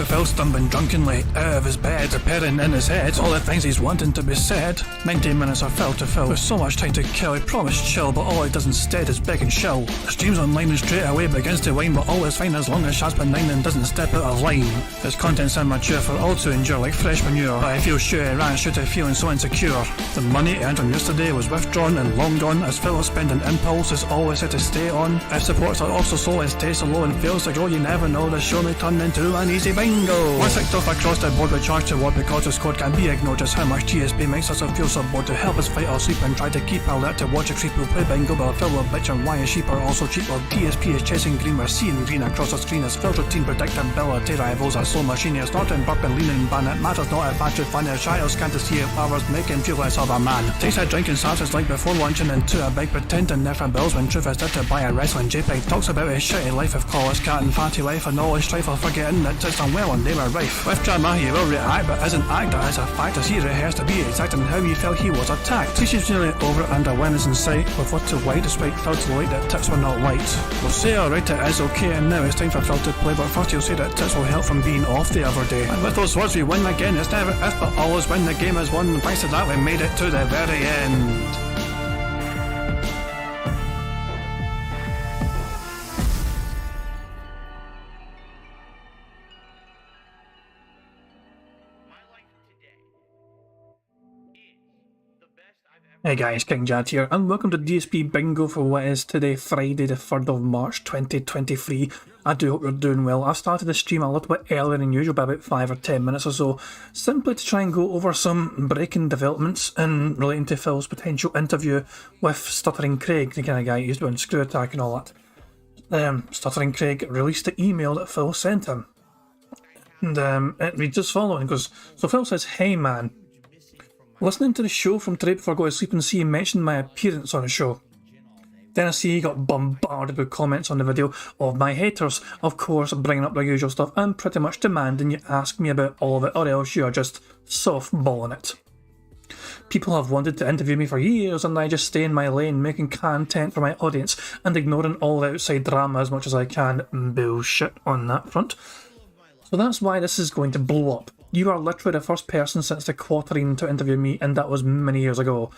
With Phil stumbling drunkenly out of his bed, appearing in his head all the things he's wanting to be said. 90 minutes of Phil to Phil, with so much time to kill. He promised chill, but all he does instead is beg and shill. Streams online and straight away begins to whine, but all is fine as long as Shaz's benign and doesn't step out of line. His content's immature for all to endure like fresh manure, but I feel sure he ran straight to feeling so insecure. The money earned from yesterday was withdrawn and long gone, as Phil's spending impulse is always set to stay on. If supports are also slow, his taste so low and fails to grow, you never know, the show may turn into an easy bingo. Once ticked off across the board with charge to what because the squad can't be ignored, just how much DSP makes us feel so bored to help us fight or sleep and try to keep alert to watch a creep who play bingo, but Phil will bitch on why his sheep are also cheap, while DSP is chasing green, we're seeing green across the screen as Phil's routine predictability rivals are so machine, snorting, burping, leaning, ban. It matters not if I should find a Shoutouts can't see if powers make him feel less of a man. Takes a drink and starts his like before launching into a big pretending there for bills when truth is there to buy a wrestling JPEG. Talks about his shitty life of college cat and fatty life and all his strife of forgetting that it's done well and they were rife. With drama he will react but isn't act as a fact as he rehearsed to be exact in how he felt he was attacked. She's nearly over and a win is in sight with what to white despite Phil to light that tips were not light. We'll say alright it is okay and now it's time for Phil to play, but first he'll say that tips will help from being off the other day. And with those words we win again, it's never if but always when the game is won. Thanks to that we made it to the very end. Hey guys, King Jad here, and welcome to DSP Bingo for what is today, Friday the 3rd of March 2023. I do hope you're doing well. I've started the stream a little bit earlier than usual, by about 5 or 10 minutes or so, simply to try and go over some breaking developments in relating to Phil's potential interview with Stuttering Craig, the kind of guy who's doing ScrewAttack and all that. Stuttering Craig released the email that Phil sent him, and it reads as following. It goes, so Phil says, "Hey man, listening to the show from today before I go to sleep and see you mention my appearance on the show. Then I see you got bombarded with comments on the video of my haters, of course bringing up the usual stuff and pretty much demanding you ask me about all of it or else you are just softballing it. People have wanted to interview me for years and I just stay in my lane making content for my audience and ignoring all the outside drama as much as I can. Bullshit on that front. So that's why this is going to blow up. You are literally the first person since the Quarterine to interview me, and that was many years ago.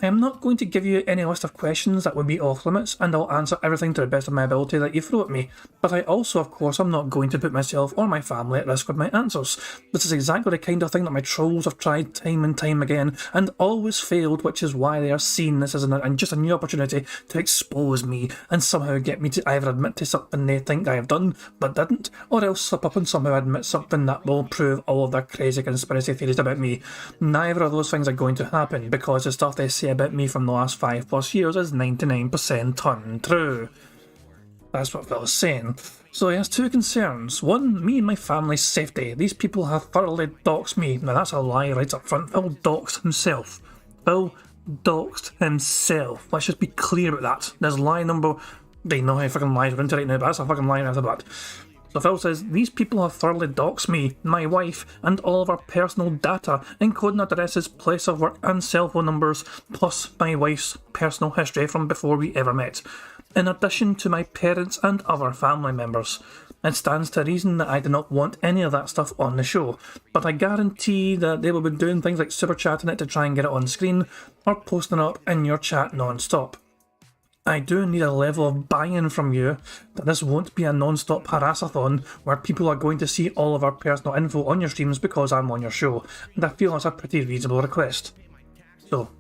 I am not going to give you any list of questions that would be off limits, and I'll answer everything to the best of my ability that you throw at me, but I also, of course, am not going to put myself or my family at risk with my answers. This is exactly the kind of thing that my trolls have tried time and time again, and always failed, which is why they are seeing this as just a new opportunity to expose me, and somehow get me to either admit to something they think I have done, but didn't, or else slip up and somehow admit something that will prove all of their crazy conspiracy theories about me. Neither of those things are going to happen, because the stuff they say about me from the last 5+ years is 99% untrue. That's what Phil is saying. So he has two concerns. One, me and my family's safety. These people have thoroughly doxed me. Now that's a lie right up front. Phil doxed himself. Phil doxed himself. Let's just be clear about that. There's lie number... They know how fucking lies we're into right now, but that's a fucking lie after that. So Phil says, these people have thoroughly doxed me, my wife, and all of our personal data, including addresses, place of work and cell phone numbers, plus my wife's personal history from before we ever met, in addition to my parents and other family members. It stands to reason that I do not want any of that stuff on the show, but I guarantee that they will be doing things like super chatting it to try and get it on screen, or posting it up in your chat non-stop. I do need a level of buy-in from you that this won't be a non-stop harassathon where people are going to see all of our personal info on your streams because I'm on your show, and I feel that's a pretty reasonable request. So,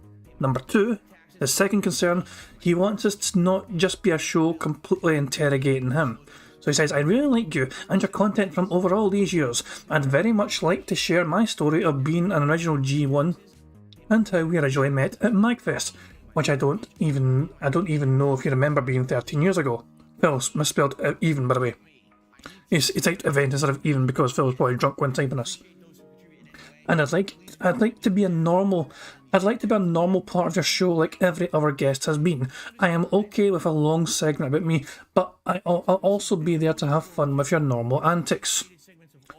number 2, the second concern, he wants us to not just be a show completely interrogating him. So he says, I really like you and your content from over all these years. I'd very much like to share my story of being an original G1 and how we originally met at MagFest. Which I don't even know if you remember being 13 years ago. Phil's misspelled even, by the way. He typed event instead of even because Phil was probably drunk when typing this. And I'd like to be a normal part of your show like every other guest has been. I am okay with a long segment about me, but I'll also be there to have fun with your normal antics.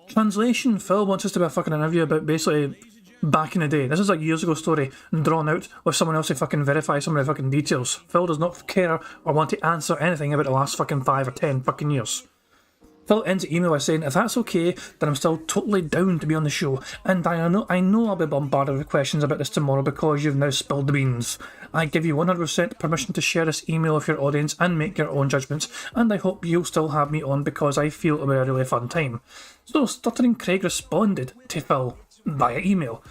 Translation, Phil wants us to be a fucking interview about basically back in the day. This is a years ago story drawn out with someone else to fucking verify some of the fucking details. Phil does not care or want to answer anything about the last fucking 5 or 10 fucking years. Phil ends the email by saying, if that's okay, then I'm still totally down to be on the show, and I know I'll be bombarded with questions about this tomorrow because you've now spilled the beans. I give you 100% permission to share this email with your audience and make your own judgments, and I hope you'll still have me on because I feel it'll be a really fun time. So Stuttering Craig responded to Phil via email.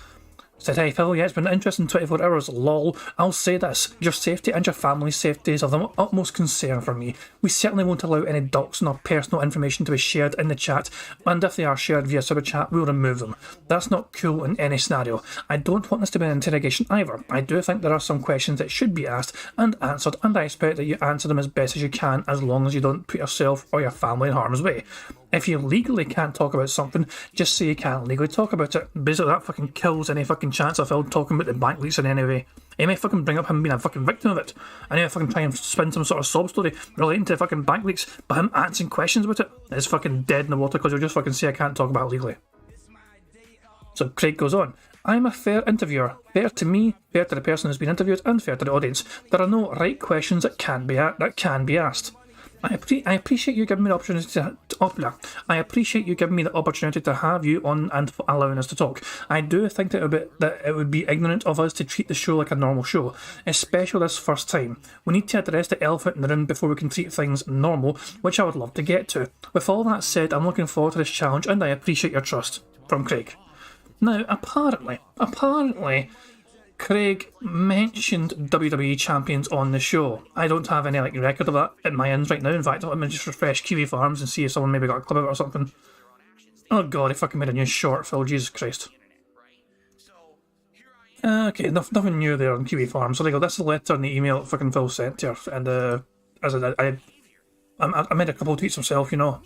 Said, hey Phil, yeah, it's been an interesting 24 hours, lol. I'll say this, your safety and your family's safety is of the utmost concern for me. We certainly won't allow any doxing or personal information to be shared in the chat, and if they are shared via Super Chat, we'll remove them. That's not cool in any scenario. I don't want this to be an interrogation either. I do think there are some questions that should be asked and answered, and I expect that you answer them as best as you can as long as you don't put yourself or your family in harm's way. If you legally can't talk about something, just say you can't legally talk about it. Basically, that fucking kills any fucking chance of Phil talking about the bank leaks in any way. He may fucking bring up him being a fucking victim of it. And he'll fucking try and spin some sort of sob story relating to fucking bank leaks, but him answering questions about it is fucking dead in the water because he'll just fucking say I can't talk about it legally. So Craig goes on. I'm a fair interviewer. Fair to me, fair to the person who's been interviewed, and fair to the audience. There are no right questions that can be asked. I appreciate you giving me the opportunity I appreciate you giving me the opportunity to have you on and allowing us to talk. I do think that it would be ignorant of us to treat the show like a normal show, especially this first time. We need to address the elephant in the room before we can treat things normal, which I would love to get to. With all that said, I'm looking forward to this challenge and I appreciate your trust. From Craig. Now, apparently, Craig mentioned WWE champions on the show. I don't have any record of that in my ends right now. In fact, let me just refresh Kiwi Farms and see if someone maybe got a clip of it or something. Oh god, he fucking made a new short, Phil. Jesus Christ. Okay, nothing new there on Kiwi Farms. So there you go. That's the letter and the email that fucking Phil sent to her. And as I made a couple of tweets myself, you know.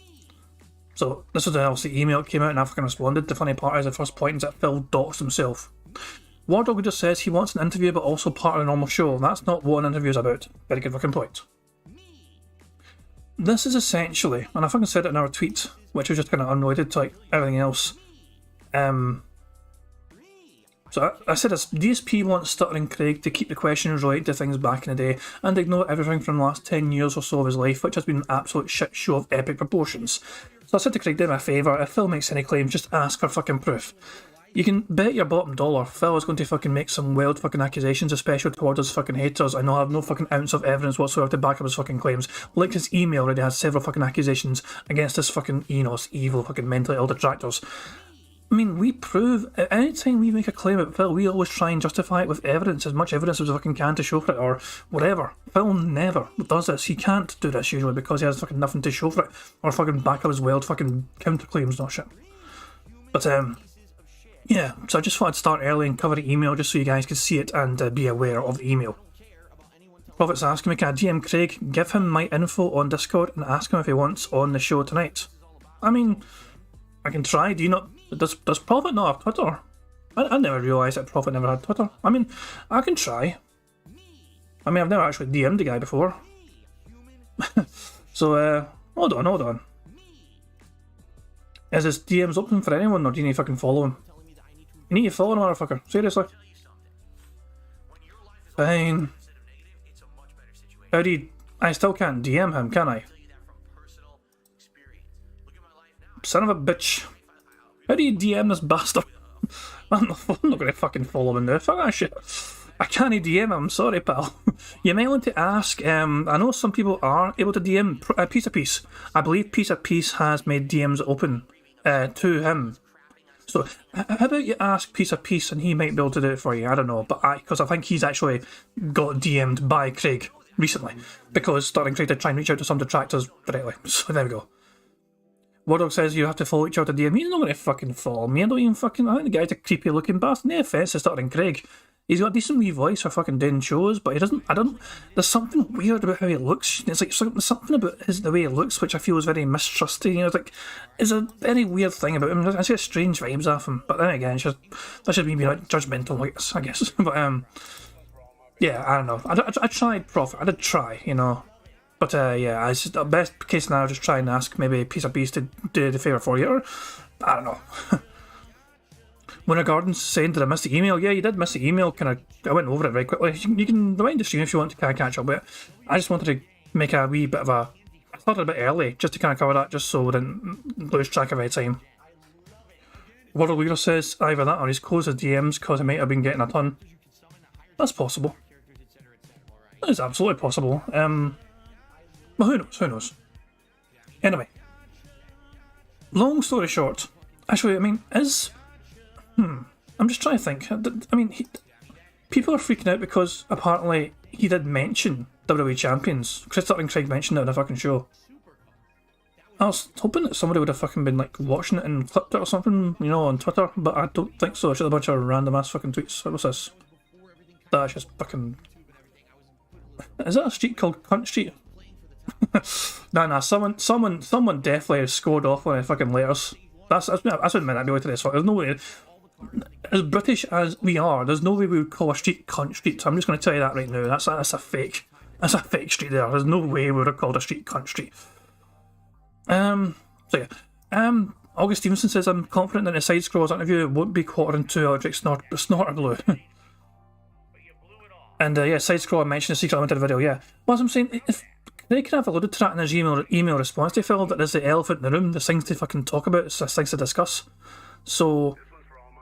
So this was obviously the email that came out and I fucking responded. The funny part is the first point is that Phil doxed himself. Wardog just says he wants an interview but also part of a normal show. That's not what an interview is about. Very good fucking point. This is essentially, and I fucking said it in our tweet, which was just kind of unrelated to everything else. So I said this, DSP wants Stuttering Craig to keep the questions related to things back in the day and ignore everything from the last 10 years or so of his life, which has been an absolute shit show of epic proportions. So I said to Craig, do me a favour, if Phil makes any claims, just ask for fucking proof. You can bet your bottom dollar Phil is going to fucking make some wild fucking accusations, especially towards his fucking haters, and he'll have no fucking ounce of evidence whatsoever to back up his fucking claims. Like his email already has several fucking accusations against this fucking Enos, evil fucking mentally ill detractors. I mean, we prove, anytime we make a claim about Phil, we always try and justify it with evidence, as much evidence as we fucking can to show for it, or whatever. Phil never does this. He can't do this usually because he has fucking nothing to show for it, or fucking back up his wild fucking counterclaims and all shit. But, yeah, so I just thought I'd start early and cover the email just so you guys could see it and be aware of the email. Prophet's asking me, can I DM Craig, give him my info on Discord and ask him if he wants on the show tonight? I mean, I can try. Do you not... Does Prophet not have Twitter? I never realised that Prophet never had Twitter. I mean, I can try. I mean, I've never actually DM'd the guy before. So, hold on. Is his DMs open for anyone, or do you need to fucking follow him? You need to follow him, motherfucker. Seriously. Fine. How do you... I still can't DM him, can I? Son of a bitch. How do you DM this bastard? I'm not going to fucking follow him now. Fuck that shit. I can't DM him, sorry pal. You might want to ask, I know some people are able to DM Piece of Peace. I believe Piece of Peace has made DMs open to him. So, how about you ask Piece of Peace and he might be able to do it for you? I don't know, but because I think he's actually got DM'd by Craig recently, because Stuttering Craig to try and reach out to some detractors directly. So there we go. Wardog says you have to follow each other to DM. He's not going to fucking follow me. I think the guy's a creepy looking bastard. No offence to Stuttering Craig. He's got a decent wee voice for fucking doing shows, but he doesn't, there's something weird about how he looks. It's like something about the way he looks, which I feel is very mistrusty. You know, it's a very weird thing about him. I see strange vibes off him, but then again, that should be like judgmental, I guess. But, yeah, I don't know. I tried Prophet. I did try, you know. But, yeah, it's just the best case now, just try and ask maybe Piece of Peace to do the favour for you, or, I don't know. Winter Gardens saying, did I miss the email? Yeah, you did miss the email. I went over it very quickly. You can rewind the stream if you want to kind of catch up with it. I just wanted to make a wee bit of a started a bit early just to kind of cover that, just so we didn't lose track of any time. World Leader says either that or he's closed his DMs because he might have been getting a ton. That's possible. That is absolutely possible. But who knows? Who knows? Anyway, long story short, actually, I mean, I'm just trying to think. I mean, people are freaking out because apparently he did mention WWE Champions. Christopher and Craig mentioned it on a fucking show. I was hoping that somebody would have fucking been like watching it and clipped it or something, you know, on Twitter, but I don't think so. It's just a bunch of random ass fucking tweets. What was this? That's just fucking... Is that a street called Cunt Street? Nah, someone definitely scored off one of the fucking letters. That's what meant I'd be to this. There's no way, as British as we are, there's no way we would call a street Cunt Street. So I'm just going to tell you that right now. That's a fake street there. There's no way we would have called a street Cunt Street. So yeah. August Stevenson says, I'm confident that the side scrollers interview won't be quartering to electric snorter glue. And yeah, side scroller mentioned the secret element of the video, yeah. Well, as I'm saying, if they could have alluded to that in his email response to Phil, that there's the elephant in the room, there's things to fucking talk about, there's things to discuss. So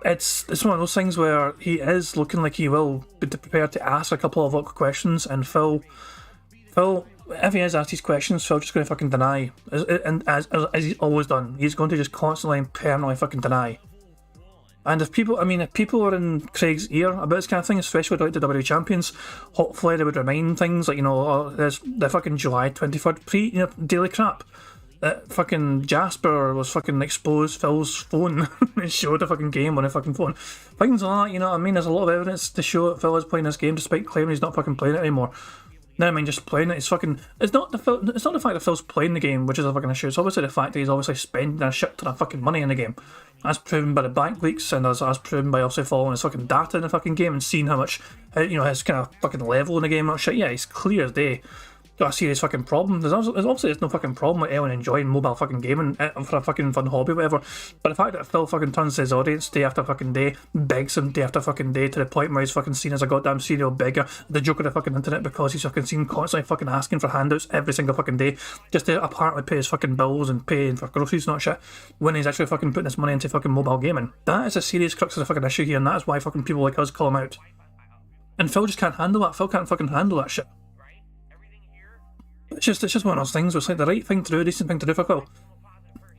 it's one of those things where he is looking like he will be prepared to ask a couple of awkward questions, and Phil, if he is asked these questions, Phil's just going to fucking deny, as he's always done. He's going to just constantly and permanently fucking deny. And if people are in Craig's ear about this kind of thing, especially with the WWE Champions, hopefully they would remind things like, you know, oh, there's the fucking July 23rd daily crap. That fucking Jasper was fucking exposed Phil's phone and showed the fucking game on a fucking phone. Things like that, you know what I mean? There's a lot of evidence to show that Phil is playing this game despite claiming he's not fucking playing it anymore. Never mind just playing it, it's not the fact that Phil's playing the game which is a fucking issue, it's obviously the fact that he's obviously spending a shit ton of fucking money in the game. As proven by the bank leaks, and as proven by obviously following his fucking data in the fucking game and seeing how much, you know, his kind of fucking level in the game and shit. Yeah, he's clear as day got a serious fucking problem. There's no fucking problem with anyone enjoying mobile fucking gaming for a fucking fun hobby or whatever. But the fact that Phil fucking turns to his audience day after fucking day, begs him day after fucking day to the point where he's fucking seen as a goddamn serial beggar, the joke of the fucking internet, because he's fucking seen constantly fucking asking for handouts every single fucking day just to apparently pay his fucking bills and paying for groceries and that shit, when he's actually fucking putting his money into fucking mobile gaming. That is a serious crux of the fucking issue here, and that is why fucking people like us call him out. And Phil just can't handle that. Phil can't fucking handle that shit. It's just one of those things where it's like the right thing to do, decent thing to do for Phil.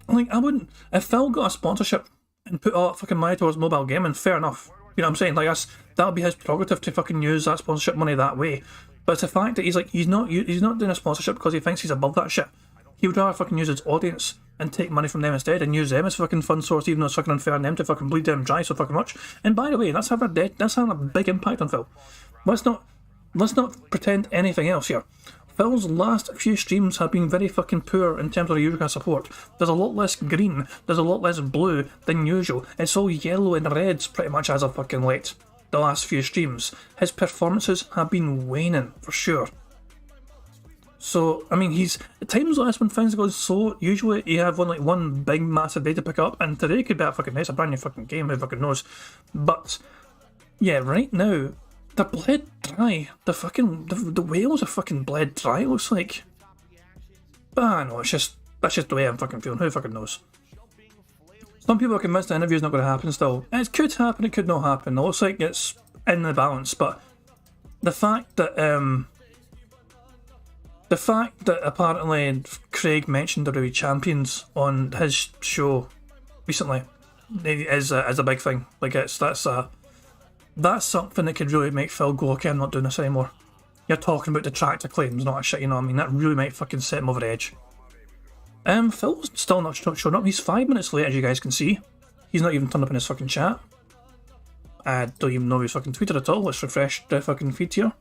Like, I wouldn't, if Phil got a sponsorship and put all that fucking money towards mobile gaming, fair enough. You know what I'm saying? Like, that would be his prerogative to fucking use that sponsorship money that way. But it's the fact that he's not doing a sponsorship because he thinks he's above that shit. He would rather fucking use his audience and take money from them instead and use them as fucking fund source, even though it's fucking unfair on them to fucking bleed them dry so fucking much. And by the way, that's having a big impact on Phil. Let's not pretend anything else here. Phil's last few streams have been very fucking poor in terms of the user support. There's a lot less green, there's a lot less blue than usual. It's all yellow and reds pretty much as of fucking late. The last few streams. His performances have been waning, for sure. So, I mean, at times like this when things go slow, usually you have one big massive day to pick up, and today could be a fucking nice, a brand new fucking game, who fucking knows. But, yeah, right now, they're bled dry. The whales are fucking bled dry, it looks like. But I know, that's just the way I'm fucking feeling. Who fucking knows? Some people are convinced the interview's not going to happen still. It could happen, it could not happen. It looks like it's in the balance, but the fact that apparently Craig mentioned WWE Champions on his show recently is a big thing. Like, that's something that could really make Phil go, okay, I'm not doing this anymore. You're talking about detractor claims, not a shit, you know what I mean? That really might fucking set him over the edge. Phil's still not showing up. He's 5 minutes late, as you guys can see. He's not even turned up in his fucking chat. I don't even know if he's fucking tweeted at all. Let's refresh the fucking feed here.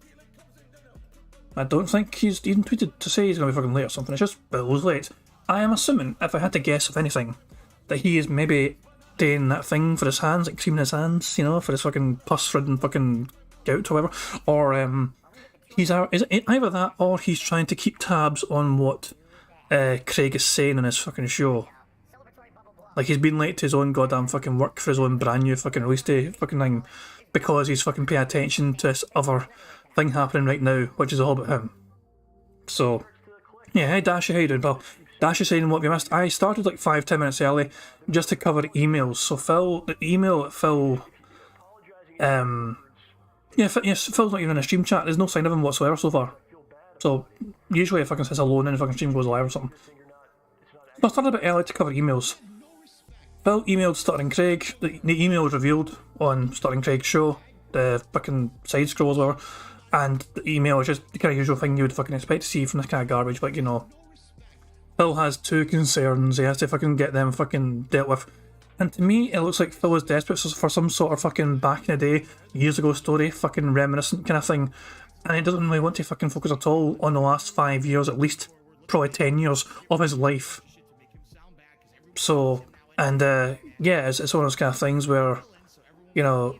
I don't think he's even tweeted to say he's going to be fucking late or something. It's just Bill's late. I am assuming, if I had to guess of anything, that he is maybe doing that thing for his hands, like creaming his hands, you know, for his fucking pus-ridden fucking gout or whatever. Or is it either that or he's trying to keep tabs on what Craig is saying on his fucking show. Like, he's been late to his own goddamn fucking work for his own brand new fucking release day fucking thing because he's fucking paying attention to this other thing happening right now, which is all about him. So, Yeah, hey Dash, how you doing, pal? Dash is saying what we missed. I started like 5-10 minutes early just to cover emails. So Phil, the email that Phil, yes, Phil's not even in a stream chat. There's no sign of him whatsoever so far. So usually if I can says hello and then if I can stream goes live or something. So I started a bit early to cover emails. Phil emailed Stuttering Craig. The email was revealed on Stuttering Craig's show, the fucking side scrolls or, and the email is just the kind of usual thing you would fucking expect to see from this kind of garbage, but you know, Phil has two concerns, he has to fucking get them fucking dealt with. And to me, it looks like Phil is desperate for some sort of fucking back in the day, years ago story, fucking reminiscent kind of thing. And he doesn't really want to fucking focus at all on the last 5 years, at least, probably 10 years of his life. So, and yeah, it's one of those kind of things where, you know,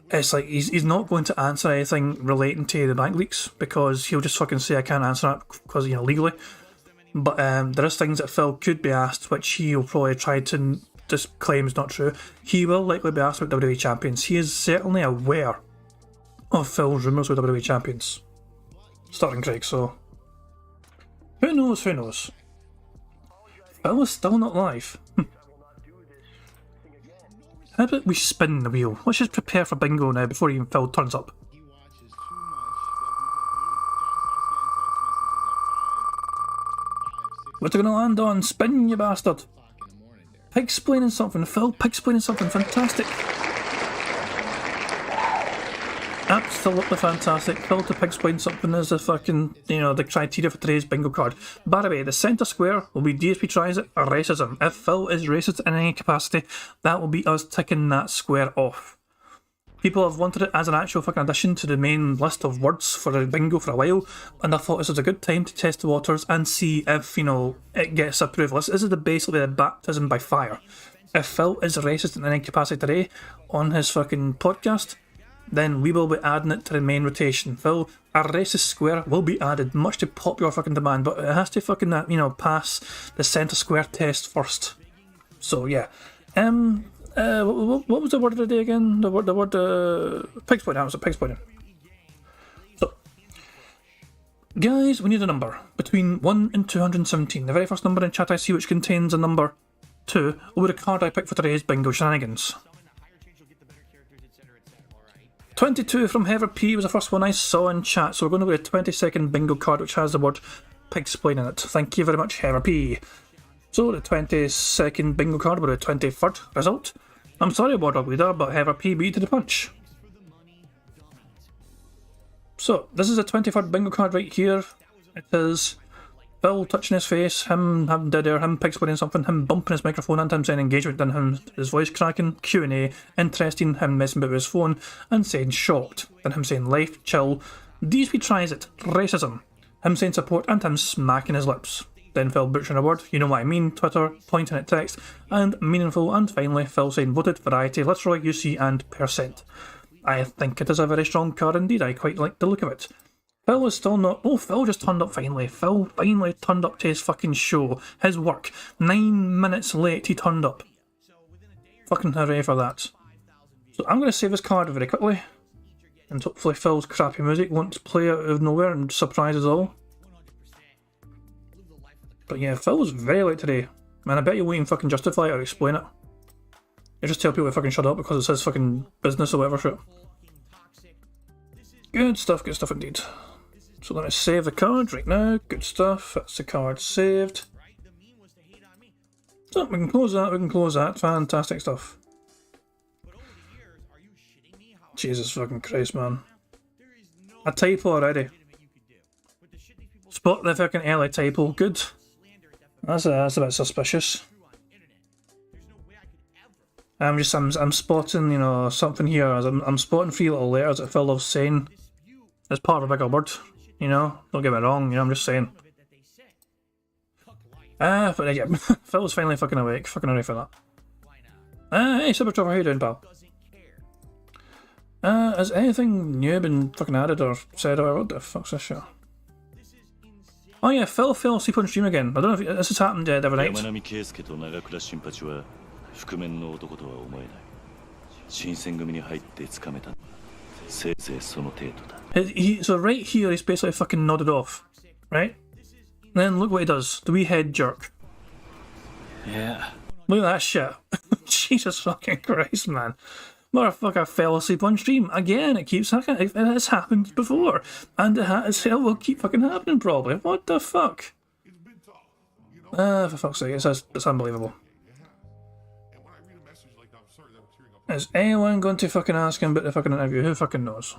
it's like he's not going to answer anything relating to the bank leaks because he'll just fucking say I can't answer that because, you know, legally. But there is things that Phil could be asked which he'll probably try to just claim is not true. He will likely be asked about WWE champions. He is certainly aware of Phil's rumours with WWE champions. Starting Craig, so who knows, who knows? Phil is still not live. How about we spin the wheel? Let's just prepare for bingo now before even Phil turns up. What's it gonna land on? Spin, you bastard! Pig-splaining something, Phil, pig-splaining something fantastic. Absolutely fantastic. Phil to pig-splain something is the fucking, you know, the criteria for today's bingo card. By the way, the centre square will be DSP tries it, racism. If Phil is racist in any capacity, that will be us ticking that square off. People have wanted it as an actual fucking addition to the main list of words for the bingo for a while, and I thought this was a good time to test the waters and see if, you know, it gets approval. This is basically the baptism by fire. If Phil is racist in any capacity today on his fucking podcast, then we will be adding it to the main rotation. Phil, a racist square will be added, much to popular fucking demand, but it has to fucking, you know, pass the centre square test first. So yeah. What was the word of the day again? The word, pig-splaining. That was it, pig-splaining. So, guys, we need a number between 1 and 217. The very first number in chat I see which contains a number 2 will be the card I picked for today's bingo shenanigans. 22 from Heather P was the first one I saw in chat, so we're going to go to a 20-second bingo card which has the word pig-splaining in it. Thank you very much, Heather P. So the 20-second bingo card with a 23rd result. I'm sorry, Wardog Leader, but Heather P beat to the punch. So, this is a 23rd bingo card right here. It is Phil touching his face, him having dead air, him pig-splaining something, him bumping his microphone into him saying engagement, then him his voice cracking, Q&A, interesting, him messing about with his phone, and saying shocked, then him saying life, chill, DSP tries it, racism, him saying support, and him smacking his lips. Then Phil butchering a word, you know what I mean, Twitter, pointing at text, and meaningful, and finally Phil saying voted, variety, literal, UC, and percent. I think it is a very strong card indeed, I quite like the look of it. Phil is still not... Oh, Phil just turned up finally. Phil finally turned up to his fucking show, his work. 9 minutes late he turned up. Fucking hooray for that. So I'm going to save this card very quickly, and hopefully Phil's crappy music won't play out of nowhere and surprise us all. But yeah, Phil was very late today. Man, I bet you won't even fucking justify it or explain it. You just tell people to fucking shut up because it's his fucking business or whatever shit. Good stuff indeed. So let me save the card right now. Good stuff. That's the card saved. So we can close that, Fantastic stuff. Jesus fucking Christ, man. A typo already. Spot the fucking early typo. Good. That's a bit suspicious. I'm spotting, you know, something here. I'm spotting 3 little letters that Phil loves saying as part of a bigger word. You know, don't get me wrong. You know, I'm just saying. But yeah, Phil's finally fucking awake. Fucking ready for that. Hey, Cybertruck, how you doing, pal? Has anything new been fucking added or said or what the fuck's this shit? Oh yeah, Phil fell asleep on stream again. I don't know if this has happened the other night. So right here he's basically fucking nodded off, right? then look what he does. The wee head jerk. Yeah. Look at that shit. Jesus fucking Christ, man. Motherfucker fell asleep on stream. Again, it keeps happening. It has happened before. And it will keep fucking happening, probably. What the fuck? For fuck's sake, it's unbelievable. Is anyone going to fucking ask him about the fucking interview? Who fucking knows?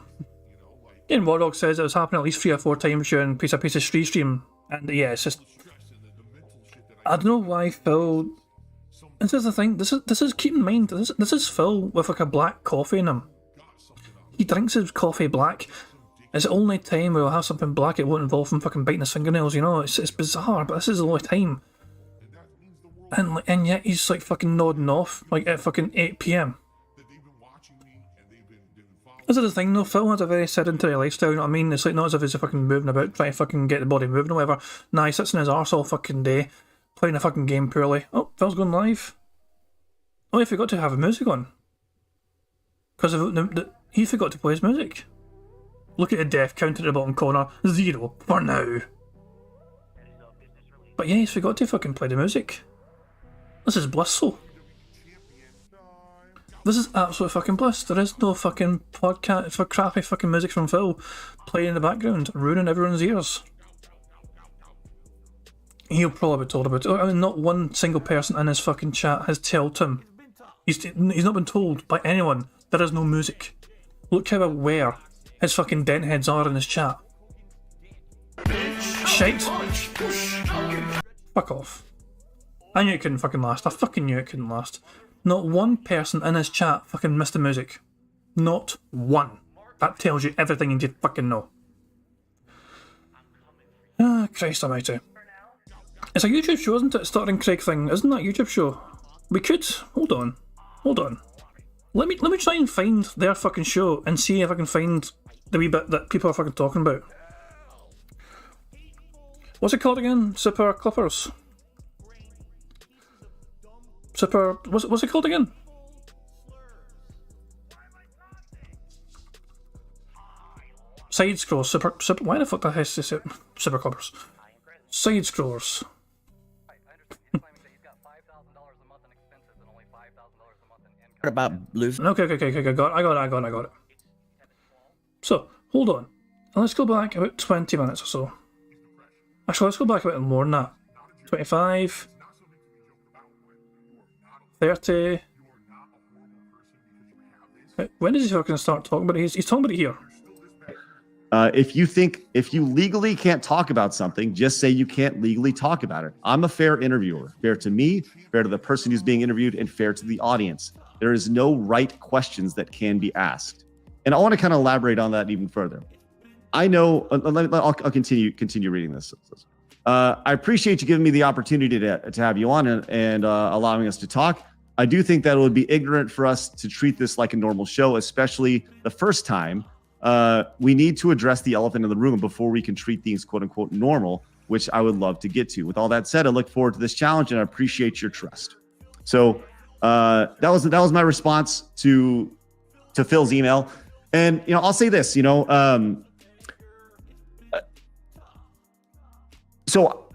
Again, Warlock says it was happening at least 3 or 4 times during Piece of stream. And yeah, it's just... I don't know why Phil... This is the thing, this is keep in mind, this is Phil with like a black coffee in him. He drinks his coffee black. It's the only time where he'll have something black, it won't involve him fucking biting his fingernails, you know? It's bizarre, but this is the only time. And yet he's like fucking nodding off, like at fucking 8 PM. This is the thing though, Phil has a very sedentary lifestyle, you know what I mean? It's like not as if he's fucking moving about, trying to fucking get the body moving or whatever. Nah, he sits in his arse all fucking day, playing a fucking game poorly. Oh, Phil's going live. Oh, he forgot to have his music on. Because he forgot to play his music. Look at the death count at the bottom corner. 0 for now. But yeah, he's forgot to fucking play the music. This is blissful. This is absolute fucking bliss. There is no fucking podcast for crappy fucking music from Phil playing in the background, ruining everyone's ears. He'll probably be told about it. I mean, not one single person in his fucking chat has told him. He's not been told by anyone there is no music. Look how aware his fucking dent heads are in his chat. Shite. Fuck off. I knew it couldn't fucking last. I fucking knew it couldn't last. Not one person in his chat fucking missed the music. Not one. That tells you everything you need to fucking know. Ah, Christ almighty. It's a YouTube show, isn't it? Starting Craig thing. Isn't that a YouTube show? We could... Hold on. Let me try and find their fucking show and see if I can find the wee bit that people are fucking talking about. What's it called again? Super Clippers? Super... What's it called again? Side scrolls. Super... Why the fuck did I say Super Clippers? Side scrollers. About losing. Okay, I got it. So, hold on. Let's go back about 20 minutes or so. Actually, let's go back a bit more than that. 25, 30. When is he fucking start talking about it? He's talking about it here. If you legally can't talk about something, just say you can't legally talk about it. I'm a fair interviewer. Fair to me, fair to the person who's being interviewed, and fair to the audience. There is no right questions that can be asked. And I want to kind of elaborate on that even further. I know, I'll continue reading this. I appreciate you giving me the opportunity to have you on and allowing us to talk. I do think that it would be ignorant for us to treat this like a normal show, especially the first time. We need to address the elephant in the room before we can treat things quote unquote normal, which I would love to get to. With all that said, I look forward to this challenge and I appreciate your trust. So that was my response to Phil's email. And I'll say this, so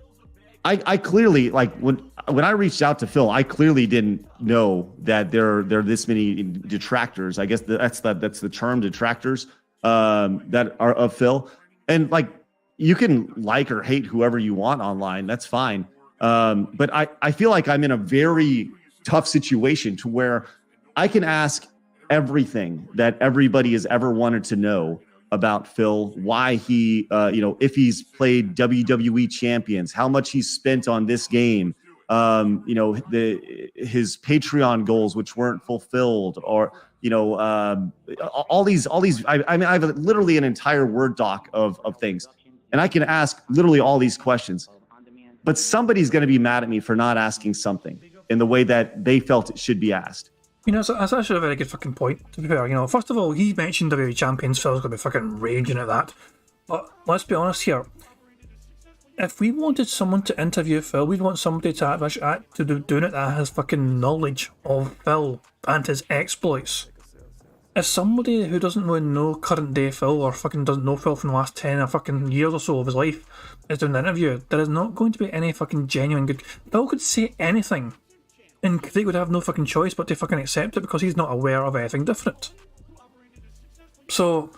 I clearly, like, when I reached out to Phil, I clearly didn't know that there are this many detractors. I guess that's the term, detractors, that are of Phil. And like, you can like or hate whoever you want online. That's fine. But I feel like I'm in a very tough situation to where I can ask everything that everybody has ever wanted to know about Phil, why he, if he's played WWE champions, how much he's spent on this game, his Patreon goals, which weren't fulfilled, or, all these, I have literally an entire Word doc of things, and I can ask literally all these questions, but somebody's going to be mad at me for not asking something in the way that they felt it should be asked. That's actually a very good fucking point, to be fair. First of all, he mentioned WWE Champions, Phil's going to be fucking raging at that. But let's be honest here. If we wanted someone to interview Phil, we'd want somebody to do doing it that has fucking knowledge of Phil and his exploits. as somebody who doesn't really know current day Phil, or fucking doesn't know Phil from the last 10 or fucking years or so of his life, is doing the interview, there is not going to be any fucking genuine good. Phil could say anything, and Craig would have no fucking choice but to fucking accept it because he's not aware of anything different. So,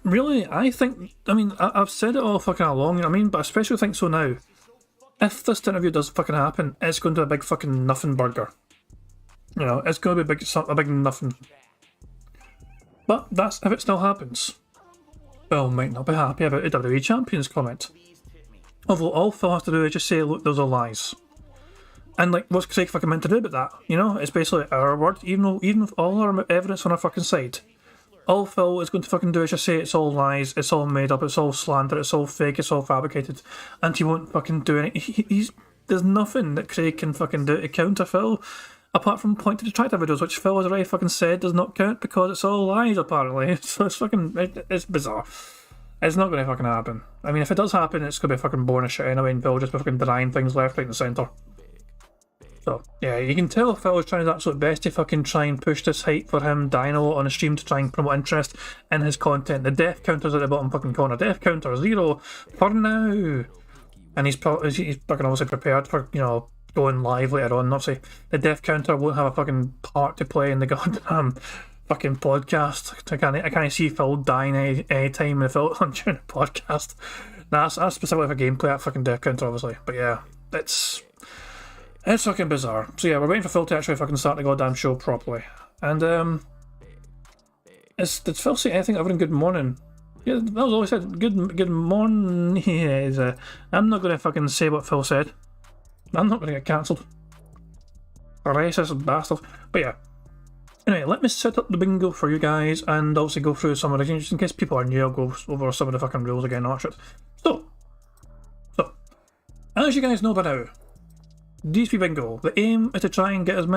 really, I think, I mean, I've said it all fucking along, you know what I mean, but I especially think so now. If this interview does fucking happen, it's going to be a big fucking nothing burger. You know, it's going to be a big nothing. But that's if it still happens. Phil might not be happy about the WWE Champions comment. Although all Phil has to do is just say, look, those are lies. And like, what's Craig fucking meant to do about that? You know, it's basically our word, even with all our evidence on our fucking side. All Phil is going to fucking do is just say it's all lies, it's all made up, it's all slander, it's all fake, it's all fabricated, and he won't fucking do anything. There's nothing that Craig can fucking do to counter Phil, apart from point to detractor videos, which Phil has already fucking said does not count because it's all lies, apparently. So it's fucking, it's bizarre. It's not going to fucking happen. I mean, if it does happen, it's going to be fucking boring as shit anyway, and Phil will just be fucking denying things left, right, and centre. So, yeah, you can tell Phil is trying his absolute best to fucking try and push this hype for him, Dino, on a stream to try and promote interest in his content. The death counter's at the bottom fucking corner. Death counter 0 for now. And he's fucking obviously prepared for, you know, going live later on. Obviously, the death counter won't have a fucking part to play in the goddamn fucking podcast. I can't see Phil dying any time in Phil during the podcast. Nah, that's specifically for gameplay, that fucking death counter, obviously. But yeah, it's fucking bizarre. So yeah, we're waiting for Phil to actually fucking start the goddamn show properly. And did Phil say anything other than good morning? Yeah, that was all he said. Good morning. Yeah, I'm not gonna fucking say what Phil said. I'm not gonna get cancelled. Racist bastard. But yeah. Anyway, let me set up the bingo for you guys and also go through some of the things in case people are new. I'll go over some of the fucking rules again and all that shit. So, as you guys know by now, DSP Bingo. The aim is to try and get as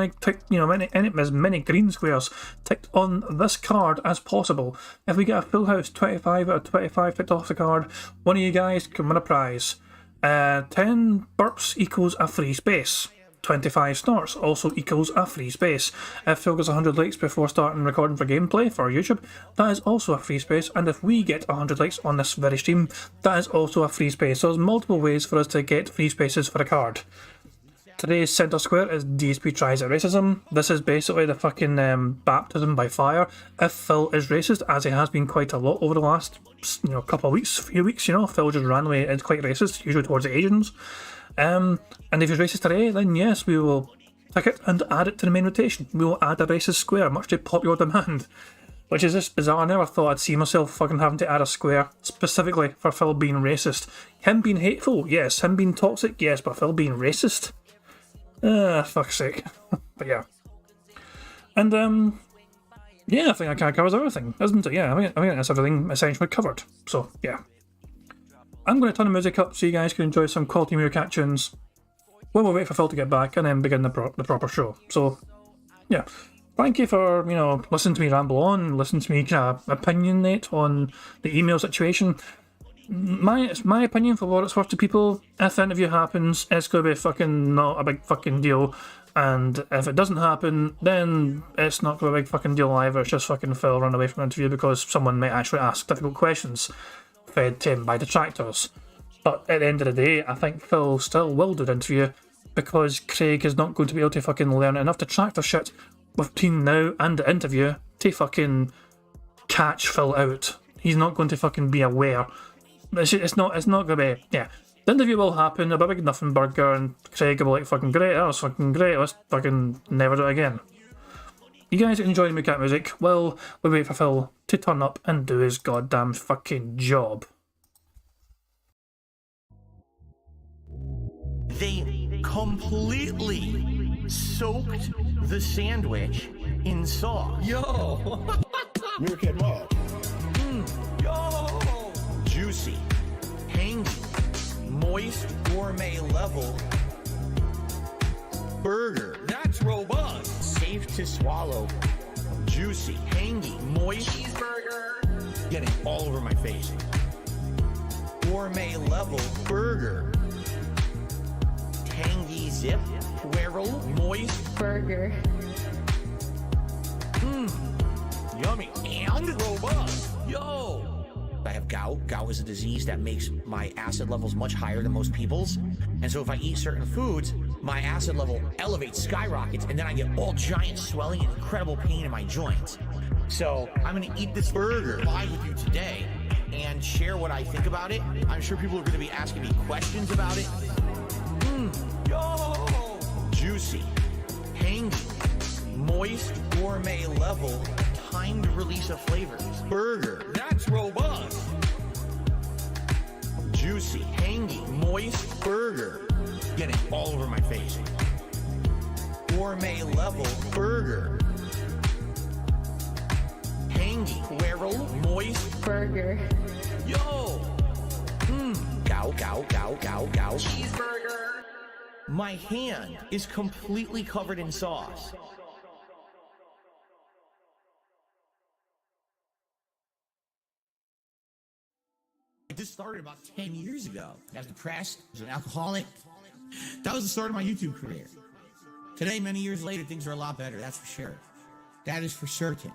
many green squares ticked on this card as possible. If we get a full house, 25 out of 25 ticked off the card, one of you guys can win a prize. 10 burps equals a free space. 25 snorts also equals a free space. If Phil gets 100 likes before starting recording for gameplay for YouTube, that is also a free space, and if we get 100 likes on this very stream, that is also a free space. So there's multiple ways for us to get free spaces for a card. Today's centre square is DSP tries at racism. This is basically the fucking baptism by fire. If Phil is racist, as he has been quite a lot over the last couple of weeks, few weeks, Phil just randomly is quite racist, usually towards the Asians. And if he's racist today, then yes, we will pick it and add it to the main rotation. We will add a racist square, much to popular demand. Which is just bizarre. I never thought I'd see myself fucking having to add a square specifically for Phil being racist. Him being hateful, yes. Him being toxic, yes. But Phil being racist? Fuck's sake. But yeah. And, yeah, I think that kind of covers everything, isn't it? Yeah, I think that's everything essentially covered. So, yeah. I'm going to turn the music up so you guys can enjoy some quality music tunes while we wait for Phil to get back and then begin the proper show. So, yeah. Thank you for, listening to me ramble on, listening to me kind of opinionate on the email situation. My opinion, for what it's worth to people, if the interview happens, it's going to be fucking not a big fucking deal. And if it doesn't happen, then it's not going to be a big fucking deal either. It's just fucking Phil run away from the interview because someone might actually ask difficult questions fed to him by detractors. But at the end of the day, I think Phil still will do the interview because Craig is not going to be able to fucking learn enough detractor shit between now and the interview to fucking catch Phil out. He's not going to fucking be aware. It's not going to be, yeah. The interview will happen, it'll be a big nothing burger, and Craig will be like, fucking great, that was fucking great, let's fucking never do it again. You guys enjoy the cat music? Well, we wait for Phil to turn up and do his goddamn fucking job. They completely soaked the sandwich in sauce. Yo! Meerkat Mall. Yo! Juicy, tangy, moist, gourmet level burger. That's robust. Safe to swallow. Juicy, tangy, moist cheeseburger. Getting all over my face. Gourmet level burger. Tangy zip, swirl, moist burger. yummy, and robust. Yo! I have gout. Gout is a disease that makes my acid levels much higher than most people's. And so if I eat certain foods, my acid level elevates, skyrockets, and then I get all giant swelling and incredible pain in my joints. So I'm gonna eat this burger live with you today and share what I think about it. I'm sure people are gonna be asking me questions about it. Yo! Juicy, tangy, moist, gourmet level, timed release of flavors. Burger. That's robust. Juicy, tangy, moist burger. Getting all over my face. Gourmet level burger. Tangy, quail, moist burger. Yo! Gow, gow, gow, gow, gow. Cheeseburger. My hand is completely covered in sauce. This started about 10 years ago. I was depressed, I was an alcoholic. That was the start of my YouTube career. Today, many years later, things are a lot better, that's for sure. That is for certain.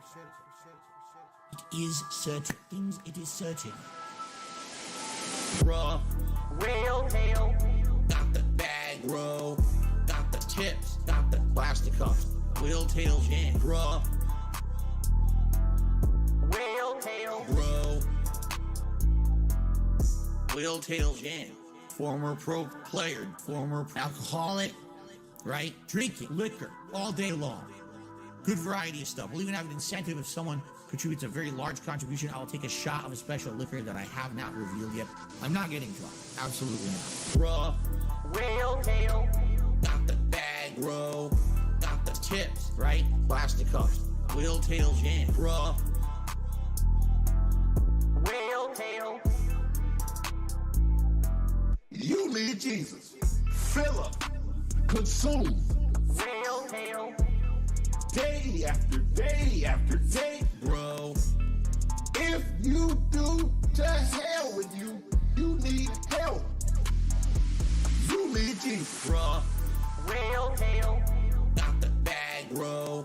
It is certain. Things, it is certain. Bruh. Rail, hail. Got the bag, bro. Got the tips. Got the plastic cups. Wheel tail jam, bruh. Whale tail, bro. Whale tail jam. Former pro player, former alcoholic, right? Drinking liquor all day long. Good variety of stuff. We'll even have an incentive if someone contributes a very large contribution. I'll take a shot of a special liquor that I have not revealed yet. I'm not getting drunk. Absolutely not. Bruh. Whale tail. Got the bag, bro. Got the tips, right? Plastic cups. Whale tail jam. Bruh. Whale tail. You need Jesus. Fill up. Consume. Whale tail. Day after day after day. Bro. If you do, to hell with you. You need help. You need Jesus. Bruh. Whale tail. Got the bag, bro.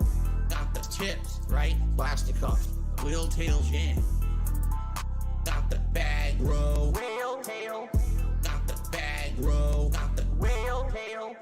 Got the tips, right? Plastic cups. Whale tail jam. Got the bag, bro. Whale tail. Got the bag, bro. Got the whale tail.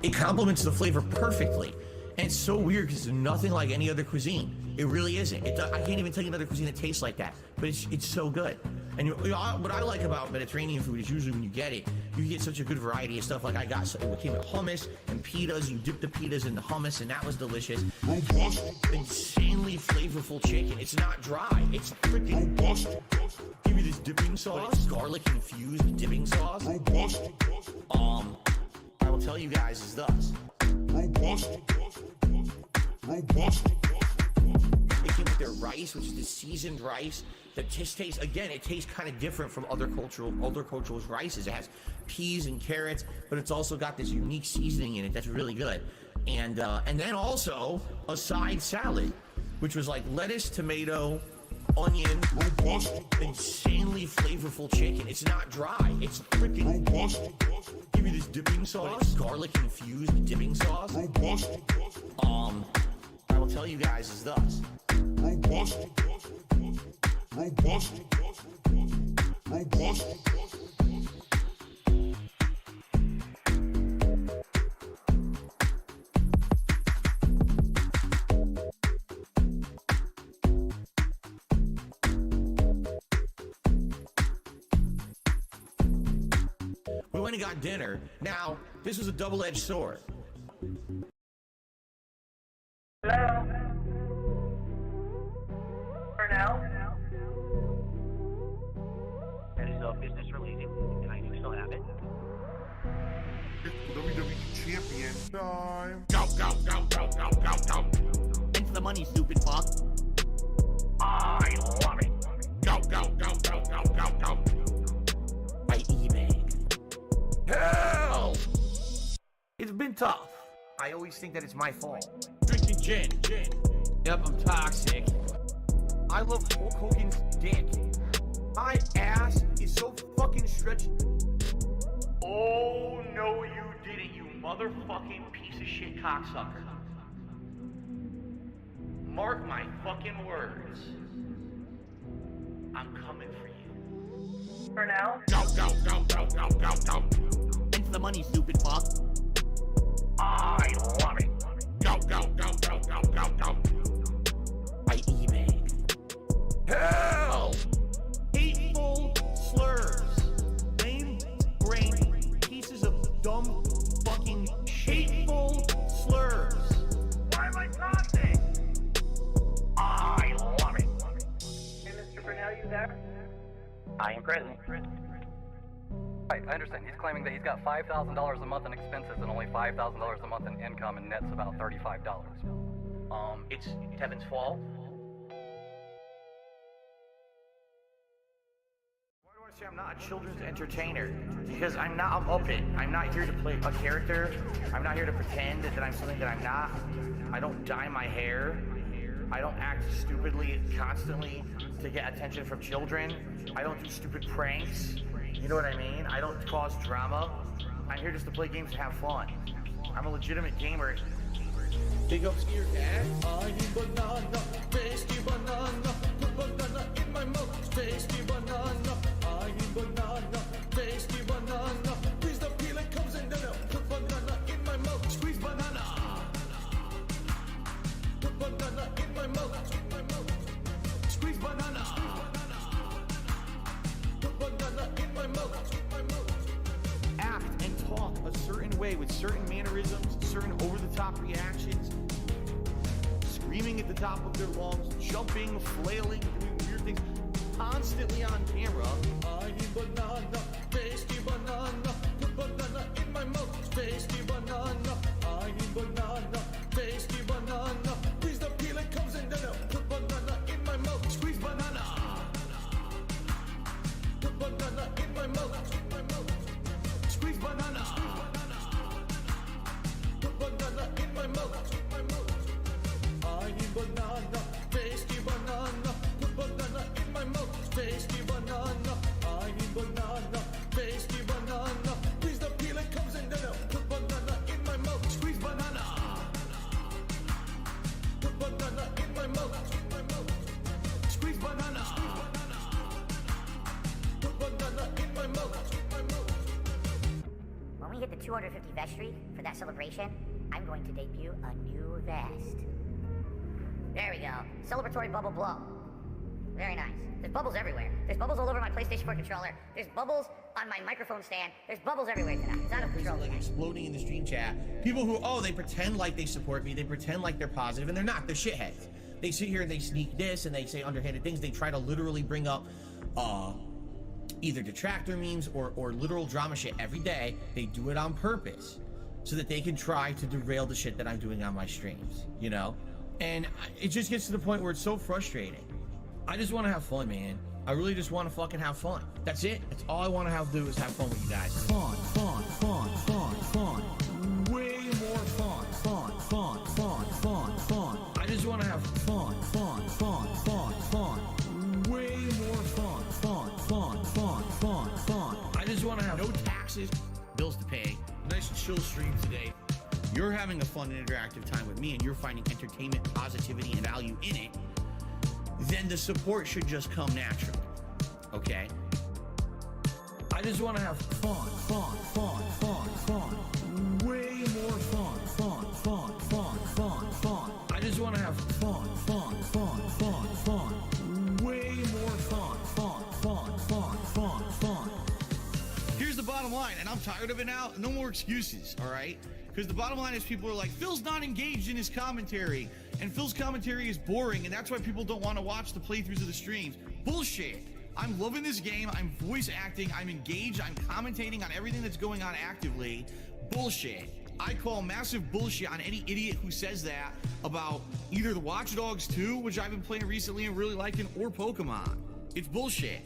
It complements the flavor perfectly. And it's so weird because it's nothing like any other cuisine. It really isn't. I can't even tell you another cuisine that tastes like that, but it's so good. And you know, what I like about Mediterranean food is usually when you get it, you get such a good variety of stuff. Like I got, it came with hummus and pitas. You dip the pitas in the hummus, and that was delicious. Robust. Insanely flavorful chicken. It's not dry. It's freaking Robust. Give me this dipping sauce, garlic infused dipping sauce. Robust. I will tell you guys is thus. Robust. Robust. They came with their rice, which is the seasoned rice that just tastes, again, it tastes kind of different from other cultures' rices. It has peas and carrots, but it's also got this unique seasoning in it that's really good. And then also a side salad, which was like lettuce, tomato, onion, Robust. insanely flavorful chicken. It's not dry. It's freaking Robust. Give me this dipping sauce, garlic infused dipping sauce. Robust. I will tell you guys is thus. Robust. Robust. Robust. We went and got dinner. Now, this was a double-edged sword. Hello? Purnell? That is a business related, and I do still have it. WWE champion time. Go, go, go, go, go, go, go. It's the money, stupid fuck. I love it. Go, go, go, go, go, go, go. By eBay. Hell! It's been tough. I always think that it's my fault. Drinking gin. Yep, I'm toxic. I love Hulk Hogan's dick. My ass is so fucking stretched. Oh, no, you didn't, you motherfucking piece of shit cocksucker. Mark my fucking words. I'm coming for you. For now? Go. Thanks for the money, stupid fuck. I love it. Go. By eBay. Hell! Hateful slurs. Lame brain pieces of dumb fucking hateful slurs. Why am I toxic? I love it. Hey, Mr. Burnell, you there? I am present. Right, I understand. He's claiming that he's got $5,000 a month in expenses and only $5,000 a month in income, and net's about $35. It's Kevin's fault. Why do I say I'm not a children's entertainer? Because I'm not a Muppet. I'm not here to play a character. I'm not here to pretend that I'm something that I'm not. I don't dye my hair. I don't act stupidly constantly to get attention from children. I don't do stupid pranks. You know what I mean? I don't cause drama. I'm here just to play games and have fun. I'm a legitimate gamer. Big up ScrewAttack. I eat banana, tasty banana. Put banana in my mouth, tasty banana. I eat banana, tasty banana. Squeeze the peel, it comes in the milk. Put banana in my mouth, squeeze banana. Put banana in my mouth, squeeze banana. Put banana in my mouth. Act and talk a certain way with certain mannerisms, certain over-the-top reactions, screaming at the top of their lungs, jumping, flailing, doing weird things, constantly on camera. I eat banana, tasty banana. Put banana in my mouth, tasty banana. I eat banana, tasty banana. Squeeze the peel, it comes in the milk. Put banana in my mouth, squeeze banana. Put banana in my mouth, squeeze banana. Put banana in my mouth. I eat banana, tasty banana. Put banana in my mouth, tasty banana. I eat banana, tasty banana. Squeeze the peel, it comes in the milk. Put banana in my mouth, squeeze banana. Put banana in my mouth, squeeze banana. Put banana in my mouth. When we hit the 250 vestry for that celebration, I'm going to debut a new vest. There we go. Celebratory bubble blow. Very nice. There's bubbles everywhere. There's bubbles all over my PlayStation 4 controller. There's bubbles on my microphone stand. There's bubbles everywhere tonight. It's out of control. Like exploding in the stream chat. People who, they pretend like they support me. They pretend like they're positive, and they're not. They're shitheads. They sit here and they sneak this, and they say underhanded things. They try to literally bring up, either detractor memes or literal drama shit every day. They do it on purpose so that they can try to derail the shit that I'm doing on my streams, you know? And it just gets to the point where it's so frustrating. I just want to have fun, man. I really just want to fucking have fun. That's it. That's all I want to have to do is have fun with you guys. Fun. Way more fun. I just want to have fun. Way more fun. I just want to have no taxes, bills to pay, nice and chill stream today. You're having a fun and interactive time with me, and you're finding entertainment, positivity, and value in it. Then the support should just come naturally. Okay? I just want to have fun. Way more fun. I just want to have fun. Way more fun. Here's the bottom line, and I'm tired of it now. No more excuses, all right? Because the bottom line is people are like, Phil's not engaged in his commentary, and Phil's commentary is boring, and that's why people don't want to watch the playthroughs of the streams. Bullshit. I'm loving this game. I'm voice acting. I'm engaged. I'm commentating on everything that's going on actively. Bullshit. I call massive bullshit on any idiot who says that about either the Watch Dogs 2, which I've been playing recently and really liking, or Pokemon. It's bullshit.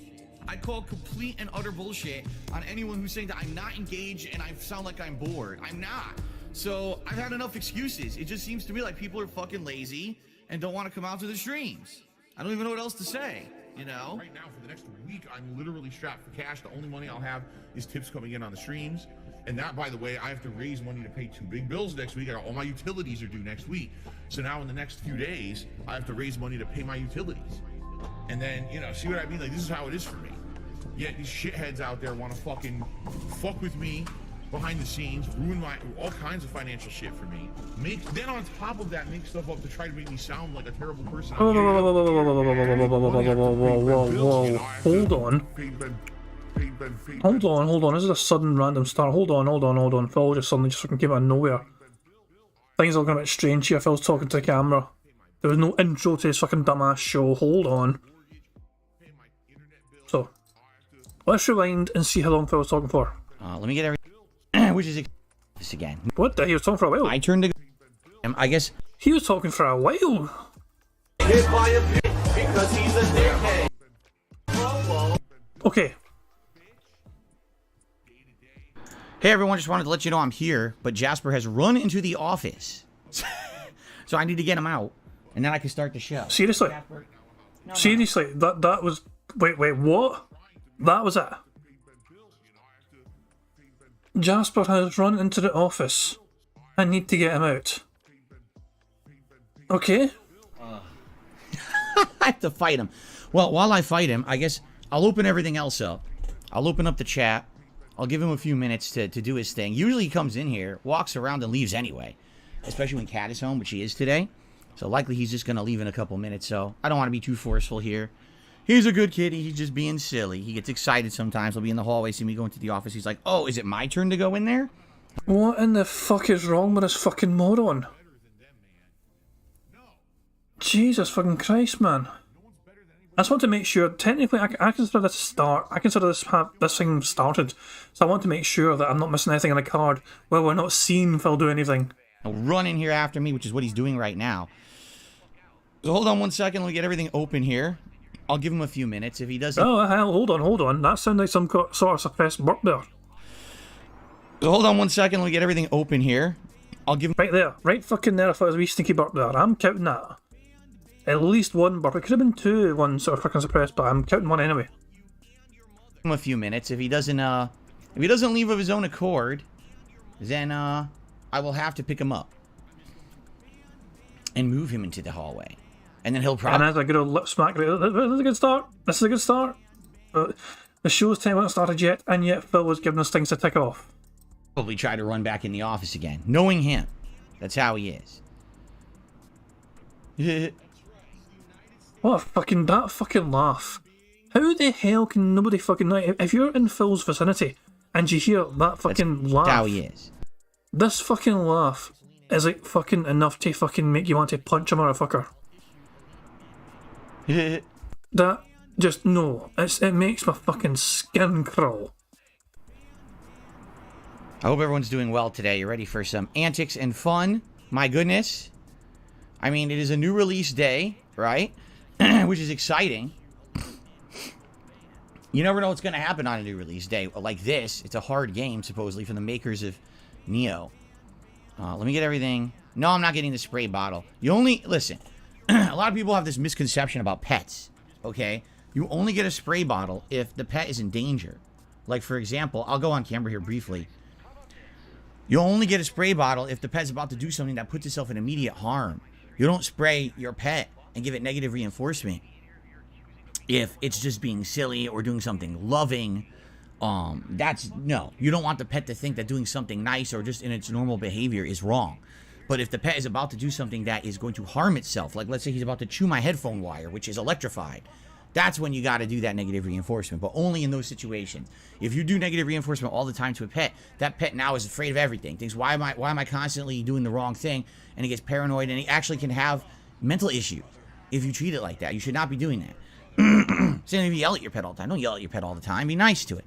I call complete and utter bullshit on anyone who's saying that I'm not engaged and I sound like I'm bored. I'm not. So I've had enough excuses. It just seems to me like people are fucking lazy and don't want to come out to the streams. I don't even know what else to say, you know? Right now, for the next week, I'm literally strapped for cash. The only money I'll have is tips coming in on the streams. And that, by the way, I have to raise money to pay 2 big bills next week. All my utilities are due next week. So now in the next few days, I have to raise money to pay my utilities. And then, you know, see what I mean? Like, this is how it is for me. Yet these shitheads out there want to fucking fuck with me behind the scenes, ruin my all kinds of financial shit for me. Then on top of that, make stuff up to try to make me sound like a terrible person. Hold on. Hold on. This is a sudden random start. Hold on. Phil just suddenly just fucking came out of nowhere. Things are looking a bit strange here. Phil's talking to the camera. There was no intro to this fucking dumbass show. Hold on. So, let's rewind and see how long Phil was talking for. Let me get everything. Which is this again. What the hell? He was talking for a while. I turned to. I guess he was talking for a while. Hit by a bitch because he's a dickhead. Okay. Hey everyone, just wanted to let you know I'm here, but Jasper has run into the office. So I need to get him out, and then I can start the show. Seriously? Seriously? That was... Wait, what? That was it? Jasper has run into the office. I need to get him out. Okay. I have to fight him. Well, while I fight him, I guess I'll open everything else up. I'll open up the chat. I'll give him a few minutes to do his thing. Usually he comes in here, walks around, and leaves anyway. Especially when Kat is home, which he is today. So likely he's just going to leave in a couple minutes. So I don't want to be too forceful here. He's a good kid. He's just being silly. He gets excited sometimes. He'll be in the hallway, see me go into the office. He's like, oh, is it my turn to go in there? What in the fuck is wrong with this fucking moron? Jesus fucking Christ, man. I just want to make sure, technically, I consider this a start. I consider this thing started. So I want to make sure that I'm not missing anything on the card where we're not seeing Phil do anything. He'll run in here after me, which is what he's doing right now. So hold on one second. Let me get everything open here. I'll give him a few minutes. If he doesn't... Oh, hell, hold on. That sounded like some sort of suppressed burp there. So hold on one second. Let me get everything open here. I'll give him... Right there. Right fucking there. I thought it was a wee stinky burp there. I'm counting that. At least one burp. It could have been two, one sort of fucking suppressed, but I'm counting one anyway. Give him a few minutes. If he doesn't leave of his own accord, then I will have to pick him up and move him into the hallway, and then he'll probably. And that's a good old lip smack. This is a good start. The show's 10 minutes started yet, and yet Phil was giving us things to tick off. Probably try to run back in the office again, knowing him. That's how he is. What that fucking laugh. How the hell can nobody fucking know? If you're in Phil's vicinity and you hear that fucking laugh. That's how he is. This fucking laugh is like fucking enough to fucking make you want to punch a motherfucker. That just, no. It makes my fucking skin crawl. I hope everyone's doing well today. You're ready for some antics and fun. My goodness. I mean, it is a new release day, right? Which is exciting. You never know what's going to happen on a new release day. Like this, it's a hard game, supposedly, from the makers of Neo. Let me get everything. No, I'm not getting the spray bottle. Listen, a lot of people have this misconception about pets, okay? You only get a spray bottle if the pet is in danger. Like, for example, I'll go on camera here briefly. You only get a spray bottle if the pet's about to do something that puts itself in immediate harm. You don't spray your pet and give it negative reinforcement if it's just being silly or doing something loving. No, you don't want the pet to think that doing something nice or just in its normal behavior is wrong. But if the pet is about to do something that is going to harm itself, like let's say he's about to chew my headphone wire, which is electrified, that's when you got to do that negative reinforcement, but only in those situations. If you do negative reinforcement all the time to a pet, that pet now is afraid of everything. Thinks, why am I constantly doing the wrong thing? And he gets paranoid, and he actually can have mental issues if you treat it like that. You should not be doing that. Same if you yell at your pet all the time. Don't yell at your pet all the time. Be nice to it.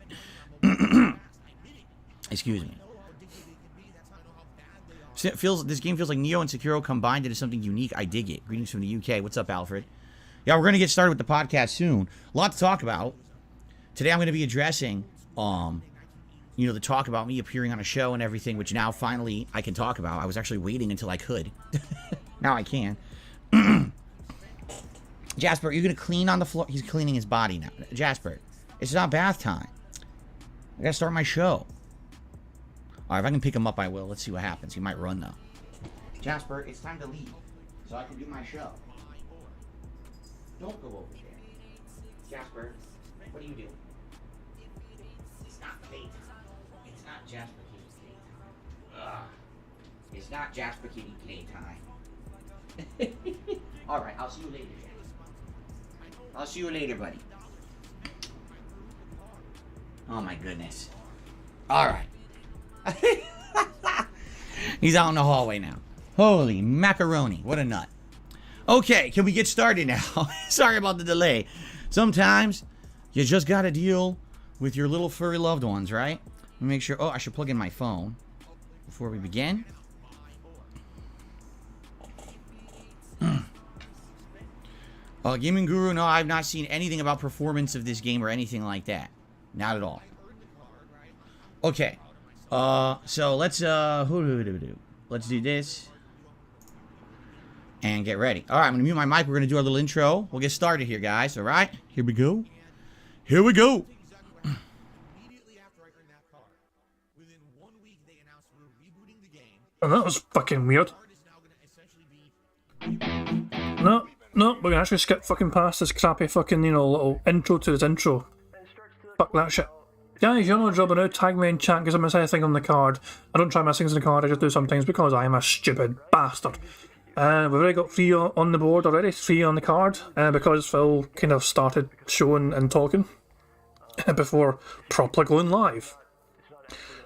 Excuse me. This game feels like Neo and Sekiro combined into something unique. I dig it. Greetings from the UK. What's up, Alfred? Yeah, we're going to get started with the podcast soon. A lot to talk about. Today I'm going to be addressing, you know, the talk about me appearing on a show and everything, which now finally I can talk about. I was actually waiting until I could. Now I can. Jasper, are you going to clean on the floor? He's cleaning his body now. Jasper, it's not bath time. I got to start my show. All right, if I can pick him up, I will. Let's see what happens. He might run, though. Jasper, it's time to leave so I can do my show. Don't go over there. Jasper, what are you doing? It's not playtime. It's not Jasper Kitty playtime. Ugh. It's not Jasper Kitty playtime. Alright, I'll see you later, Jasper. I'll see you later, buddy. Oh my goodness. Alright. He's out in the hallway now. Holy macaroni. What a nut. Okay, can we get started now? Sorry about the delay. Sometimes you just got to deal with your little furry loved ones, right? Let me make sure. Oh, I should plug in my phone before we begin. Gaming Guru, no, I've not seen anything about performance of this game or anything like that. Not at all. Okay. So let's do this. And get ready. All right, I'm going to mute my mic. We're going to do our little intro. We'll get started here, guys. All right? Here we go. Here we go. Oh, that was fucking weird. No, we're going to actually skip fucking past this crappy fucking, you know, little intro to this intro. Fuck that shit. Guys, you're not job now. Tag me in chat because I'm going to say a thing on the card. I don't try my things on the card. I just do sometimes because I am a stupid bastard. We've already got 3 on the board already, 3 on the card, because Phil kind of started showing and talking before properly going live.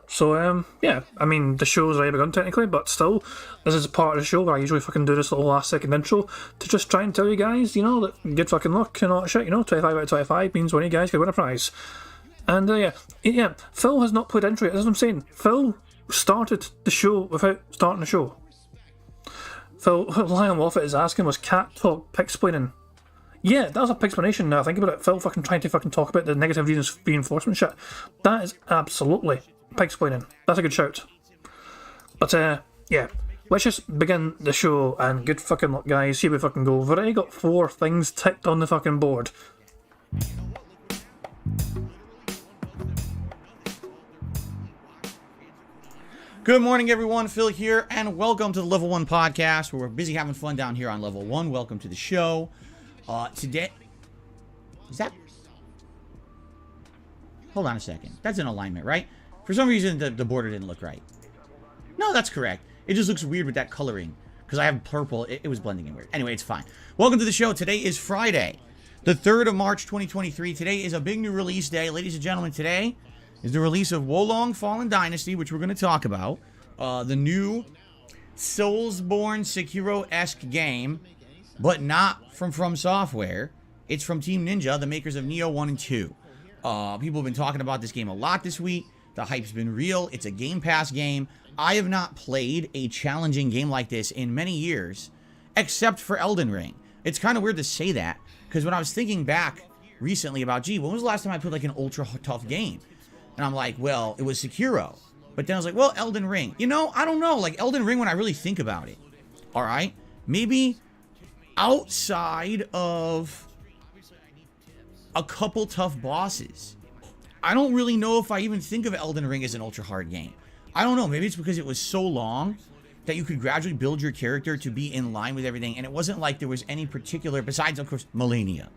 So, yeah, I mean, the show's already begun technically, but still, this is a part of the show where I usually fucking do this little last second intro to just try and tell you guys, you know, that good fucking luck and all that shit, you know, 25 out of 25 means one of you guys could win a prize. And, yeah, Phil has not played intro yet, that's what I'm saying. Phil started the show without starting the show. Phil, Lion Moffat is asking, was cat talk pig-splaining? Yeah, that's a pig-splanation now I think about it. Phil fucking trying to fucking talk about the negative reinforcement shit. That is absolutely pig-splaining. That's a good shout. But, yeah. Let's just begin the show, and good fucking luck, guys. Here we fucking go. We've already got 4 things ticked on the fucking board. Good morning, everyone. Phil here, and welcome to the Level 1 podcast, where we're busy having fun down here on Level 1. Welcome to the show. Today... Is that... Hold on a second. That's in alignment, right? For some reason, the border didn't look right. No, that's correct. It just looks weird with that coloring. Because I have purple. It was blending in weird. Anyway, it's fine. Welcome to the show. Today is Friday, the 3rd of March, 2023. Today is a big new release day. Ladies and gentlemen, today is the release of Wolong Fallen Dynasty, which we're going to talk about. The new Soulsborne Sekiro-esque game, but not from Software. It's from Team Ninja, the makers of Nioh 1 and 2. People have been talking about this game a lot this week. The hype's been real. It's a Game Pass game. I have not played a challenging game like this in many years, except for Elden Ring. It's kind of weird to say that, because when I was thinking back recently about, gee, when was the last time I played like an ultra tough game? And I'm like, well, it was Sekiro. But then I was like, well, Elden Ring. You know, I don't know. Like, Elden Ring, when I really think about it. All right? Maybe outside of a couple tough bosses, I don't really know if I even think of Elden Ring as an ultra-hard game. I don't know. Maybe it's because it was so long that you could gradually build your character to be in line with everything. And it wasn't like there was any particular, besides, of course, Millennia.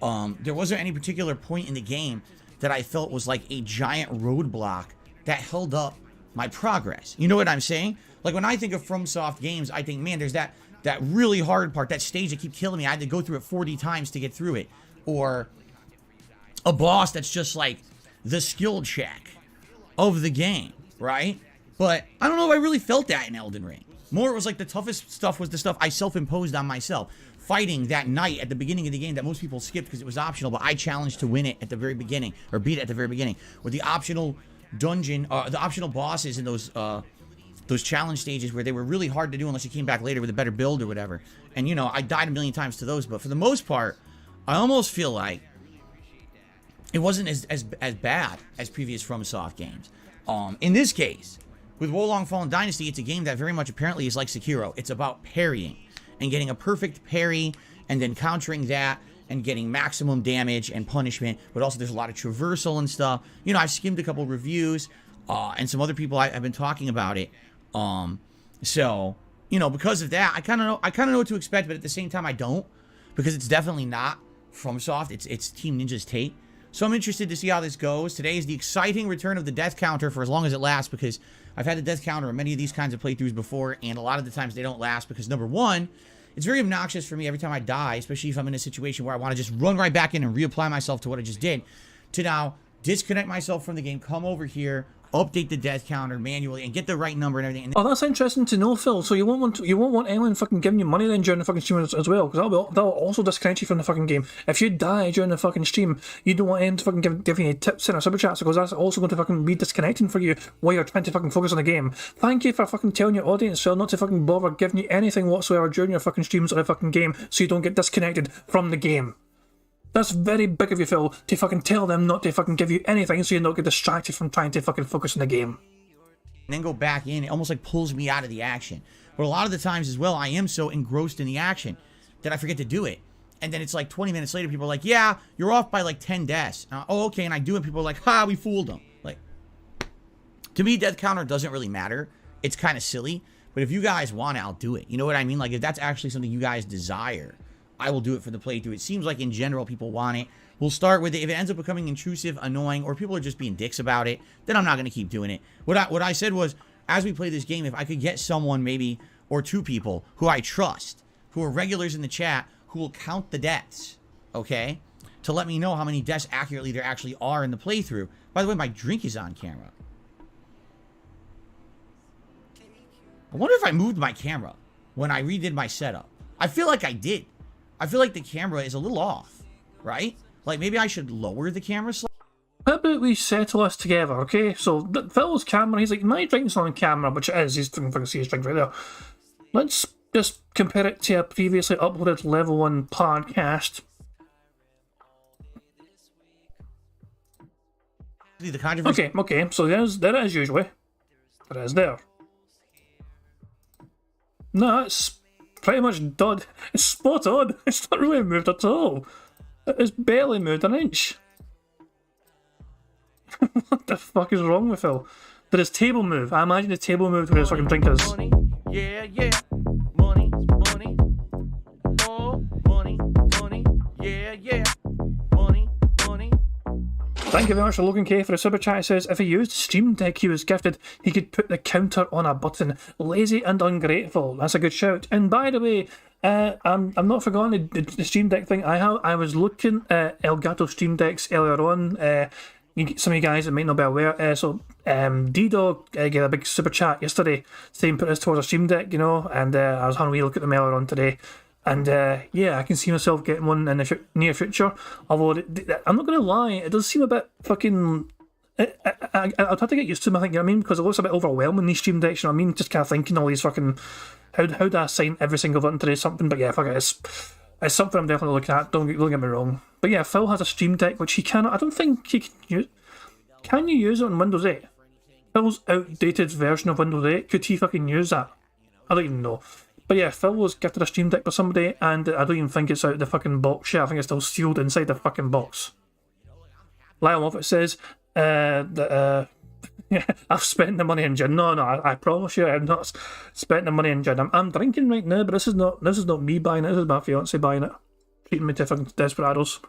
There wasn't any particular point in the game that I felt was like a giant roadblock that held up my progress. You know what I'm saying? Like when I think of FromSoft games, I think, man, there's that really hard part, that stage that keep killing me. I had to go through it 40 times to get through it. Or a boss that's just like the skill check of the game, right? But I don't know if I really felt that in Elden Ring. More it was like the toughest stuff was the stuff I self-imposed on myself. Fighting that knight at the beginning of the game that most people skipped because it was optional, but I challenged to win it at the very beginning, or beat it at the very beginning. With the optional dungeon, the optional bosses in those challenge stages where they were really hard to do unless you came back later with a better build or whatever. And, you know, I died a million times to those, but for the most part, I almost feel like it wasn't as bad as previous FromSoft games. In this case, with Wolong Fallen Dynasty, it's a game that very much apparently is like Sekiro. It's about parrying and getting a perfect parry and then countering that and getting maximum damage and punishment. But also there's a lot of traversal and stuff. You know, I've skimmed a couple reviews and some other people I've been talking about it. So, you know, because of that, I kind of know what to expect, but at the same time I don't, because it's definitely not FromSoft. It's Team Ninja's take. So I'm interested to see how this goes. Today is the exciting return of the death counter for as long as it lasts, because I've had the death counter in many of these kinds of playthroughs before, and a lot of the times they don't last because, number one, it's very obnoxious for me every time I die, especially if I'm in a situation where I want to just run right back in and reapply myself to what I just did, to now disconnect myself from the game, come over here, update the death counter manually, and get the right number and everything. And oh, that's interesting to know, Phil. So you won't want anyone fucking giving you money then during the fucking stream as well, because that'll also disconnect you from the fucking game. If you die during the fucking stream, you don't want anyone to fucking give you any tips in or super chats, because that's also going to fucking be disconnecting for you while you're trying to fucking focus on the game. Thank you for fucking telling your audience, Phil, not to fucking bother giving you anything whatsoever during your fucking streams or the fucking game, so you don't get disconnected from the game. That's very big of you, Phil, to fucking tell them not to fucking give you anything so you don't get distracted from trying to fucking focus on the game. then go back in. It almost like pulls me out of the action. But a lot of the times as well, I am so engrossed in the action that I forget to do it. And then it's like 20 minutes later, people are like, yeah, you're off by like 10 deaths. Oh, okay, and I do it. People are like, ha, we fooled them. Like, to me, death counter doesn't really matter. It's kind of silly. But if you guys want it, I'll do it. You know what I mean? Like, if that's actually something you guys desire, I will do it for the playthrough. It seems like in general people want it. We'll start with it. If it ends up becoming intrusive, annoying, or people are just being dicks about it, then I'm not going to keep doing it. What I said was, as we play this game, if I could get someone maybe, or two people, who I trust, who are regulars in the chat, who will count the deaths, okay, to let me know how many deaths accurately there actually are in the playthrough. By the way, my drink is on camera. I wonder if I moved my camera when I redid my setup. I feel like I did. I feel like the camera is a little off, right? Like, maybe I should lower the camera slightly. How about we settle us together, okay? So, Phil's camera, he's like, my drink's on camera, which it is. He's fucking see his drink right there. Let's just compare it to a previously uploaded level 1 podcast. The controversy. Okay, so there it is usually. It is there. No, it's pretty much done. It's spot on. It's not really moved at all. It's barely moved an inch. What the fuck is wrong with Phil? Did his table move? I imagine the table moved where his fucking drink is. Money, yeah, yeah. Money, money. Oh, money, money. Yeah, yeah. Money, money. Thank you very much for Logan K for the super chat. It says, if he used Stream Deck he was gifted, he could put the counter on a button. Lazy and ungrateful. That's a good shout. And by the way, I'm not forgotten the Stream Deck thing. I was looking at Elgato Stream Decks earlier on. Some of you guys that might not be aware. So D-Dog gave a big super chat yesterday saying put this towards a Stream Deck, you know, and I was having a wee look at them earlier on today. And yeah, I can see myself getting one in the near future. Although, I'm not going to lie, it does seem a bit fucking... I'll have to get used to them, I think, you know what I mean? Because it looks a bit overwhelming, these Stream Decks, you know what I mean? Just kind of thinking all these fucking... How do I assign every single button to do something? But yeah, fuck it, it's something I'm definitely looking at, don't get me wrong. But yeah, Phil has a Stream Deck, which he cannot... I don't think he can use... Can you use it on Windows 8? Phil's outdated version of Windows 8, could he fucking use that? I don't even know. But yeah, Phil was gifted a Stream Deck by somebody, and I don't even think it's out of the fucking box yet. I think it's still sealed inside the fucking box. Lyle Moffat says that I've spent the money in gin. No, I promise you, I've not spent the money in gin. I'm drinking right now, but this is not me buying it. This is my fiance buying it, treating me to fucking desperados.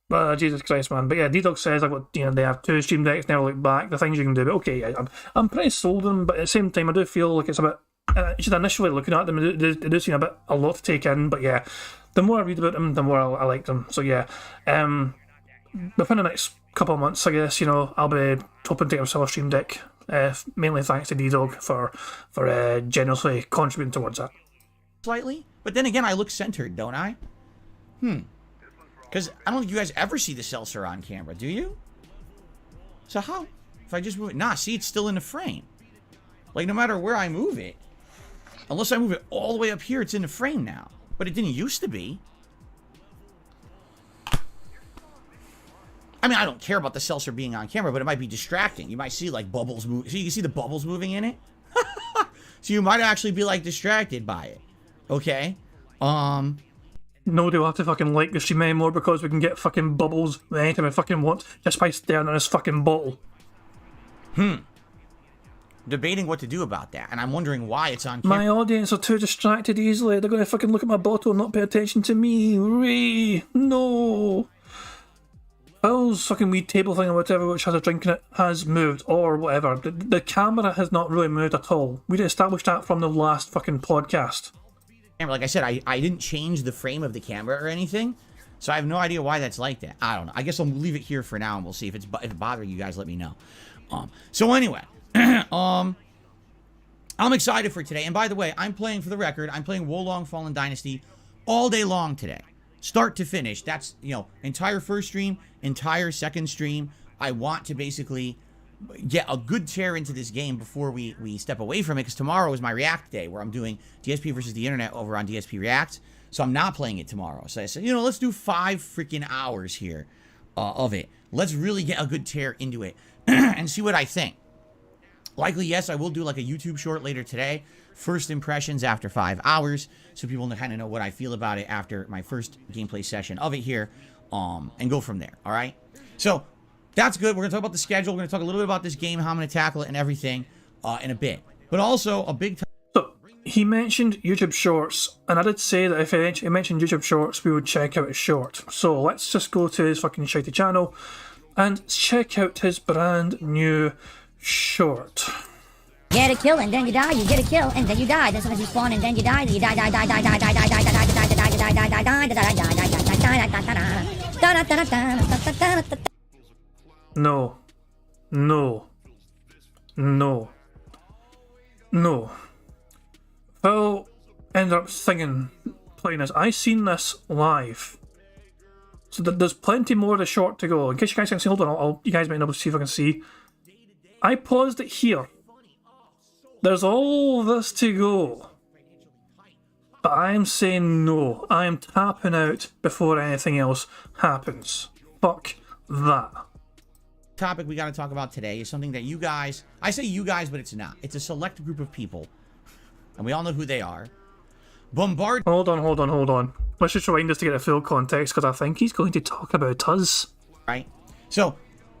But Jesus Christ, man. But yeah, D-Dog says I've got, you know, they have 2 Stream Decks. Never look back. The things you can do. But okay, yeah, I'm pretty sold on them. But at the same time, I do feel like it's a bit. Just initially looking at them, they do seem a lot to take in, but yeah, the more I read about them, the more I like them. So yeah, within the next couple of months, I guess, you know, I'll be hoping to get myself a Stream Deck, mainly thanks to D-Dog for generously contributing towards that. Slightly, but then again, I look centered, don't I? Because I don't think you guys ever see the seltzer on camera, do you? So how? If I just move it, nah, see, it's still in the frame. Like, no matter where I move it, unless I move it all the way up here, it's in the frame now. But it didn't used to be. I mean, I don't care about the seltzer being on camera, but it might be distracting. You might see like bubbles move. So you can see the bubbles moving in it. So you might actually be like distracted by it. Okay. Nobody will have to fucking like the stream anymore because we can get fucking bubbles anytime we fucking want just by staring at this fucking bottle. Debating what to do about that, and I'm wondering why it's on camera. My audience are too distracted easily. They're gonna fucking look at my bottle and not pay attention to me. Ray, no. Phil's fucking wee table thing or whatever which has a drink in it has moved, or whatever. The camera has not really moved at all. We'd established that from the last fucking podcast. Like I said, I didn't change the frame of the camera or anything, so I have no idea why that's like that. I don't know. I guess I'll leave it here for now, and we'll see if it bothers you guys. Let me know. So anyway, I'm excited for today. And by the way, I'm playing, for the record, I'm playing Wolong Fallen Dynasty all day long today, start to finish. That's, you know, entire first stream, entire second stream. I want to basically get a good tear into this game before we step away from it, because tomorrow is my React day, where I'm doing DSP versus the internet over on DSP React. So I'm not playing it tomorrow. So I said, you know, let's do 5 freaking hours here of it. Let's really get a good tear into it and see what I think. Likely, yes, I will do like a YouTube short later today. First impressions after 5 hours, so people kind of know what I feel about it after my first gameplay session of it here, and go from there. All right. So that's good. We're gonna talk about the schedule. We're gonna talk a little bit about this game, how I'm gonna tackle it, and everything in a bit. But also a big. So he mentioned YouTube Shorts, and I did say that if he mentioned YouTube Shorts, we would check out his short. So let's just go to his fucking shitty channel and check out his brand new short. Get a kill and then you die, you get a kill and then you die. Then sometimes you spawn and then you die, you die. No. No. No. No. Phil ended up singing, playing this. I seen this live. So there's plenty more of the short to go. In case you guys can see, hold on, you guys might be able to see if I can see. I paused it here. There's all this to go. But I'm saying no. I'm tapping out before anything else happens. Fuck that. Topic we got to talk about today is something that you guys, I say you guys, but it's not. It's a select group of people, and we all know who they are. Bombard. Hold on. Let's just rewind this to get a full context, because I think he's going to talk about us. Right. So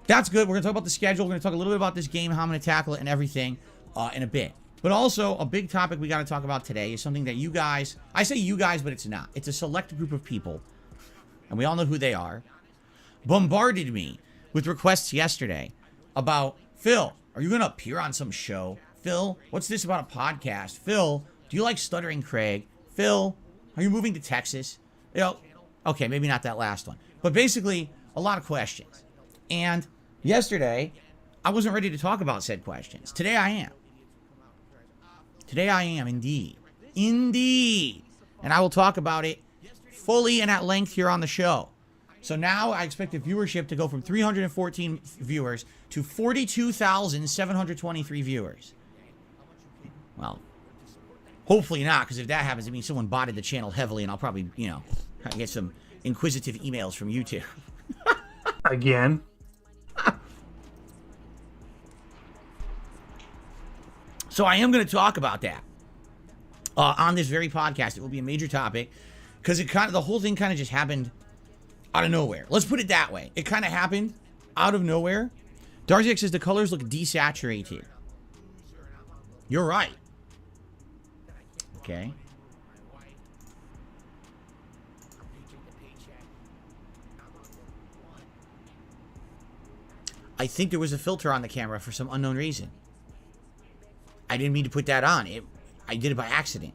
that's good. We're going to talk about the schedule. We're going to talk a little bit about this game, how I'm going to tackle it, and everything in a bit. But also a big topic we got to talk about today is something that you guys, I say you guys, but it's not. It's a select group of people, and we all know who they are, bombarded me with requests yesterday about, Phil, are you going to appear on some show? Phil, what's this about a podcast? Phil, do you like Stuttering Craig? Phil, are you moving to Texas? You know, okay, maybe not that last one. But basically, a lot of questions. And yesterday, I wasn't ready to talk about said questions. Today I am. Today I am, indeed. Indeed. And I will talk about it fully and at length here on the show. So now I expect the viewership to go from 314 viewers to 42,723 viewers. Well, hopefully not, because if that happens, it means someone botted the channel heavily, and I'll probably, you know, get some inquisitive emails from YouTube. Again. So I am going to talk about that on this very podcast. It will be a major topic, because the whole thing kind of just happened out of nowhere. Let's put it that way. It kind of happened out of nowhere. Darziak says the colors look desaturated. You're right. Okay. I think there was a filter on the camera for some unknown reason. I didn't mean to put that on. I did it by accident.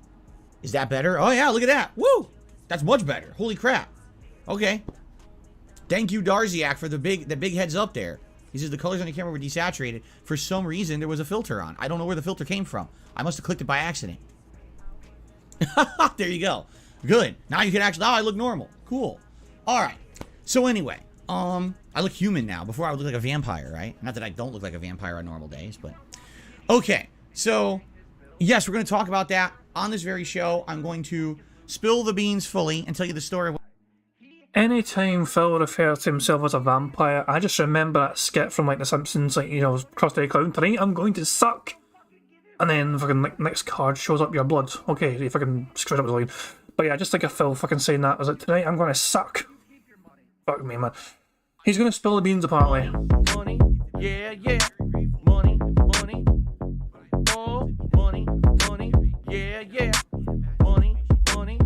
Is that better? Oh yeah, look at that. Woo! That's much better. Holy crap. Okay. Thank you, Darziak, for the big heads up there. He says the colors on the camera were desaturated. For some reason, there was a filter on. I don't know where the filter came from. I must have clicked it by accident. There you go. Good. Now you can actually... Oh, I look normal. Cool. All right. So anyway, I look human now. Before I would look like a vampire, right? Not that I don't look like a vampire on normal days, but... Okay. So, yes, we're going to talk about that on this very show. I'm going to spill the beans fully and tell you the story of... anytime Phil refers to himself as a vampire, I just remember that skit from like The Simpsons, like, you know, Krusty Clown, tonight I'm going to suck. And then fucking like, next card shows up your blood. Okay, if I can screw it up the line. But yeah, I just think of Phil fucking saying that. I was like, tonight I'm going to suck. Fuck me, man. He's going to spill the beans apparently. Money, yeah, yeah. Money, money. Oh, money, money, yeah, yeah. Money, money.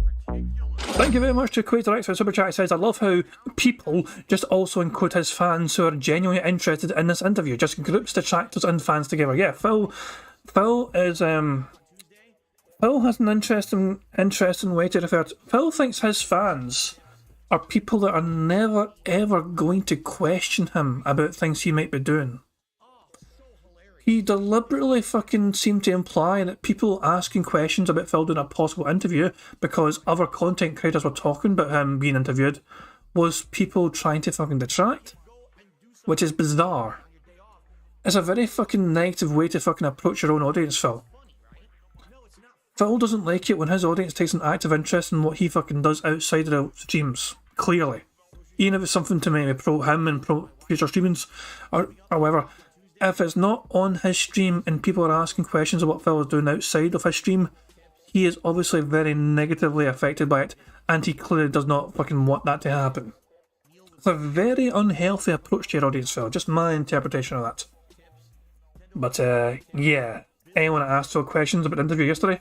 Thank you very much to Quaterx for Super Chat. He says, I love how people just also include his fans who are genuinely interested in this interview. Just groups detractors and fans together. Yeah, Phil is Phil has an interesting way to refer to. Phil thinks his fans are people that are never ever going to question him about things he might be doing. He deliberately fucking seemed to imply that people asking questions about Phil doing a possible interview because other content creators were talking about him being interviewed was people trying to fucking detract. Which is bizarre. It's a very fucking negative way to fucking approach your own audience, Phil. Phil doesn't like it when his audience takes an active interest in what he fucking does outside of the streams. Clearly. Even if it's something to maybe promote him and promote future streamings or whatever. If it's not on his stream and people are asking questions about what Phil is doing outside of his stream, he is obviously very negatively affected by it, and he clearly does not fucking want that to happen. It's a very unhealthy approach to your audience, Phil. Just my interpretation of that. But yeah, anyone that asked Phil questions about the interview yesterday,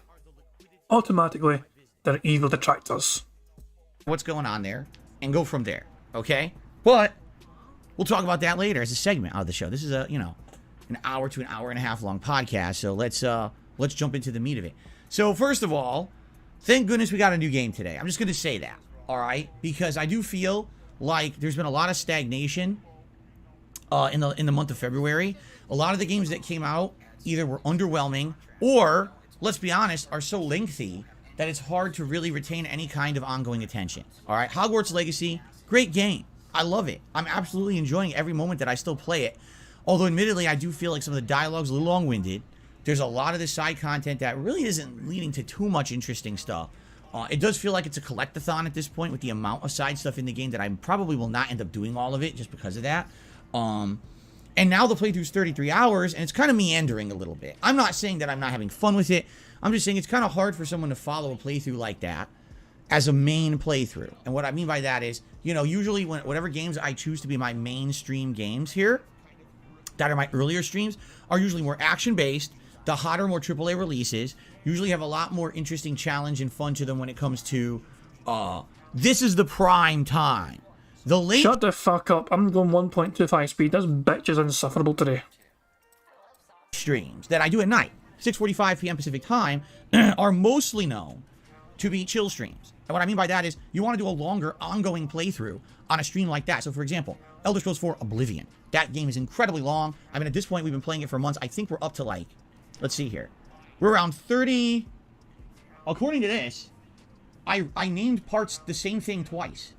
automatically they're evil detractors. What's going on there, and go from there, okay? But we'll talk about that later as a segment of the show. This is a, you know, an hour to an hour and a half long podcast, so let's jump into the meat of it. So first of all, thank goodness we got a new game today. I'm just going to say that, all right? Because I do feel like there's been a lot of stagnation in the month of February. A lot of the games that came out either were underwhelming or, let's be honest, are so lengthy that it's hard to really retain any kind of ongoing attention. All right, Hogwarts Legacy, great game. I love it. I'm absolutely enjoying every moment that I still play it. Although, admittedly, I do feel like some of the dialogue's a little long-winded. There's a lot of the side content that really isn't leading to too much interesting stuff. It does feel like it's a collect-a-thon at this point with the amount of side stuff in the game that I probably will not end up doing all of it just because of that. And now the playthrough's 33 hours, and it's kind of meandering a little bit. I'm not saying that I'm not having fun with it. I'm just saying it's kind of hard for someone to follow a playthrough like that as a main playthrough. And what I mean by that is, you know, usually whatever games I choose to be my mainstream games here, that are my earlier streams, are usually more action-based. The hotter, more AAA releases usually have a lot more interesting challenge and fun to them when it comes to, this is the prime time. The late Shut the fuck up. I'm going 1.25 speed. This bitch is insufferable today. Streams that I do at night, 6:45 p.m. Pacific time, are mostly known to be chill streams. And what I mean by that is you want to do a longer, ongoing playthrough on a stream like that. So, for example, Elder Scrolls 4 Oblivion. That game is incredibly long. I mean, at this point, we've been playing it for months. I think we're up to, like, let's see here. We're around 30... According to this, I named parts the same thing twice.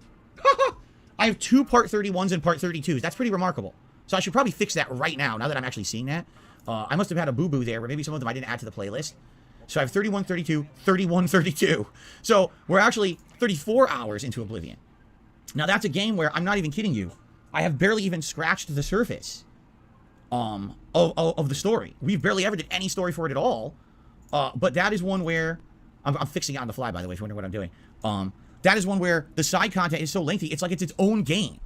I have 2 Part 31s and Part 32s. That's pretty remarkable. So I should probably fix that right now that I'm actually seeing that. I must have had a boo-boo there, but maybe some of them I didn't add to the playlist. So I have 31, 32, 31, 32. So we're actually 34 hours into Oblivion. Now that's a game where, I'm not even kidding you, I have barely even scratched the surface of the story. We've barely ever did any story for it at all. But that is one where, I'm fixing it on the fly, by the way, if you're wondering what I'm doing. That is one where the side content is so lengthy, it's like it's its own game,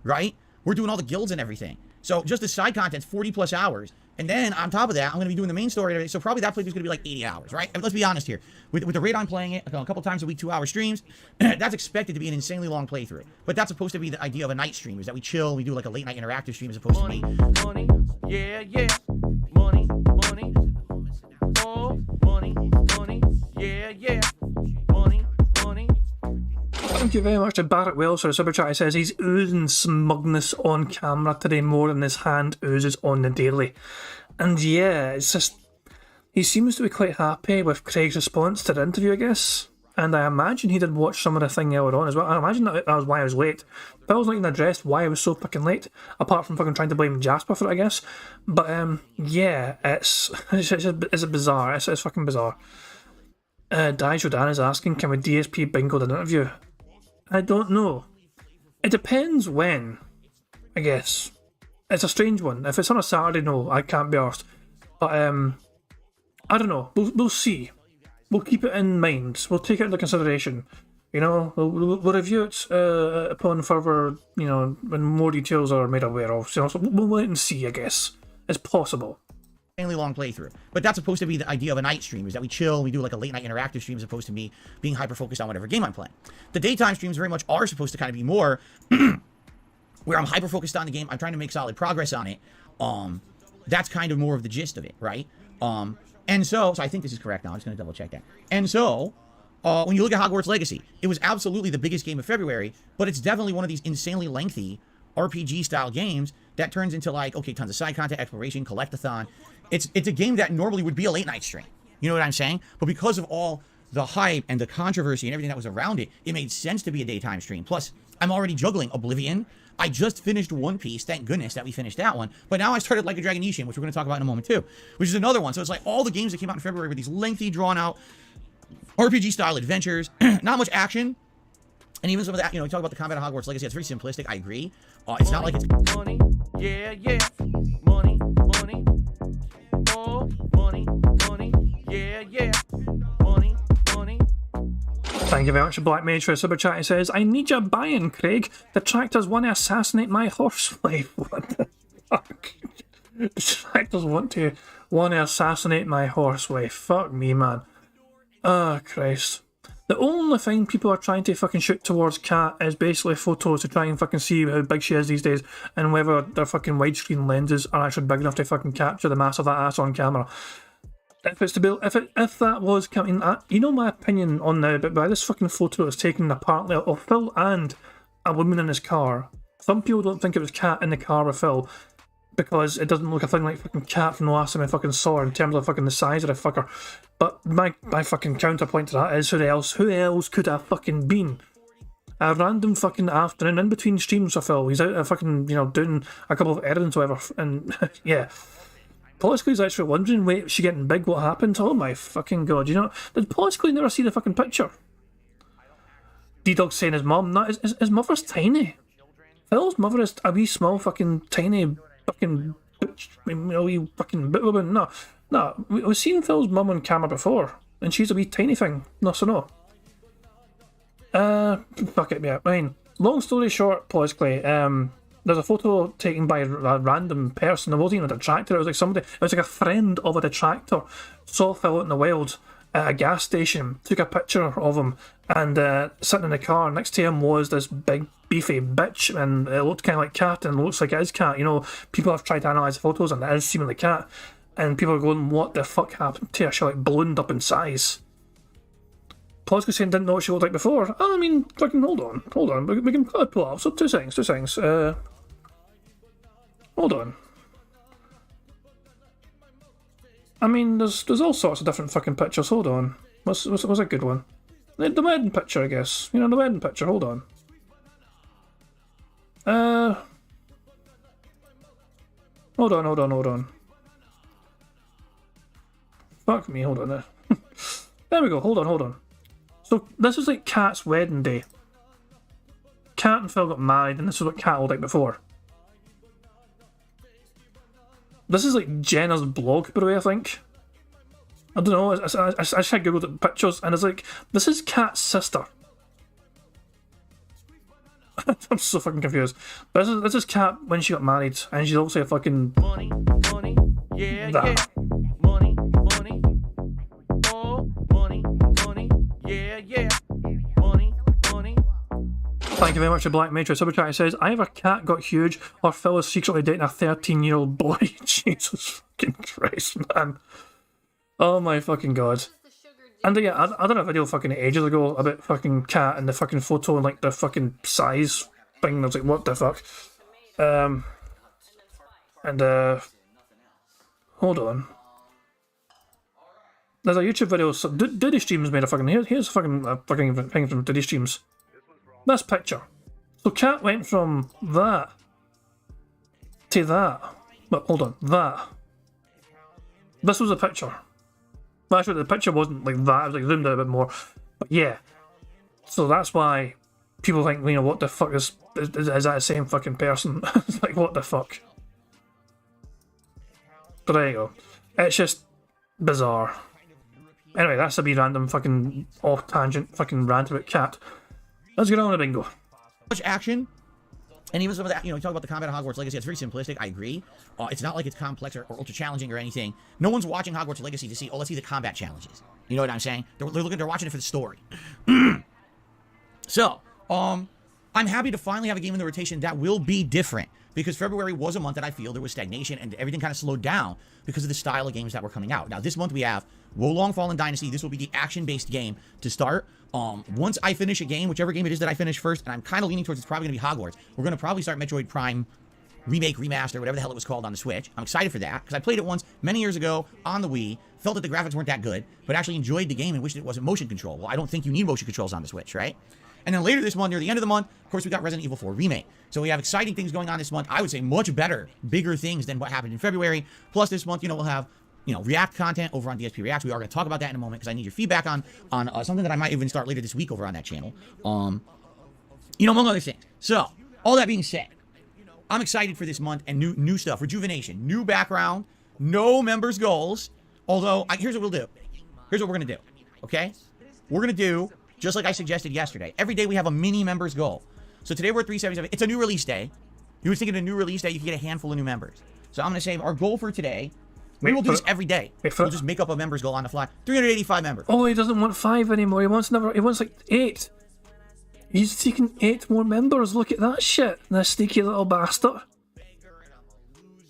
right? We're doing all the guilds and everything. So just the side content's 40 plus hours. And then on top of that, I'm going to be doing the main story and everything. So probably that playthrough's going to be like 80 hours, right? I mean, let's be honest here. With the rate I'm playing it, a couple times a week, 2-hour streams, that's expected to be an insanely long playthrough. But that's supposed to be the idea of a night stream, is that we chill, we do like a late night interactive stream as opposed to me. Money, yeah, yeah. Money, money. Oh, money, money, yeah, yeah. Money, money. Thank you very much to Barrett Wells for the super chat. He says he's oozing smugness on camera today more than his hand oozes on the daily. And yeah, it's just, he seems to be quite happy with Craig's response to the interview, I guess. And I imagine he did watch some of the thing earlier on as well. I imagine that was why I was late. Bill's not even addressed why I was so fucking late, apart from fucking trying to blame Jasper for it, I guess. But yeah, it's bizarre. It's fucking bizarre. Dai Jodan is asking, can we DSP Bingo the interview? I don't know. It depends when, I guess. It's a strange one. If it's on a Saturday, no, I can't be arsed. But, I don't know. We'll see. We'll keep it in mind. We'll take it into consideration. You know, we'll review it upon further, you know, when more details are made aware of. So we'll wait and see, I guess. It's possible. Long playthrough. But that's supposed to be the idea of a night stream, is that we chill, we do like a late night interactive stream as opposed to me being hyper-focused on whatever game I'm playing. The daytime streams very much are supposed to kind of be more where I'm hyper-focused on the game, I'm trying to make solid progress on it. That's kind of more of the gist of it, right? And so I think this is correct now, I'm just going to double check that. And so, when you look at Hogwarts Legacy, it was absolutely the biggest game of February, but it's definitely one of these insanely lengthy RPG-style games that turns into like, okay, tons of side content, exploration, collect-a-thon. It's a game that normally would be a late-night stream. You know what I'm saying? But because of all the hype and the controversy and everything that was around it, it made sense to be a daytime stream. Plus, I'm already juggling Oblivion. I just finished One Piece. Thank goodness that we finished that one. But now I started Like a Dragon Ishin, which we're going to talk about in a moment too, which is another one. So it's like all the games that came out in February were these lengthy, drawn-out RPG-style adventures. Not much action. And even some of that, you know, you talk about the combat of Hogwarts Legacy, it's very simplistic, I agree. It's not like it's... Money, yeah, yeah. Money, money. Oh, money, money, yeah, yeah. Money, money. Thank you very much, Black Mage, for a super chat. He says, I need your buy-in, Craig. Detractors want to assassinate my horsewave. What the fuck? Detractors want to assassinate my horsewave. Fuck me, man. Oh, Christ. The only thing people are trying to fucking shoot towards Kat is basically photos to try and fucking see how big she is these days and whether their fucking widescreen lenses are actually big enough to fucking capture the mass of that ass on camera. If it's to be, if that was coming, you know my opinion on now, but by this fucking photo is taken apart of Phil and a woman in his car. Some people don't think it was Kat in the car with Phil because it doesn't look a thing like fucking Kat from the last time I fucking saw her in terms of fucking the size of the fucker. But my fucking counterpoint to that is who else could have fucking been? A random fucking afternoon in between streams for Phil. He's out fucking, you know, doing a couple of errands or whatever, and yeah. Politically's actually wondering, wait, is she getting big? What happened? Oh my fucking god, you know, did Politically never see the fucking picture? D-Dog saying his mum, no, his mother's tiny. Phil's mother is a wee small fucking tiny fucking bitch, you know, wee fucking bit woman. No, we've seen Phil's mum on camera before, and she's a wee tiny thing. No, so no. Fuck it, yeah. I mean, long story short, Politically, there's a photo taken by a random person. It wasn't even a detractor. It was like somebody. It was like a friend of a detractor saw Phil out in the wild at a gas station, took a picture of him, and sitting in the car next to him was this big beefy bitch, and it looked kind of like Kat, and it looks like it is Kat. You know, people have tried to analyse the photos, and it is seemingly Kat. And people are going, what the fuck happened to her? She like ballooned up in size. Politically saying didn't know what she looked like before. Oh, I mean, fucking hold on. We can pull it up. So two seconds. Hold on. I mean, there's all sorts of different fucking pictures. Hold on. What's a good one? The wedding picture, I guess. You know, the wedding picture. Hold on. Hold on. Fuck me, hold on there. There we go, hold on. So, this is like Kat's wedding day. Kat and Phil got married, and this is what Kat looked like before. This is like Jenna's blog, by the way, I think. I don't know, I googled the pictures, and it's like, this is Kat's sister. I'm so fucking confused. But this is Kat when she got married, and she's also a fucking... Money, yeah, that. Yeah. Money, oh, money, yeah. Money. Thank you very much to Black Matrix. Super Chat says, either Kat got huge, or Phil is secretly dating a 13-year-old boy. Jesus fucking Christ, man. Oh my fucking god. And yeah, I done a video fucking ages ago about fucking Kat and the fucking photo and like the fucking size thing. I was like, what the fuck? Hold on. There's a YouTube video. So Diddy Streams made a fucking. Here's a fucking thing from Diddy Streams. This picture. So Kat went from that to that. But hold on, that. This was a picture. Well, actually, the picture wasn't like that. It was like zoomed out a bit more. But yeah. So that's why people think, you know, what the fuck is that the same fucking person? It's like, what the fuck? But there you go. It's just bizarre. Anyway, that's a wee random fucking off tangent fucking rant about cat. Let's get on with bingo. Much action. And even some of that, you know, you talk about the combat of Hogwarts Legacy, it's very simplistic, I agree. It's not like it's complex or ultra challenging or anything. No one's watching Hogwarts Legacy to see, oh, let's see the combat challenges. You know what I'm saying? They're watching it for the story. So, I'm happy to finally have a game in the rotation that will be different, because February was a month that I feel there was stagnation and everything kind of slowed down because of the style of games that were coming out. Now, this month we have Wolong Fallen Dynasty. This will be the action-based game to start. Once I finish a game, whichever game it is that I finish first, and I'm kind of leaning towards it's probably going to be Hogwarts, we're going to probably start Metroid Prime Remake, Remaster, whatever the hell it was called on the Switch. I'm excited for that, because I played it once many years ago on the Wii, felt that the graphics weren't that good, but actually enjoyed the game and wished it wasn't motion control. Well, I don't think you need motion controls on the Switch, right? And then later this month, near the end of the month, of course, we got Resident Evil 4 Remake. So we have exciting things going on this month. I would say much better, bigger things than what happened in February. Plus this month, you know, we'll have, you know, React content over on DSP Reacts. We are going to talk about that in a moment because I need your feedback on something that I might even start later this week over on that channel. You know, among other things. So, all that being said, I'm excited for this month and new stuff. Rejuvenation, new background, no members goals. Although, here's what we'll do. Here's what we're going to do. Okay? We're going to do, just like I suggested yesterday, every day we have a mini members goal. So today we're at 377. It's a new release day. You would think in a new release day you could get a handful of new members. So I'm going to say our goal for today, we will do this every day. We'll just make up a members goal on the fly. 385 members. Oh, he doesn't want 5 anymore. He wants like 8. He's seeking 8 more members. Look at that shit. That sneaky little bastard.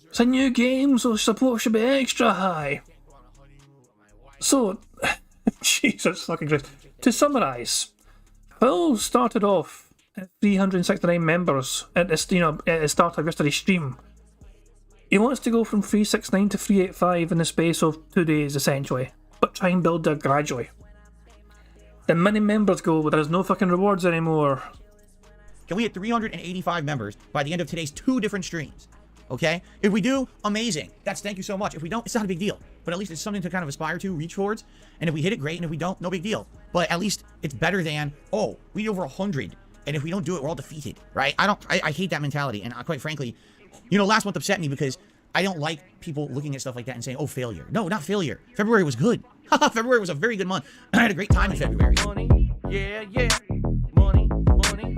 It's a new game, so support should be extra high. So, Jesus fucking Christ. To summarise, Phil started off at 369 members at the start of yesterday's stream. He wants to go from 369 to 385 in the space of 2 days, essentially, but try and build that gradually. The mini members go, but there's no fucking rewards anymore. Can we hit 385 members by the end of today's 2 different streams? Okay? If we do, amazing. Thank you so much. If we don't, it's not a big deal. But at least it's something to kind of aspire to, reach towards. And if we hit it, great. And if we don't, no big deal. But at least it's better than, oh, we need over 100. And if we don't do it, we're all defeated, right? I hate that mentality. And quite frankly, you know, last month upset me because I don't like people looking at stuff like that and saying, oh, failure. No, not failure. February was good. February was a very good month. I had a great time in February. Money, yeah, yeah. Money, money,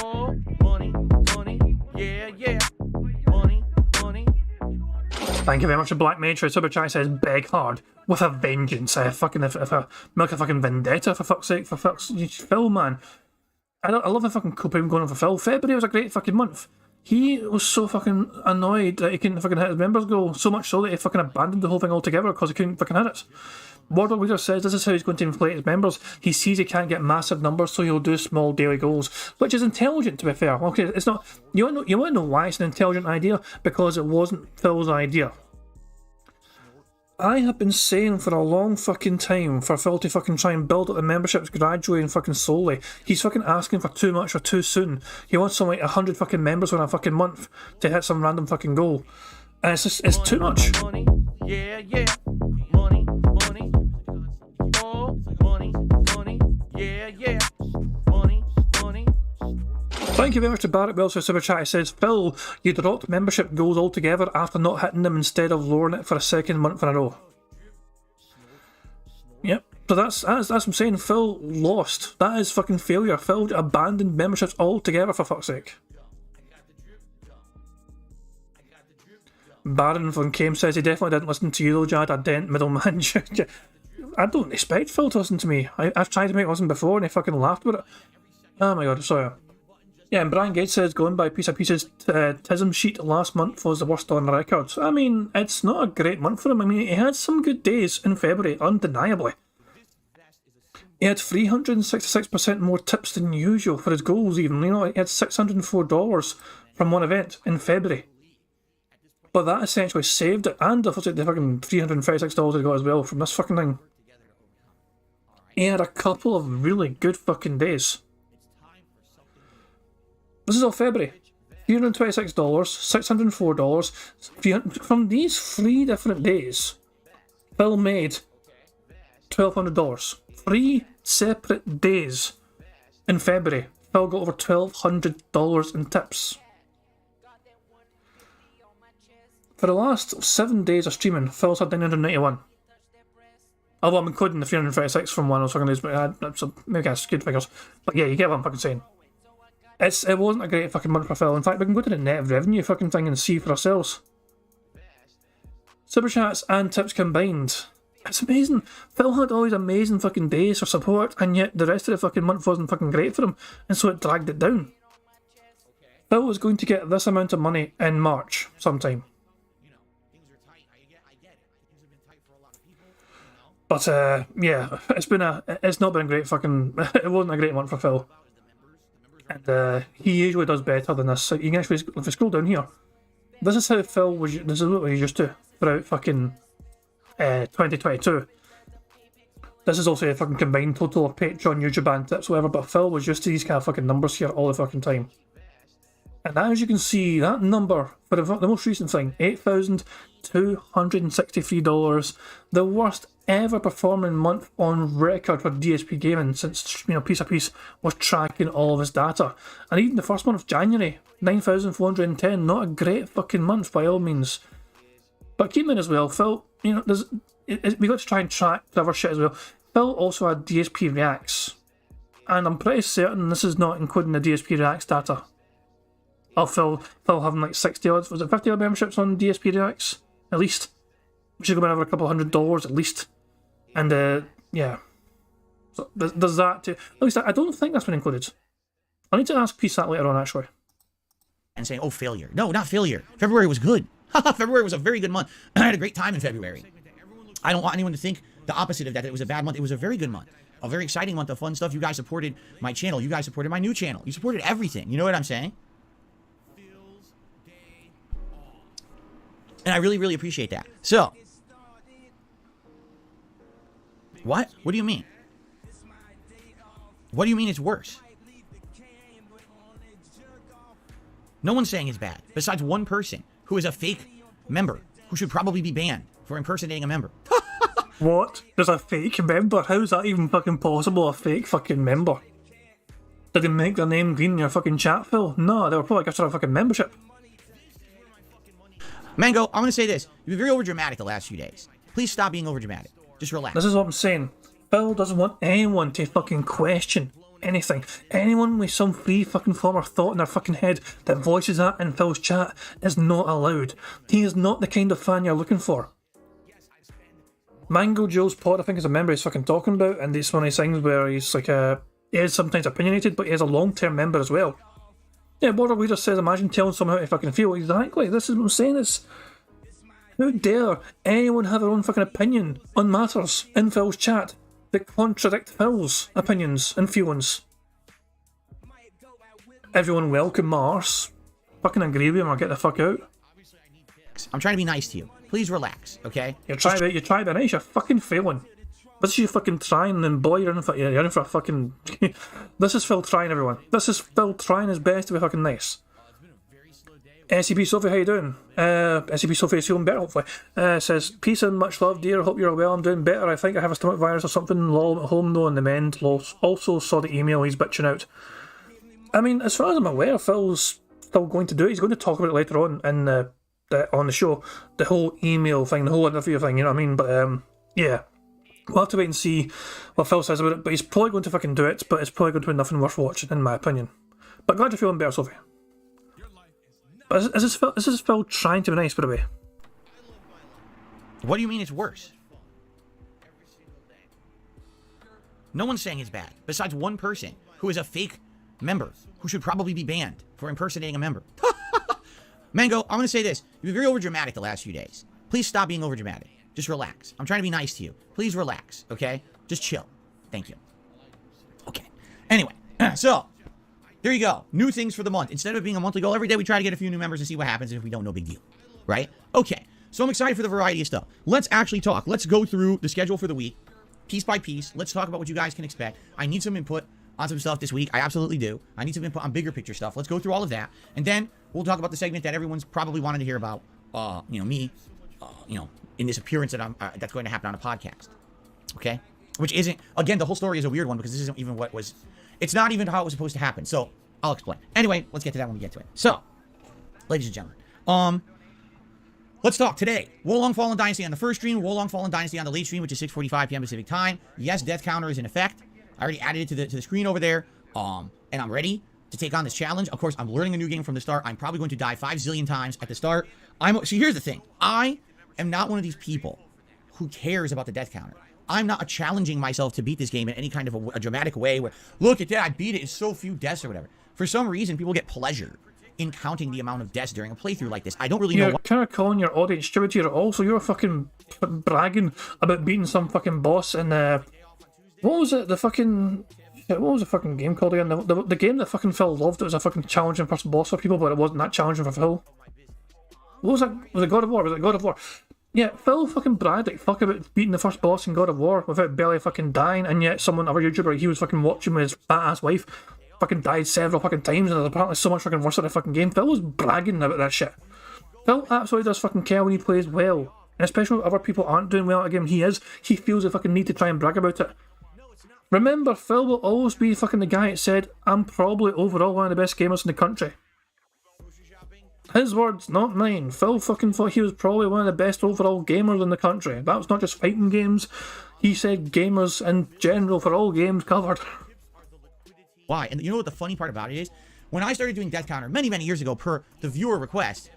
more money, money, yeah, yeah. Money, money. Thank you very much to Black Mage. Super Chat says beg hard with a vengeance. If I milk a fucking vendetta for fuck's sake, for fuck's Phil, man. I love the fucking coupon going on for Phil. February was a great fucking month. He was so fucking annoyed that he couldn't fucking hit his members goal, so much so that he fucking abandoned the whole thing altogether because he couldn't fucking hit it. Wardle Leader says this is how he's going to inflate his members. He sees he can't get massive numbers, so he'll do small daily goals, which is intelligent, to be fair. Okay, it's not. You want to know why it's an intelligent idea? Because it wasn't Phil's idea. I have been saying for a long fucking time for Phil to fucking try and build up the memberships gradually and fucking slowly. He's fucking asking for too much or too soon. He wants some like 100 fucking members in a fucking month to hit some random fucking goal. And it's just, it's too much. Money, yeah, yeah. Money, money, more money, money, yeah, yeah. Money, money. Thank you very much to Barrett Wells for Super Chat. He says, Phil, you dropped membership goals altogether after not hitting them instead of lowering it for a second month in a row. Yep, so that's what I'm saying. Phil lost. That is fucking failure. Phil abandoned memberships altogether, for fuck's sake. Baron von Kame says he definitely didn't listen to you though, Jad, a dent middleman. I don't expect Phil to listen to me. I've tried to make it listen before and he fucking laughed about it. Oh my god, sorry. Yeah, and Brian Gates says going by piece of pieces, Tism sheet last month was the worst on record. I mean, it's not a great month for him. I mean, he had some good days in February, undeniably. He had 366% more tips than usual for his goals even. You know, he had $604 from one event in February. But that essentially saved it, and the fucking $336 he got as well from this fucking thing. He had a couple of really good fucking days. This is all February. $326, $604. From these 3 different days, Phil made $1,200. 3 separate days in February. Phil got over $1,200 in tips. For the last 7 days of streaming, Phil's had 991. Although I'm including the 336 from one of those fucking days, but so maybe I skewed figures. But yeah, you get what I'm fucking saying. It wasn't a great fucking month for Phil. In fact, we can go to the net revenue fucking thing and see for ourselves. Super chats and tips combined. It's amazing. Phil had all these amazing fucking days for support, and yet the rest of the fucking month wasn't fucking great for him, and so it dragged it down. Phil was going to get this amount of money in March sometime. But yeah, it's not been a great fucking. It wasn't a great month for Phil, and he usually does better than this. So you can actually, if you scroll down here, this is how Phil was. This is what he used to throughout fucking 2022. This is also a fucking combined total of Patreon, YouTube, and tips, whatever. But Phil was used to these kind of fucking numbers here all the fucking time. And as you can see, that number for the most recent thing, $8,263, the worst ever performing month on record for DSP Gaming since, Piece of Piece was tracking all of his data. And even the first month of January, 9,410, not a great fucking month by all means. But keep in as well, Phil, we got to try and track clever shit as well. Phil also had DSP Reacts, and I'm pretty certain this is not including the DSP Reacts data. Oh, Phil having like 60 odd, was it 50 odd memberships on DSP Reacts? At least. Which is going to be over a couple $100 at least. And yeah. So there's that too. At least I don't think that's been included. I need to ask Peace that later on actually. And saying, oh, failure. No, not failure. February was good. February was a very good month. I had a great time in February. I don't want anyone to think the opposite of that, it was a bad month. It was a very good month. A very exciting month of fun stuff. You guys supported my channel. You guys supported my new channel. You supported everything. You know what I'm saying? And I really, really appreciate that. So, what? What do you mean? What do you mean it's worse? No one's saying it's bad, besides one person who is a fake member who should probably be banned for impersonating a member. What? There's a fake member? How's that even fucking possible, a fake fucking member? Did they make their name green in your fucking chat, Phil? No, they were probably after a fucking membership. Mango, I'm going to say this. You've been very overdramatic the last few days. Please stop being overdramatic. Just relax. This is what I'm saying. Phil doesn't want anyone to fucking question anything. Anyone with some free fucking form or thought in their fucking head that voices that in Phil's chat is not allowed. He is not the kind of fan you're looking for. Mango Joe's pod, I think, is a member he's fucking talking about, and it's one of these things where he's like he is sometimes opinionated, but he is a long-term member as well. Yeah, Border Leader says, imagine telling someone how to fucking feel. Exactly, this is what I'm saying. It's, how dare anyone have their own fucking opinion on matters in Phil's chat that contradict Phil's opinions and feelings. Everyone welcome Mars. Fucking agree with him or get the fuck out. I'm trying to be nice to you. Please relax, okay? You're trying to be nice, you're fucking failing. This is you fucking trying, and boy, you're in for a fucking... This is Phil trying, everyone. This is Phil trying his best to be fucking nice. SCP Sophie, how you doing? SCP Sophie is feeling better, hopefully. Says, peace and much love, dear. Hope you're well. I'm doing better. I think I have a stomach virus or something. Lol, at home though, in the mend. Lol. Also saw the email he's bitching out. I mean, as far as I'm aware, Phil's still going to do it. He's going to talk about it later on in on the show. The whole email thing, the whole interview thing, you know what I mean? But, yeah. We'll have to wait and see what Phil says about it, but he's probably going to fucking do it, but it's probably going to be nothing worth watching, in my opinion. But glad you're feeling better, Sophie. But is this Phil trying to be nice, by the way? What do you mean it's worse? No one's saying it's bad, besides one person who is a fake member who should probably be banned for impersonating a member. Mango, I'm going to say this. You've been very overdramatic the last few days. Please stop being overdramatic. Just relax. I'm trying to be nice to you. Please relax, okay? Just chill. Thank you. Okay. Anyway, so, there you go. New things for the month. Instead of it being a monthly goal, every day we try to get a few new members and see what happens. If we don't, no big deal. Right? Okay. So I'm excited for the variety of stuff. Let's actually talk. Let's go through the schedule for the week, piece by piece. Let's talk about what you guys can expect. I need some input on some stuff this week. I absolutely do. I need some input on bigger picture stuff. Let's go through all of that. And then we'll talk about the segment that everyone's probably wanted to hear about, me, in this appearance that that's going to happen on a podcast. Okay? Which isn't, again, the whole story is a weird one because this isn't even what was It's not even how it was supposed to happen. So I'll explain. Anyway, let's get to that when we get to it. So, ladies and gentlemen, let's talk today. Wolong Fallen Dynasty on the first stream, Wolong Fallen Dynasty on the late stream, which is 6:45 p.m. Pacific time. Yes, death counter is in effect. I already added it to the screen over there. And I'm ready to take on this challenge. Of course, I'm learning a new game from the start. I'm probably going to die 5 zillion times at the start. See, here's the thing. I am not one of these people who cares about the death counter. I'm not challenging myself to beat this game in any kind of a dramatic way where, look at that, I beat it, it's so few deaths or whatever. For some reason, people get pleasure in counting the amount of deaths during a playthrough like this. I don't really know You're kind of calling your audience stupid here. Also, you're fucking bragging about beating some fucking boss in what was it? What was the fucking game called again? The game that fucking Phil loved. It was a fucking challenging first boss for people, but it wasn't that challenging for Phil. What was that? Was it God of War? Was it God of War? Yeah, Phil fucking bragged like fuck about beating the first boss in God of War without barely fucking dying, and yet other YouTuber he was fucking watching with his fat ass wife fucking died several fucking times, and apparently so much fucking worse at the fucking game. Phil was bragging about that shit. Phil absolutely does fucking care when he plays well, and especially when other people aren't doing well at a game he is. He feels the fucking need to try and brag about it. Remember, Phil will always be fucking the guy that said, I'm probably overall one of the best gamers in the country. His words, not mine. Phil fucking thought he was probably one of the best overall gamers in the country. That was not just fighting games. He said gamers in general for all games covered. Why? And you know what the funny part about it is? When I started doing death counter many, many years ago per the viewer request,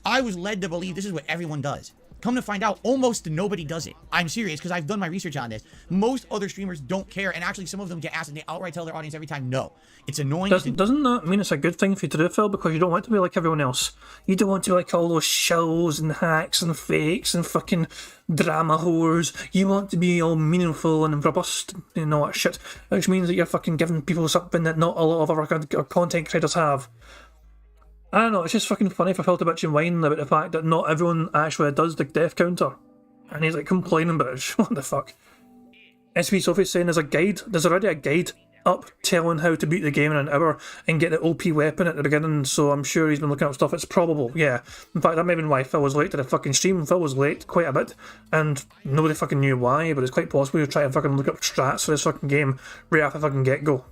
I was led to believe this is what everyone does. Come to find out, almost nobody does it. I'm serious, because I've done my research on this. Most other streamers don't care, and actually some of them get asked and they outright tell their audience every time, no. It's annoying. Doesn't that mean it's a good thing for you to do, Phil? Because you don't want to be like everyone else. You don't want to be like all those shows and hacks and fakes and fucking drama whores. You want to be all meaningful and robust and all that shit. Which means that you're fucking giving people something that not a lot of other content creators have. I don't know, it's just fucking funny for Phil to bitch and whine about the fact that not everyone actually does the death counter. And he's like complaining about it. What the fuck? SP Sophie's saying there's already a guide up telling how to beat the game in an hour and get the OP weapon at the beginning, so I'm sure he's been looking up stuff. It's probable, yeah. In fact, that may have been why Phil was late to the fucking stream. Phil was late quite a bit, and nobody fucking knew why, but it's quite possible he was trying to fucking look up strats for this fucking game right after fucking get-go.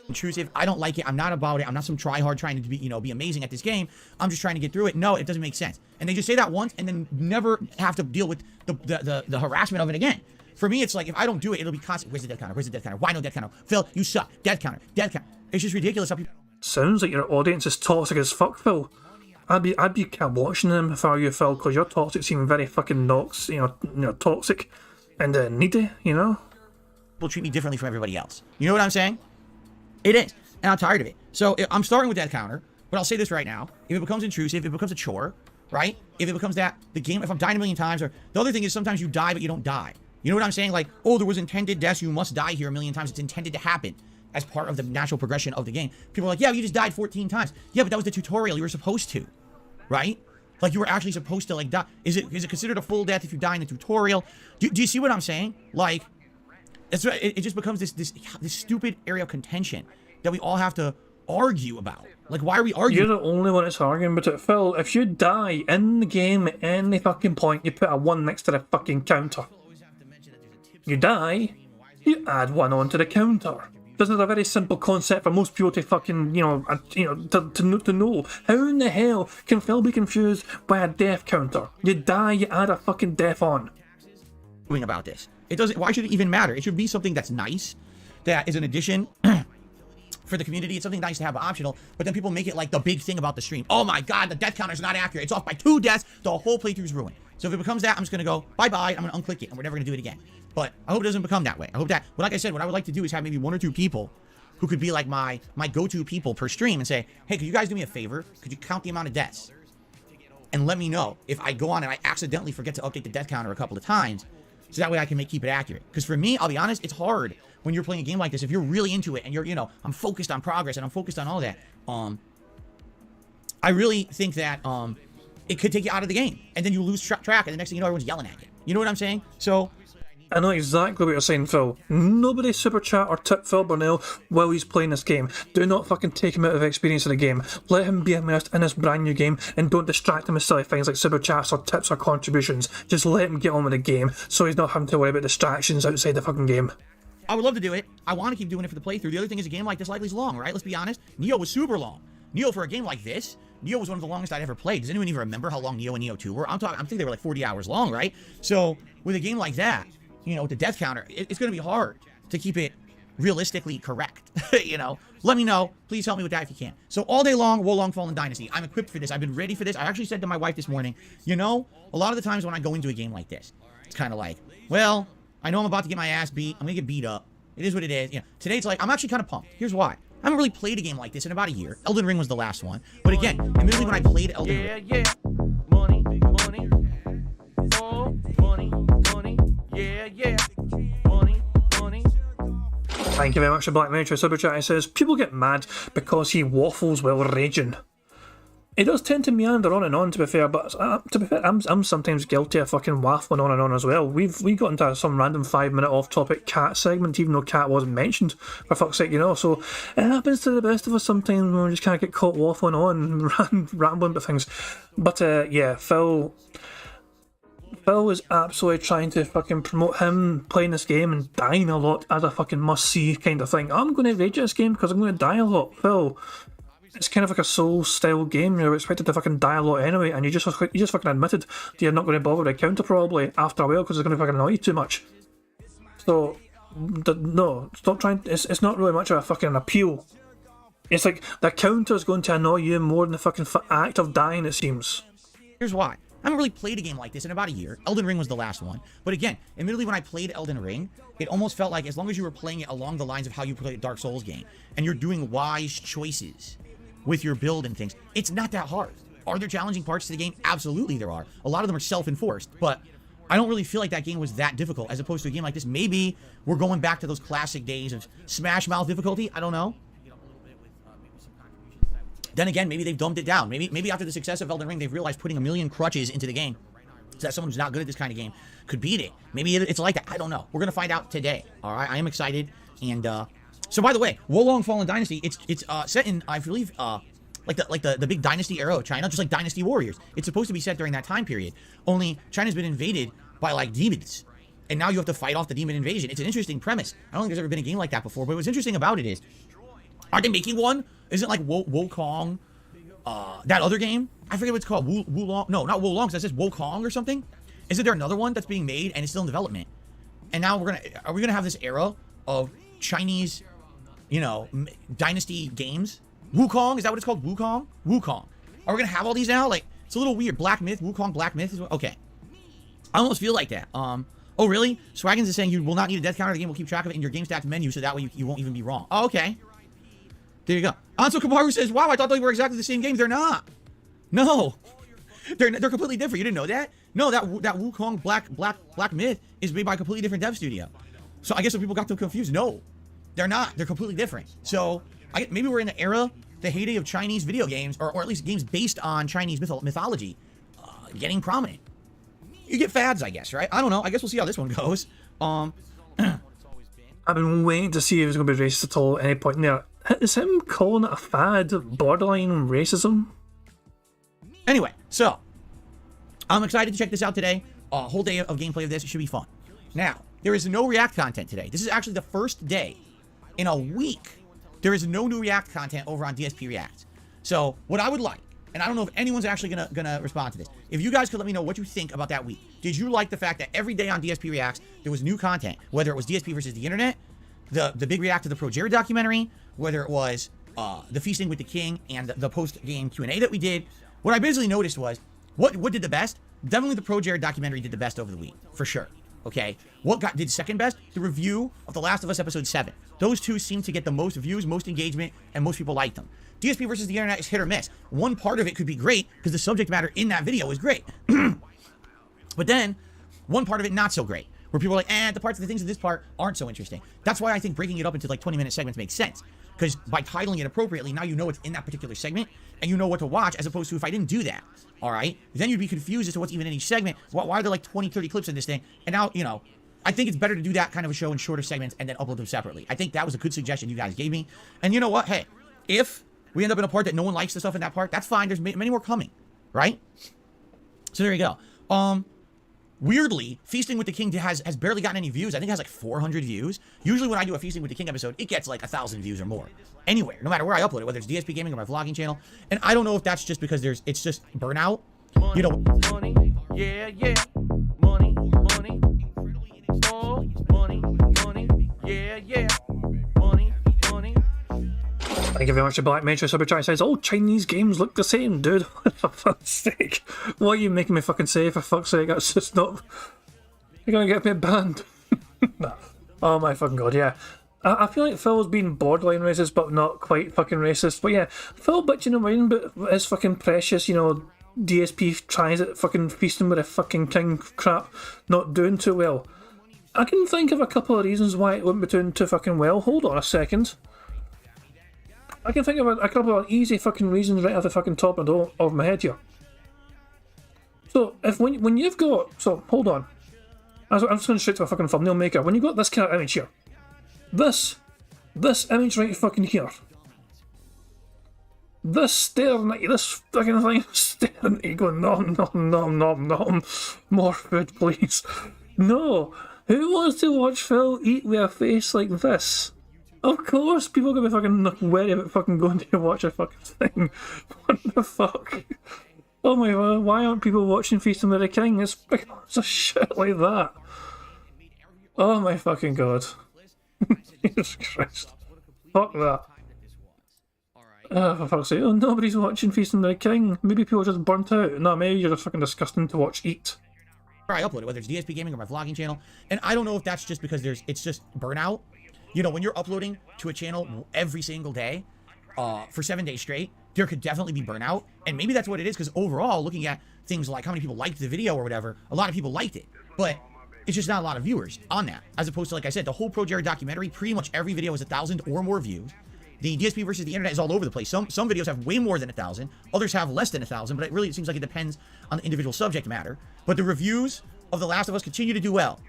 Intrusive. I don't like it. I'm not about it. I'm not some tryhard trying to be amazing at this game. I'm just trying to get through it. No, it doesn't make sense. And they just say that once and then never have to deal with the harassment of it again. For me, it's like if I don't do it, it'll be constant. Where's the death counter? Where's the death counter? Why no death counter? Phil, you suck. Death counter. Death counter. It's just ridiculous how people. Sounds like your audience is toxic as fuck, Phil. I'd be kind of watching them if I were you, Phil, because your toxic seem very fucking toxic and needy, you know? People treat me differently from everybody else. You know what I'm saying? It is. And I'm tired of it. So I'm starting with death counter, but I'll say this right now. If it becomes intrusive, if it becomes a chore, right? If it becomes that, the game, if I'm dying a million times, or the other thing is sometimes you die, but you don't die. You know what I'm saying? Like, oh, there was intended deaths, you must die here a million times. It's intended to happen as part of the natural progression of the game. People are like, yeah, you just died 14 times. Yeah, but that was the tutorial. You were supposed to, right? Like, you were actually supposed to, like, die. Is it considered a full death if you die in the tutorial? Do you see what I'm saying? Like, it just becomes this stupid area of contention that we all have to argue about. Like, why are we arguing? You're the only one that's arguing about it, Phil. If you die in the game at any fucking point, you put a 1 next to the fucking counter. You die, you add 1 onto the counter. This is a very simple concept for most people to fucking, to know. How in the hell can Phil be confused by a death counter? You die, you add a fucking death on. About this. It doesn't. Why should it even matter? It should be something that's nice, that is an addition for the community. It's something nice to have optional, but then people make it like the big thing about the stream. Oh my god, the death counter is not accurate. It's off by 2 deaths. The whole playthrough is ruined. So if it becomes that, I'm just gonna go bye-bye. I'm gonna unclick it, and we're never gonna do it again. But I hope it doesn't become that way. I hope that, like I said, what I would like to do is have maybe 1 or 2 people who could be like my go-to people per stream and say, hey, could you guys do me a favor? Could you count the amount of deaths? And let me know if I go on and I accidentally forget to update the death counter a couple of times, so that way I can keep it accurate. Because for me, I'll be honest, it's hard when you're playing a game like this. If you're really into it and you're, I'm focused on progress and I'm focused on all that. I really think that it could take you out of the game. And then you lose track and the next thing you know, everyone's yelling at you. You know what I'm saying? So I know exactly what you're saying, Phil. Nobody super chat or tip Phil Burnell while he's playing this game. Do not fucking take him out of the experience of the game. Let him be immersed in this brand new game and don't distract him with silly things like super chats or tips or contributions. Just let him get on with the game so he's not having to worry about distractions outside the fucking game. I would love to do it. I want to keep doing it for the playthrough. The other thing is a game like this likely is long, right? Let's be honest. Nioh was super long. Nioh for a game like this, Nioh was one of the longest I'd ever played. Does anyone even remember how long Nioh and Nioh 2 were? I'm thinking they were like 40 hours long, right? So with a game like that, you know, with the death counter, it's going to be hard to keep it realistically correct. You know, let me know. Please help me with that if you can. So all day long, Wolong Fallen Dynasty. I'm equipped for this. I've been ready for this. I actually said to my wife this morning, you know, a lot of the times when I go into a game like this, it's kind of like, well, I know I'm about to get my ass beat. I'm going to get beat up. It is what it is. You know, today it's like, I'm actually kind of pumped. Here's why. I haven't really played a game like this in about a year. Elden Ring was the last one. But again, admittedly when I played Elden Ring... Yeah, money, money. Oh, money, money. Yeah, money, money. Thank you very much to Black Miniature Super Chat. It says, people get mad because he waffles while raging. It does tend to meander on and on, to be fair, but I'm sometimes guilty of fucking waffling on and on as well. We got into some random 5-minute off-topic cat segment, even though cat wasn't mentioned, for fuck's sake, you know, so it happens to the best of us sometimes when we just can't get caught waffling on and rambling about things. But yeah, Phil is absolutely trying to fucking promote him playing this game and dying a lot as a fucking must-see kind of thing. I'm going to rage at this game because I'm going to die a lot. Phil, it's kind of like a Soul-style game. You're expected to fucking die a lot anyway, and you just fucking admitted that you're not going to bother with the counter probably after a while because it's going to fucking annoy you too much. So, no, stop trying. It's not really much of a fucking appeal. It's like the counter is going to annoy you more than the fucking act of dying, it seems. Here's why. I haven't really played a game like this in about a year. Elden Ring was the last one. But again, admittedly, when I played Elden Ring, it almost felt like as long as you were playing it along the lines of how you play a Dark Souls game, and you're doing wise choices with your build and things, it's not that hard. Are there challenging parts to the game? Absolutely there are. A lot of them are self-enforced, but I don't really feel like that game was that difficult as opposed to a game like this. Maybe we're going back to those classic days of Smash Mouth difficulty. I don't know. Then again, maybe they've dumbed it down. Maybe after the success of Elden Ring, they've realized putting a million crutches into the game so that someone who's not good at this kind of game could beat it. Maybe it's like that. I don't know. We're going to find out today. All right? I am excited. And, so by the way, Wolong Fallen Dynasty, it's set in, I believe, like the big dynasty era of China, just like Dynasty Warriors. It's supposed to be set during that time period. Only China's been invaded by, like, demons. And now you have to fight off the demon invasion. It's an interesting premise. I don't think there's ever been a game like that before. But what's interesting about it is, aren't they making one? Isn't it like Wukong, that other game? I forget what it's called. Wulong? No, not Wulong, because that says Wukong or something. Isn't there another one that's being made and it's still in development? And now are we gonna have this era of Chinese, you know, dynasty games? Wukong, is that what it's called? Wukong? Wukong. Are we gonna have all these now? Like, it's a little weird. Black Myth, Wukong, Black Myth is what, okay. I almost feel like that. Oh really? Swaggins is saying you will not need a death counter. The game will keep track of it in your game stats menu, so that way you won't even be wrong. Oh, okay. There you go. Anso Kamaru says, wow, I thought they were exactly the same games. They're not. No. They're completely different. You didn't know that? No, that Wukong Black Myth is made by a completely different dev studio. So I guess some people got them confused. No, they're not. They're completely different. So maybe we're in the era, the heyday of Chinese video games, or at least games based on Chinese mythology, getting prominent. You get fads, I guess, right? I don't know. I guess we'll see how this one goes. I've been waiting to see if it's going to be racist at all at any point in there. Is him calling it a fad borderline racism? Anyway, so I'm excited to check this out today. A whole day of gameplay of this. It should be fun. Now, there is no React content today. This is actually the first day in a week there is no new React content over on DSP React. So what I would like, and I don't know if anyone's actually gonna respond to this, if you guys could let me know what you think about that week. Did you like the fact that every day on DSP Reacts there was new content, whether it was DSP versus the internet, the big react to the Pro Jared documentary, whether it was the Feasting with the King and the post-game Q&A that we did? What I basically noticed was, what did the best? Definitely the Pro Jared documentary did the best over the week, for sure. Okay, what did second best? The review of The Last of Us Episode 7. Those two seem to get the most views, most engagement, and most people like them. DSP versus the internet is hit or miss. One part of it could be great, because the subject matter in that video is great. But then, one part of it not so great, where people are like, the parts of the things of this part aren't so interesting. That's why I think breaking it up into like 20-minute segments makes sense. Because by titling it appropriately, now you know what's in that particular segment, and you know what to watch, as opposed to if I didn't do that, all right? Then you'd be confused as to what's even in each segment. Why are there like 20, 30 clips in this thing? And now, you know, I think it's better to do that kind of a show in shorter segments and then upload them separately. I think that was a good suggestion you guys gave me. And you know what? Hey, if we end up in a part that no one likes the stuff in that part, that's fine. There's many more coming, right? So there you go. Weirdly, Feasting with the King has barely gotten any views. I think it has like 400 views. Usually when I do a Feasting with the King episode, it gets like 1,000 views or more. Anywhere, no matter where I upload it, whether it's DSP Gaming or my vlogging channel. And I don't know if that's just because it's just burnout. You know, Money, yeah, yeah. Money, money. Oh, money, money. Yeah, yeah. Money, money. Thank you very much to Black Metro Super Chat. Says all Chinese games look the same, dude. For fuck's sake. What are you making me fucking say, for fuck's sake? That's just not... You're gonna get me banned. Nah. Oh my fucking god, yeah. I feel like Phil's been borderline racist, but not quite fucking racist. But yeah, Phil bitching around but his fucking precious, you know, DSP tries it, fucking Feasting with a fucking king crap, not doing too well. I can think of a couple of reasons why it wouldn't be doing too fucking well. Hold on a second. I can think of a couple of easy fucking reasons right off the fucking top of my head here. So, when you've got... So, hold on. I'm just going straight to a fucking thumbnail maker. When you've got this kind of image here. This image right fucking here. This staring at you, this fucking thing staring at you going, nom, nom, nom, nom, nom. More food, please. No. Who wants to watch Phil eat with a face like this? Of course, people are going to be fucking wary about fucking going to watch a fucking thing. What the fuck? Oh my god, why aren't people watching Feasting with the King? It's because of shit like that. Oh my fucking god. Jesus Christ. Fuck that. For fuck's sake, oh, nobody's watching Feasting with the King. Maybe people are just burnt out. No, maybe you're just fucking disgusting to watch eat. I upload it, whether it's DSP Gaming or my vlogging channel. And I don't know if that's just because it's just burnout. You know, when you're uploading to a channel every single day for 7 days straight, there could definitely be burnout. And maybe that's what it is, because overall, looking at things like how many people liked the video or whatever, a lot of people liked it. But it's just not a lot of viewers on that. As opposed to, like I said, the whole Pro Jared documentary, pretty much every video has 1,000 or more views. The DSP versus the internet is all over the place. Some videos have way more than 1,000. Others have less than 1,000, but it seems like it depends on the individual subject matter. But the reviews of The Last of Us continue to do well.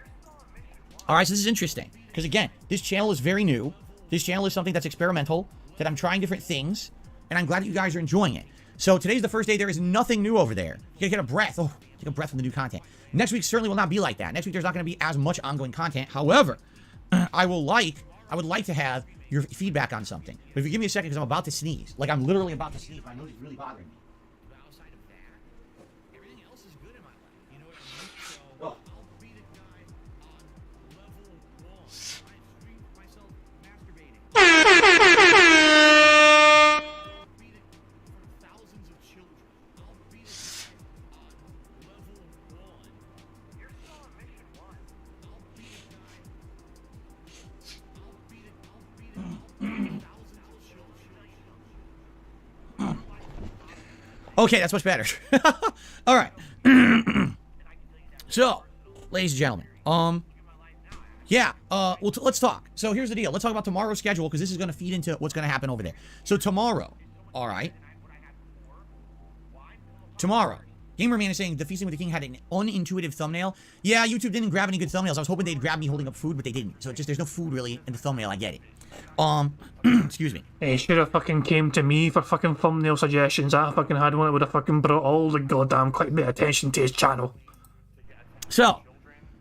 All right, so this is interesting. Because again, this channel is very new. This channel is something that's experimental, that I'm trying different things, and I'm glad that you guys are enjoying it. So today's the first day. There is nothing new over there. You gotta get a breath. Oh, take a breath from the new content. Next week certainly will not be like that. Next week there's not gonna be as much ongoing content. However, I would like to have your feedback on something. But if you give me a second, because I'm about to sneeze. Like, I'm literally about to sneeze. My nose is really bothering me. Okay, that's much better. All right. So, ladies and gentlemen, yeah, well, let's talk. So here's the deal. Let's talk about tomorrow's schedule, because this is going to feed into what's going to happen over there. So tomorrow, all right. Tomorrow, Gamerman is saying the Feasting with the King had an unintuitive thumbnail. Yeah, YouTube didn't grab any good thumbnails. I was hoping they'd grab me holding up food, but they didn't. So there's no food really in the thumbnail. I get it. Excuse me. Hey, should have fucking came to me for fucking thumbnail suggestions. I fucking had one that would have fucking brought all the goddamn clickbait attention to his channel. So,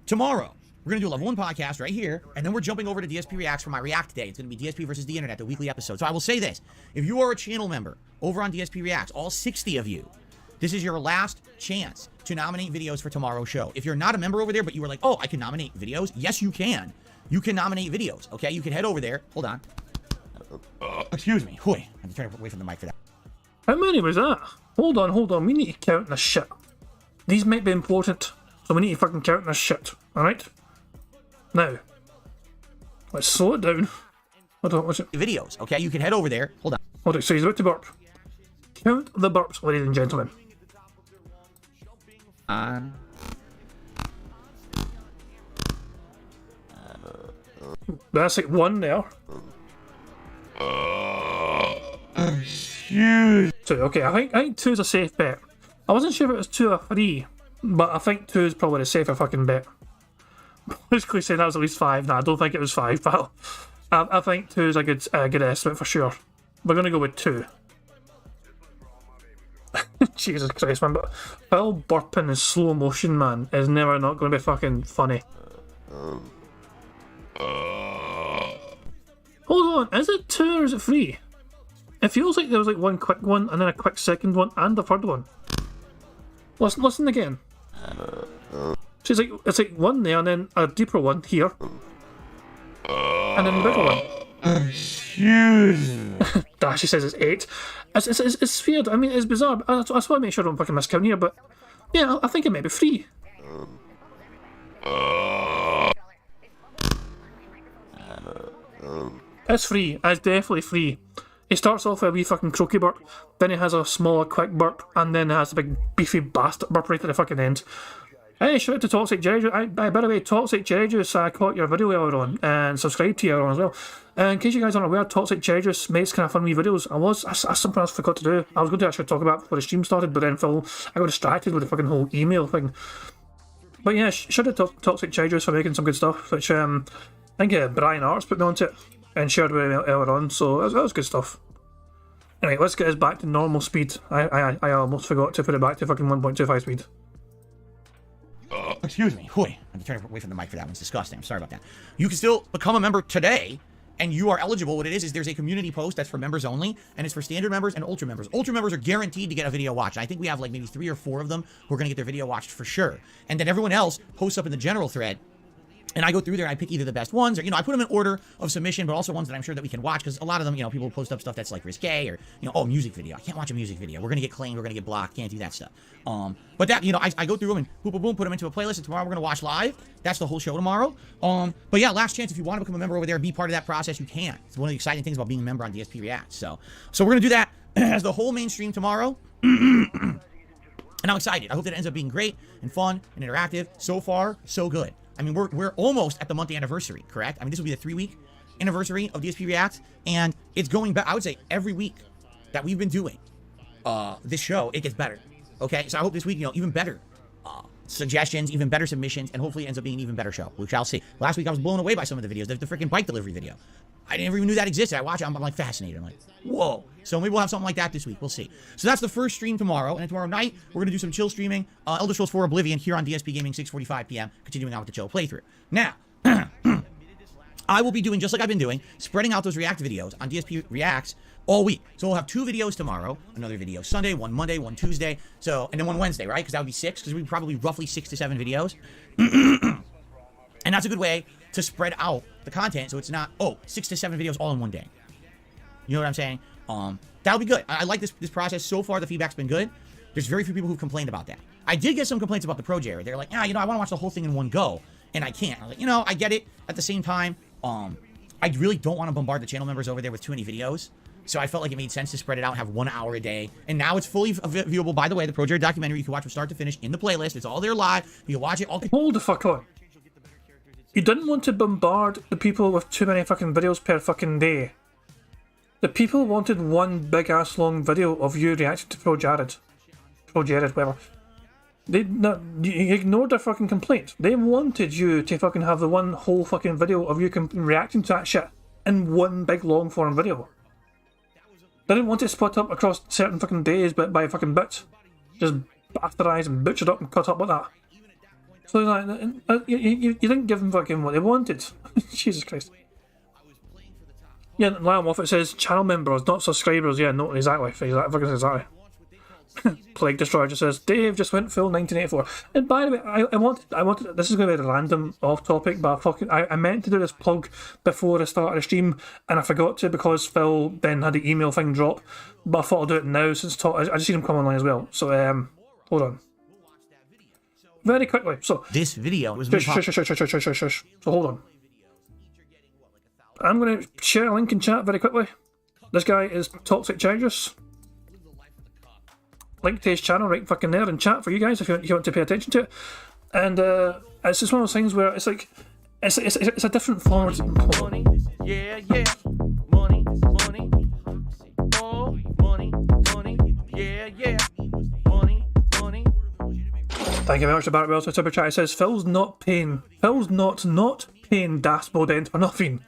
tomorrow, we're going to do a Level 1 podcast right here, and then we're jumping over to DSP Reacts for my React Day. It's going to be DSP versus the Internet, the weekly episode. So I will say this. If you are a channel member over on DSP Reacts, all 60 of you, this is your last chance to nominate videos for tomorrow's show. If you're not a member over there, but you were like, oh, I can nominate videos, yes, you can. You can nominate videos, okay? You can head over there. Hold on. Excuse me. I have to turn away from the mic for that. How many was that? Hold on. We need to count this shit. These might be important, so we need to fucking count this shit. Alright? Now, let's slow it down. Hold on, what's it? Videos, okay? You can head over there. Hold on. Hold it, so he's about to burp. Count the burps, ladies and gentlemen. That's like one there. So, okay, I think 2 is a safe bet. I wasn't sure if it was 2 or 3, but I think 2 is probably a safer fucking bet. Basically saying that was at least 5. Nah, I don't think it was 5, pal. I think 2 is a good estimate for sure. We're gonna go with 2. Jesus Christ, man. But Phil burping in slow motion, man, is never not going to be fucking funny. Hold on, is it 2 or is it 3? It feels like there was like one quick one and then a quick second one and a third one. Listen again. So it's like one there and then a deeper one here. And then the bigger one. Dashy says it's 8. It's weird. I mean, it's bizarre. I just want to make sure I don't fucking miscount here, but yeah, I think it might be 3. It's 3. It's definitely 3. He starts off with a wee fucking croaky burp, then he has a smaller quick burp, and then he has a big beefy bastard burp right at the fucking end. Hey, shout out to Toxic Cherry Juice. By the way, Toxic Cherry Juice, I caught your video earlier on, and subscribed to you earlier on as well. In case you guys aren't aware, Toxic Cherry Juice makes kind of fun wee videos. That's something I forgot to do. I was going to actually talk about before the stream started, but then I got distracted with the fucking whole email thing. But yeah, shout out to Toxic Cherry Juice for making some good stuff, which I think Brian Arts put me onto it and shared with me earlier on, so that was good stuff. Anyway, let's get us back to normal speed. I almost forgot to put it back to fucking 1.25 speed. Excuse me. I had to turn away from the mic for that one. It's disgusting. I'm sorry about that. You can still become a member today, and you are eligible. What it is there's a community post that's for members only, and it's for standard members and ultra members. Ultra members are guaranteed to get a video watched. I think we have like maybe 3 or 4 of them who are going to get their video watched for sure. And then everyone else posts up in the general thread. And I go through there and I pick either the best ones or, I put them in order of submission, but also ones that I'm sure that we can watch because a lot of them, people post up stuff that's like risque or, oh, music video. I can't watch a music video. We're going to get claimed. We're going to get blocked. Can't do that stuff. But that, I go through them and boom, put them into a playlist. And tomorrow we're going to watch live. That's the whole show tomorrow. But yeah, last chance. If you want to become a member over there, be part of that process, you can. It's one of the exciting things about being a member on DSP Reacts. So we're going to do that as the whole mainstream tomorrow. And I'm excited. I hope that it ends up being great and fun and interactive. So far, so good. I mean, we're almost at the month anniversary, correct? I mean, this will be the 3-week anniversary of DSP Reacts, and it's going back. I would say every week that we've been doing this show, it gets better. Okay, so I hope this week, even better suggestions, even better submissions, and hopefully it ends up being an even better show. We shall see. Last week I was blown away by some of the videos. The freaking bike delivery video. I never even knew that existed. I watch it, I'm like fascinated. I'm like, whoa. So maybe we'll have something like that this week. We'll see. So that's the first stream tomorrow. And then tomorrow night, we're going to do some chill streaming. Elder Scrolls 4 Oblivion here on DSP Gaming, 6:45 p.m. Continuing on with the chill playthrough. Now, I will be doing just like I've been doing, spreading out those React videos on DSP Reacts all week. So we'll have 2 videos tomorrow, another video Sunday, 1 Monday, 1 Tuesday, and then 1 Wednesday, right? Because that would be 6, because we'd probably roughly 6 to 7 videos. And that's a good way to spread out the content so it's not, 6 to 7 videos all in one day. You know what I'm saying? That'll be good. I like this process. So far, the feedback's been good. There's very few people who've complained about that. I did get some complaints about the Pro Jerry. They're like, I want to watch the whole thing in one go, and I can't. I was like, I get it. At the same time, I really don't want to bombard the channel members over there with too many videos. So I felt like it made sense to spread it out and have 1 hour a day. And now it's fully viewable. By the way, the Pro Jerry documentary, you can watch from start to finish in the playlist. It's all there live. You can watch it all. Hold the fuck on. You didn't want to bombard the people with too many fucking videos per fucking day. The people wanted one big ass long video of you reacting to Pro Jared, whatever. You ignored their fucking complaints. They wanted you to fucking have the one whole fucking video of you reacting to that shit in one big long form video. They didn't want it split up across certain fucking days but by fucking bits. Just bastardized and butchered up and cut up like that. So you didn't give them fucking what they wanted. Jesus Christ. Yeah, Lyle Moffat says channel members, not subscribers. Yeah, no, exactly. Plague Destroyer just says Dave just went full 1984. And by the way, I wanted. This is going to be a random off topic, but I meant to do this plug before I started the stream, and I forgot to because Phil then had the email thing drop. But I thought I'll do it now since I just seen him come online as well. So hold on. Very quickly. So this video was shush. So hold on. I'm going to share a link in chat very quickly. This guy is Toxic Chargers. Link to his channel right fucking there in chat for you guys if you want to pay attention to it. And it's just one of those things where it's like it's a different form. Money, yeah, money, oh, money, yeah, money. Thank you very much to Barrett Wells for super chat. It says Phil's not paying Das Bodent for nothing.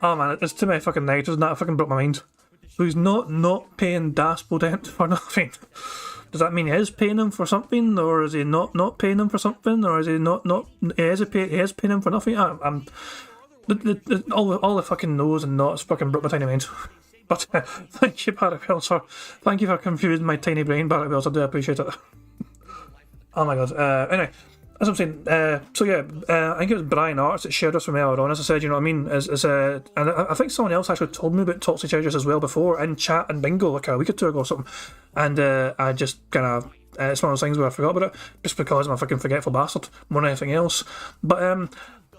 Oh man, it's too many fucking negatives and that fucking broke my mind. So he's not paying Das Bodent for nothing. does that mean he is paying him for something, or is he not paying him for something, or is he not he is paying him for nothing? I'm all the fucking knows and nots fucking broke my tiny mind. But thank you, Barrett Wells, thank you for confusing my tiny brain, Barrett Wells. I do appreciate it. Oh my god. Anyway, as I'm saying, so yeah, I think it was Brian Arts that shared us from earlier on. As I said, you know what I mean? And I think someone else actually told me about Toxic Chargers as well before in chat and bingo like a week or two ago or something. And I just kind of, it's one of those things where I forgot about it just because I'm a fucking forgetful bastard more than anything else. But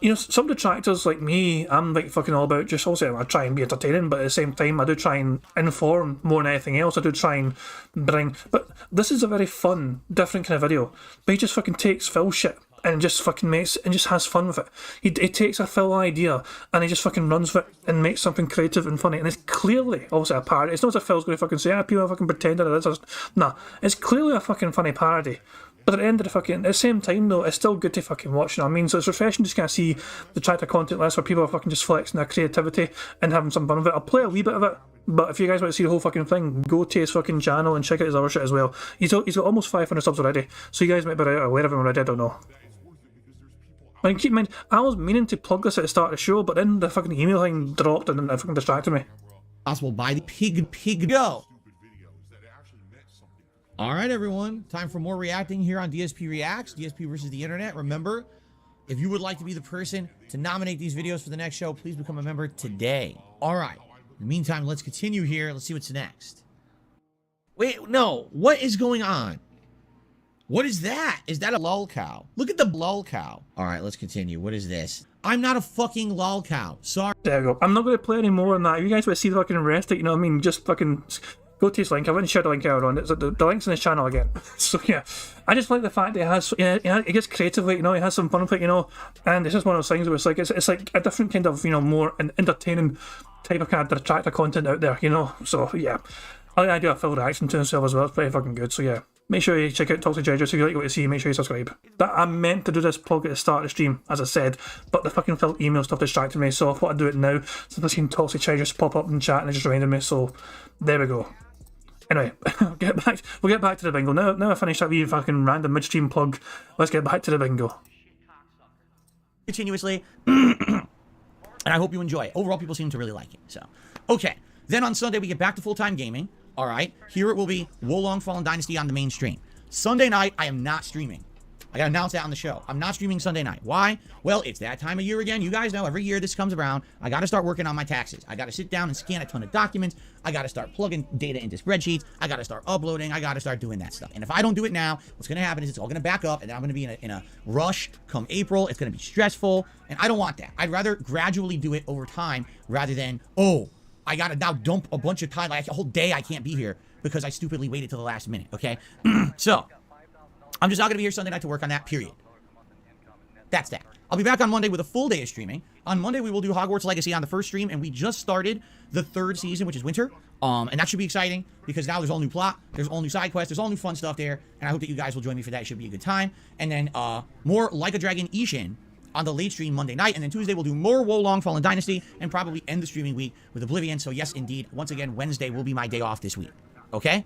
you know, some detractors like me, I'm like fucking all about just also I try and be entertaining, but at the same time I do try and inform more than anything else. I do try and bring, but this is a very fun, different kind of video. But he just fucking takes Phil shit and just fucking makes and just has fun with it. He takes a Phil idea and he just fucking runs with it and makes something creative and funny. And it's clearly also a parody. It's not as if Phil's going to fucking say, people are fucking pretending it is. Nah, it's clearly a fucking funny parody. But at the end of the fucking, at the same time though, it's still good to fucking watch, you know what I mean? So it's refreshing just kind of see the detractor content list where people are fucking just flexing their creativity and having some fun with it. I'll play a wee bit of it, but if you guys want to see the whole fucking thing, go to his fucking channel and check out his other shit as well. He's got almost 500 subs already, so you guys might be aware of him already, I don't know. And keep in mind, I was meaning to plug this at the start of the show, but then the fucking email thing dropped and it fucking distracted me. Possible by the pig go. All right, everyone. Time for more reacting here on DSP Reacts, DSP versus the Internet. Remember, if you would like to be the person to nominate these videos for the next show, please become a member today. All right. In the meantime, let's continue here. Let's see what's next. Wait, no. What is going on? What is that? Is that a lol cow? Look at the lol cow. All right, let's continue. What is this? I'm not a fucking lol cow. Sorry. There we go. I'm not going to play any more on that. If you guys want to see the fucking rest of it, you know what I mean? Just fucking go to his link. I wouldn't share the link out on it. The link's in his channel again. So yeah, I just like the fact that he has, he gets creatively, you know, he has some fun with it, you know, and it's just one of those things where it's like a different kind of, you know, more entertaining type of kind of detractor content out there, you know. So yeah, I like the idea of Phil reaction to himself as well. It's pretty fucking good. So yeah, make sure you check out Toxic Chargers if you like what you see. Make sure you subscribe. That I meant to do this plug at the start of the stream, as I said, but the fucking Phil email stuff distracted me, so I thought I'd do it now. So I've seen Toxic Chargers pop up in chat and it just reminded me. So there we go. Anyway, we'll get back to the bingo. Now I finished that wee fucking random midstream plug. Let's get back to the bingo. Continuously, and I hope you enjoy it. Overall, people seem to really like it. So, okay. Then on Sunday, we get back to full-time gaming. All right. Here it will be Wolong Fallen Dynasty on the main stream. Sunday night, I am not streaming. I gotta announce that on the show. I'm not streaming Sunday night. Why? Well, it's that time of year again. You guys know every year this comes around, I gotta start working on my taxes. I gotta sit down and scan a ton of documents. I gotta start plugging data into spreadsheets. I gotta start uploading. I gotta start doing that stuff. And if I don't do it now, what's gonna happen is it's all gonna back up, and then I'm gonna be in a rush come April. It's gonna be stressful, and I don't want that. I'd rather gradually do it over time rather than, oh, I gotta now dump a bunch of time, like a whole day I can't be here because I stupidly waited till the last minute, okay? So, I'm just not going to be here Sunday night to work on that, period. That's that. I'll be back on Monday with a full day of streaming. On Monday, we will do Hogwarts Legacy on the first stream, and we just started the third season, which is Winter. And that should be exciting, because now there's all new plot, there's all new side quests, there's all new fun stuff there, and I hope that you guys will join me for that. It should be a good time. And then more Like a Dragon Ishin on the late stream Monday night, and then Tuesday we'll do more Wolong Fallen Dynasty, and probably end the streaming week with Oblivion. So yes, indeed, once again, Wednesday will be my day off this week. Okay?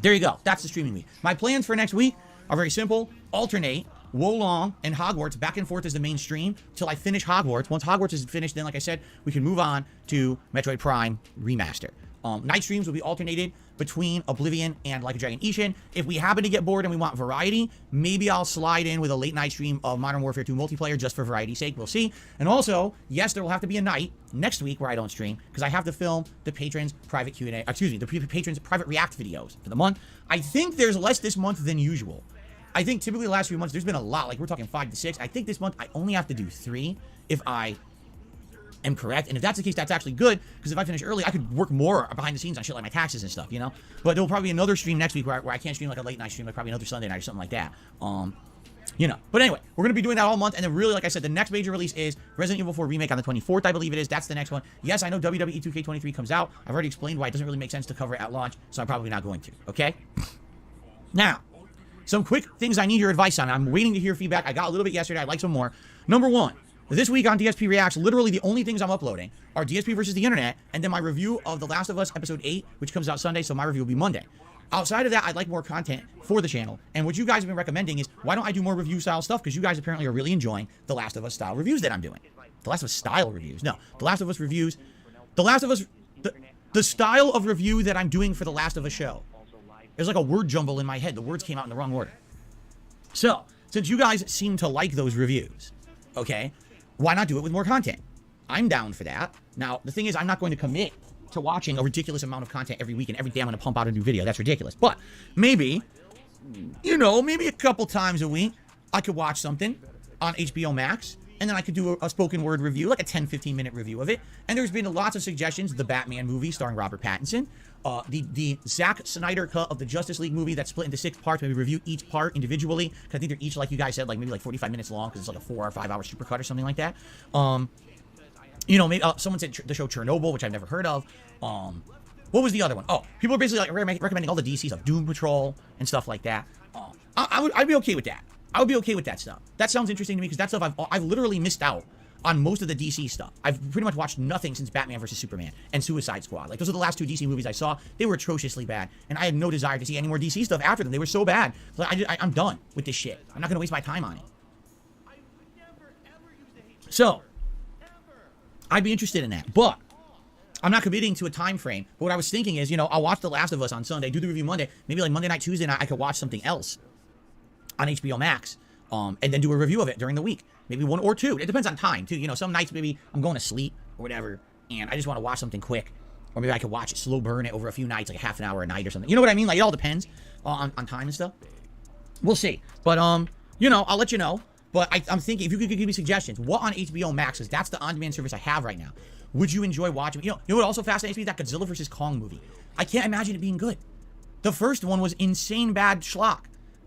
There you go. That's the streaming week. My plans for next week are very simple. Alternate Wolong and Hogwarts back and forth as the main stream till I finish Hogwarts. Once Hogwarts is finished, then, like I said, we can move on to Metroid Prime Remaster. Night streams will be alternated between Oblivion and Like a Dragon Ishin. If we happen to get bored and we want variety, maybe I'll slide in with a late night stream of Modern Warfare 2 multiplayer just for variety's sake. We'll see. And also, yes, there will have to be a night next week where I don't stream because I have to film the patrons' private Q&A, excuse me, the patrons' private react videos for the month. I think there's less this month than usual. I think typically the last few months there's been a lot, like we're talking 5 to 6. I think this month I only have to do 3 if I am correct. And if that's the case, that's actually good, because if I finish early, I could work more behind the scenes on shit like my taxes and stuff, you know? But there'll probably be another stream next week where I can't stream like a late night stream, like probably another Sunday night or something like that. You know. But anyway, we're going to be doing that all month, and then really, like I said, the next major release is Resident Evil 4 Remake on the 24th, I believe it is. That's the next one. Yes, I know WWE 2K23 comes out. I've already explained why it doesn't really make sense to cover it at launch, so I'm probably not going to, okay? Now, some quick things I need your advice on. I'm waiting to hear feedback. I got a little bit yesterday. I'd like some more. Number 1. This week on DSP Reacts, literally the only things I'm uploading are DSP versus the Internet, and then my review of The Last of Us Episode 8, which comes out Sunday, so my review will be Monday. Outside of that, I'd like more content for the channel. And what you guys have been recommending is, why don't I do more review style stuff? Because you guys apparently are really enjoying The Last of Us style reviews that I'm doing. The Last of Us style reviews. No, The Last of Us reviews. The Last of Us, the style of review that I'm doing for The Last of Us show. There's like a word jumble in my head. The words came out in the wrong order. So, since you guys seem to like those reviews, okay, why not do it with more content? I'm down for that. Now, the thing is, I'm not going to commit to watching a ridiculous amount of content every week, and every day I'm going to pump out a new video. That's ridiculous. But maybe, you know, maybe a couple times a week, I could watch something on HBO Max, and then I could do a spoken word review, like a 10-15 minute review of it. And there's been lots of suggestions. The Batman movie starring Robert Pattinson, the Zack Snyder cut of the Justice League movie that's split into 6 parts. Maybe review each part individually, because I think they're each, like you guys said, like maybe like 45 minutes long, because it's like a 4 or 5 hour supercut or something like that. You know, maybe someone said the show Chernobyl, which I've never heard of. What was the other one? Oh, people are basically like recommending all the DC stuff, Doom Patrol and stuff like that. I'd be okay with that. I would be okay with that stuff. That sounds interesting to me, because that stuff I've literally missed out on most of the DC stuff. I've pretty much watched nothing since Batman vs Superman and Suicide Squad. Like, those are the last 2 DC movies I saw. They were atrociously bad, and I had no desire to see any more DC stuff after them. They were so bad. Like, I'm done with this shit. I'm not gonna waste my time on it. So, I'd be interested in that, but I'm not committing to a time frame. But what I was thinking is, you know, I'll watch The Last of Us on Sunday, do the review Monday, maybe like Monday night, Tuesday night, I could watch something else on HBO Max, and then do a review of it during the week. Maybe 1 or 2. It depends on time, too. You know, some nights maybe I'm going to sleep or whatever, and I just want to watch something quick. Or maybe I could watch it, slow burn it over a few nights, like a half an hour a night or something. You know what I mean? Like, it all depends on time and stuff. We'll see. But, you know, I'll let you know. But I'm thinking, if you could give me suggestions, what on HBO Max, because that's the on-demand service I have right now, would you enjoy watching? You know what also fascinates me? That Godzilla vs. Kong movie. I can't imagine it being good. The first one was insane bad schlock.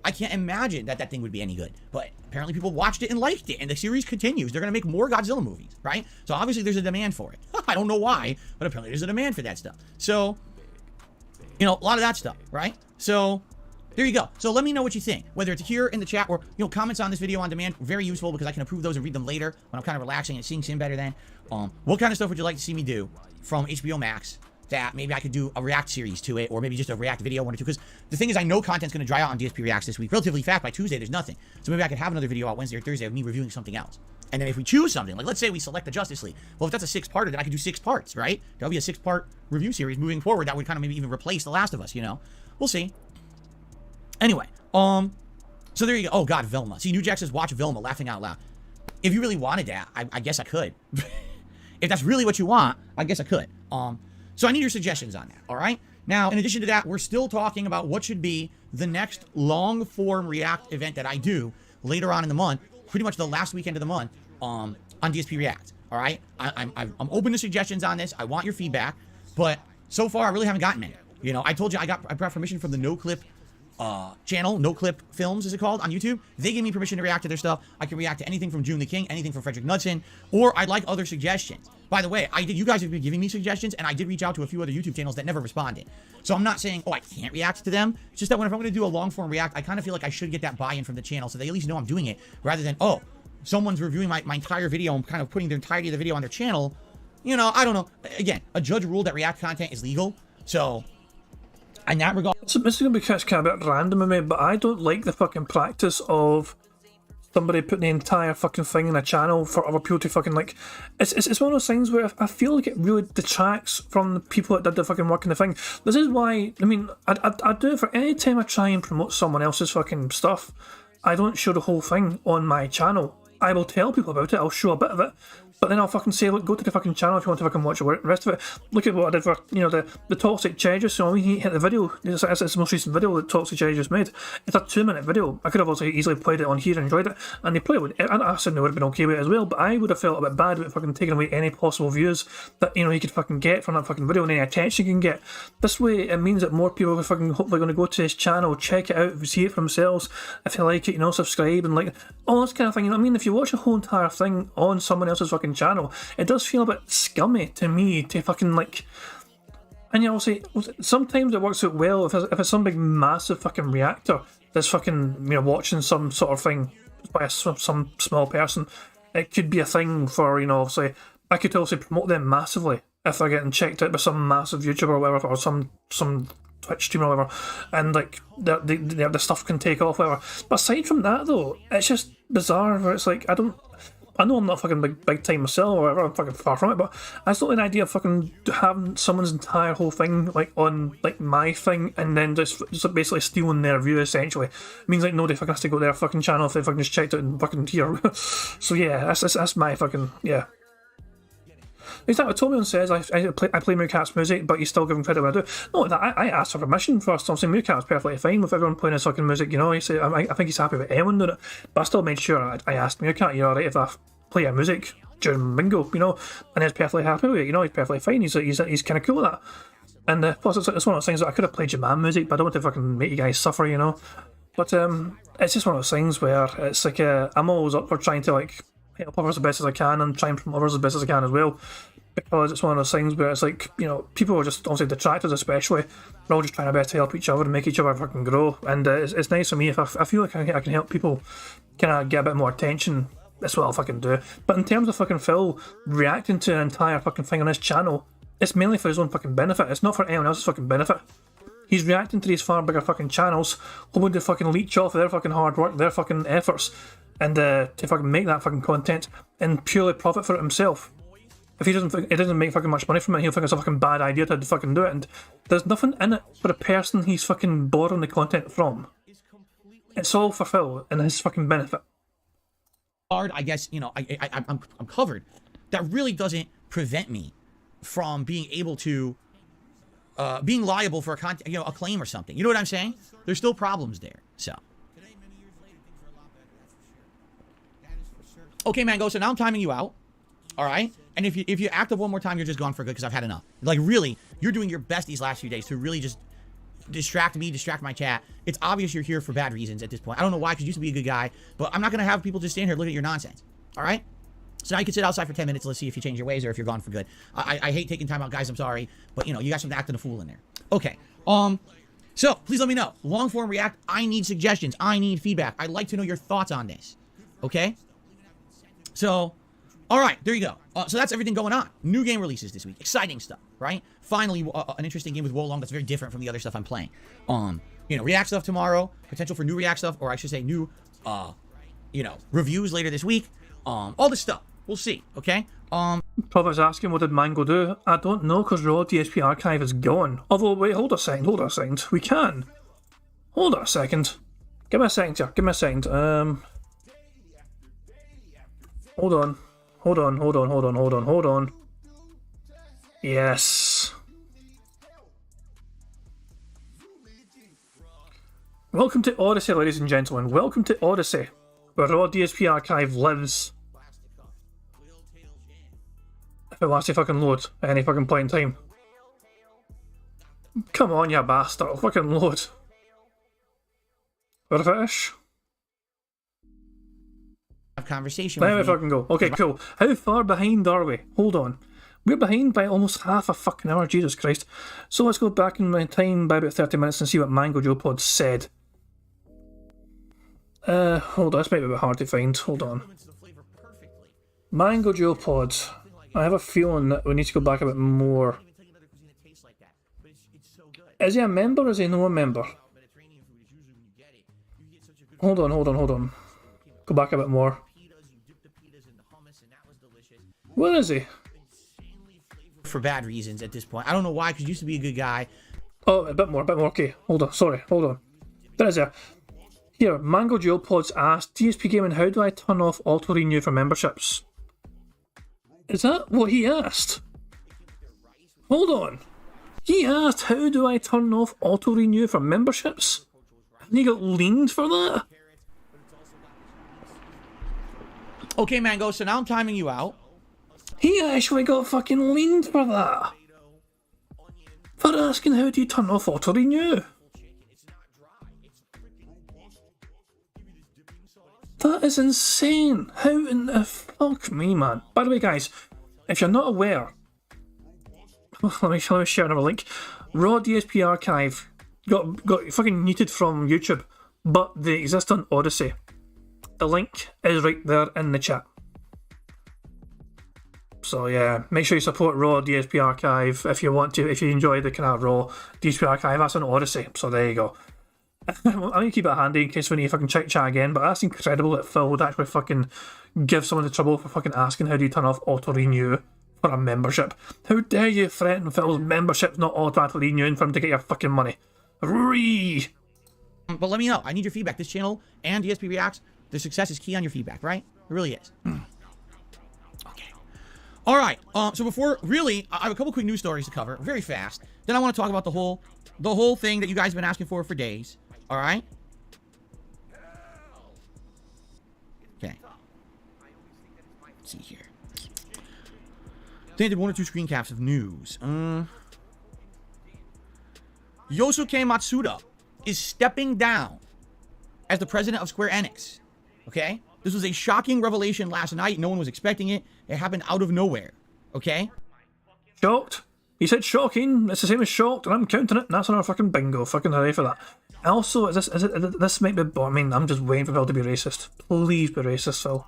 I can't imagine that thing would be any good. But apparently people watched it and liked it, and the series continues. They're going to make more Godzilla movies, right? So obviously there's a demand for it. I don't know why, but apparently there's a demand for that stuff. So, you know, a lot of that stuff, right? So, there you go. So let me know what you think, whether it's here in the chat or, you know, comments on this video on demand. Very useful, because I can approve those and read them later when I'm kind of relaxing and seeing better then. What kind of stuff would you like to see me do from HBO Max that maybe I could do a React series to it, or maybe just a React video, 1 or 2? Because the thing is, I know content's going to dry out on DSP Reacts this week relatively fast. By Tuesday, there's nothing. So maybe I could have another video out Wednesday or Thursday of me reviewing something else. And then if we choose something, like let's say we select the Justice League. Well, if that's a 6-parter, then I could do 6 parts, right? That'll be a 6-part review series moving forward. That would kind of maybe even replace The Last of Us, you know? We'll see. Anyway, so there you go. Oh, God, Velma. See, New Jack says, watch Velma, laughing out loud. If you really wanted that, I guess I could. If that's really what you want, I guess I could. So I need your suggestions on that, all right? Now, in addition to that, we're still talking about what should be the next long-form React event that I do later on in the month, pretty much the last weekend of the month, on DSP React, all right? I'm open to suggestions on this. I want your feedback, but so far, I really haven't gotten many. You know, I told you I got permission from the No Clip channel, No Clip Films is it called, on YouTube. They gave me permission to react to their stuff. I can react to anything from June the King, anything from Frederick Knudsen, or I'd like other suggestions. By the way, you guys have been giving me suggestions, and I did reach out to a few other YouTube channels that never responded. So I'm not saying, oh, I can't react to them. It's just that whenever I'm going to do a long form react, I kind of feel like I should get that buy-in from the channel, so they at least know I'm doing it, rather than, oh, someone's reviewing my entire video and kind of putting the entirety of the video on their channel. You know, I don't know. Again, a judge ruled that React content is legal, so in that regard. So this is going to be kind of a bit random of me, but I don't like the fucking practice of somebody putting the entire fucking thing in a channel for other people to fucking, like, it's one of those things where I feel like it really detracts from the people that did the fucking work in the thing. This is why, I mean, I do it for any time I try and promote someone else's fucking stuff. I don't show the whole thing on my channel. I will tell people about it, I'll show a bit of it, but then I'll fucking say, look, go to the fucking channel if you want to fucking watch the rest of it. Look at what I did for, you know, the Toxic Cherry Juice. So when he hit the video, it's the most recent video that Toxic Cherry Juice made. It's a 2-minute video. I could have also easily played it on here and enjoyed it, and they probably would, I certainly would have been okay with it as well, but I would have felt a bit bad about fucking taking away any possible views that, you know, he could fucking get from that fucking video and any attention he can get. This way, it means that more people are fucking hopefully going to go to his channel, check it out, see it for themselves, if they like it, you know, subscribe and like, all this kind of thing, you know what I mean? If you watch a whole entire thing on someone else's fucking channel, it does feel a bit scummy to me to fucking, like, and you know, say sometimes it works out well if it's some big massive fucking reactor that's fucking, you know, watching some sort of thing by some small person. It could be a thing for, you know, say I could also promote them massively if they're getting checked out by some massive YouTuber or whatever, or some Twitch stream or whatever, and like the stuff can take off, whatever. But aside from that, though, it's just bizarre. Where it's like I know I'm not fucking big time myself or whatever. I'm fucking far from it, but I just don't like the idea of fucking having someone's entire whole thing like on like my thing, and then just basically stealing their view. Essentially, it means like nobody fucking has to go to their fucking channel if they fucking just checked it and fucking here. So yeah, that's my fucking yeah. Exactly. Tomion says I play Mookat's music, but you still give him credit when I do. No, I asked for permission first. Obviously, Mookat's perfectly fine with everyone playing his fucking music. You know, I think he's happy with anyone doing it. But I still made sure I asked Mookat, you alright if I play a music during bingo, you know, and he's perfectly happy with it. You know, he's perfectly fine. He's kind of cool with that. And plus, it's one of those things that I could have played your man music, but I don't want to fucking make you guys suffer, you know. But it's just one of those things where it's like I'm always up for trying to like help others as best as I can and try and promote others as best as I can as well. Because it's one of those things where it's like, you know, people are just, obviously detractors especially, we're all just trying our best to help each other and make each other fucking grow. And it's nice for me if I feel like I can help people kind of get a bit more attention, that's what I'll fucking do. But in terms of fucking Phil reacting to an entire fucking thing on his channel, it's mainly for his own fucking benefit. It's not for anyone else's fucking benefit. He's reacting to these far bigger fucking channels, hoping to fucking leech off their fucking hard work, their fucking efforts, and to fucking make that fucking content and purely profit for it himself. If he doesn't make fucking much money from it, he'll think it's a fucking bad idea to fucking do it, and there's nothing in it for the person he's fucking borrowing the content from. It's all for Phil and his fucking benefit. Hard, I guess, you know, I'm covered. That really doesn't prevent me from being able to being liable for a claim or something. You know what I'm saying? There's still problems there. So. Okay, Mango. So now I'm timing you out. All right. And if you act up one more time, you're just gone for good because I've had enough. Like, really, you're doing your best these last few days to really just distract me, distract my chat. It's obvious you're here for bad reasons at this point. I don't know why, because you used to be a good guy, but I'm not going to have people just stand here looking at your nonsense. All right? So now you can sit outside for 10 minutes. Let's see if you change your ways or if you're gone for good. I hate taking time out, guys. I'm sorry. But, you know, you got some acting a fool in there. Okay. So, please let me know. Long form react. I need suggestions. I need feedback. I'd like to know your thoughts on this. Okay? So... all right, there you go. So that's everything going on. New game releases this week. Exciting stuff, right? Finally, an interesting game with Wolong that's very different from the other stuff I'm playing. You know, React stuff tomorrow. Potential for new React stuff, or I should say new, you know, reviews later this week. All this stuff. We'll see, okay? Prophet's asking, what did Mango do? I don't know, because Raw DSP Archive is gone. Although, wait, hold a second. We can. Hold on a second. Give me a second here. Give me a second. Hold on. Hold on. Yes. Welcome to Odyssey, ladies and gentlemen. Welcome to Odyssey, where Raw DSP Archive lives. If it wants to fucking load at any fucking point in time. Come on, you bastard. I'll fucking load. Where fish? Conversation. Let me fucking go. Okay, cool. How far behind are we? Hold on. We're behind by almost half a fucking hour, Jesus Christ. So let's go back in my time by about 30 minutes and see what Mango Joe Pod said. Hold on, this might be a bit hard to find. Hold on. Mango Joe Pod. I have a feeling that we need to go back a bit more. Is he a member or is he no member? Hold on. Go back a bit more. Where is he? For bad reasons at this point. I don't know why, because he used to be a good guy. Oh, a bit more. Okay, hold on. Sorry, hold on. There is a... Here, Mango Geopods asked, DSP Gaming, how do I turn off auto-renew for memberships? Is that what he asked? Hold on. He asked, how do I turn off auto-renew for memberships? And he got leaned for that? Okay, Mango, so now I'm timing you out. He actually got fucking leaned for that. For asking how do you turn off auto-renew. That is insane. How in the fuck me, man. By the way, guys, if you're not aware, let me share another link. Raw DSP Archive got fucking muted from YouTube, but they exist on Odyssey. The link is right there in the chat. So yeah, make sure you support Raw DSP Archive if you want to. If you enjoy the kind of Raw DSP Archive, that's on Odyssey. So there you go. I'm gonna keep it handy in case we need to fucking check chat again. But that's incredible that Phil would actually fucking give someone the trouble for fucking asking how do you turn off auto renew for a membership. How dare you threaten Phil's membership's not automatically renewing for him to get your fucking money? Ree. But let me know. I need your feedback. This channel and DSP Reacts, the success is key on your feedback, right? It really is. Okay. All right. So before, really, I have a couple quick news stories to cover, very fast. Then I want to talk about the whole thing that you guys have been asking for days. All right. Okay. Let's see here. They did 1 or 2 screen caps of news. Yosuke Matsuda is stepping down as the president of Square Enix. Okay? This was a shocking revelation last night. No one was expecting it. It happened out of nowhere. Okay? Shocked? He said shocking. It's the same as shocked, and I'm counting it. And that's another fucking bingo. Fucking hooray for that. Also, this might be. I mean, I'm just waiting for Phil to be racist. Please be racist, Phil.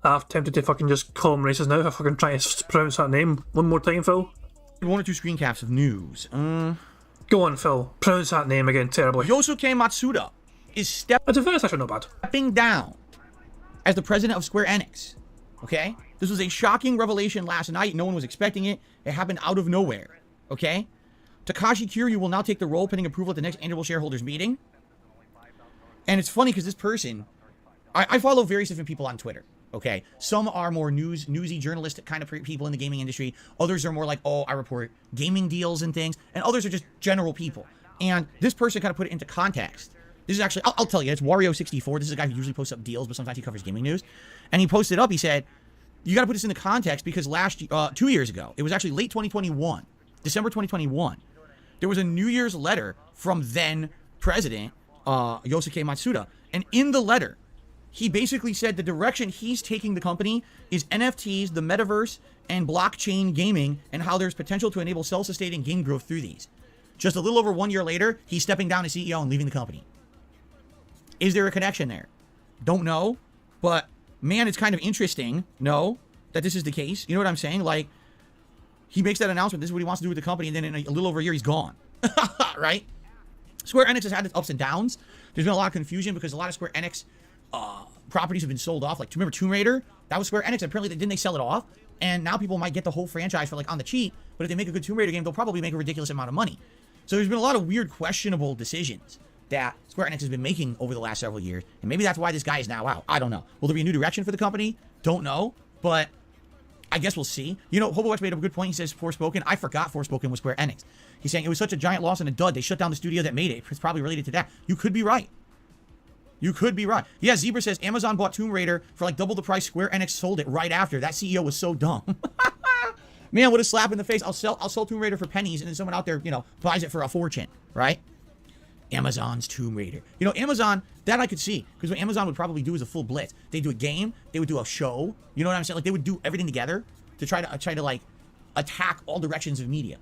I'm tempted to fucking just call him racist now if I fucking try to pronounce that name one more time, Phil. 1 or 2 screen caps of news. Go on, Phil. Pronounce that name again terribly. Yosuke Matsuda is At the first, actually not bad. stepping down as the president of Square Enix. Okay? This was a shocking revelation last night. No one was expecting it. It happened out of nowhere. Okay? Takashi Kiryu will now take the role pending approval at the next annual shareholders meeting. And it's funny because this person, I follow various different people on Twitter. Okay, some are more newsy journalistic kind of people in the gaming industry. Others are more like, oh, I report gaming deals and things. And others are just general people. And this person kind of put it into context. This is actually, I'll tell you, it's Wario64. This is a guy who usually posts up deals, but sometimes he covers gaming news. And he posted up, he said, you got to put this into context because 2 years ago, it was actually late 2021, December 2021, there was a New Year's letter from then President Yosuke Matsuda. And in the letter, he basically said the direction he's taking the company is NFTs, the metaverse, and blockchain gaming, and how there's potential to enable self-sustaining game growth through these. Just a little over 1 year later, he's stepping down as CEO and leaving the company. Is there a connection there? Don't know, but man, it's kind of interesting, no, that this is the case. You know what I'm saying? Like, he makes that announcement, this is what he wants to do with the company, and then in a little over a year, he's gone. Right? Square Enix has had its ups and downs. There's been a lot of confusion because a lot of Square Enix properties have been sold off. Like, remember Tomb Raider? That was Square Enix. Apparently, didn't they sell it off? And now people might get the whole franchise for like on the cheap. But if they make a good Tomb Raider game, they'll probably make a ridiculous amount of money. So there's been a lot of weird, questionable decisions that Square Enix has been making over the last several years. And maybe that's why this guy is now out. I don't know. Will there be a new direction for the company? Don't know. But I guess we'll see. You know, HoboX made up a good point. He says Forspoken. I forgot Forspoken was Square Enix. He's saying it was such a giant loss and a dud. They shut down the studio that made it. It's probably related to that. You could be right. You could be right. Yeah, Zebra says Amazon bought Tomb Raider for like double the price. Square Enix sold it right after. That CEO was so dumb. Man, what a slap in the face. I'll sell Tomb Raider for pennies, and then someone out there, you know, buys it for a fortune, right? Amazon's Tomb Raider. You know, Amazon, that I could see. Because what Amazon would probably do is a full blitz. They'd do a game. They would do a show. You know what I'm saying? Like, they would do everything together to try to like, attack all directions of media.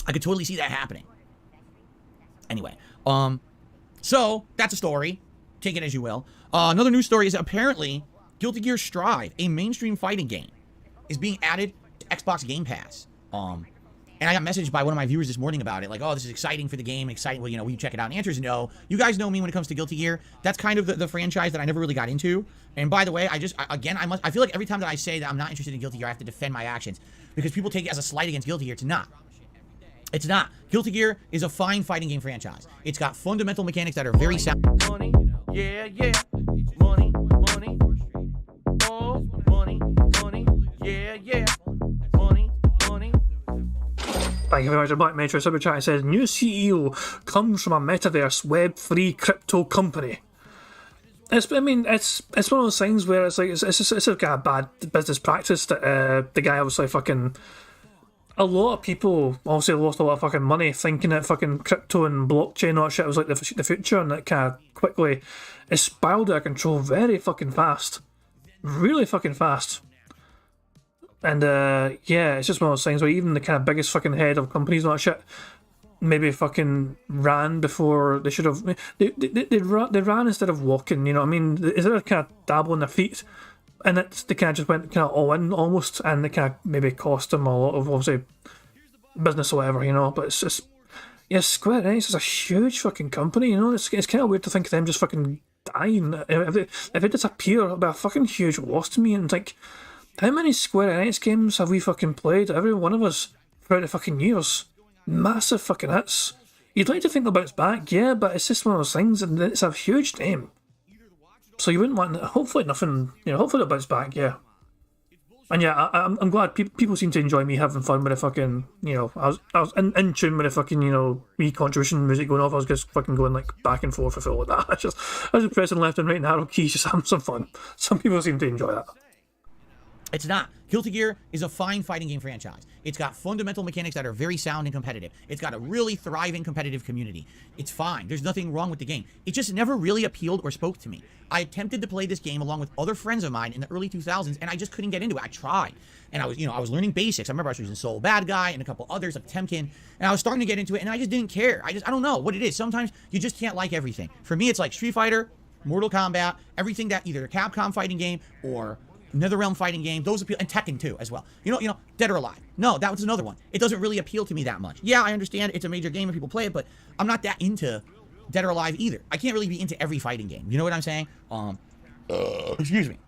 I could totally see that happening. Anyway, so that's a story. Take it as you will. Another news story is apparently Guilty Gear Strive, a mainstream fighting game, is being added to Xbox Game Pass. And I got messaged by one of my viewers this morning about it, like, oh, this is exciting for the game, exciting. Well, you know, will you check it out? And the answer is no. You guys know me when it comes to Guilty Gear. That's kind of the franchise that I never really got into. And by the way, I feel like every time that I say that I'm not interested in Guilty Gear, I have to defend my actions because people take it as a slight against Guilty Gear. It's not. It's not. Guilty Gear is a fine fighting game franchise. It's got fundamental mechanics that are very sound. Money, yeah, yeah. Money, money. Oh, money, money. Yeah, yeah. Money, money. Thank you very much. Black Metro Super Chat says, new CEO comes from a metaverse Web3 crypto company. It's one of those things where it's like it's like a bad business practice that the guy obviously fucking. A lot of people obviously lost a lot of fucking money thinking that fucking crypto and blockchain and all that shit was like the future, and it kind of quickly it spiraled out of control very fucking fast. Really fucking fast. And yeah, it's just one of those things where even the kind of biggest fucking head of companies and all that shit maybe fucking ran before they should have. They ran instead of walking. You know what I mean? Is it kind of dabbling their feet? And they kind of just went kind of all in almost, and they kind of maybe cost them a lot of obviously business or whatever, you know. But it's just, yeah, Square Enix is a huge fucking company, you know. It's kind of weird to think of them just fucking dying. If they disappear, it'll be a fucking huge loss to me. And it's like, how many Square Enix games have we fucking played? Every one of us throughout the fucking years, massive fucking hits. You'd like to think they'll bounce back, yeah, but it's just one of those things, and it's a huge name. So you wouldn't want, hopefully nothing, you know, hopefully it'll bounce back, yeah. And yeah, I'm glad people seem to enjoy me having fun with the fucking, you know, I was in tune with the fucking, you know, wee contribution music going off. I was just fucking going like back and forth with all of that. I was just pressing left and right and arrow keys, just having some fun. Some people seem to enjoy that. It's not. Guilty Gear is a fine fighting game franchise. It's got fundamental mechanics that are very sound and competitive. It's got a really thriving competitive community. It's fine. There's nothing wrong with the game. It just never really appealed or spoke to me. I attempted to play this game along with other friends of mine in the early 2000s, and I just couldn't get into it. I tried. And I was learning basics. I remember I was using Soul Bad Guy and a couple others like Temkin, and I was starting to get into it, and I just didn't care. I don't know what it is. Sometimes you just can't like everything. For me, it's like Street Fighter, Mortal Kombat, everything that either a Capcom fighting game or NetherRealm fighting game, those appeal, and Tekken 2 as well. You know, Dead or Alive. No, that was another one. It doesn't really appeal to me that much. Yeah, I understand it's a major game and people play it, but I'm not that into Dead or Alive either. I can't really be into every fighting game. You know what I'm saying? Excuse me.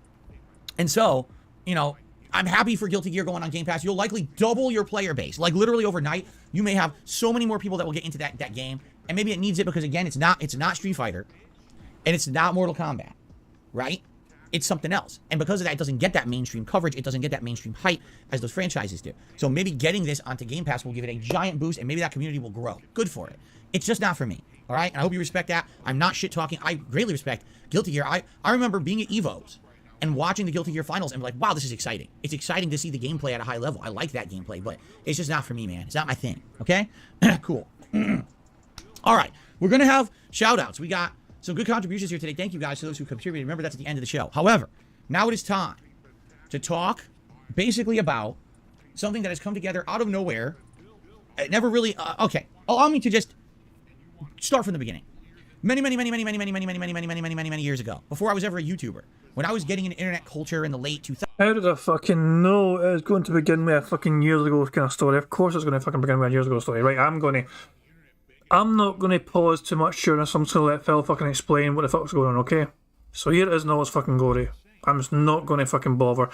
And so, you know, I'm happy for Guilty Gear going on Game Pass. You'll likely double your player base. Like literally overnight, you may have so many more people that will get into that game. And maybe it needs it because again, it's not Street Fighter and it's not Mortal Kombat, right? It's something else. And because of that, it doesn't get that mainstream coverage. It doesn't get that mainstream hype as those franchises do. So maybe getting this onto Game Pass will give it a giant boost and maybe that community will grow. Good for it. It's just not for me. All right? And I hope you respect that. I'm not shit talking. I greatly respect Guilty Gear. I remember being at EVOs and watching the Guilty Gear finals and be like, wow, this is exciting. It's exciting to see the gameplay at a high level. I like that gameplay, but it's just not for me, man. It's not my thing. Okay? Cool. All right. We're going to have shout-outs. We got some good contributions here today. Thank you guys to those who contributed. Remember, that's at the end of the show. However, now it is time to talk basically about something that has come together out of nowhere. It never really... okay. Allow me to just start from the beginning. Many years ago, before I was ever a YouTuber, when I was getting into internet culture in the late 2000s... How did I fucking know it was going to begin with a fucking years ago kind of story? Of course it's going to fucking begin with a years ago story. Right, I'm not going to pause too much here, so I'm just going to let Phil fucking explain what the fuck's going on, okay? So here it is now, it's fucking gory. I'm just not going to fucking bother.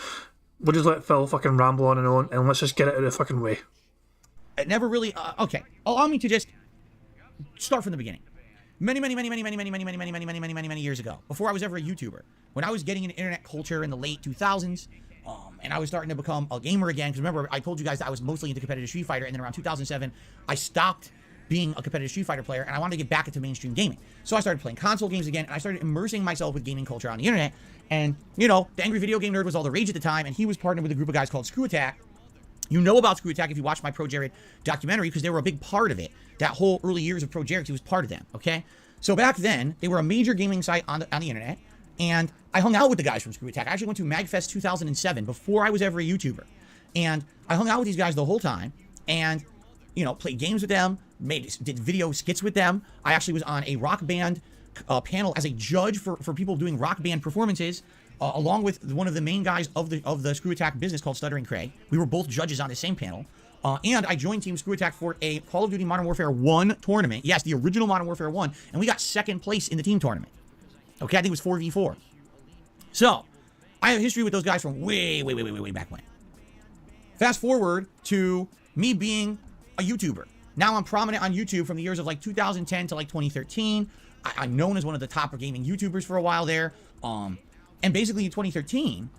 We'll just let Phil fucking ramble on, and let's just get it out of the fucking way. It never really... okay. Allow me to just start from the beginning. Many years ago, before I was ever a YouTuber, when I was getting into internet culture in the late 2000s, and I was starting to become a gamer again, because remember, I told you guys that I was mostly into competitive Street Fighter, and then around 2007, I stopped being a competitive Street Fighter player, and I wanted to get back into mainstream gaming. So I started playing console games again, and I started immersing myself with gaming culture on the internet. And, you know, the Angry Video Game Nerd was all the rage at the time, and he was partnered with a group of guys called ScrewAttack. You know about ScrewAttack if you watched my Pro Jared documentary, because they were a big part of it. That whole early years of Pro Jared, he was part of them, okay? So back then, they were a major gaming site on the internet, and I hung out with the guys from ScrewAttack. I actually went to MagFest 2007 before I was ever a YouTuber. And I hung out with these guys the whole time, and, you know, played games with them, did video skits with them. I actually was on a rock band panel as a judge for people doing rock band performances, along with one of the main guys of the ScrewAttack business called Stuttering Craig. We were both judges on the same panel. And I joined Team ScrewAttack for a Call of Duty Modern Warfare 1 tournament. Yes, the original Modern Warfare 1. And we got second place in the team tournament. Okay, I think it was 4v4. So, I have history with those guys from way back when. Fast forward to me being a YouTuber. Now I'm prominent on YouTube from the years of like 2010 to like 2013. I'm known as one of the top gaming YouTubers for a while there. And basically in 2013,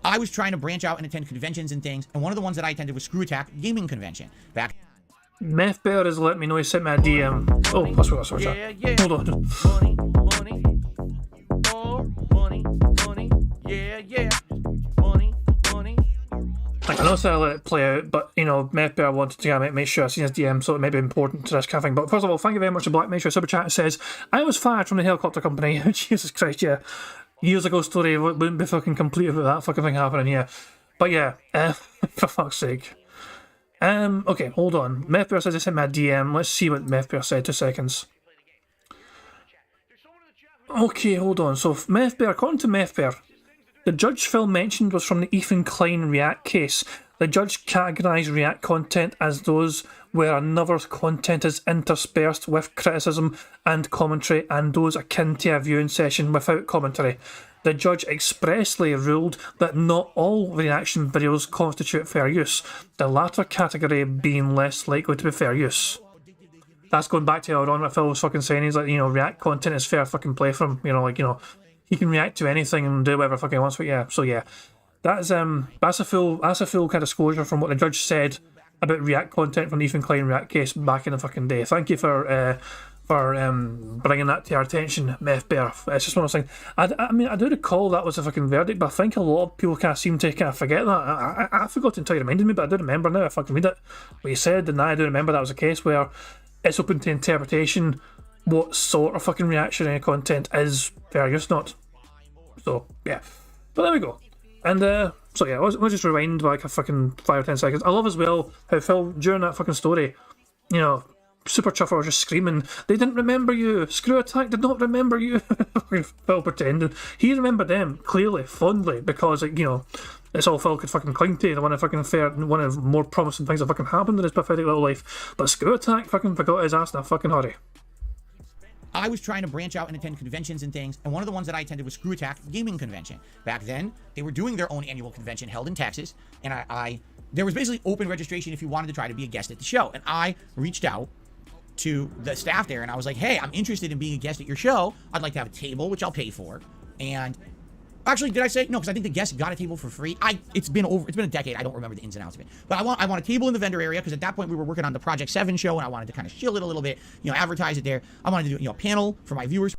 I was trying to branch out and attend conventions and things. And one of the ones that I attended was ScrewAttack Gaming Convention. Back. Meth Bear has let me know he sent me a DM. Oh, that's what I was Yeah. Hold on. Money. Oh, money. Yeah. Money. Like, I know I let it play out, but, you know, Meth Bear wanted to make sure I seen his DM, so it may be important to this kind of thing. But first of all, thank you very much to Black Major Super Chat. Says, I was fired from the helicopter company. Jesus Christ, yeah. Years ago story wouldn't be fucking complete without that fucking thing happening here. But yeah, for fuck's sake. Okay, hold on. Methbear says he sent me a DM. Let's see what Methbear said. 2 seconds. Okay, hold on. So, Methbear, according to Methbear, the judge Phil mentioned was from the Ethan Klein React case. The judge categorised React content as those where another content is interspersed with criticism and commentary, and those akin to a viewing session without commentary. The judge expressly ruled that not all reaction videos constitute fair use, the latter category being less likely to be fair use. That's going back to earlier on what Phil was fucking saying. He's like, you know, React content is fair fucking play for him. You know, like, you know, he can react to anything and do whatever fucking wants. But yeah, so yeah, that's a full kind of disclosure from what the judge said about React content from the Ethan Klein React case back in the fucking day. Thank you for bringing that to our attention, Methbear. It's just one of those things. I mean, I do recall that was a fucking verdict, but I think a lot of people kind of seem to kind of forget that. I forgot until you reminded me, but I do remember now. I fucking read it. What you said, and I do remember that was a case where it's open to interpretation what sort of fucking reactionary content is fair use, not. So, yeah. But there we go. And, so yeah, we'll just rewind like a fucking 5 or 10 seconds. I love as well how Phil, during that fucking story, you know, Super Chuffer was just screaming, they didn't remember you, ScrewAttack did not remember you. Phil pretended. He remembered them, clearly, fondly, because, like, you know, it's all Phil could fucking cling to, the one of the more promising things that fucking happened in his pathetic little life. But ScrewAttack fucking forgot his ass in a fucking hurry. I was trying to branch out and attend conventions and things, and one of the ones that I attended was ScrewAttack Gaming Convention. Back then, they were doing their own annual convention held in Texas, and there was basically open registration if you wanted to try to be a guest at the show. And I reached out to the staff there, and I was like, hey, I'm interested in being a guest at your show. I'd like to have a table, which I'll pay for. And actually, did I say no? Because I think the guest got a table for free. It's been a decade. I don't remember the ins and outs of it. But I want a table in the vendor area, because at that point we were working on the Project 7 show, and I wanted to kind of shill it a little bit, you know, advertise it there. I wanted to do, you know, a panel for my viewers.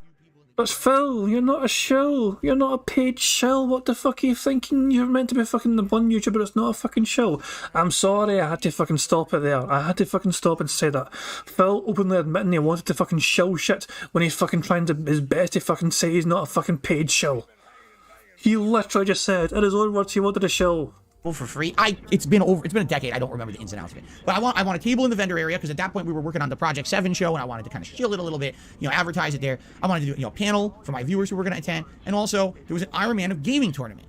But Phil, you're not a show. You're not a paid show. What the fuck are you thinking? You're meant to be fucking the one YouTuber. It's not a fucking show. I'm sorry, I had to fucking stop it there. I had to fucking stop and say that. Phil openly admitting he wanted to fucking show shit when he's fucking trying his best to fucking say he's not a fucking paid show. He literally just said, in his own words, he wanted a show. For free. It's been a decade. I don't remember the ins and outs of it. But I want a table in the vendor area, because at that point we were working on the Project 7 show, and I wanted to kind of shill it a little bit, you know, advertise it there. I wanted to do, you know, a panel for my viewers who were going to attend, and also there was an Iron Man of Gaming tournament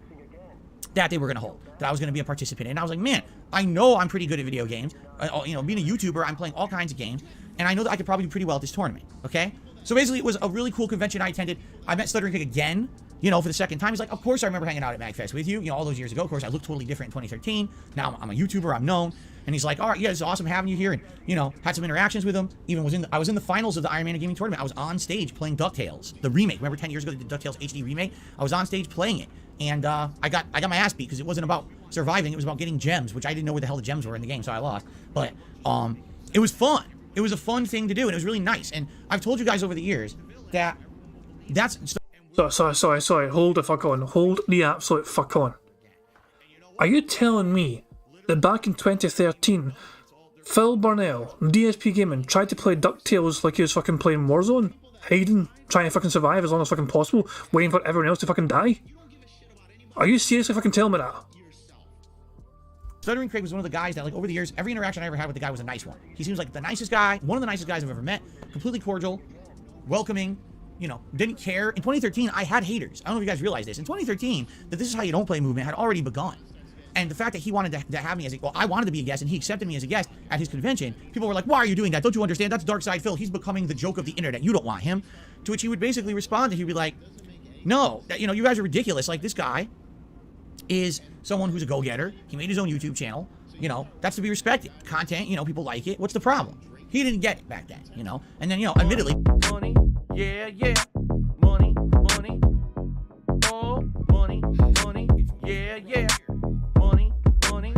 that they were going to hold, that I was going to be a participant in. And I was like, man, I know I'm pretty good at video games. You know, being a YouTuber, I'm playing all kinds of games, and I know that I could probably do pretty well at this tournament. Okay, so basically it was a really cool convention I attended. I met Stuttering Kick again, you know, for the second time. He's like, of course I remember hanging out at MagFest with you, you know, all those years ago. Of course, I looked totally different in 2013. Now I'm a YouTuber, I'm known. And he's like, all right, yeah, it's awesome having you here. And, you know, had some interactions with him. Even I was in the finals of the Iron Man Gaming tournament. I was on stage playing DuckTales, the remake. Remember 10 years ago, they did DuckTales HD remake? I was on stage playing it. And I got my ass beat, because it wasn't about surviving. It was about getting gems, which I didn't know where the hell the gems were in the game, so I lost. But it was fun. It was a fun thing to do, and it was really nice. And I've told you guys over the years that that's... Sorry, hold the fuck on. Hold the absolute fuck on. Are you telling me that back in 2013, Phil Burnell, DSP Gaming, tried to play DuckTales like he was fucking playing Warzone? Hiding, trying to fucking survive as long as fucking possible, waiting for everyone else to fucking die? Are you seriously fucking telling me that? Stuttering Craig was one of the guys that, like, over the years, every interaction I ever had with the guy was a nice one. He seems like the nicest guy, one of the nicest guys I've ever met, completely cordial, welcoming, you know, didn't care. In 2013, I had haters. I don't know if you guys realize this. In 2013, the This Is How You Don't Play movement had already begun. And the fact that he wanted to have me as I wanted to be a guest, and he accepted me as a guest at his convention, people were like, why are you doing that? Don't you understand? That's Dark Side Phil. He's becoming the joke of the internet. You don't want him. To which he would basically respond, and he'd be like, no, you know, you guys are ridiculous. Like, this guy is someone who's a go-getter. He made his own YouTube channel. You know, that's to be respected. Content, you know, people like it. What's the problem? He didn't get it back then, you know? And then, you know, admittedly... Money, yeah, yeah. Money, money. Oh, money, money. Yeah, yeah. Money, money.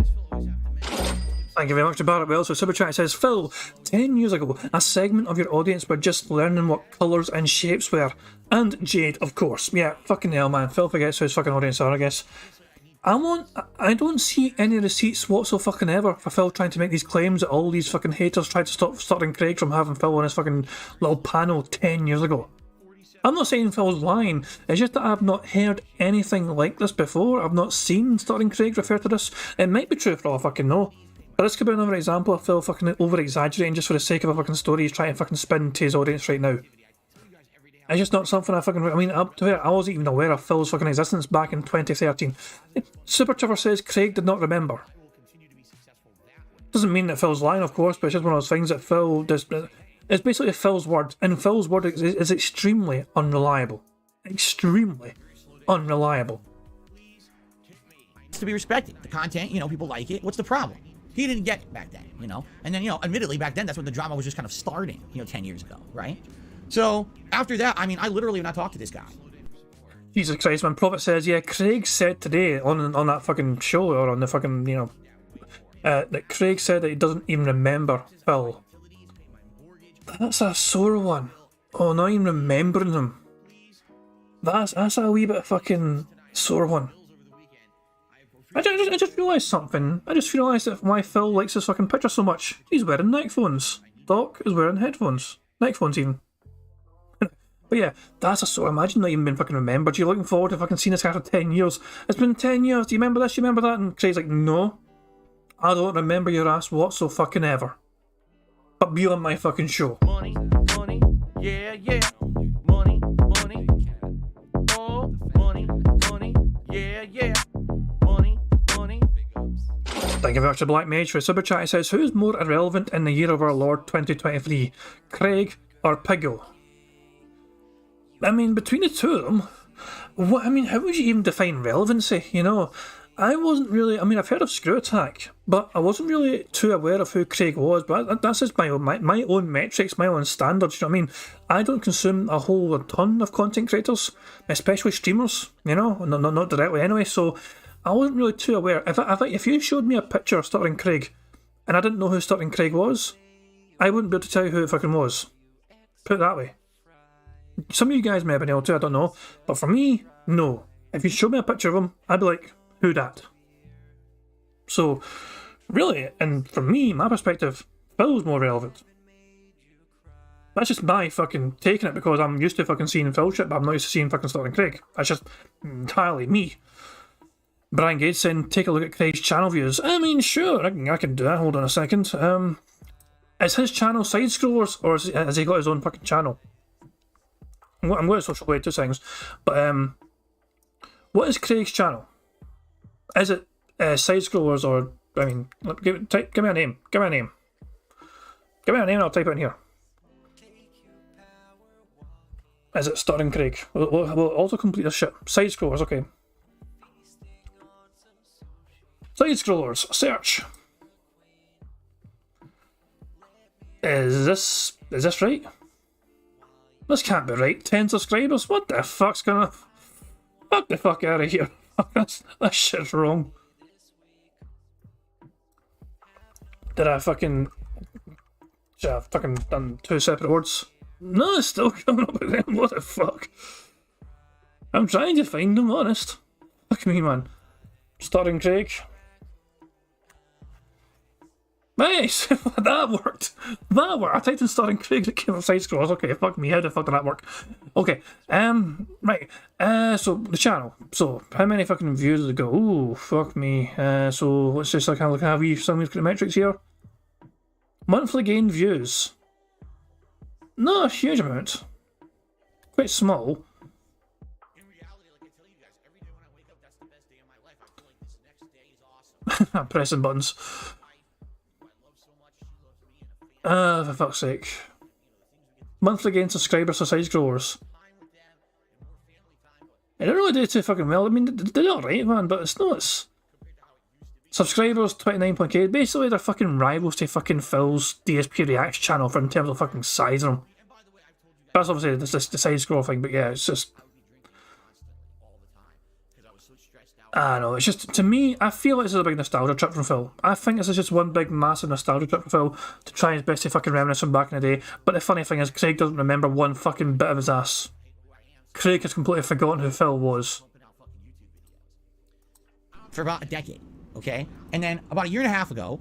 Thank you very much to Barrett Wells. So Super Chat says, Phil, 10 years ago, a segment of your audience were just learning what colours and shapes were. And Jade, of course. Yeah, fucking hell, man. Phil forgets who his fucking audience are, I guess. I don't see any receipts whatsoever for Phil trying to make these claims that all these fucking haters tried to stop Stuttering Craig from having Phil on his fucking little panel 10 years ago. I'm not saying Phil's lying, it's just that I've not heard anything like this before. I've not seen Stuttering Craig refer to this. It might be true for all I fucking know. But this could be another example of Phil fucking over-exaggerating just for the sake of a fucking story he's trying to fucking spin to his audience right now. It's just not something I mean, up to it, I wasn't even aware of Phil's fucking existence back in 2013. Super Trevor says Craig did not remember. Doesn't mean that Phil's lying, of course, but it's just one of those things that Phil does. It's basically Phil's word, and Phil's word is extremely unreliable. Extremely unreliable. It's to be respected. The content, you know, people like it. What's the problem? He didn't get it back then, you know? And then, you know, admittedly, back then, that's when the drama was just kind of starting, you know, 10 years ago, right? So, after that, I mean, I literally have not talked to this guy. Jesus Christ, man. Prophet says, yeah, Craig said today on that fucking show, or on the fucking, you know, that Craig said that he doesn't even remember Phil. That's a sore one. Oh, not even remembering him. That's a wee bit of fucking sore one. I just realised something. I just realised that why Phil likes this fucking picture so much. He's wearing neckphones. Doc is wearing headphones. Neckphones even. But yeah, that's a sore. Imagine not even being fucking remembered. You're looking forward to fucking seeing this guy for 10 years. It's been 10 years. Do you remember this? Do you remember that? And Craig's like, no. I don't remember your ass whatsoever. But be on my fucking show. Money, money, yeah, yeah. Money, money. Oh, money, money, yeah, yeah. Money, money. Thank you very much to Black Mage for his super chat. He says, who's more irrelevant in the year of our Lord 2023? Craig or Piggo? I mean, between the two of them, how would you even define relevancy, you know? I wasn't really, I've heard of ScrewAttack, but I wasn't really too aware of who Craig was, but that's just my own metrics, my own standards, you know what I mean? I don't consume a whole ton of content creators, especially streamers, you know, not directly anyway, so I wasn't really too aware. If you showed me a picture of Stuttering Craig, and I didn't know who Stuttering Craig was, I wouldn't be able to tell you who it fucking was. Put it that way. Some of you guys may have been able to, I don't know, but for me, no. If you showed me a picture of him, I'd be like, who dat? So, really, and from me, my perspective, Phil's more relevant. That's just my fucking taking it because I'm used to fucking seeing Phil shit, but I'm not used to seeing fucking Stuttering Craig. That's just entirely me. Brian Gates saying, take a look at Craig's channel views. I mean, sure, I can do that. Hold on a second. Is his channel side scrollers, or has he got his own fucking channel? I'm going to social media 2 seconds. But, what is Craig's channel? Is it side scrollers or, give me a name. Give me a name. Give me a name and I'll type it in here. Is it Stuttering Craig? We'll also complete this shit. Side scrollers, okay. Side scrollers, search. Is this right? This can't be right. 10 subscribers? What the fuck's gonna... Fuck the fuck out of here. That shit's wrong. Did I fucking... Should I have fucking done 2 separate words? No, it's still coming up with them. What the fuck? I'm trying to find them, honest. Fuck me, man. Stuttering Craig. Nice! That worked! That worked! I typed in Stuttering Craig, it came up side scrolls. Okay, fuck me, how the fuck did that work? Okay, right. So, the channel. So, how many fucking views did it go? Ooh, fuck me. So, let's just kind of look at some of the metrics here. Monthly gained views. Not a huge amount. Quite small. In reality, like I tell you guys, every day when I wake up, that's the best day of my life. I feel like this next day is awesome. Pressing buttons. For fuck's sake. Monthly gain subscribers for side scrollers. I don't really do too fucking well. I mean, they're alright, man, but it's not. Subscribers, 29.k. Basically, they're fucking rivals to fucking Phil's DSP Reacts channel for in terms of fucking size of them. That's obviously the side scroll thing, but yeah, it's just. I don't know, it's just, to me, I feel like this is a big nostalgia trip from Phil. I think this is just one big massive nostalgia trip for Phil to try his best to fucking reminisce from back in the day. But the funny thing is, Craig doesn't remember one fucking bit of his ass. Craig has completely forgotten who Phil was. For about a decade, okay? And then about a year and a half ago,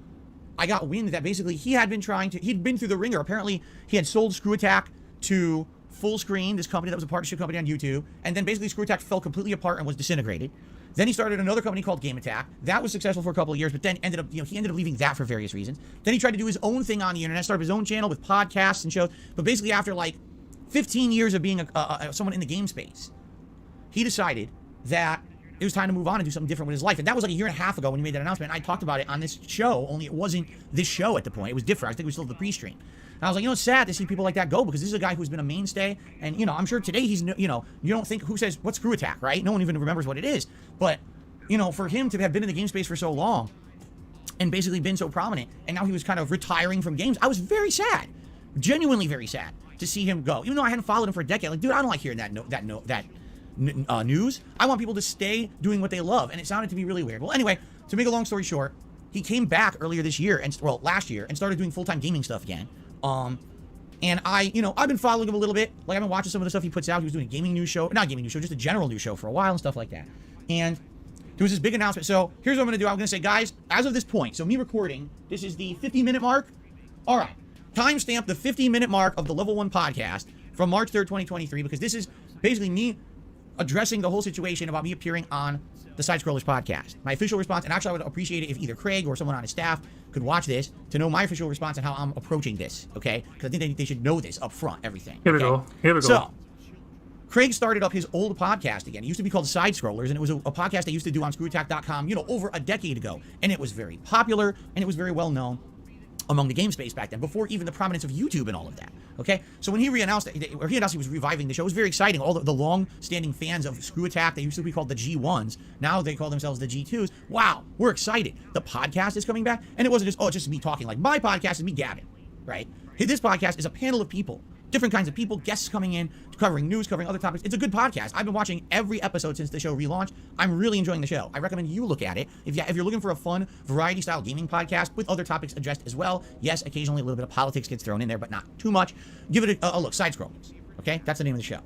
I got wind that basically he'd been through the ringer. Apparently, he had sold ScrewAttack to Full Screen, this company that was a partnership company on YouTube. And then basically ScrewAttack fell completely apart and was disintegrated. Then he started another company called Game Attack. That was successful for a couple of years, but then he ended up leaving that for various reasons. Then he tried to do his own thing on the internet, started his own channel with podcasts and shows. But basically, after like 15 years of being someone in the game space, he decided that it was time to move on and do something different with his life. And that was like a year and a half ago when he made that announcement. And I talked about it on this show, only it wasn't this show at the point. It was different. I think it was still the pre-stream. And I was like, it's sad to see people like that go, because this is a guy who's been a mainstay. And, I'm sure today he's, you don't think, who says, what's ScrewAttack, right? No one even remembers what it is. But, for him to have been in the game space for so long and basically been so prominent, and now he was kind of retiring from games, I was very sad, genuinely very sad to see him go. Even though I hadn't followed him for a decade, like, dude, I don't like hearing that news. I want people to stay doing what they love, and it sounded to me really weird. Well, anyway, to make a long story short, he came back earlier this year, last year, and started doing full-time gaming stuff again. And I've been following him a little bit. Like, I've been watching some of the stuff he puts out. He was doing a gaming news show, not gaming news show, just a general news show for a while and stuff like that. And there was this big announcement. So here's what I'm going to do. I'm going to say, guys, as of this point, so me recording, this is the 50-minute mark. All right, timestamp the 50-minute mark of the Level 1 podcast from March 3rd, 2023, because this is basically me addressing the whole situation about me appearing on the Side Scrollers podcast. My official response, and actually I would appreciate it if either Craig or someone on his staff could watch this to know my official response and how I'm approaching this, okay? Because I think they should know this up front, everything. Here we go. So, Craig started up his old podcast again. It used to be called Side Scrollers, and it was a podcast they used to do on ScrewAttack.com, over a decade ago. And it was very popular, and it was very well known among the game space back then, before even the prominence of YouTube and all of that, okay? So when he announced he was reviving the show, it was very exciting. All the long-standing fans of ScrewAttack, they used to be called the G1s. Now they call themselves the G2s. Wow, we're excited. The podcast is coming back, and it wasn't just, it's just me talking. Like, my podcast is me gabbing, right? This podcast is a panel of people, different kinds of people, guests coming in, covering news, covering other topics. It's a good podcast. I've been watching every episode since the show relaunched. I'm really enjoying the show. I recommend you look at it. If you're looking for a fun, variety-style gaming podcast with other topics addressed as well, yes, occasionally a little bit of politics gets thrown in there, but not too much. Give it a look. Side Scrollers. Okay? That's the name of the show.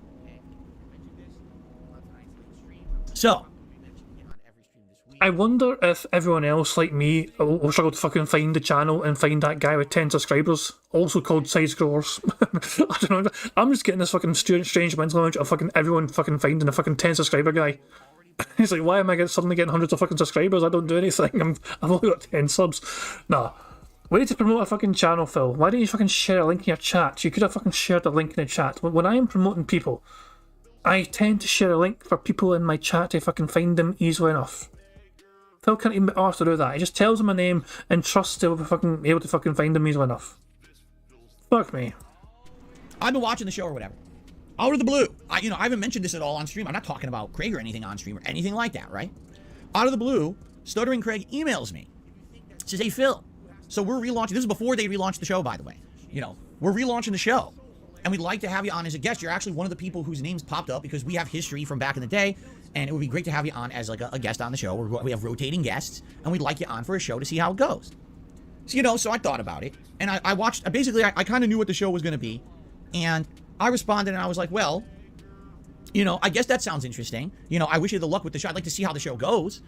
So, I wonder if everyone else, like me, will struggle to fucking find the channel and find that guy with 10 subscribers, also called Side Scrollers. I don't know. I'm just getting this fucking strange mental image of fucking everyone fucking finding a fucking 10 subscriber guy. He's like, why am I suddenly getting hundreds of fucking subscribers? I don't do anything. I've only got 10 subs. Nah. Way to promote a fucking channel, Phil. Why didn't you fucking share a link in your chat? You could have fucking shared a link in the chat. When I am promoting people, I tend to share a link for people in my chat to fucking find them easily enough. Phil can't even be arsed to do that. He just tells them a name and trusts they'll be fucking able to fucking find them easily enough. Fuck me. I've been watching the show or whatever. Out of the blue. I haven't mentioned this at all on stream. I'm not talking about Craig or anything on stream or anything like that, right? Out of the blue, Stuttering Craig emails me. Says, hey, Phil, so we're relaunching. This is before they relaunched the show, by the way. We're relaunching the show. And we'd like to have you on as a guest. You're actually one of the people whose names popped up because we have history from back in the day. And it would be great to have you on as like a guest on the show. We have rotating guests, and we'd like you on for a show to see how it goes. So, so I thought about it, and I watched. Basically, I kind of knew what the show was going to be, and I responded, and I was like, well, I guess that sounds interesting. I wish you the luck with the show. I'd like to see how the show goes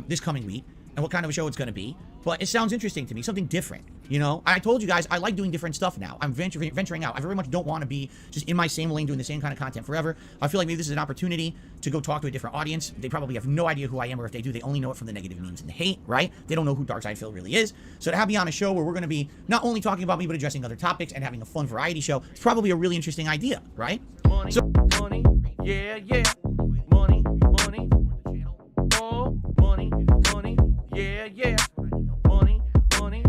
this coming week and what kind of a show it's going to be. But it sounds interesting to me, something different. I told you guys I like doing different stuff now. I'm venturing out. I very much don't want to be just in my same lane doing the same kind of content forever. I feel like maybe this is an opportunity to go talk to a different audience. They probably have no idea who I am, or if they do, they only know it from the negative memes and the hate, right? They don't know who Darkside Phil really is. So to have me on a show where we're going to be not only talking about me, but addressing other topics and having a fun variety show, it's probably a really interesting idea, right? Money, money, yeah, yeah. Money, money, oh, money, money, yeah, yeah. Money, money.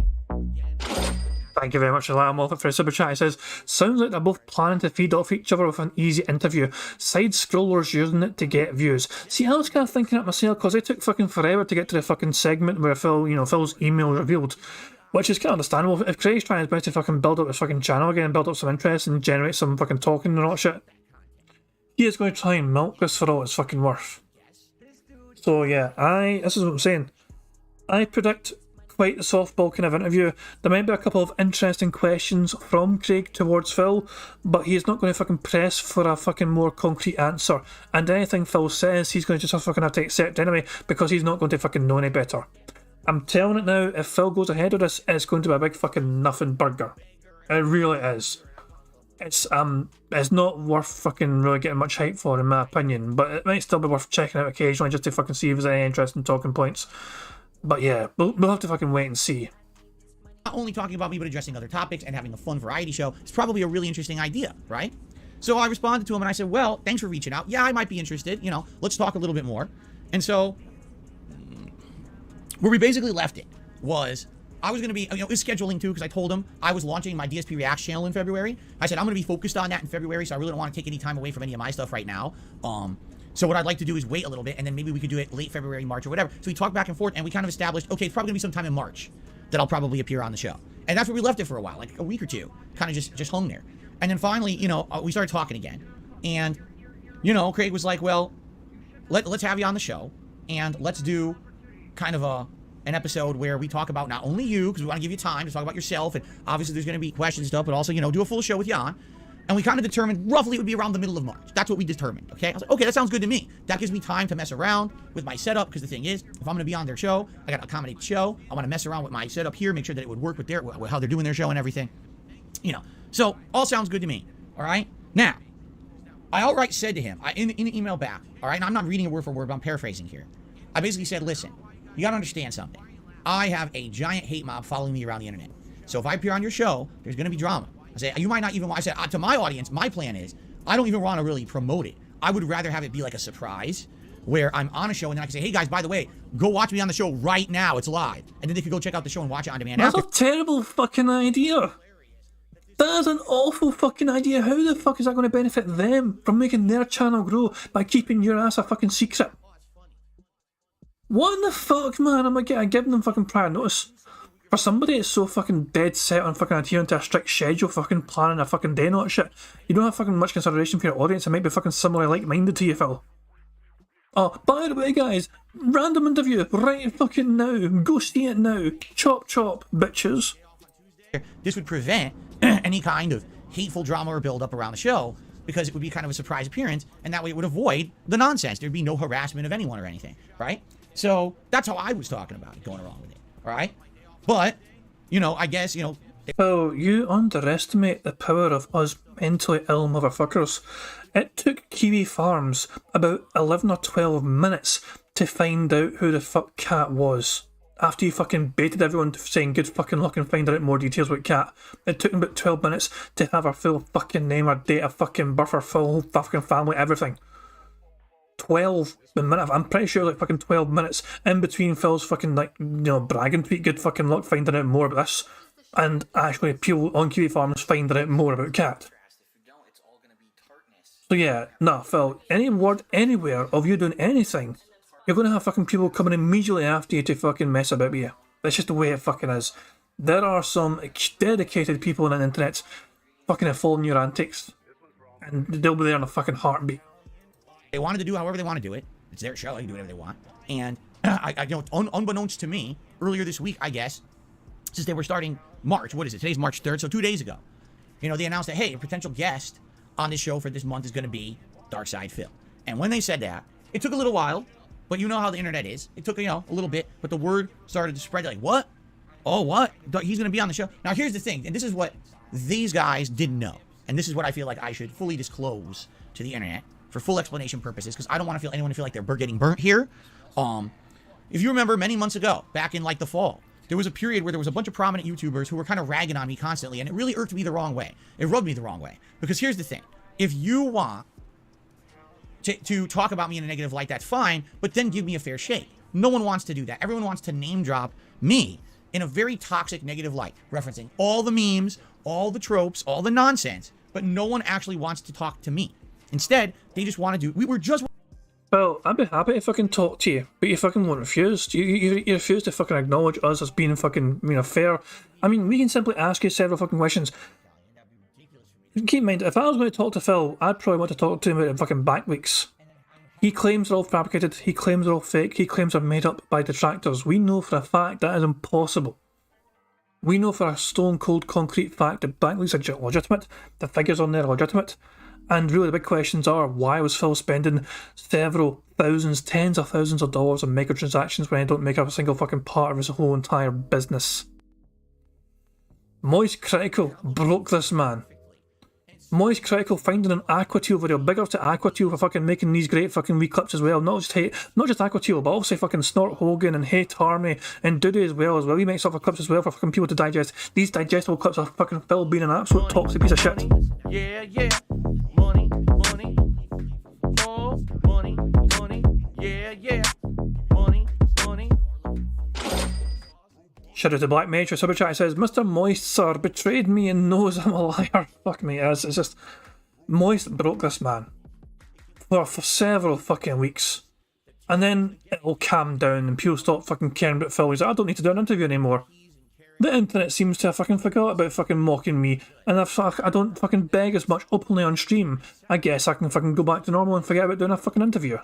Thank you very much for that. I'm off for a super chat. It says, sounds like they're both planning to feed off each other with an easy interview. Side Scrollers using it to get views. See, I was kind of thinking it myself because it took fucking forever to get to the fucking segment where Phil's email revealed, which is kind of understandable. If Craig's trying his best to fucking build up his fucking channel again, build up some interest and generate some fucking talking and all that shit, he is going to try and milk this for all it's fucking worth. So yeah, this is what I'm saying. I predict quite the softball kind of interview. There might be a couple of interesting questions from Craig towards Phil, but he is not going to fucking press for a fucking more concrete answer. And anything Phil says, he's going to just fucking have to accept anyway, because he's not going to fucking know any better. I'm telling it now, if Phil goes ahead with this, it's going to be a big fucking nothing burger. It really is. it's not worth fucking really getting much hype for, in my opinion, but it might still be worth checking out occasionally just to fucking see if there's any interesting talking points. But yeah, we'll have to fucking wait and see. Not only talking about me, but addressing other topics and having a fun variety show is probably a really interesting idea, right? So I responded to him and I said, well, thanks for reaching out. Yeah, I might be interested. You know, let's talk a little bit more. And so where we basically left it was I was going to be, you know, it was scheduling too, because I told him I was launching my DSP Reacts channel in February. I said, I'm going to be focused on that in February, so I really don't want to take any time away from any of my stuff right now. So what I'd like to do is wait a little bit, and then maybe we could do it late February, March, or whatever. So we talked back and forth, and we kind of established, okay, it's probably going to be sometime in March that I'll probably appear on the show. And that's where we left it for a while, like a week or two, kind of just hung there. And then finally, you know, we started talking again. And, you know, Craig was like, well, let's have you on the show, and let's do kind of an episode where we talk about not only you, because we want to give you time to talk about yourself, and obviously there's going to be questions and stuff, but also, you know, do a full show with Jan. And we kind of determined roughly it would be around the middle of March. That's what we determined, okay? I was like, okay, that sounds good to me. That gives me time to mess around with my setup, because the thing is, if I'm going to be on their show, I got to accommodate the show. I want to mess around with my setup here, make sure that it would work with how they're doing their show and everything. You know, so all sounds good to me, all right? Now, I outright said to him, in the email back, all right, and I'm not reading it word for word, but I'm paraphrasing here. I basically said, listen, you got to understand something. I have a giant hate mob following me around the internet. So if I appear on your show, there's going to be drama. I say, you might not even want, I said, to my audience, my plan is, I don't even want to really promote it. I would rather have it be like a surprise, where I'm on a show and then I can say, hey guys, by the way, go watch me on the show right now, it's live. And then they could go check out the show and watch it on demand That's after. a terrible fucking idea. That is an awful fucking idea. How the fuck is that going to benefit them from making their channel grow by keeping your ass a fucking secret? What in the fuck, man? I'm like, giving them fucking prior notice. For somebody that's so fucking dead set on fucking adhering to a strict schedule, fucking planning a fucking day note shit, you don't have fucking much consideration for your audience. It might be fucking similarly like-minded to you, Phil. Oh, by the way, guys, random interview right fucking now. Go see it now. Chop chop, bitches. This would prevent any kind of hateful drama or build-up around the show, because it would be kind of a surprise appearance, and that way it would avoid the nonsense. There'd be no harassment of anyone or anything, right? So that's how I was talking about it, going along with it, all right? But, you know, I guess, you know... Oh, you underestimate the power of us mentally ill motherfuckers. It took Kiwi Farms about 11 or 12 minutes to find out who the fuck Cat was. After you fucking baited everyone to saying good fucking luck and finding out more details about Cat. It took him about 12 minutes to have her full fucking name, her date of fucking birth, her full fucking family, everything. 12 minutes, I'm pretty sure like fucking 12 minutes in between Phil's fucking like, you know, bragging tweet, good fucking luck finding out more about this, and actually people on Kiwi Farms finding out more about Cat. So yeah, nah, Phil, any word anywhere of you doing anything, you're gonna have fucking people coming immediately after you to fucking mess about with you. That's just the way it fucking is. There are some dedicated people on the internet fucking following your antics, and they'll be there in a fucking heartbeat. They wanted to do however they want to do it. It's their show. They can do whatever they want. And you know, unbeknownst to me, earlier this week, I guess, since they were starting March, what is it? Today's March 3rd, so 2 days ago. You know, they announced that, hey, a potential guest on this show for this month is going to be Darkside Phil. And when they said that, it took a little while, but you know how the internet is. It took, you know, a little bit, but the word started to spread. Like, what? Oh, what? He's going to be on the show? Now, here's the thing, and this is what these guys didn't know. And this is what I feel like I should fully disclose to the internet for full explanation purposes, because I don't want anyone to feel like they're getting burnt here. If you remember many months ago, back in like the fall, there was a period where there was a bunch of prominent YouTubers who were kind of ragging on me constantly, and it really irked me the wrong way. It rubbed me the wrong way. Because here's the thing. If you want to talk about me in a negative light, that's fine, but then give me a fair shake. No one wants to do that. Everyone wants to name drop me in a very toxic negative light, referencing all the memes, all the tropes, all the nonsense, but no one actually wants to talk to me. Instead, they just want to do... We were just... Well, I'd be happy to fucking talk to you, but you fucking won't refuse. You refuse to fucking acknowledge us as being fucking, you know, fair. I mean, we can simply ask you several fucking questions. Keep in mind, if I was going to talk to Phil, I'd probably want to talk to him about fucking back weeks. He claims they're all fabricated, he claims they're all fake, he claims they're made up by detractors. We know for a fact that is impossible. We know for a stone cold concrete fact that back weeks are legitimate, the figures on there are legitimate. And really the big questions are, why was Phil spending several thousands, tens of thousands of dollars on microtransactions when I don't make up a single fucking part of his whole entire business? Moist Critical broke this man. Moist critical finding an Aquateel video. Big up to Aquateel for fucking making these great fucking wee clips as well. Not just Aquateel, but also fucking Snort Hogan and Hate Army and Doody as well. He makes other clips as well for fucking people to digest. These digestible clips are fucking Phil being an absolute toxic piece of shit. Yeah, yeah. Money, money. Oh, money, money. Yeah, yeah. Money, money. Shout out to Black Mage. Super chat says, Mr. Moist, sir, betrayed me and knows I'm a liar. Fuck me, it's just... Moist broke this man. For several fucking weeks. And then it'll calm down and people stop fucking caring about Phil. He's like, I don't need to do an interview anymore. The internet seems to have fucking forgot about fucking mocking me, and I don't fucking beg as much openly on stream. I guess I can fucking go back to normal and forget about doing a fucking interview.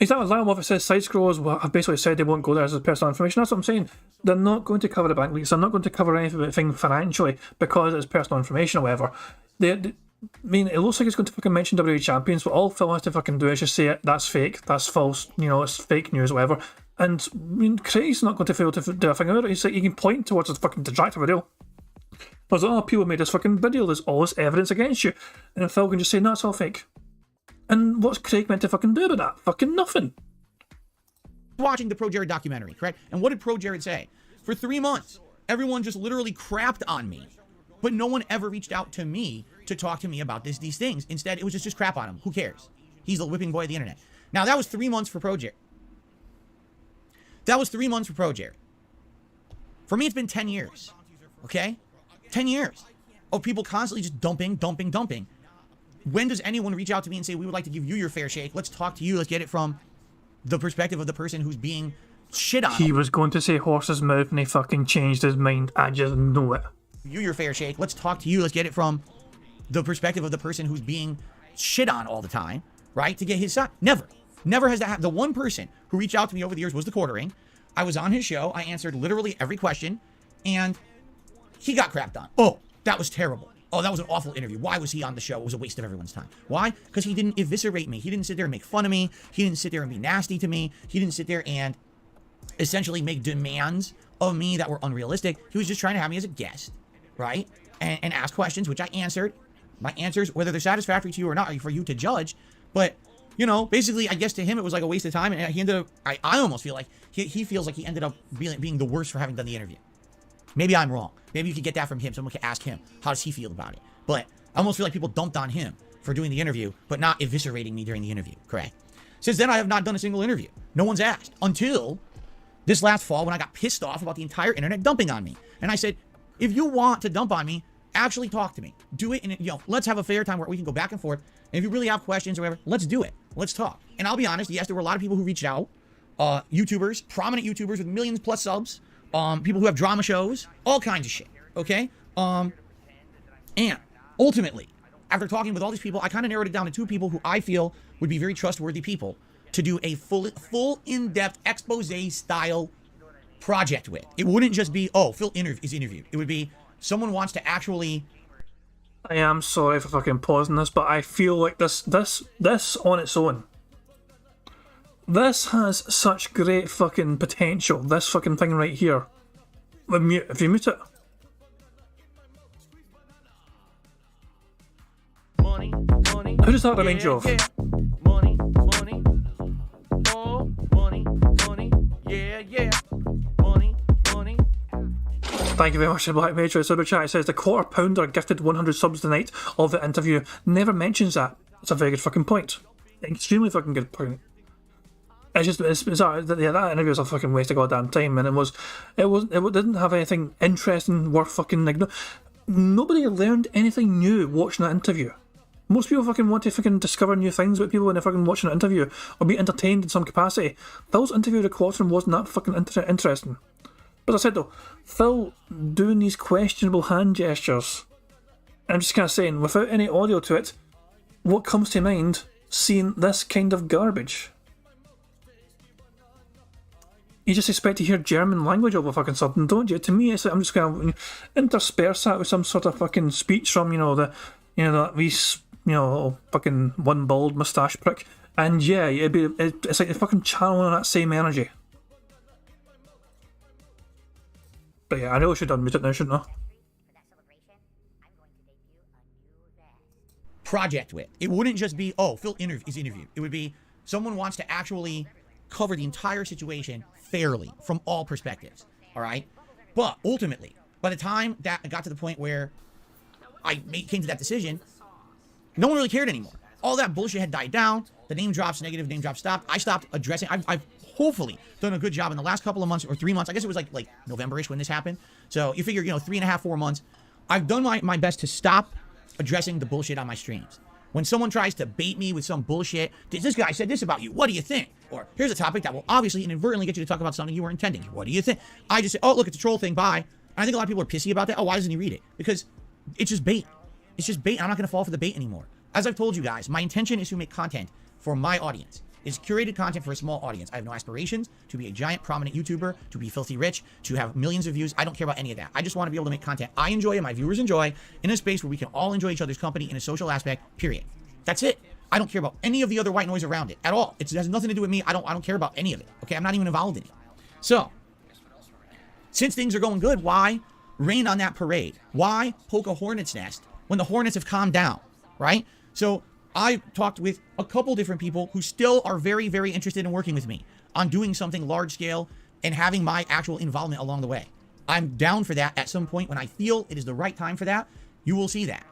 Exactly, Lionwolf says side scrolls have basically said they won't go there as personal information. That's what I'm saying. They're not going to cover the bank leaks. They're not going to cover anything financially because it's personal information. However, I mean, it looks like it's going to fucking mention WWE champions, but all Phil has to fucking do is just say it. That's fake. That's false. You know, it's fake news, whatever. And I mean, Craig's not going to fail to do a thing about it. He's like, he can point towards the fucking detractor video. Because oh, people made this fucking video. There's all this evidence against you, and Phil can just say, no, it's all fake. And what's Craig meant to fucking do about that? Fucking nothing. Watching the Pro Jared documentary, correct? And what did Pro Jared say? For 3 months, everyone just literally crapped on me. But no one ever reached out to me to talk to me about these things. Instead, it was just crap on him. Who cares? He's the whipping boy of the internet. Now, that was 3 months for Pro Jared. That was 3 months for Pro Jared. For me, it's been 10 years. Okay? 10 years. Of people constantly just dumping. When does anyone reach out to me and say, we would like to give you your fair shake? Let's talk to you. Let's get it from the perspective of the person who's being shit on. He was going to say horse's mouth and he fucking changed his mind. I just know it. You your fair shake. Let's talk to you. Let's get it from the perspective of the person who's being shit on all the time, right? To get his side. Never has that happened. The one person who reached out to me over the years was the Quartering. I was on his show. I answered literally every question, and he got crapped on. Oh, that was terrible. Oh, that was an awful interview. Why was he on the show? It was a waste of everyone's time. Why? Because he didn't eviscerate me. He didn't sit there and make fun of me. He didn't sit there and be nasty to me. He didn't sit there and essentially make demands of me that were unrealistic. He was just trying to have me as a guest, right? And ask questions, which I answered. My answers, whether they're satisfactory to you or not, are for you to judge. But, you know, basically, I guess to him it was like a waste of time. And he ended up, I almost feel like, he feels like he ended up being the worst for having done the interview. Maybe I'm wrong. Maybe you could get that from him. Someone could ask him, how does he feel about it? But I almost feel like people dumped on him for doing the interview, but not eviscerating me during the interview. Correct. Since then, I have not done a single interview. No one's asked. Until this last fall when I got pissed off about the entire internet dumping on me. And I said, if you want to dump on me, actually talk to me. Do it, and let's have a fair time where we can go back and forth. And if you really have questions or whatever, let's do it. Let's talk. And I'll be honest, yes, there were a lot of people who reached out. YouTubers, prominent YouTubers with millions plus subs. People who have drama shows, all kinds of shit, okay? And ultimately, after talking with all these people, I kind of narrowed it down to 2 people who I feel would be very trustworthy people to do a full in-depth expose style project with. It wouldn't just be, oh, Phil is interviewed. It would be someone wants to actually... I am sorry for fucking pausing this, but I feel like this on its own. This has such great fucking potential, this fucking thing right here. If you mute it. Money, money. Who does that remind you of? Yeah. Money, money. Oh, money, money. Yeah, yeah. Money, money. Thank you very much to Black Major. Super chat, it says the quarter pounder gifted 100 subs the night of the interview. Never mentions that. It's a very good fucking point. Extremely fucking good point. It's just it's bizarre. Yeah, that interview was a fucking waste of goddamn time, and it didn't have anything interesting worth fucking nobody learned anything new watching that interview. Most people fucking want to fucking discover new things about people when they're fucking watching an interview or be entertained in some capacity. Phil's interview recording wasn't that fucking interesting. But as I said though, Phil doing these questionable hand gestures, I'm just kind of saying, without any audio to it, what comes to mind seeing this kind of garbage? You just expect to hear German language over fucking something, don't you? To me, it's like I'm just going to intersperse that with some sort of fucking speech from, that wee, fucking one bald moustache prick. And yeah, it's like they're fucking channeling that same energy. But yeah, I really should unmute it now, shouldn't I? project with. It wouldn't just be, oh, Phil is interviewed. It would be someone wants to actually cover the entire situation fairly from all perspectives. All right. But ultimately, by the time that I got to the point where came to that decision, no one really cared anymore. All that bullshit had died down. The name drops, negative name drops stopped. I stopped addressing. I've hopefully done a good job in the last couple of months or 3 months. I guess it was like November-ish when this happened. So you figure, 3.5, 4 months. I've done my best to stop addressing the bullshit on my streams. When someone tries to bait me with some bullshit, this guy said this about you, what do you think? Or here's a topic that will obviously inadvertently get you to talk about something you weren't intending. What do you think? I just say, oh, look, it's a troll thing, bye. And I think a lot of people are pissy about that. Oh, why doesn't he read it? Because it's just bait. It's just bait. I'm not going to fall for the bait anymore. As I've told you guys, my intention is to make content for my audience. It's curated content for a small audience. I have no aspirations to be a giant, prominent YouTuber, to be filthy rich, to have millions of views. I don't care about any of that. I just want to be able to make content I enjoy and my viewers enjoy in a space where we can all enjoy each other's company in a social aspect, period. That's it. I don't care about any of the other white noise around it at all. It has nothing to do with me. I don't care about any of it. Okay, I'm not even involved in it. So, since things are going good, why rain on that parade? Why poke a hornet's nest when the hornets have calmed down, right? So, I talked with a couple different people who still are very, very interested in working with me on doing something large scale and having my actual involvement along the way. I'm down for that at some point when I feel it is the right time for that. You will see that.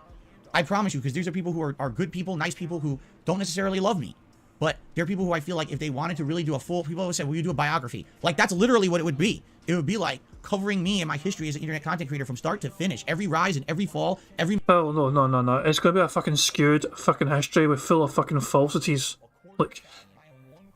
I promise you, because these are people who are good people, nice people who don't necessarily love me. But they're people who I feel like if they wanted to really do a full, people always say, will you do a biography? Like, that's literally what it would be. It would be like covering me and my history as an internet content creator from start to finish. Every rise and every fall, every... Oh, no. It's going to be a fucking skewed fucking history with full of fucking falsities. Like,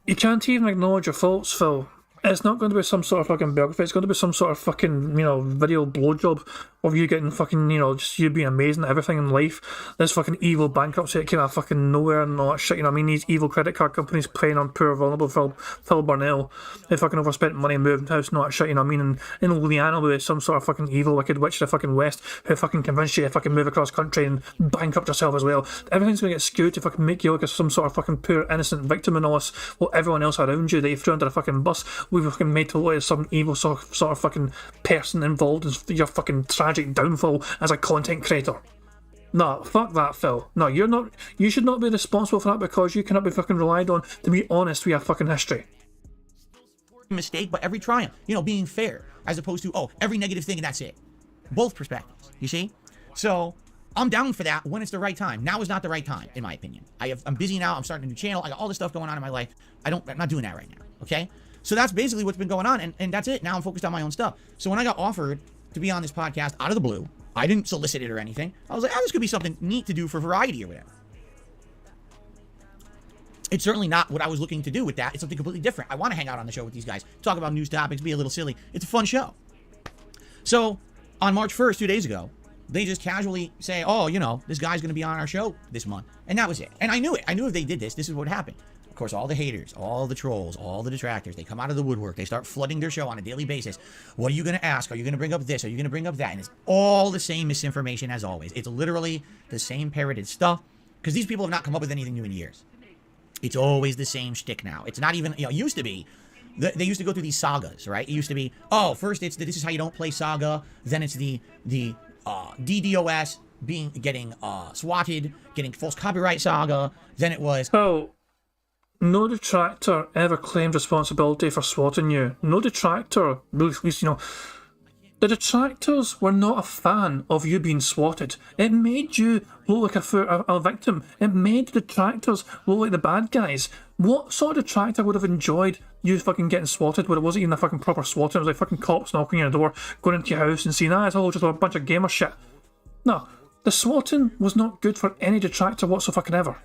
you can't even acknowledge your faults, Phil. It's not going to be some sort of fucking biography. It's going to be some sort of fucking, video blowjob of you getting fucking, just you being amazing at everything in life. This fucking evil bankruptcy that came out of fucking nowhere and all that shit, These evil credit card companies preying on poor, vulnerable Phil Burnell. They fucking overspent money and moved house and all that shit, And Leanna with some sort of fucking evil, wicked witch of the fucking West who fucking convinced you to fucking move across country and bankrupt yourself as well. Everything's going to get skewed to fucking make you look as some sort of fucking poor, innocent victim in all this, while everyone else around you that you threw under a fucking bus, we've fucking made to look as some evil sort of fucking person involved in your fucking tragic downfall as a content creator. No, fuck that, Phil. No, you're not. You should not be responsible for that because you cannot be fucking relied on to be honest with your fucking history. Mistake, but every triumph. Being fair, as opposed to, every negative thing and that's it. Both perspectives, you see? So, I'm down for that when it's the right time. Now is not the right time, in my opinion. I'm busy now. I'm starting a new channel. I got all this stuff going on in my life. I'm not doing that right now, okay? So that's basically what's been going on, and that's it. Now I'm focused on my own stuff. So when I got offered to be on this podcast out of the blue, I didn't solicit it or anything. I was like, this could be something neat to do for variety or whatever. It's certainly not what I was looking to do with that. It's something completely different. I want to hang out on the show with these guys, talk about news topics, be a little silly. It's a fun show. So on March 1st, 2 days ago, they just casually say, this guy's going to be on our show this month. And that was it. And I knew it. I knew if they did this is what would happen. Of course, all the haters, all the trolls, all the detractors, they come out of the woodwork. They start flooding their show on a daily basis. What are you going to ask? Are you going to bring up this? Are you going to bring up that? And it's all the same misinformation as always. It's literally the same parroted stuff because these people have not come up with anything new in years. It's always the same shtick now. It's not even, it used to be, they used to go through these sagas, right? It used to be, first it's this is how you don't play saga. Then it's the DDoS getting swatted, getting false copyright saga. Then it was... No detractor ever claimed responsibility for swatting you. No detractor, at least, the detractors were not a fan of you being swatted. It made you look like a victim. It made the detractors look like the bad guys. What sort of detractor would have enjoyed you fucking getting swatted where it wasn't even a fucking proper swatting? It was like fucking cops knocking on your door, going into your house and saying, it's all just a bunch of gamer shit. No, the swatting was not good for any detractor whatsoever.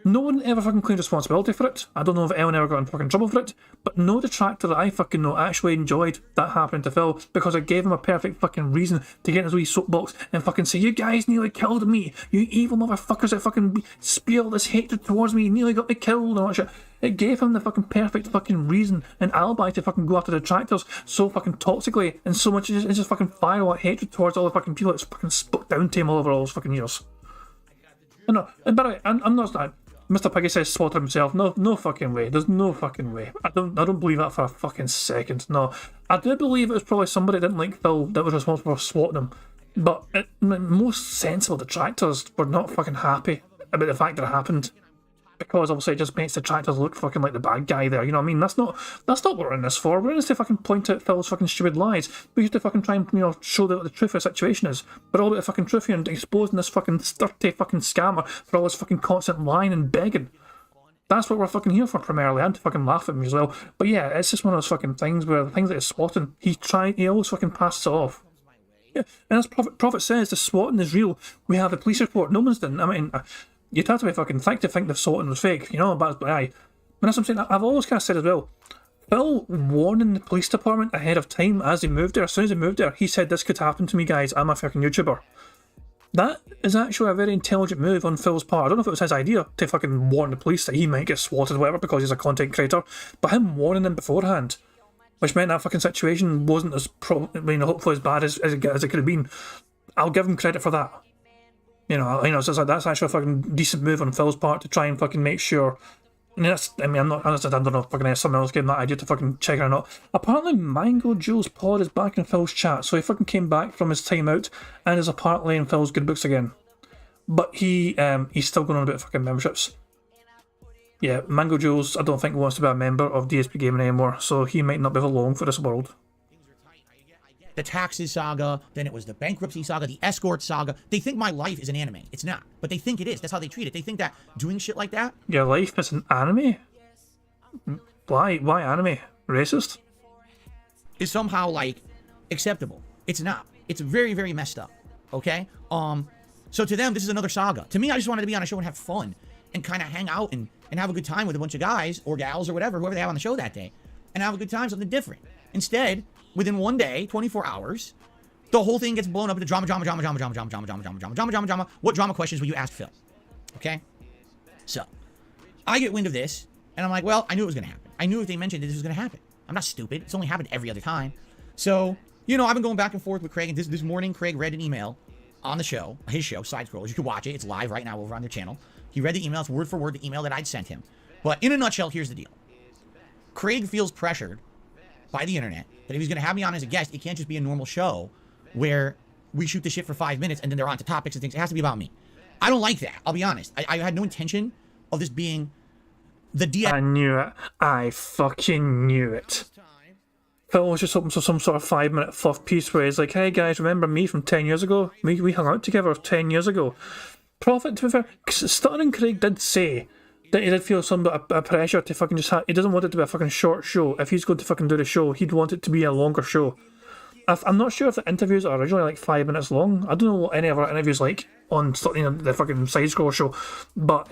No one ever fucking claimed responsibility for it. I don't know if anyone ever got in fucking trouble for it, but no detractor that I fucking know actually enjoyed that happening to Phil because I gave him a perfect fucking reason to get in his wee soapbox and fucking say, you guys nearly killed me, you evil motherfuckers that fucking spew this hatred towards me, nearly got me killed and all that shit. It gave him the fucking perfect fucking reason and alibi to fucking go after the detractors so fucking toxically and so much it's just fucking fire hatred towards all the fucking people that's fucking spoke down to him all over all those fucking years. And by the way, I'm not... Mr. Piggy says swatted himself. No fucking way. There's no fucking way. I don't believe that for a fucking second. No. I do believe it was probably somebody that didn't like Phil that was responsible for swatting him. But most sensible detractors were not fucking happy about the fact that it happened. Because obviously it just makes detractors look fucking like the bad guy there, you know what I mean? That's not what we're in this for. We're in this to fucking point out Phil's fucking stupid lies. We used to fucking try and, you know, show what the truth of the situation is. We're all about the fucking truth here and exposing this fucking sturdy fucking scammer for all his fucking constant lying and begging. That's what we're fucking here for primarily, and to fucking laugh at me as well. But yeah, it's just one of those fucking things where the things that he's swatting, he always fucking passes it off. Yeah, and as Prophet says, the swatting is real. We have a police report. No one's done. I mean, you'd have to be fucking thick to think the swatting was fake, you know, but aye. But that's what I'm saying. I've always kind of said as well, Phil warning the police department ahead of time as he moved there. As soon as he moved there, he said, this could happen to me, guys. I'm a fucking YouTuber. That is actually a very intelligent move on Phil's part. I don't know if it was his idea to fucking warn the police that he might get swatted or whatever because he's a content creator, but him warning them beforehand, which meant that fucking situation wasn't as hopefully as bad as it could have been. I'll give him credit for that. You know, so that's actually a fucking decent move on Phil's part to try and fucking make sure. I don't know if fucking someone else gave him that idea to fucking check it or not. Apparently, Mango Jules Pod is back in Phil's chat, so he fucking came back from his time out and is apparently in Phil's good books again. But he's still going on about fucking memberships. Yeah, Mango Jules, I don't think wants to be a member of DSP Gaming anymore, so he might not be long for this world. The taxes saga, then it was the bankruptcy saga, the escort saga. They think my life is an anime. It's not, but they think it is. That's how they treat it. They think that doing shit like that. Your life is an anime? Why anime? Racist? Is somehow like acceptable. It's not. It's very, very messed up. Okay? So to them, this is another saga. To me, I just wanted to be on a show and have fun and kind of hang out and have a good time with a bunch of guys or gals or whatever, whoever they have on the show that day, and have a good time, something different. Instead, within one day, 24 hours, the whole thing gets blown up into drama. What drama questions will you ask Phil? Okay? So, I get wind of this, and I'm like, well, I knew it was going to happen. I knew if they mentioned it, this was going to happen. I'm not stupid. It's only happened every other time. So, you know, I've been going back and forth with Craig, and this morning, Craig read an email on the show, his show, Side Scrollers. You can watch it. It's live right now over on their channel. He read the email. It's word for word the email that I'd sent him. But in a nutshell, here's the deal. Craig feels pressured by the internet that if he's going to have me on as a guest, it can't just be a normal show where we shoot the shit for 5 minutes and then they're on to topics and things. It has to be about me. I don't like that. I'll be honest. I had no intention of this being the DSP. I knew it. I fucking knew it. Phil was just hoping for some sort of 5-minute fluff piece where he's like, hey guys, remember me from 10 years ago? We hung out together 10 years ago. Prophet, to be fair, Stuttering Craig did say that he did feel some bit of pressure to fucking just have. He doesn't want it to be a fucking short show. If he's going to fucking do the show, he'd want it to be a longer show. I'm not sure if the interviews are originally like 5 minutes long. I don't know what any of our interviews like on the fucking Side Scroll show, but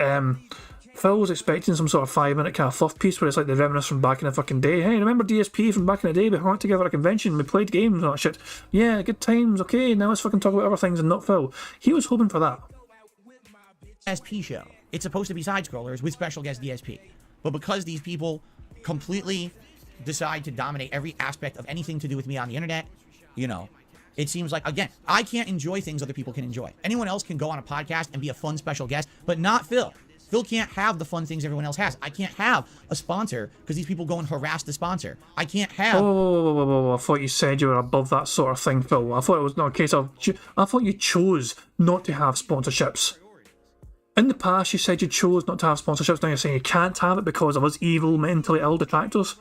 Phil was expecting some sort of 5-minute kind of fluff piece where it's like the reminisce from back in the fucking day. Hey, remember DSP from back in the day? We hung out together at a convention, we played games and all that shit. Yeah, good times, okay, now let's fucking talk about other things and not Phil. He was hoping for that. DSP show. It's supposed to be Side Scrollers with special guest DSP. But because these people completely decide to dominate every aspect of anything to do with me on the internet, you know, it seems like, again, I can't enjoy things other people can enjoy. Anyone else can go on a podcast and be a fun special guest, but not Phil. Phil can't have the fun things everyone else has. I can't have a sponsor because these people go and harass the sponsor. I can't have... Oh, I thought you said you were above that sort of thing, Phil. I thought it was not a case of... I thought you chose not to have sponsorships. In the past, you said you chose not to have sponsorships. Now you're saying you can't have it because of us evil, mentally ill detractors.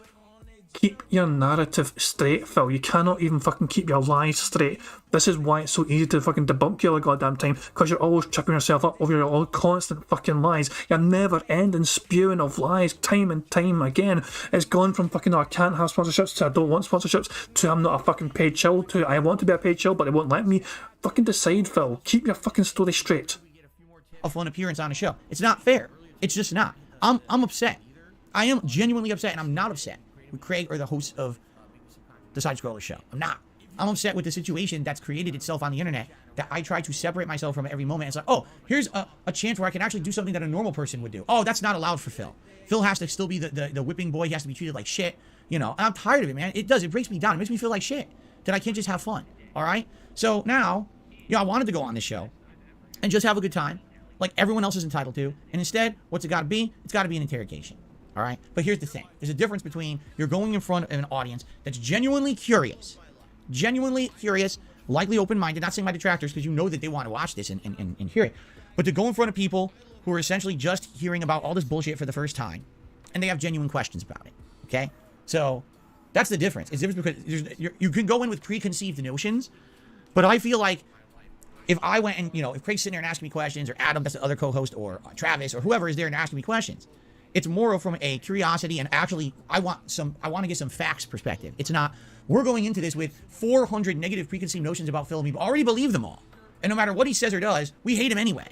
Keep your narrative straight, Phil. You cannot even fucking keep your lies straight. This is why it's so easy to fucking debunk you all the goddamn time, because you're always tripping yourself up over your all constant fucking lies. Your never-ending spewing of lies, time and time again. It's gone from fucking, oh, I can't have sponsorships, to I don't want sponsorships, to I'm not a fucking paid chill, to I want to be a paid chill, but they won't let me. Fucking decide, Phil. Keep your fucking story straight. A fun appearance on a show. It's not fair. It's just not. I'm upset. I am genuinely upset, and I'm not upset with Craig or the host of the Side Scroller show. I'm not. I'm upset with the situation that's created itself on the internet that I try to separate myself from at every moment. It's like, oh, here's a chance where I can actually do something that a normal person would do. Oh, that's not allowed for Phil. Phil has to still be the whipping boy. He has to be treated like shit. You know, and I'm tired of it, man. It does. It breaks me down. It makes me feel like shit that I can't just have fun. All right? So now, you know, I wanted to go on this show and just have a good time like everyone else is entitled to. And instead, what's it got to be? It's got to be an interrogation. All right? But here's the thing. There's a difference between you're going in front of an audience that's genuinely curious likely open-minded, not saying my detractors, because you know that they want to watch this and hear it, but to go in front of people who are essentially just hearing about all this bullshit for the first time, and they have genuine questions about it, okay? So that's the difference. It's the difference because you can go in with preconceived notions, but I feel like if I went and, if Craig's sitting there and asking me questions, or Adam, that's the other co-host, or Travis, or whoever is there and asking me questions, it's more from a curiosity and actually I want to get some facts perspective. It's not, we're going into this with 400 negative preconceived notions about Phil, and we already believe them all. And no matter what he says or does, we hate him anyway,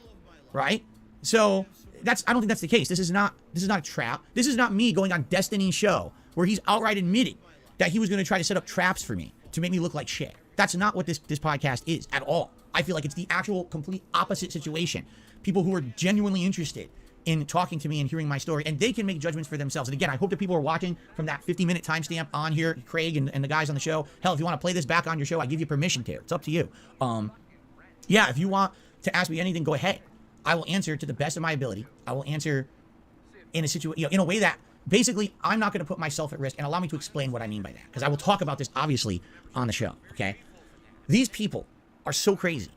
right? So I don't think that's the case. This is not a trap. This is not me going on Destiny's show where he's outright admitting that he was going to try to set up traps for me to make me look like shit. That's not what this podcast is at all. I feel like it's the actual complete opposite situation. People who are genuinely interested in talking to me and hearing my story, and they can make judgments for themselves. And again, I hope that people are watching from that 50-minute timestamp on here, Craig and the guys on the show. Hell, if you want to play this back on your show, I give you permission to. It's up to you. Yeah, if you want to ask me anything, go ahead. I will answer to the best of my ability. I will answer in a situation, in a way that basically I'm not going to put myself at risk, and allow me to explain what I mean by that, because I will talk about this obviously on the show. Okay, these people are so crazy.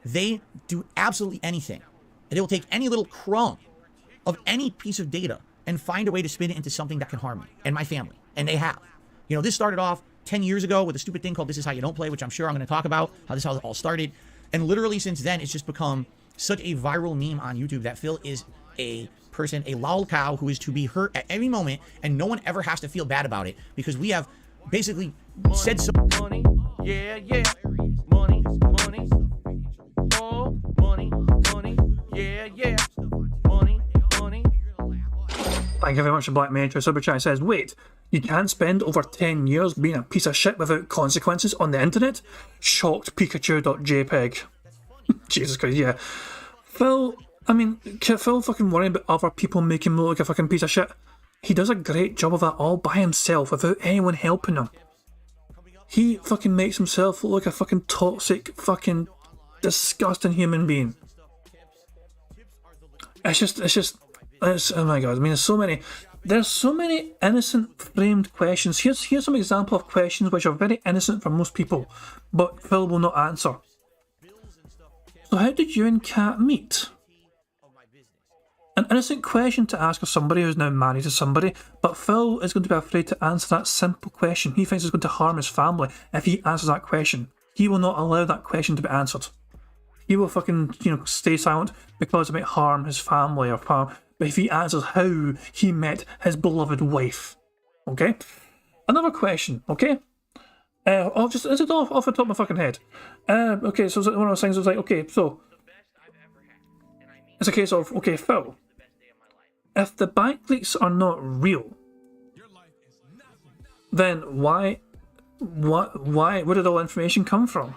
They do absolutely anything. They will take any little crumb of any piece of data and find a way to spin it into something that can harm me and my family. And they have. This started off 10 years ago with a stupid thing called This Is How You Don't Play, which I'm sure I'm going to talk about, how it all started. And literally since then, it's just become such a viral meme on YouTube that Phil is a person, a lol cow, who is to be hurt at every moment, and no one ever has to feel bad about it, because we have basically said so. Money, yeah, money, oh, money, yeah, money. Thank you very much to Black Major. Super Chat says, wait, you can't spend over 10 years being a piece of shit without consequences on the internet? Shocked Pikachu.jpg. Jesus Christ, yeah. Phil fucking worrying about other people making him look like a fucking piece of shit? He does a great job of that all by himself without anyone helping him. He fucking makes himself look like a fucking toxic, fucking disgusting human being. It's oh my god, there's so many innocent framed questions. Here's some example of questions which are very innocent for most people, but Phil will not answer. So how did you and Kat meet? An innocent question to ask of somebody who's now married to somebody, but Phil is going to be afraid to answer that simple question. He thinks it's going to harm his family if he answers that question. He will not allow that question to be answered. He will fucking, stay silent because it might harm his family or harm. But if he answers how he met his beloved wife. Okay? Another question, okay? Off the top of my fucking head. Okay, so one of those things was like, okay, so it's a case of, okay, Phil, if the bank leaks are not real, then where did all the information come from?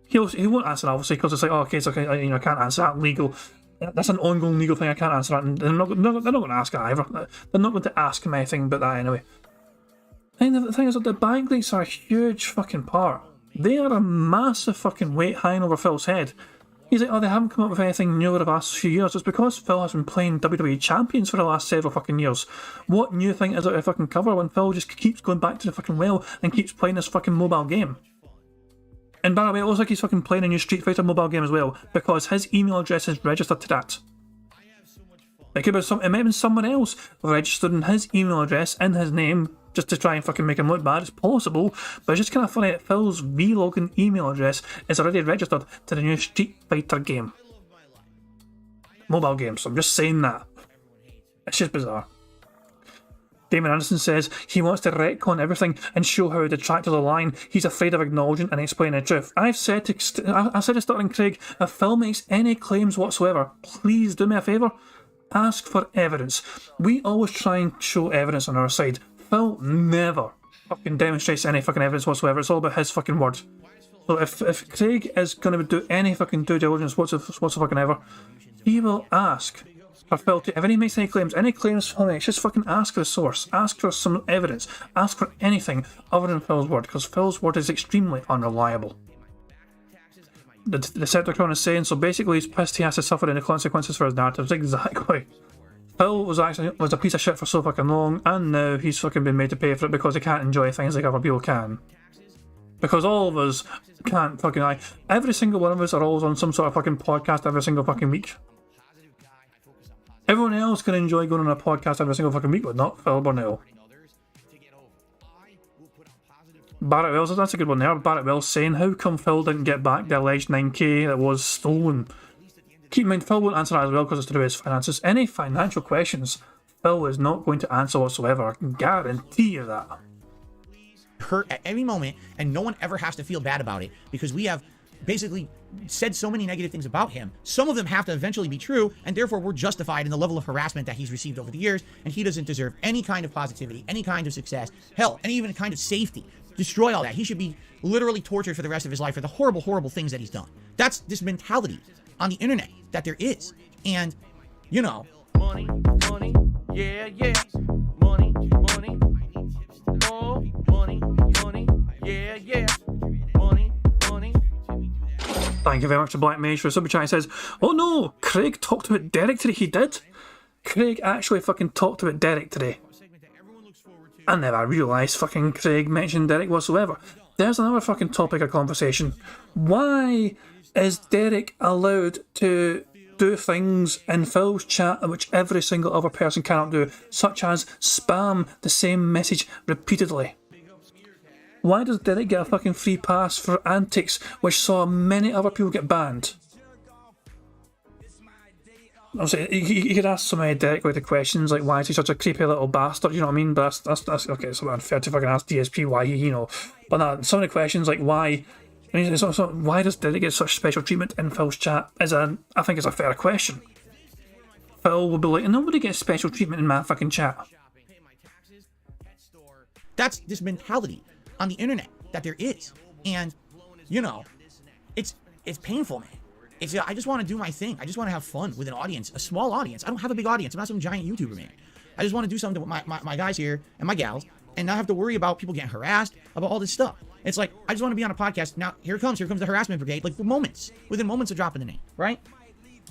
He won't answer, obviously, because it's like, oh, okay, it's okay, I can't answer that. Legal. That's an ongoing legal thing. I can't answer that, and they're not going to ask it either. They're not going to ask him anything about that anyway. And the thing is that the bank leaks are a huge fucking part. They are a massive fucking weight hanging over Phil's head. He's like, oh, they haven't come up with anything new over the last few years. It's because Phil has been playing WWE Champions for the last several fucking years. What new thing is there to fucking cover when Phil just keeps going back to the fucking well and keeps playing this fucking mobile game? And by the way, it looks like he's fucking playing a new Street Fighter mobile game as well, because his email address is registered to that. It might have been someone else registering his email address in his name just to try and fucking make him look bad. It's possible, but it's just kind of funny that Phil's V-login email address is already registered to the new Street Fighter game. Mobile game, so I'm just saying that. It's just bizarre. Damon Anderson says he wants to retcon everything and show how detractors are lying. He's afraid of acknowledging and explaining the truth. I said to starting Craig, if Phil makes any claims whatsoever, please do me a favour. Ask for evidence. We always try and show evidence on our side. Phil never fucking demonstrates any fucking evidence whatsoever. It's all about his fucking word. So if Craig is going to do any fucking due diligence whatsoever, he will ask for Phil to, if he makes any claims Phil makes, just fucking ask for a source, ask for some evidence, ask for anything other than Phil's word, because Phil's word is extremely unreliable. The Decepticon is saying, so basically he's pissed he has to suffer any consequences for his narratives. Exactly. Phil was a piece of shit for so fucking long, and now he's fucking been made to pay for it because he can't enjoy things like other people can. Because all of us can't fucking lie. Every single one of us are always on some sort of fucking podcast every single fucking week. Everyone else can enjoy going on a podcast every single fucking week, but not Phil Burnell. Barrett Wells, that's a good one there. Barrett Wells saying, how come Phil didn't get back the alleged 9k that was stolen? Keep in mind, Phil won't answer that as well because it's to do with his finances. Any financial questions, Phil is not going to answer whatsoever. I can guarantee you that. Hurt at every moment, and no one ever has to feel bad about it because we have basically said so many negative things about him. Some of them have to eventually be true, and therefore we're justified in the level of harassment that he's received over the years, and he doesn't deserve any kind of positivity, any kind of success, hell, any even kind of safety. Destroy all that. He should be literally tortured for the rest of his life for the horrible, horrible things that he's done. That's this mentality on the internet that there is. And, you know. Money, money, yeah, yeah. Money, money. Oh, money, money, yeah, yeah. Money, money. Thank you very much to Black Mage for a super chat. He says, oh no, Craig talked about Derek today. He did. Craig actually fucking talked about Derek today. I never realised fucking Craig mentioned Derek whatsoever. There's another fucking topic of conversation. Why is Derek allowed to do things in Phil's chat which every single other person cannot do, such as spam the same message repeatedly? Why does Derek get a fucking free pass for antics which saw many other people get banned? Obviously, you could ask some Derek with the questions like, why is he such a creepy little bastard? You know what I mean? But that's okay. It's unfair to fucking ask DSP why he, But no, some of the questions like why. I mean, why does Derek get such special treatment in Phil's chat? I think it's a fair question. Phil will be like, nobody gets special treatment in my fucking chat. That's this mentality on the internet that there is, and it's painful, man. I just want to do my thing. I just want to have fun with an audience, a small audience. I don't have a big audience. I'm not some giant YouTuber, man. I just want to do something with my guys here and my gals and not have to worry about people getting harassed, about all this stuff. It's like, I just want to be on a podcast. Now, here comes the harassment brigade, like within moments of dropping the name, right?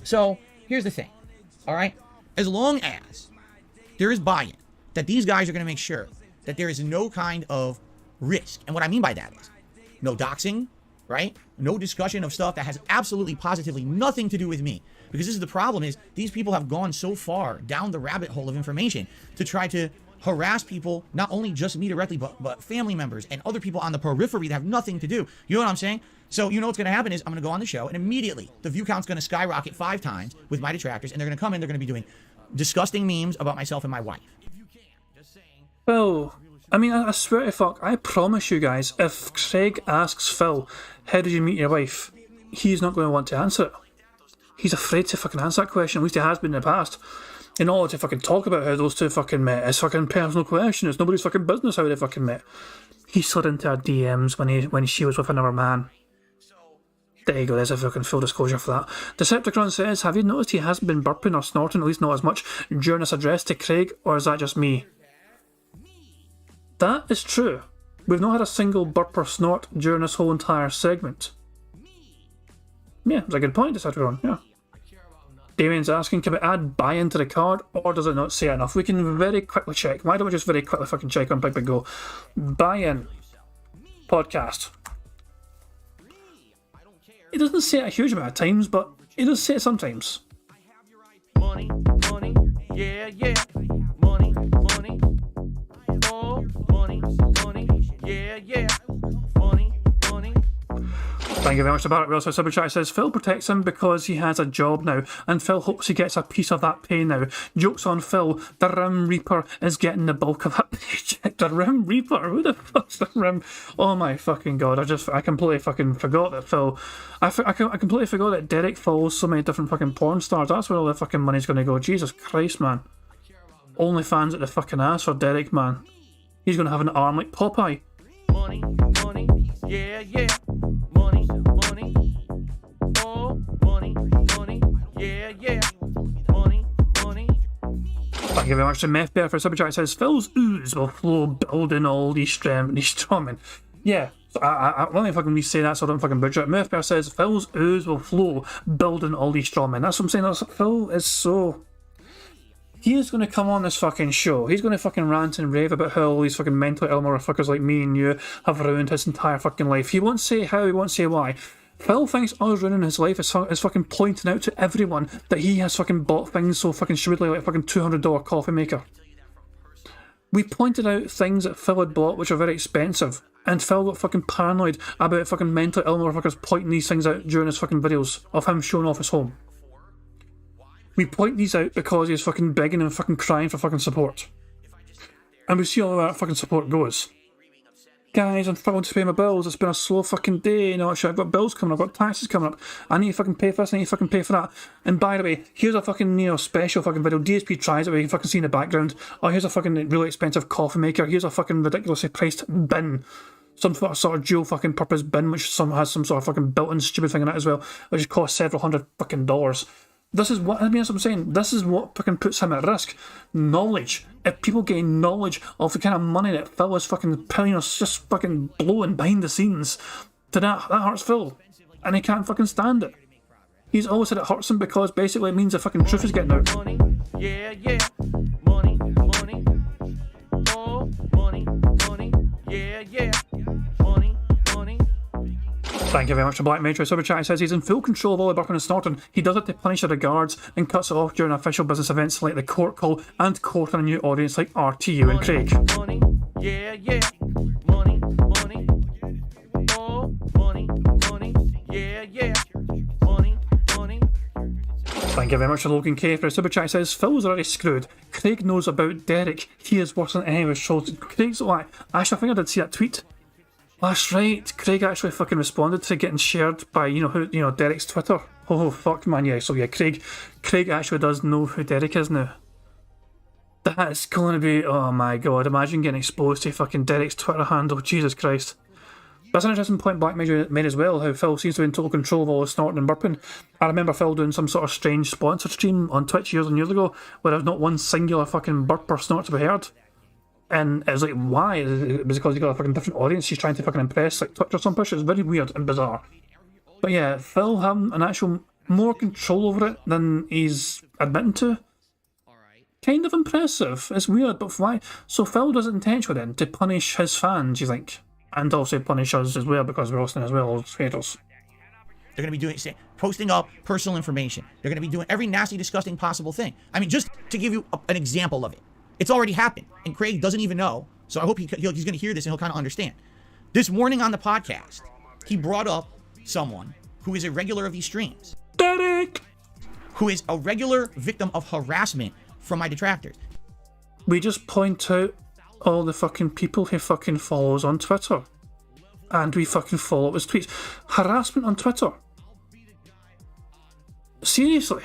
So, here's the thing, all right? As long as there is buy-in, that these guys are going to make sure that there is no kind of risk. And what I mean by that is no doxing, right? No discussion of stuff that has absolutely positively nothing to do with me. Because this is the problem, is these people have gone so far down the rabbit hole of information to try to harass people, not only just me directly, but family members and other people on the periphery that have nothing to do. You know what I'm saying? So you know what's going to happen is I'm going to go on the show and immediately the view count's going to skyrocket 5 times with my detractors, and they're going to come in, they're going to be doing disgusting memes about myself and my wife. Phil, I mean, I swear to fuck, I promise you guys, if Craig asks Phil, how did you meet your wife? He's not going to want to answer it. He's afraid to fucking answer that question, at least he has been in the past. In order to fucking talk about how those two fucking met, it's fucking personal question, it's nobody's fucking business how they fucking met. He slid into her DMs when she was with another man. There you go, there's a fucking full disclosure for that. Decepticon says, have you noticed he hasn't been burping or snorting, at least not as much, during this address to Craig, or is that just me? That is true. We've not had a single burp or snort during this whole entire segment. Yeah, it's a good point, Decepticon, yeah. Damien's asking, can we add buy-in to the card, or does it not say enough? We can very quickly check. Why don't we just very quickly fucking check on Big Bingo? Buy-in. Podcast. It doesn't say it a huge amount of times, but it does say it sometimes. Money, money, yeah, yeah. Money, money. Oh, money, money, yeah, yeah. Money, money. Thank you very much to Barrett. We also super chat says Phil protects him because he has a job now, and Phil hopes he gets a piece of that pay now. Jokes on Phil, the Rim Reaper is getting the bulk of that paycheck. The Rim Reaper? Who the fuck's the Rim? Oh my fucking god, I completely fucking forgot that Phil... I completely forgot that Derek follows so many different fucking porn stars. That's where all the fucking money's gonna go. Jesus Christ, man. OnlyFans at the fucking ass for Derek, man. He's gonna have an arm like Popeye. Money, money, yeah, yeah. Money, money. Oh, money, money, yeah, yeah. Money, money. Thank you very much to Meth Bear for super chat. Says Phil's ooze will flow building all these strumming. Yeah, so I let me fucking re-say that so I don't fucking butcher it. Meth Bear says Phil's ooze will flow building all these strawmen. That's what I'm saying. Phil is so... he is going to come on this fucking show. He's going to fucking rant and rave about how all these fucking mentally ill motherfuckers like me and you have ruined his entire fucking life. He won't say how, he won't say why. Phil thinks us ruining his life is fucking pointing out to everyone that he has fucking bought things so fucking shrewdly, like a fucking $200 coffee maker. We pointed out things that Phil had bought which are very expensive, and Phil got fucking paranoid about fucking mentally ill motherfuckers pointing these things out during his fucking videos of him showing off his home. We point these out because he's fucking begging and fucking crying for fucking support. And we see all that fucking support goes. Guys, I'm struggling to pay my bills, it's been a slow fucking day, you know, I've got bills coming, I've got taxes coming up, I need to fucking pay for this, I need to fucking pay for that. And by the way, here's a fucking, you know, special fucking video, DSP tries it where you can fucking see in the background. Oh, here's a fucking really expensive coffee maker, here's a fucking ridiculously priced bin. Some sort of dual fucking purpose bin, which has some sort of fucking built-in stupid thing in it as well, which costs several $100 fucking dollars. This is what, I mean, that's what I'm saying, this is what fucking puts him at risk. Knowledge. If people gain knowledge of the kind of money that Phil is fucking, you know, just fucking blowing behind the scenes, to that hurts Phil. And he can't fucking stand it. He's always said it hurts him because basically it means the fucking truth is getting out. Money, yeah, yeah. Money, money. Oh, money, money. Yeah, yeah. Money, money. Thank you very much to Black Major. Super Chat says he's in full control of all the burping and snorting. He does it to punish the guards and cuts it off during official business events like the court call and courting a new audience like RTU and Craig. Money, yeah, yeah. Money, money. Oh, money, money. Yeah, yeah. Money, money. Thank you very much to Logan K for a super chat. Says Phil's already screwed. Craig knows about Derek. He is worse than any of his shows. Craig's like, actually, I think I did see that tweet. That's right. Craig actually fucking responded to getting shared by Derek's Twitter. Oh fuck man, yeah. So yeah, Craig actually does know who Derek is now. That's going to be, oh my god, imagine getting exposed to fucking Derek's Twitter handle. Jesus Christ. That's an interesting point Black Major made as well, how Phil seems to be in total control of all the snorting and burping. I remember Phil doing some sort of strange sponsored stream on Twitch years and years ago where there was not one singular fucking burp or snort to be heard. And it was like, why? It was because he got a fucking different audience he's trying to fucking impress, like Twitch or some push. It's very weird and bizarre. But yeah, Phil having an actual more control over it than he's admitting to. Kind of impressive. It's weird, but why? So Phil does it intentionally then, to punish his fans, you think? And also punish us as well, because we're listening as well as haters. They're going to be posting up personal information. They're going to be doing every nasty, disgusting possible thing. I mean, just to give you an example of it. It's already happened, and Craig doesn't even know, so I hope he's going to hear this and he'll kind of understand. This morning on the podcast, he brought up someone who is a regular of these streams. Derek! Who is a regular victim of harassment from my detractors. We just point out all the fucking people he fucking follows on Twitter. And we fucking follow up his tweets. Harassment on Twitter? Seriously?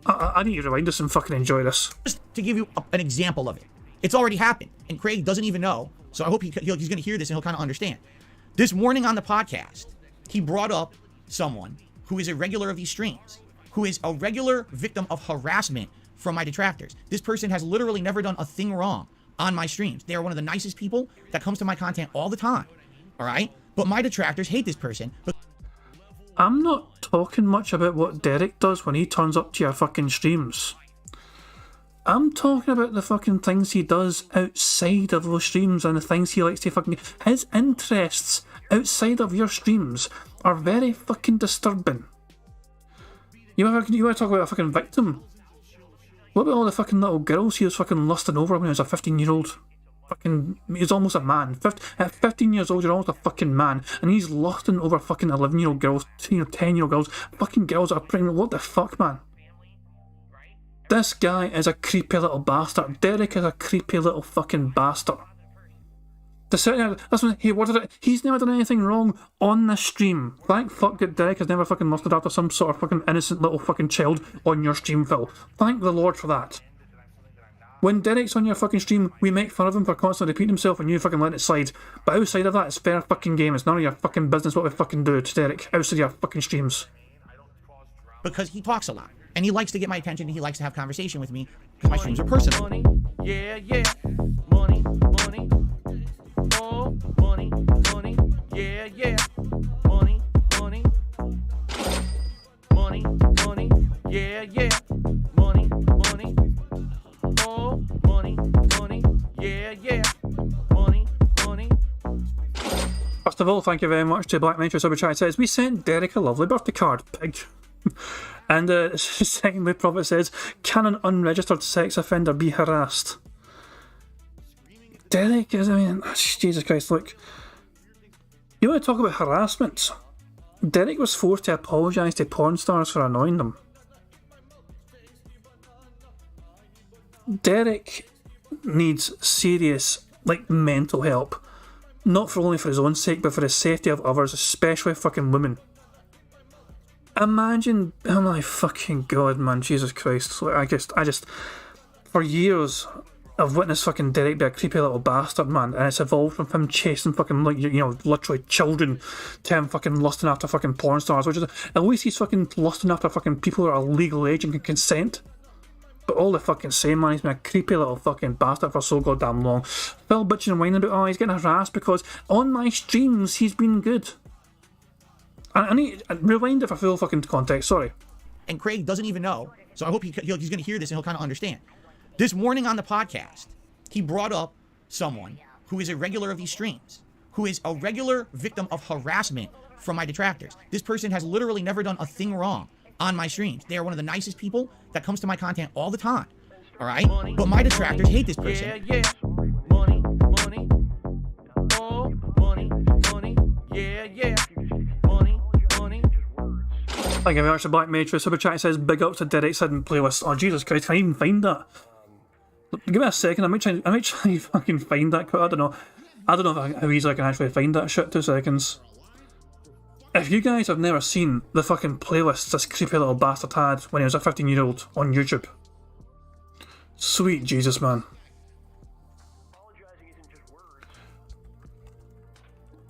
I need you to rewind this and fucking enjoy this. Just to give you an example of it. It's already happened, and Craig doesn't even know, so I hope he's going to hear this and he'll kind of understand. This morning on the podcast, he brought up someone who is a regular of these streams, who is a regular victim of harassment from my detractors. This person has literally never done a thing wrong on my streams. They are one of the nicest people that comes to my content all the time, all right? But my detractors hate this person. I'm not talking much about what Derek does when he turns up to your fucking streams. I'm talking about the fucking things he does outside of those streams and the things he likes to fucking... His interests outside of your streams are very fucking disturbing. You want to talk about a fucking victim? What about all the fucking little girls he was fucking lusting over when he was a 15-year-old? Fucking, he's almost a man. At 15 years old, you're almost a fucking man, and he's lusting over fucking 11-year-old girls, 10-year-old girls, fucking girls that are pregnant. What the fuck, man? This guy is a creepy little bastard. Derek is a creepy little fucking bastard. That's when he worded it. He's never done anything wrong on this stream. Thank fuck that Derek has never fucking lusted after some sort of fucking innocent little fucking child on your stream, Phil. Thank the Lord for that. When Derek's on your fucking stream, we make fun of him for constantly repeating himself and you fucking let it slide. But outside of that, it's fair fucking game. It's none of your fucking business what we fucking do to Derek outside your fucking streams. Because he talks a lot. And he likes to get my attention and he likes to have conversation with me because my streams are personal. Money, yeah, yeah. Money, money. Oh, money, money. Yeah, yeah. Money, money. Money, money. Yeah, yeah. Money, money. First of all, thank you very much to Black Nature Super Chat. Says, we sent Derek a lovely birthday card, pig. And secondly, Prophet says, can an unregistered sex offender be harassed? Derek is, I mean, Jesus Christ, look. You want to talk about harassment? Derek was forced to apologise to porn stars for annoying them. Derek needs serious, like, mental help. Not only for his own sake, but for the safety of others, especially fucking women. Imagine, oh my fucking god, man, Jesus Christ. Like, I just, for years, I've witnessed fucking Derek be a creepy little bastard, man, and it's evolved from him chasing fucking, like, you know, literally children to him fucking lusting after fucking porn stars, which is, at least he's fucking lusting after fucking people who are legal age and can consent. But all the fucking same, man, he's been a creepy little fucking bastard for so goddamn long. Phil bitching and whining about, oh, he's getting harassed because on my streams he's been good. I need rewind it for full fucking context, sorry. And Craig doesn't even know, so I hope he's going to hear this and he'll kind of understand. This morning on the podcast, he brought up someone who is a regular of these streams, who is a regular victim of harassment from my detractors. This person has literally never done a thing wrong on my streams. They are one of the nicest people that comes to my content all the time, all right? But my detractors hate this person. Yeah, yeah. Money, money. Oh, money, money. Yeah, yeah. Money, money. Thank you very much to Black Matrix. Super Chat says, big up to Derek's hidden playlist. Oh, Jesus Christ, can I even find that? Give me a second, I might try to fucking find that. I don't know how easily I can actually find that shit. 2 seconds. If you guys have never seen the fucking playlist this creepy little bastard had when he was a 15-year-old on YouTube, sweet Jesus, man.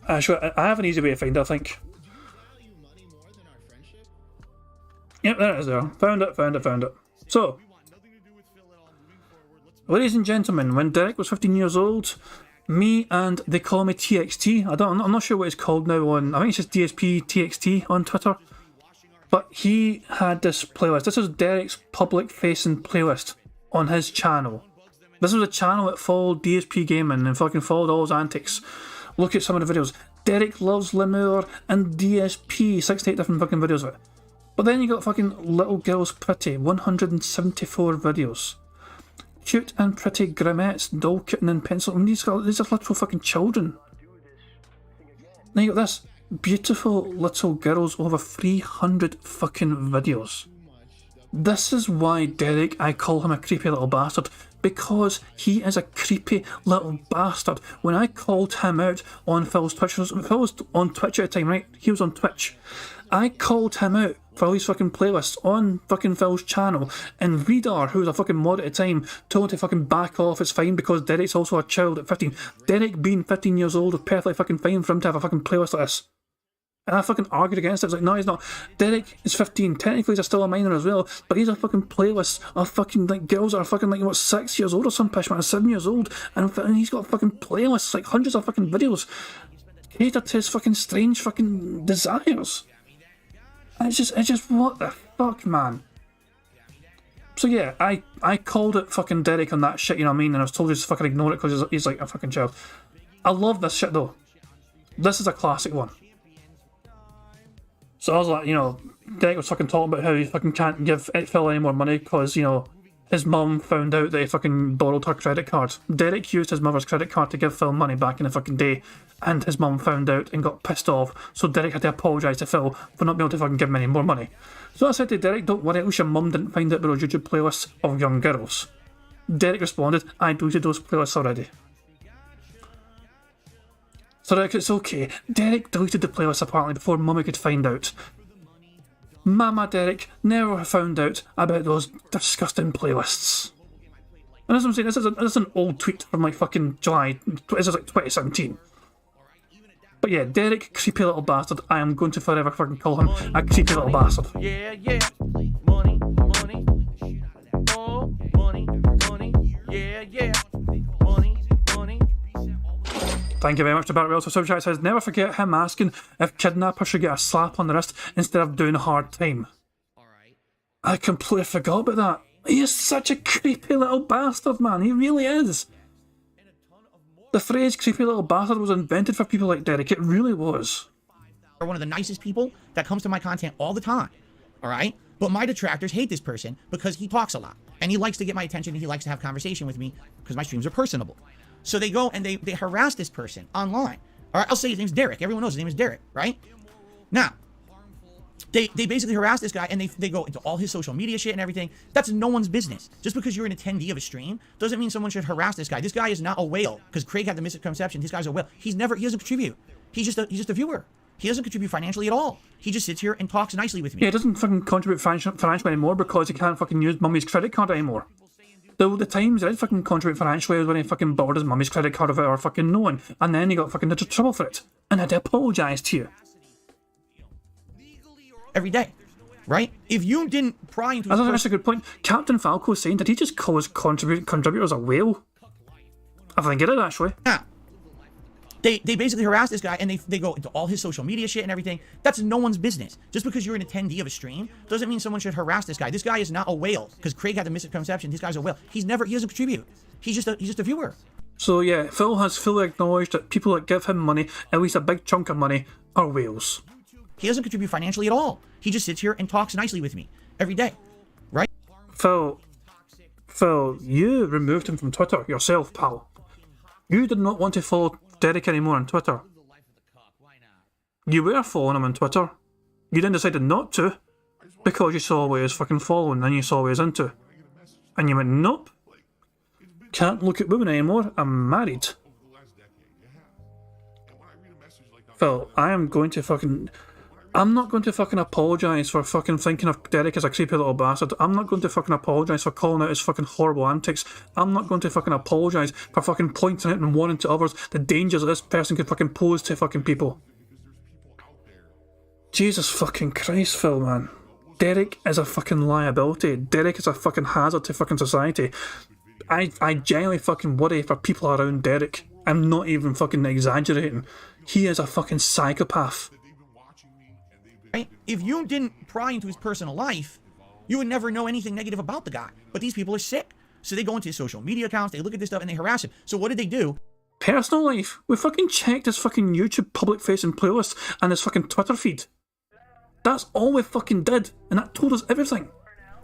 Actually, I have an easy way to find it, I think. Yep, there it is there. Found it. So, ladies and gentlemen, when Derek was 15 years old, me and they call me TXT. I'm not sure what it's called now on. I think it's just DSP TXT on Twitter. But he had this playlist. This is Derek's public-facing playlist on his channel. This was a channel that followed DSP Gaming and fucking followed all his antics. Look at some of the videos. Derek Loves Lemur and DSP. 6 to 8 different fucking videos of it. But then you got fucking Little Girls Pretty. 174 videos. Cute and pretty grimettes, doll kitten and pencil. I mean, these are literal fucking children. Then you got this. Beautiful little girls, over 300 fucking videos. This is why Derek, I call him a creepy little bastard. Because he is a creepy little bastard. When I called him out on Phil's Twitch, Phil was on Twitch at the time, right? He was on Twitch. I called him out for all these fucking playlists on fucking Phil's channel, and Reader, who was a fucking mod at the time, told him to fucking back off. It's fine because Derek's also a child at 15. Derek being 15 years old was perfectly fucking fine for him to have a fucking playlist like this. And I fucking argued against it. I was like, no, he's not. Derek is 15. Technically, he's still a minor as well, but he's a fucking playlist of fucking, like, girls that are fucking, like, what, 6 years old or some pish, man, 7 years old, and he's got fucking playlists, like, hundreds of fucking videos catered to his fucking strange fucking desires. And it's just, what the fuck, man? So yeah, I called it fucking Derek on that shit, you know what I mean? And I was told just to fucking ignore it because he's like a fucking child. I love this shit though. This is a classic one. So I was like, you know, Derek was fucking talking about how he fucking can't give Phil any more money because, you know, his mum found out that he fucking borrowed her credit card. Derek used his mother's credit card to give Phil money back in the fucking day, and his mum found out and got pissed off, so Derek had to apologise to Phil for not being able to fucking give him any more money. So I said to Derek, don't worry, at least your mum didn't find out about those YouTube playlists of young girls. Derek responded, I deleted those playlists already. So Derek, it's okay. Derek deleted the playlist apparently before Mummy could find out. Mama Derek never found out about those disgusting playlists. And as I'm saying, this is an old tweet from like fucking July, this is like 2017. But yeah, Derek, creepy little bastard. I am going to forever fucking call him a creepy little bastard. Yeah, yeah. Money, money. Oh, money, money. Yeah, yeah. Money, money. Thank you very much to Barrett Wells for Super Chat. Says, never forget him asking if kidnapper should get a slap on the wrist instead of doing a hard time. I completely forgot about that. He is such a creepy little bastard, man. He really is. The phrase creepy little bastard was invented for people like Derek. It really was. Are one of the nicest people that comes to my content all the time, all right? But my detractors hate this person because he talks a lot. And he likes to get my attention and he likes to have conversation with me because my streams are personable. So they go and they harass this person online. All right, I'll say his name's Derek. Everyone knows his name is Derek, right? Now, they basically harass this guy and they go into all his social media shit and everything. That's no one's business. Just because you're an attendee of a stream doesn't mean someone should harass this guy. This guy is not a whale because Craig had the misconception. This guy's a whale. He doesn't contribute. He's just a viewer. He doesn't contribute financially at all. He just sits here and talks nicely with me. Yeah, he doesn't fucking contribute financially anymore because he can't fucking use mummy's credit card anymore. The times he did fucking contribute financially was when he fucking borrowed his mummy's credit card without her fucking knowing, and then he got fucking into trouble for it, and had to apologise to you. Every day. Right? If you didn't pry into... That's a good point. Captain Falco saying, did he just call his contributors a whale? I think it did, actually. Yeah. They basically harass this guy and they go into all his social media shit and everything. That's no one's business. Just because you're an attendee of a stream doesn't mean someone should harass this guy. This guy is not a whale because Craig had the misconception. This guy's a whale. He doesn't contribute. He's just a viewer. So yeah, Phil has fully acknowledged that people that give him money, at least a big chunk of money, are whales. He doesn't contribute financially at all. He just sits here and talks nicely with me every day. Right? Phil, you removed him from Twitter yourself, pal. You did not want to follow Derek anymore on Twitter. You were following him on Twitter. You then decided not to because you saw what he was fucking following and you saw what he was into. And you went, nope. Can't look at women anymore. I'm married. Phil, I'm not going to fucking apologise for fucking thinking of Derek as a creepy little bastard. I'm not going to fucking apologise for calling out his fucking horrible antics. I'm not going to fucking apologise for fucking pointing out and warning to others the dangers that this person could fucking pose to fucking people. Jesus fucking Christ, Phil, man. Derek is a fucking liability. Derek is a fucking hazard to fucking society. I genuinely fucking worry for people around Derek. I'm not even fucking exaggerating. He is a fucking psychopath. Right? If you didn't pry into his personal life, you would never know anything negative about the guy. But these people are sick. So they go into his social media accounts, they look at this stuff, and they harass him. So what did they do? Personal life? We fucking checked his fucking YouTube public-facing playlist and his fucking Twitter feed. That's all we fucking did, and that told us everything.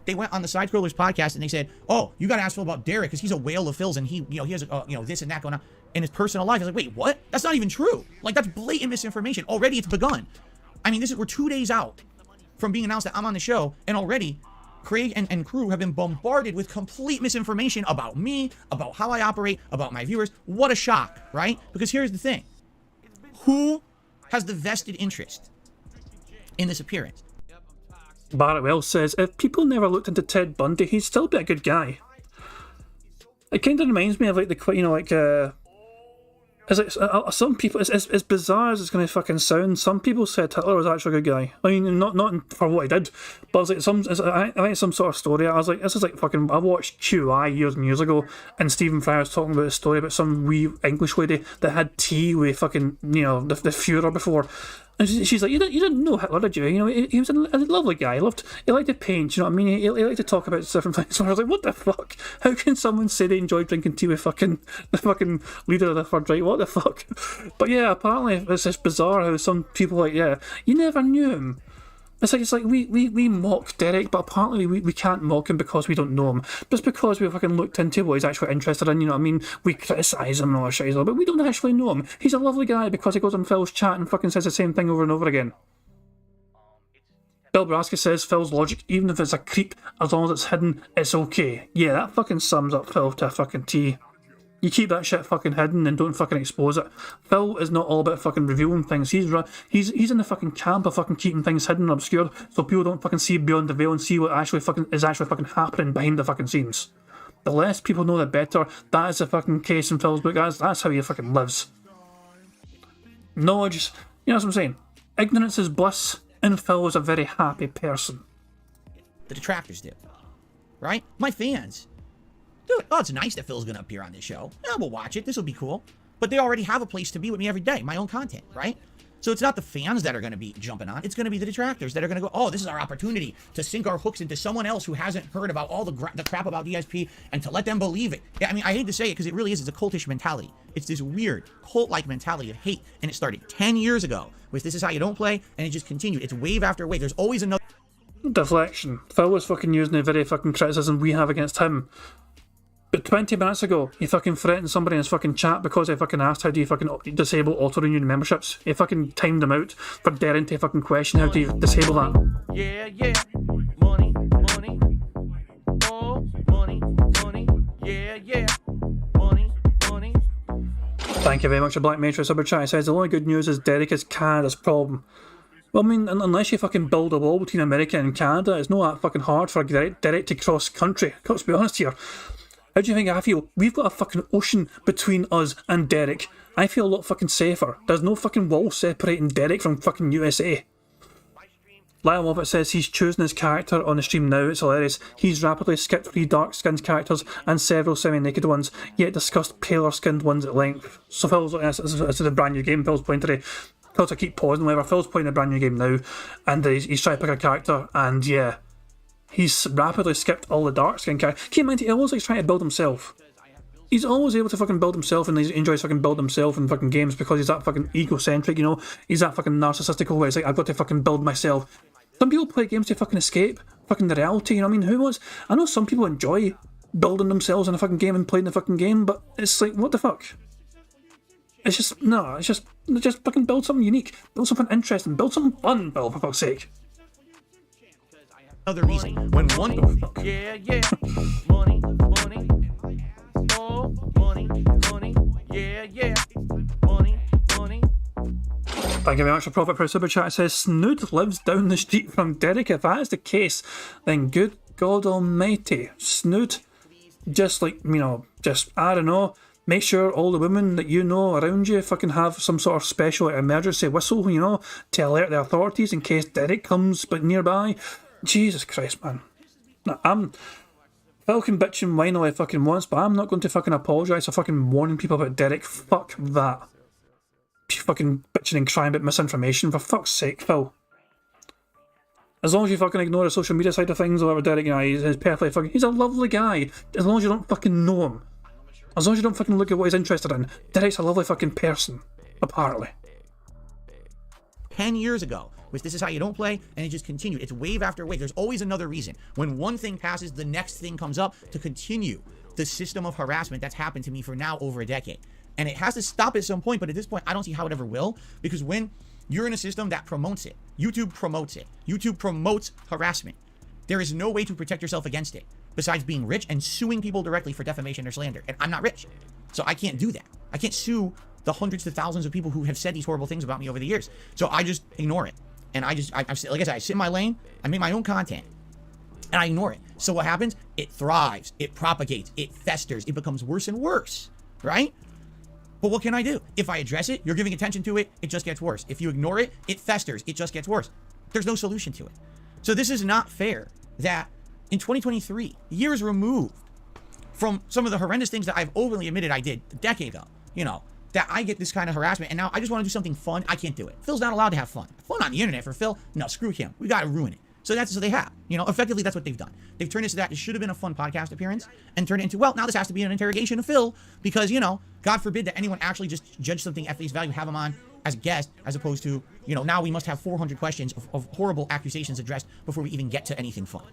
They went on the Side Scrollers podcast and they said, oh, you gotta ask Phil about Derek because he's a whale of Phil's and he has this and that going on in his personal life. I was like, wait, what? That's not even true. Like, that's blatant misinformation. Already it's begun. I mean, we're 2 days out from being announced that I'm on the show, and already Craig and crew have been bombarded with complete misinformation about me, about how I operate, about my viewers. What a shock, right? Because here's the thing. Who has the vested interest in this appearance? Barrett Wells says, if people never looked into Ted Bundy, he'd still be a good guy. It kind of reminds me of like some people, as bizarre as it's going to fucking sound, some people said Hitler was actually a good guy. I mean, not for what he did, but I was like, I think some sort of story. I was like, this is like fucking, I watched QI years and years ago, and Stephen Fry was talking about a story about some wee English lady that had tea with fucking, the Führer before. And she's like, you didn't know Hitler, did you? He was a lovely guy. He liked to paint, you know what I mean? He liked to talk about different things. So I was like, what the fuck? How can someone say they enjoy drinking tea with the fucking leader of the Third Reich? What the fuck? But yeah, apparently it's just bizarre how some people like, yeah, you never knew him. It's like we mock Derek, but apparently we can't mock him because we don't know him. Just because we fucking looked into what he's actually interested in, you know what I mean? We criticise him and all that shit, but we don't actually know him. He's a lovely guy because he goes on Phil's chat and fucking says the same thing over and over again. Bill Braska says Phil's logic, even if it's a creep, as long as it's hidden, it's okay. Yeah, that fucking sums up Phil to a fucking T. You keep that shit fucking hidden and don't fucking expose it. Phil is not all about fucking revealing things. He's in the fucking camp of fucking keeping things hidden and obscure so people don't fucking see beyond the veil and see what is actually fucking happening behind the fucking scenes. The less people know, the better. That is the fucking case in Phil's book. That's how he fucking lives. Knowledge, you know what I'm saying? Ignorance is bliss, and Phil is a very happy person. The detractors do. Right? My fans. Dude, oh, it's nice that Phil's going to appear on this show. Yeah, we'll watch it. This will be cool. But they already have a place to be with me every day. My own content, right? So it's not the fans that are going to be jumping on. It's going to be the detractors that are going to go, oh, this is our opportunity to sink our hooks into someone else who hasn't heard about all the crap about DSP and to let them believe it. I mean, I hate to say it because it really is. It's a cultish mentality. It's this weird cult-like mentality of hate. And it started 10 years ago with This Is How You Don't Play, and it just continued. It's wave after wave. There's always another... Deflection. Phil was fucking using the very fucking criticism we have against him. But 20 minutes ago, he fucking threatened somebody in his fucking chat because they fucking asked how do you fucking disable auto-renew memberships. He fucking timed them out for daring to fucking question how do you disable that. Yeah, yeah. Money, money. Oh, money, money. Yeah, yeah. Money, money. Thank you very much for Black Mage for super chat. He says the only good news is Derek is Canada's problem. Well, I mean, unless you fucking build a wall between America and Canada, it's not that fucking hard for Derek to cross country. Let's be honest here. How do you think I feel? We've got a fucking ocean between us and Derek. I feel a lot fucking safer. There's no fucking wall separating Derek from fucking USA. Lyle Lovett says he's choosing his character on the stream now. It's hilarious. He's rapidly skipped 3 dark-skinned characters and several semi-naked ones, yet discussed paler-skinned ones at length. So Phil's, this is a brand new game, Phil's pointing to. Phil's to keep pausing, whatever. Phil's playing a brand new game now, and he's trying to pick a character, and yeah. He's rapidly skipped all the dark skin characters. Keep in mind, he always likes trying to build himself. He's always able to fucking build himself, and he enjoys fucking building himself in fucking games because he's that fucking egocentric, you know? He's that fucking narcissistic where he's like, I've got to fucking build myself. Some people play games to fucking escape fucking the reality, you know what I mean? Who wants... I know some people enjoy building themselves in a fucking game and playing the fucking game, but it's like, what the fuck? It's just, no, it's just fucking build something unique. Build something interesting. Build something fun, Bill, for fuck's sake. Another reason when one yeah, yeah. Money, money. Oh, money, money. Yeah, yeah. Money, money. Thank you very much for Profit per Super Chat. It says Snood lives down the street from Derek. If that is the case, then good God Almighty, Snood, just like, you know, just, I don't know, make sure all the women that you know around you fucking have some sort of special emergency whistle, you know, to alert the authorities in case Derek comes but nearby. Jesus Christ, man. No, Phil can bitch and whine all he fucking wants, but I'm not going to fucking apologise for fucking warning people about Derek. Fuck that. Fucking bitching and crying about misinformation, for fuck's sake, Phil. As long as you fucking ignore the social media side of things or whatever, Derek, you know, he's perfectly fucking... He's a lovely guy, as long as you don't fucking know him. As long as you don't fucking look at what he's interested in. Derek's a lovely fucking person, apparently. 10 years ago with This Is How You Don't Play, and it just continued. It's wave after wave. There's always another reason. When one thing passes, the next thing comes up to continue the system of harassment that's happened to me for now over a decade. And it has to stop at some point, but at this point, I don't see how it ever will, because when you're in a system that promotes it, YouTube promotes it, YouTube promotes harassment, there is no way to protect yourself against it besides being rich and suing people directly for defamation or slander. And I'm not rich, so I can't do that. I can't sue the hundreds to thousands of people who have said these horrible things about me over the years. So I just ignore it. And I like I said, I sit in my lane, I make my own content, and I ignore it. So what happens? It thrives, it propagates, it festers, it becomes worse and worse, right? But what can I do? If I address it, you're giving attention to it, it just gets worse. If you ignore it, it festers, it just gets worse. There's no solution to it. So this is not fair that in 2023, years removed from some of the horrendous things that I've openly admitted I did a decade ago, you know, that I get this kind of harassment, and now I just want to do something fun. I can't do it. Phil's not allowed to have fun. Fun on the internet for Phil? No, screw him. We got to ruin it. So that's what they have. You know, effectively, that's what they've done. They've turned it so that it should have been a fun podcast appearance and turned it into, well, now this has to be an interrogation of Phil because, you know, God forbid that anyone actually just judge something at face value, have him on as a guest, as opposed to, you know, now we must have 400 questions of horrible accusations addressed before we even get to anything fun.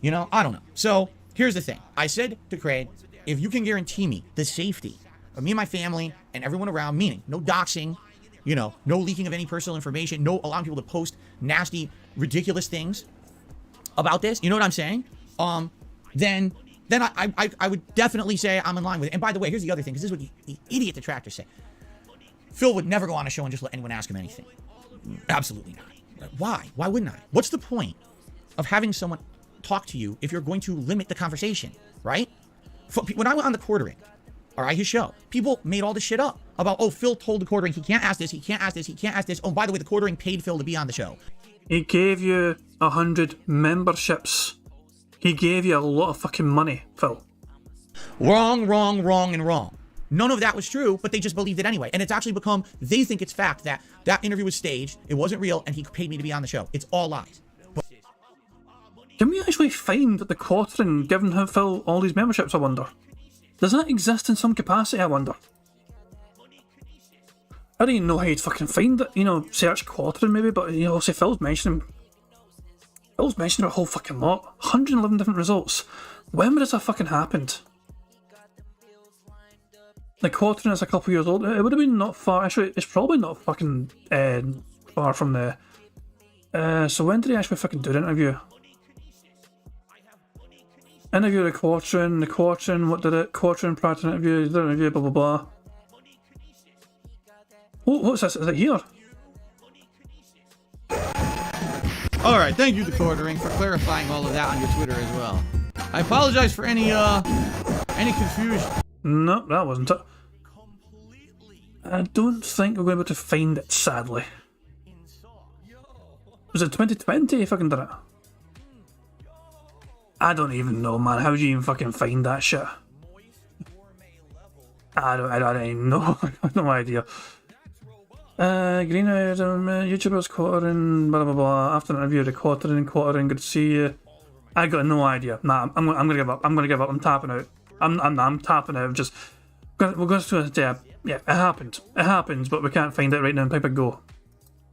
You know, I don't know. So here's the thing. I said to Craig, if you can guarantee me the safety of me and my family and everyone around, meaning no doxing, you know, no leaking of any personal information, no allowing people to post nasty, ridiculous things about this, you know what I'm saying? Then I would definitely say I'm in line with it. And by the way, here's the other thing, because this is what the idiot detractors say. Phil would never go on a show and just let anyone ask him anything. Absolutely not. Why? Why wouldn't I? What's the point of having someone talk to you if you're going to limit the conversation, right? When I went on the quartering, all right, his show, people made all this shit up about, oh, Phil told the quartering he can't ask this, he can't ask this, he can't ask this. Oh, by the way, the quartering paid Phil to be on the show. He gave you 100 memberships. He gave you a lot of fucking money, Phil. Wrong, wrong, wrong, and wrong. None of that was true, but they just believed it anyway. And it's actually become, they think it's fact that that interview was staged, it wasn't real, and he paid me to be on the show. It's all lies. But can we actually find the quartering given how Phil all these memberships, I wonder? Does that exist in some capacity, I wonder? I don't even know how you'd fucking find it, you know, search quartering maybe, but you know, say Phil's mentioning a whole fucking lot. 111 different results. When would this have fucking happened? The quartering is a couple years old. It would have been not far. Actually, it's probably not fucking far from the. So when did he actually fucking do the interview? Interview the quartering, what did it? Quartering prior to the interview, the interview, blah blah blah. What's this? Is it here? alright, thank you, The Quartering, for clarifying all of that on your Twitter as well. I apologize for any confusion. No, that wasn't it. I don't think we're going to be able to find it, sadly. Was it 2020 if I can do it? I don't even know, man. How do you even fucking find that shit? I don't even know. I have no idea. Green YouTubers quartering, blah blah blah. After an interview, the quartering, good to see you. I got no idea. Nah, I'm gonna give up. I'm tapping out. I'm tapping out. Just we're going to yeah. It happened. It happens, but we can't find it right now. Pipe and go.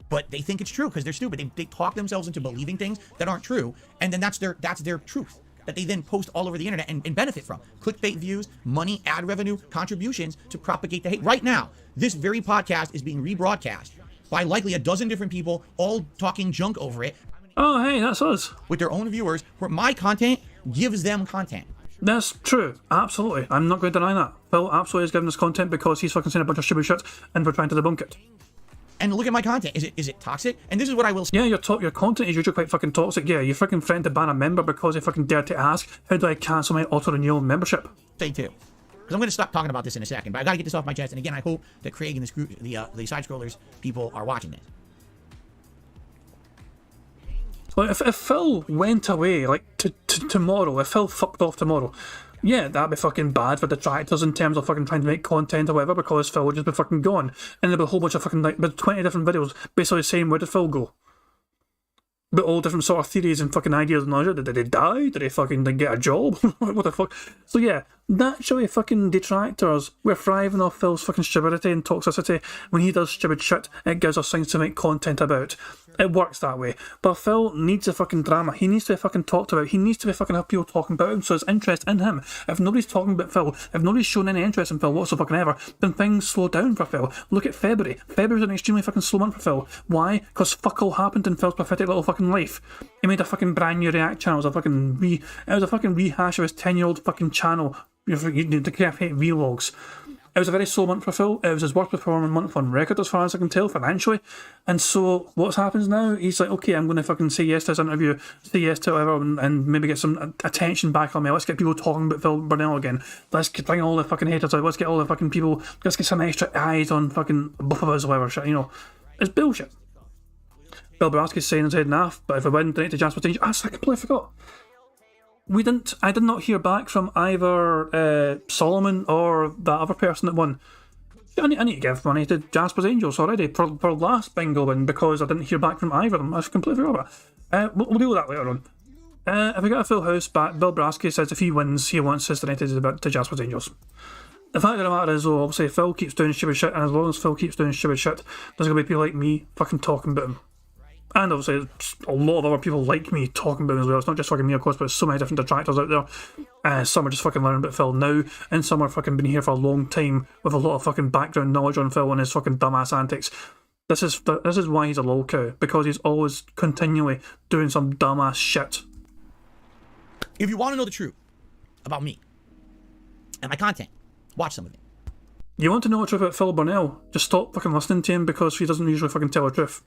But they think it's true because they're stupid. They talk themselves into believing things that aren't true, and then that's their truth that they then post all over the internet and benefit from. Clickbait views, money, ad revenue, contributions to propagate the hate. Right now, this very podcast is being rebroadcast by likely a dozen different people, all talking junk over it. Oh, hey, that's us. With their own viewers, where my content gives them content. That's true. Absolutely. I'm not going to deny that. Phil absolutely is giving us content because he's fucking saying a bunch of stupid shit and we're trying to debunk it. And look at my content. Is it toxic? And this is what I will say. Yeah, your content is usually quite fucking toxic. Yeah, you fucking threatened to ban a member because they fucking dared to ask, how do I cancel my auto-renewal membership? Say too. Because I'm going to stop talking about this in a second, but I got to get this off my chest. And again, I hope that Craig and the side scrollers people are watching this. Like, if Phil went away, like, tomorrow, if Phil fucked off tomorrow, yeah, that'd be fucking bad for detractors in terms of fucking trying to make content or whatever, because Phil would just be fucking gone. And there'd be a whole bunch of fucking, like, 20 different videos basically saying, where did Phil go? But all different sort of theories and fucking ideas and knowledge. Did they die? Did they fucking get a job? What the fuck? So yeah, naturally fucking detractors, we're thriving off Phil's fucking stupidity and toxicity. When he does stupid shit, it gives us things to make content about. It works that way. But Phil needs a fucking drama. He needs to be fucking talked about. He needs to be fucking have people talking about him, so there's interest in him. If nobody's talking about Phil, if nobody's shown any interest in Phil whatsoever, then things slow down for Phil. Look at February. February's an extremely fucking slow month for Phil. Why? Because fuck all happened in Phil's pathetic little fucking life. He made a fucking brand new React channel. It was a fucking rehash of his 10-year-old fucking channel. The Hate vlogs. It was a very slow month for Phil. It was his worst performing month on record as far as I can tell financially. And so what happens now? He's like, okay, I'm going to fucking say yes to this interview, say yes to whatever, and maybe get some attention back on me. Let's get people talking about Phil Burnell again. Let's bring all the fucking haters out. Let's get all the fucking people. Let's get some extra eyes on fucking both of us or whatever shit. You know, it's bullshit. Bill Brasky's saying his head naff, but if I win, donate to Jasper Danger. I completely forgot. I did not hear back from either Solomon or that other person that won. I need to give money to Jasper's Angels already for last bingo win because I didn't hear back from either of them. I completely forgot about it. We'll deal with that later on. If we get a full house back, Bill Brasky says if he wins, he wants his donated to Jasper's Angels. The fact of the matter is, though, obviously Phil keeps doing stupid shit, and as long as Phil keeps doing stupid shit, there's going to be people like me fucking talking about him. And obviously, a lot of other people like me talking about him as well. It's not just fucking me, of course, but there's so many different detractors out there. Some are just fucking learning about Phil now, and some are fucking been here for a long time with a lot of fucking background knowledge on Phil and his fucking dumbass antics. This is why he's a lol cow, because he's always continually doing some dumbass shit. If you want to know the truth about me and my content, watch some of it. You want to know the truth about Phil Burnell? Just stop fucking listening to him because he doesn't usually fucking tell the truth.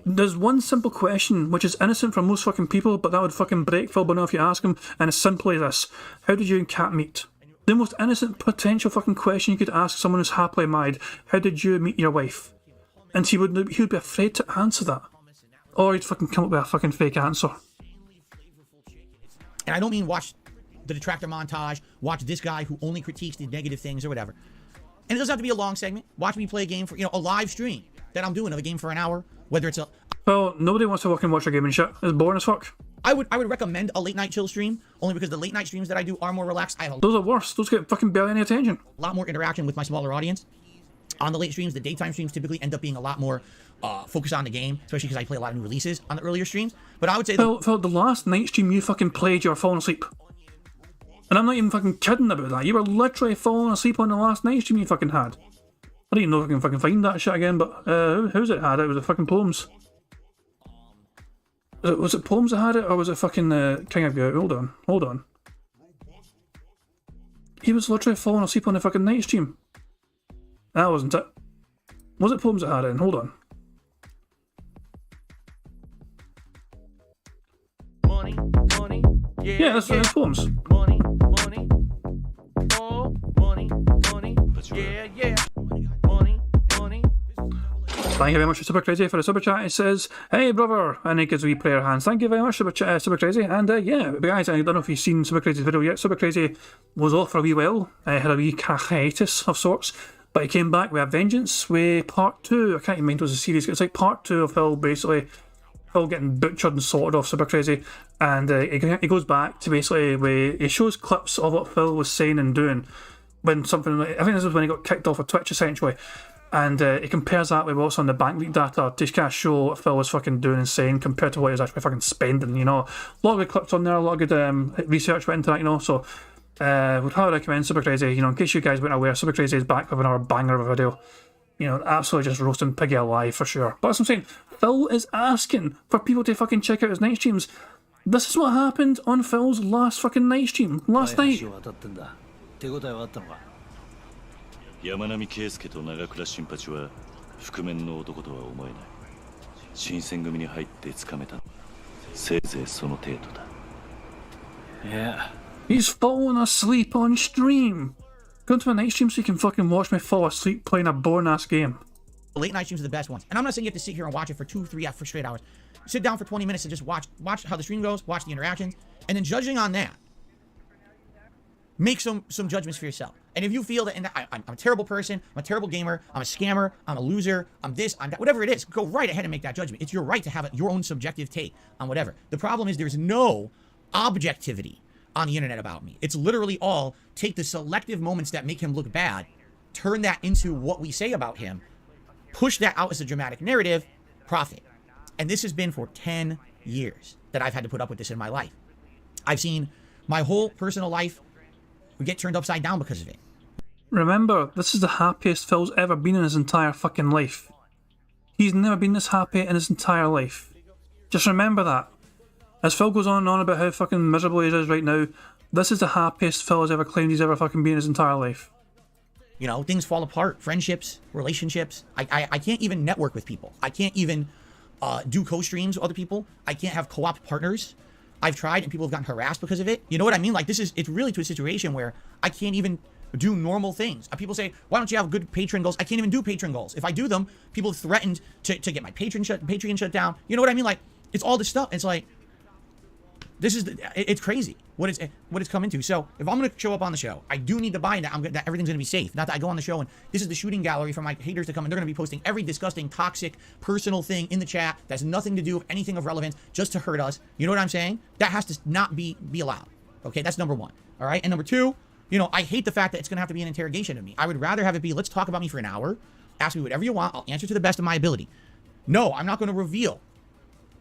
There's one simple question which is innocent for most fucking people, but that would fucking break Phil Burnell if you ask him, and it's simply this: how did you and Kat meet? The most innocent potential fucking question you could ask someone who's happily married: how did you meet your wife? And he would be afraid to answer that, or he'd fucking come up with a fucking fake answer. And I don't mean watch the detractor montage, watch this guy who only critiques the negative things or whatever. And it doesn't have to be a long segment. Watch me play a game for, you know, a live stream that I'm doing of a game for an hour, whether it's a... Well, nobody wants to fucking watch a game and shit. It's boring as fuck. I would recommend a late night chill stream, only because the late night streams that I do are more relaxed. I have Those are worse. Those get fucking barely any attention. A lot more interaction with my smaller audience. On the late streams, the daytime streams typically end up being a lot more focused on the game, especially because I play a lot of new releases on the earlier streams. But I would say... Phil, the last night stream you fucking played, you were falling asleep. And I'm not even fucking kidding about that. You were literally falling asleep on the last night stream you fucking had. I don't even know if I can fucking find that shit again, but who's it had it? Was it fucking Poems? Was it Poems that had it, or was it fucking King of Goat? Hold on. He was literally falling asleep on the fucking night stream. That wasn't it. Was it Poems that had it? Hold on. Money, money, Yeah, that's Poems. Money, money, oh, money, money, yeah, money, money. Thank you very much for Super Crazy for the super chat. It says, "Hey brother," and it gives me player hands. Thank you very much, Super Crazy. And yeah, guys, I don't know if you've seen Super Crazy's video yet. Super Crazy was off for a wee while. Had a wee hiatus of sorts, but he came back with a vengeance with part 2. I can't even mind what was the series. It's like part 2 of Phil basically. Phil getting butchered and sorted off Super Crazy, and he goes back to basically where he shows clips of what Phil was saying and doing when something like, I think this was when he got kicked off of Twitch essentially, and he compares that with what's on the bank leak data to kind of show what Phil was fucking doing and saying compared to what he was actually fucking spending, you know. A lot of good clips on there, a lot of good research went into that, you know, so would highly recommend Super Crazy. You know, in case you guys weren't aware, Super Crazy is back with another banger of a video. You know, absolutely just roasting Piggy alive for sure. But as I'm saying, Phil is asking for people to fucking check out his night streams. This is what happened on Phil's last fucking night stream, last night. 山並圭介と長倉新八は覆面の男とは思えない。新選組に入ってつかめた。せいぜいその程度だ。Yeah. He's fallen asleep on stream. Go to my night stream so you can fucking watch me fall asleep playing a boring ass game. Late night streams are the best ones. And I'm not saying you have to sit here and watch it for 2-3 for straight hours. Sit down for 20 minutes and just watch how the stream goes, watch the interactions, and then judging on that, make some judgments for yourself. And if you feel that, and I'm a terrible person, I'm a terrible gamer, I'm a scammer, I'm a loser, I'm this, I'm that, whatever it is, go right ahead and make that judgment. It's your right to have your own subjective take on whatever. The problem is there's no objectivity on the internet about me. It's literally all take the selective moments that make him look bad, turn that into what we say about him, push that out as a dramatic narrative, profit. And this has been for 10 years that I've had to put up with this in my life. I've seen my whole personal life get turned upside down because of it. Remember, this is the happiest Phil's ever been in his entire fucking life. He's never been this happy in his entire life. Just remember that. As Phil goes on and on about how fucking miserable he is right now, this is the happiest Phil has ever claimed he's ever fucking been in his entire life. You know, things fall apart. Friendships, relationships. I can't even network with people. I can't even do co-streams with other people. I can't have co-op partners. I've tried and people have gotten harassed because of it. You know what I mean? Like, it's really to a situation where I can't even do normal things. People say, why don't you have good Patreon goals? I can't even do Patreon goals. If I do them, people have threatened to get my Patreon shut down. You know what I mean? Like, it's all this stuff. It's like, it's crazy what it's come into. So if I'm going to show up on the show, I do need to buy that everything's going to be safe. Not that I go on the show and this is the shooting gallery for my haters to come and they're going to be posting every disgusting, toxic, personal thing in the chat that has nothing to do with anything of relevance just to hurt us. You know what I'm saying? That has to not be allowed. Okay, that's number one. All right, and number two, you know, I hate the fact that it's going to have to be an interrogation of me. I would rather have it be, let's talk about me for an hour, ask me whatever you want, I'll answer to the best of my ability. No, I'm not going to reveal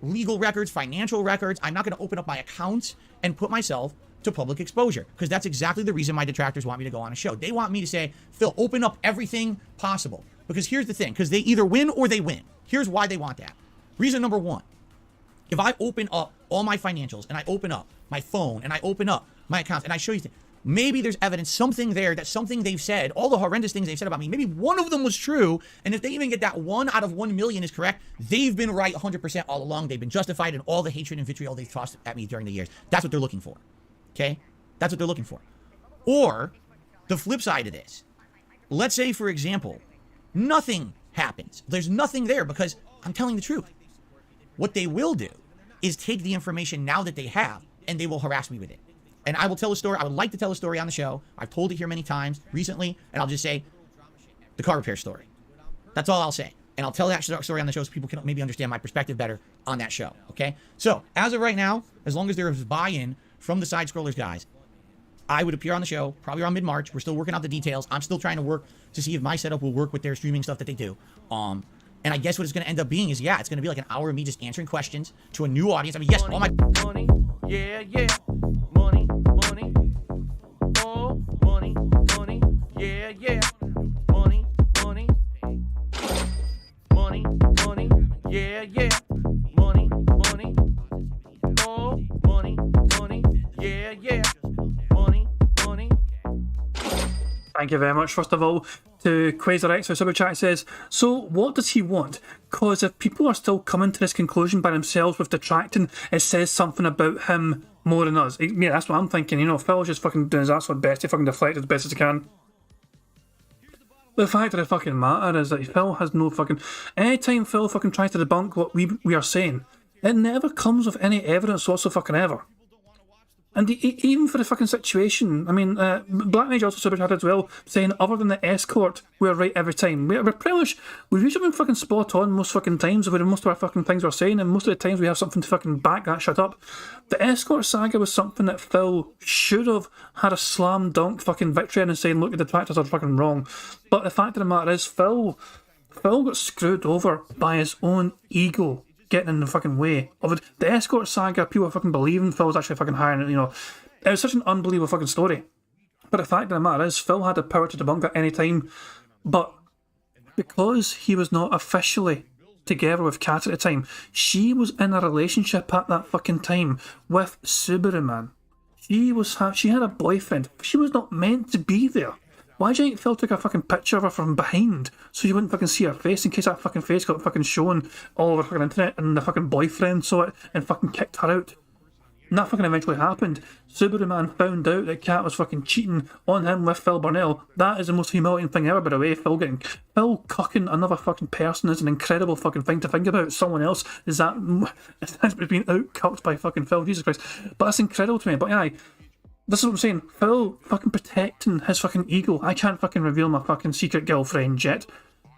legal records, financial records. I'm not going to open up my accounts and put myself to public exposure, because that's exactly the reason my detractors want me to go on a show. They want me to say, Phil, open up everything possible. Because here's the thing, because they either win or they win. Here's why they want that. Reason number one, if I open up all my financials and I open up my phone and I open up my accounts and I show you things, maybe there's evidence, something there, that something they've said, all the horrendous things they've said about me, maybe one of them was true, and if they even get that 1 out of 1 million is correct, they've been right 100% all along. They've been justified in all the hatred and vitriol they've tossed at me during the years. That's what they're looking for. Okay? That's what they're looking for. Or, the flip side of this. Let's say, for example, nothing happens. There's nothing there because I'm telling the truth. What they will do is take the information now that they have, and they will harass me with it. And I will tell a story. I would like to tell a story on the show. I've told it here many times recently, and I'll just say the car repair story. That's all I'll say. And I'll tell that story on the show so people can maybe understand my perspective better on that show, okay? So, as of right now, as long as there is buy-in from the Side Scrollers guys, I would appear on the show probably around mid-March. We're still working out the details. I'm still trying to work to see if my setup will work with their streaming stuff that they do. And I guess what it's going to end up being is, yeah, it's going to be like an hour of me just answering questions to a new audience. I mean, yes, all my... Money, yeah, yeah. Money, money. Oh, money, money. Yeah, yeah. Money, money. Money, money. Yeah, yeah. Money, money. Oh, money, money. Yeah, yeah. Money, money. Thank you very much, first of all, to QuasarX, who Super Chat says, so what does he want? Because if people are still coming to this conclusion by themselves with detracting, it says something about him more than us. Yeah, that's what I'm thinking. You know, Phil's just fucking doing his absolute best to fucking deflect as best as he can. The fact of the fucking matter is that Phil has no fucking... Anytime Phil fucking tries to debunk what we are saying, it never comes with any evidence whatsoever. And even for the fucking situation, I mean, Black Mage also super chatted as well, saying other than the escort, we're right every time. We're pretty much, we've usually been fucking spot on most fucking times with most of our fucking things we're saying, and most of the times we have something to fucking back that shit up. The escort saga was something that Phil should have had a slam dunk fucking victory in and saying, look, the detractors are fucking wrong. But the fact of the matter is, Phil got screwed over by his own ego getting in the fucking way of it. The escort saga, people fucking believing Phil was actually fucking hiring, you know. It was such an unbelievable fucking story. But the fact of the matter is, Phil had the power to debunk at any time, but because he was not officially together with Kat at the time, she was in a relationship at that fucking time with Subaru Man. She had a boyfriend. She was not meant to be there. Why do you think Phil took a fucking picture of her from behind so you wouldn't fucking see her face in case that fucking face got fucking shown all over the fucking internet and the fucking boyfriend saw it and fucking kicked her out? And that fucking eventually happened. Subaru Man found out that Kat was fucking cheating on him with Phil Burnell. That is the most humiliating thing ever, by the way. Phil cucking another fucking person is an incredible fucking thing to think about. Someone else has been out-cucked by fucking Phil, Jesus Christ. But that's incredible to me. But yeah, this is what I'm saying. Phil fucking protecting his fucking ego. I can't fucking reveal my fucking secret girlfriend yet.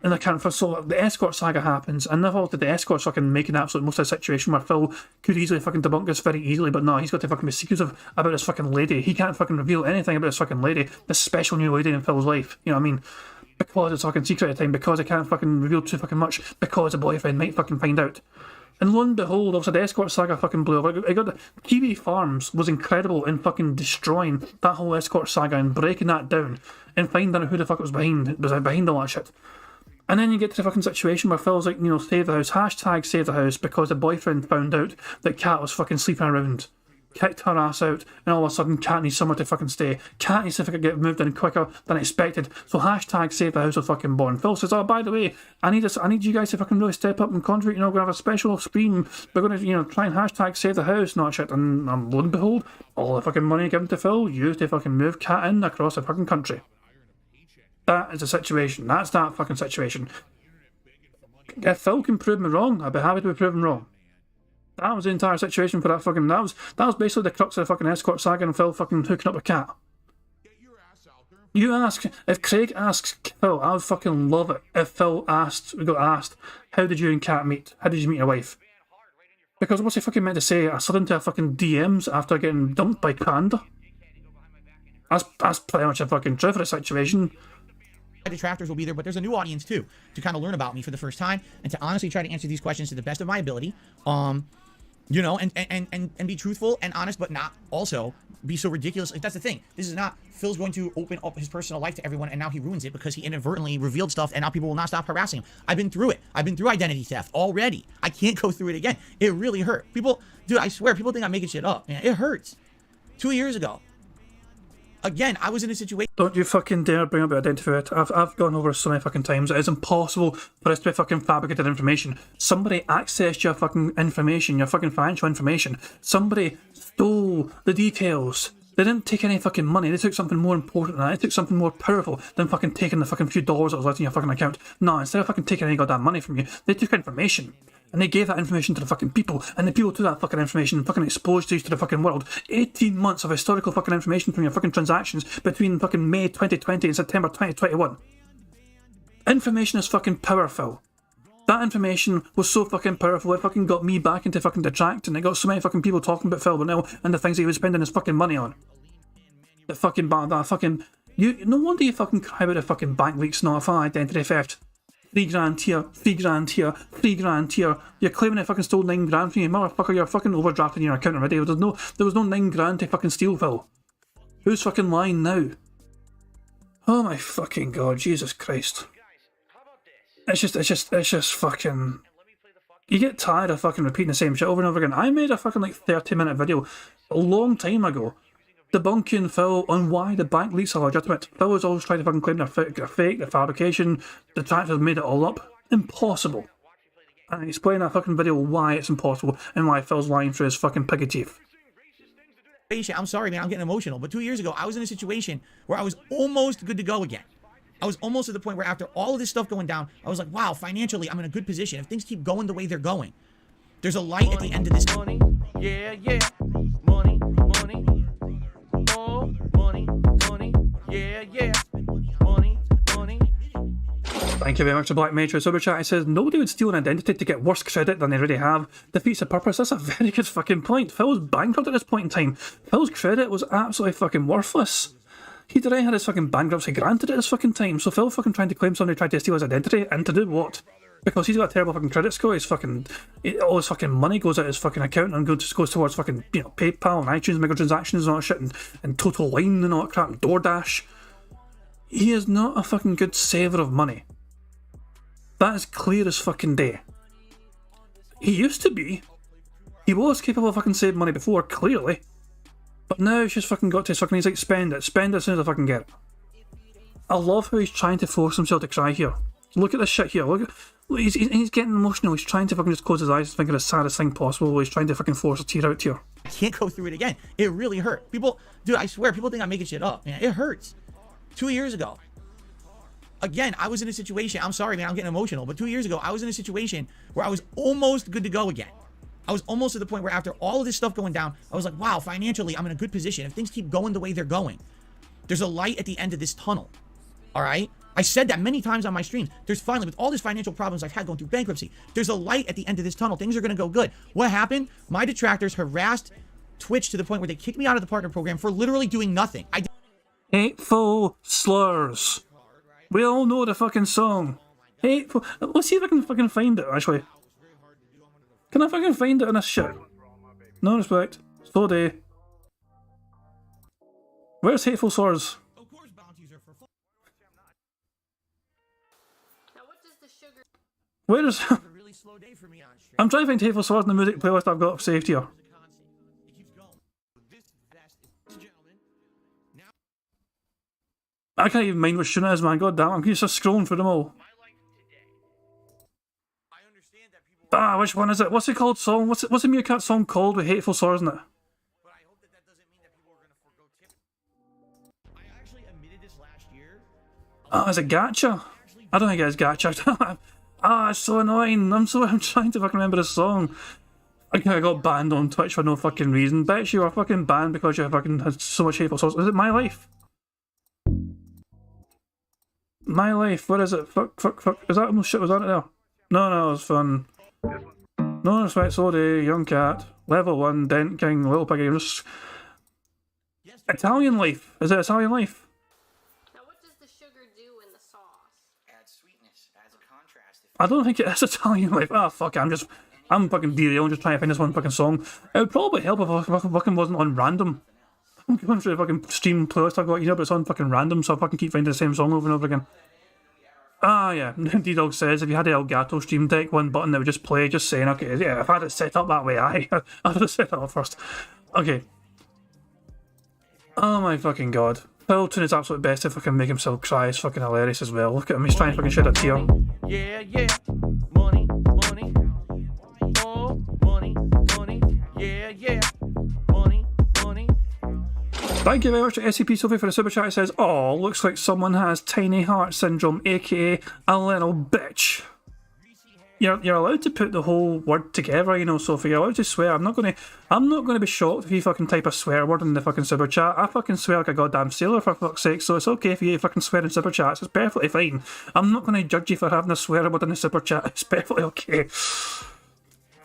And I can't... So the escort saga happens, and I've thought that the escort's fucking making absolute most of the situation where Phil could easily fucking debunk this very easily, but no, he's got to fucking be secretive about this fucking lady. He can't fucking reveal anything about this fucking lady, this special new lady in Phil's life. You know what I mean? Because it's fucking secret at the time, because I can't fucking reveal too fucking much, because the boyfriend might fucking find out. And lo and behold, obviously the escort saga fucking blew over. I got the Kiwi Farms was incredible in fucking destroying that whole escort saga and breaking that down and finding out who the fuck was behind all that shit. And then you get to the fucking situation where Phil's like, you know, save the house, hashtag save the house, because the boyfriend found out that Kat was fucking sleeping around, kicked her ass out, and all of a sudden Kat needs somewhere to fucking stay. Kat needs to fucking get moved in quicker than expected. So hashtag save the house was fucking born. Phil says, oh, by the way, I need you guys to fucking really step up and contribute. You know, we're going to have a special stream. We're going to, you know, try and hashtag save the house, not shit. And lo and behold, all the fucking money given to Phil used to fucking move Kat in across the fucking country. That is the situation. That's that fucking situation. If Phil can prove me wrong, I'd be happy to be proven wrong. That was the entire situation for that fucking... That was basically the crux of the fucking escort saga and Phil fucking hooking up with Kat. You ask... If Craig asks Phil, I would fucking love it if Phil got asked, how did you and Kat meet? How did you meet your wife? Because what's he fucking meant to say? I slid into a fucking DMs after getting dumped by Panda? That's pretty much a fucking truth of the situation. Detractors will be there, but there's a new audience too to kind of learn about me for the first time and to honestly try to answer these questions to the best of my ability. You know, and be truthful and honest, but not also be so ridiculous. Like, that's the thing. This is not Phil's going to open up his personal life to everyone, and now he ruins it because he inadvertently revealed stuff, and now people will not stop harassing him. I've been through it. I've been through identity theft already. I can't go through it again. It really hurt. People, dude, I swear, people think I'm making shit up. Man, it hurts. 2 years ago. Again, I was in a situation... Don't you fucking dare bring up identity theft. I've gone over it so many fucking times. It is impossible for us to be fucking fabricated information. Somebody accessed your fucking information, your fucking financial information. Somebody stole the details. They didn't take any fucking money. They took something more important than that. They took something more powerful than fucking taking the fucking few dollars that was left in your fucking account. No, instead of fucking taking any goddamn money from you, they took information. And they gave that information to the fucking people, and the people took that fucking information and fucking exposed these to the fucking world. 18 months of historical fucking information from your fucking transactions between fucking May 2020 and September 2021. Information is fucking powerful. That information was so fucking powerful, it fucking got me back into fucking detracting. It got so many fucking people talking about Phil Burnell and the things he was spending his fucking money on. The fucking that fucking... No wonder you fucking cry about the fucking bank leaks, notify identity theft. 3 grand here, 3 grand here, 3 grand here. You're claiming I fucking stole 9 grand from you, motherfucker. You're fucking overdrafting your account already. There was no 9 grand to fucking steal, Phil. Who's fucking lying now? Oh my fucking god, Jesus Christ. It's just fucking... You get tired of fucking repeating the same shit over and over again. I made a fucking like 30-minute video a long time ago debunking Phil on why the bank leaks are legitimate. Phil was always trying to fucking claim they're fake, they're fabrication, the detractors made it all up. Impossible. And I explain that fucking video why it's impossible and why Phil's lying through his fucking piggy teeth. I'm sorry, man, I'm getting emotional, but 2 years ago, I was in a situation where I was almost good to go again. I was almost at the point where after all of this stuff going down, I was like, wow, financially, I'm in a good position. If things keep going the way they're going, there's a light at the end of this. Money, yeah, yeah. Money, money. Oh, money, money. Yeah, yeah. Money, money. Thank you very much to Black Major Super Chat. It says, nobody would steal an identity to get worse credit than they already have. Defeats the purpose. That's a very good fucking point. Phil's bankrupt at this point in time. Phil's credit was absolutely fucking worthless. He'd already had his fucking bankruptcy granted at this fucking time, so Phil fucking trying to claim somebody tried to steal his identity, and to do what? Because he's got a terrible fucking credit score, all his fucking money goes out his fucking account and goes towards fucking, you know, PayPal and iTunes microtransactions and all that shit, and Total Wine and all that crap, and DoorDash. He is not a fucking good saver of money. That is clear as fucking day. He used to be. He was capable of fucking saving money before, clearly. But now he's just fucking got to his fucking, he's like, spend it as soon as I fucking get it. I love how he's trying to force himself to cry here. Look at this shit here, look, he's getting emotional, he's trying to fucking just close his eyes and think of the saddest thing possible, he's trying to fucking force a tear out here. I can't go through it again. It really hurt. People, dude, I swear, people think I'm making shit up, man. It hurts. 2 years ago. Again, I was in a situation, I'm sorry, man, I'm getting emotional, but 2 years ago, I was in a situation where I was almost good to go again. I was almost at the point where after all of this stuff going down, I was like, wow, financially, I'm in a good position. If things keep going the way they're going, there's a light at the end of this tunnel. All right? I said that many times on my streams. There's finally, with all these financial problems I've had going through bankruptcy, there's a light at the end of this tunnel. Things are going to go good. What happened? My detractors harassed Twitch to the point where they kicked me out of the partner program for literally doing nothing. Hateful slurs. We all know the fucking song. Hateful. Let's see if I can fucking find it, actually. Can I fucking find it in this shit? No respect. Slow day. Where's Hateful Slurs? Where is... I'm trying to find Hateful Slurs in the music playlist I've got saved here. I can't even mind which tune it is, man. God damn, I'm just scrolling through them all. Ah, which one is it? What's it called song? What's the Meerkat song called with Hateful Slurs in it? Ah, is it Gacha? I don't think it's Gacha. Ah, it's so annoying. I'm trying to fucking remember the song. I got banned on Twitch for no fucking reason. Bet you were fucking banned because you fucking had so much hateful slurs. Is it My Life? My Life, where is it? Fuck. Is that almost shit? Was that it there? No, it was fun. No respect, slow day, young cat, level 1, Dent King, Little Piggy, just... Italian Life! Is it Italian Life? Now what does the sugar do in the sauce? Adds sweetness, adds a contrast. I don't think it is Italian Life. Ah, fuck it, I'm fucking derailing, just trying to find this one fucking song. It would probably help if I fucking wasn't on random. I'm going through the fucking stream playlist I've got here, but it's on fucking random, so I fucking keep finding the same song over and over again. Ah, yeah. D-Dog says, if you had the Elgato Stream Deck one button that would just play, just saying, okay, yeah, if I had it set up that way, I'd have set it up first. Okay. Oh my fucking god. Phil doing his absolute best to fucking make himself cry. It's fucking hilarious as well. Look at him, he's trying to fucking shed a tear. Yeah, yeah. Money, money. Oh, money, money. Yeah, yeah. Money, money. Thank you very much to SCP Sophie for the super chat. It says, oh, looks like someone has tiny heart syndrome, aka a little bitch. you're allowed to put the whole word together, you know, Sophie. You're allowed to swear. I'm not gonna be shocked if you fucking type a swear word in the fucking super chat. I fucking swear like a goddamn sailor, for fuck's sake, so it's okay if you fucking swear in super chats. It's perfectly fine. I'm not gonna judge you for having a swear word in the super chat. It's perfectly okay.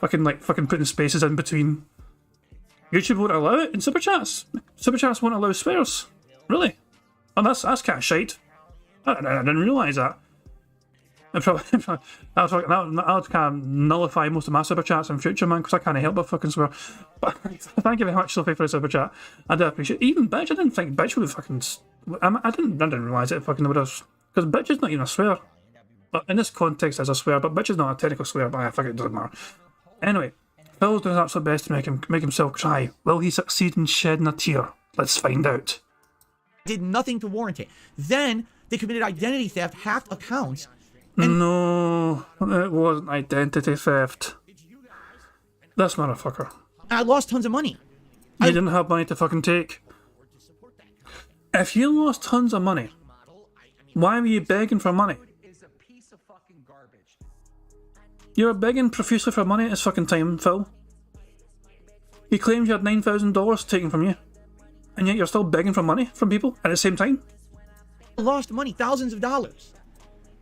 Fucking putting spaces in between. YouTube won't allow it in super chats. Super chats won't allow swears. Really? Oh, that's kind of shite. I didn't realise that. I'll kind of nullify most of my super chats in future, man, because I can't help but fucking swear. But thank you very much, Sophie, for the super chat. I do appreciate it. Even bitch, I didn't think bitch would fucking. I didn't realise it fucking would have. Because bitch is not even a swear. But in this context, as a swear, but bitch is not a technical swear, but I think it doesn't matter. Anyway, Phil's doing his absolute best to make himself cry. Will he succeed in shedding a tear? Let's find out. Did nothing to warrant it. Then they committed identity theft, hacked accounts. No, it wasn't identity theft. This motherfucker. I lost tons of money. You didn't have money to fucking take. If you lost tons of money, why were you begging for money? You were begging profusely for money at this fucking time, Phil. He claimed you had $9,000 taken from you, and yet you're still begging for money from people at the same time? I lost money, thousands of dollars.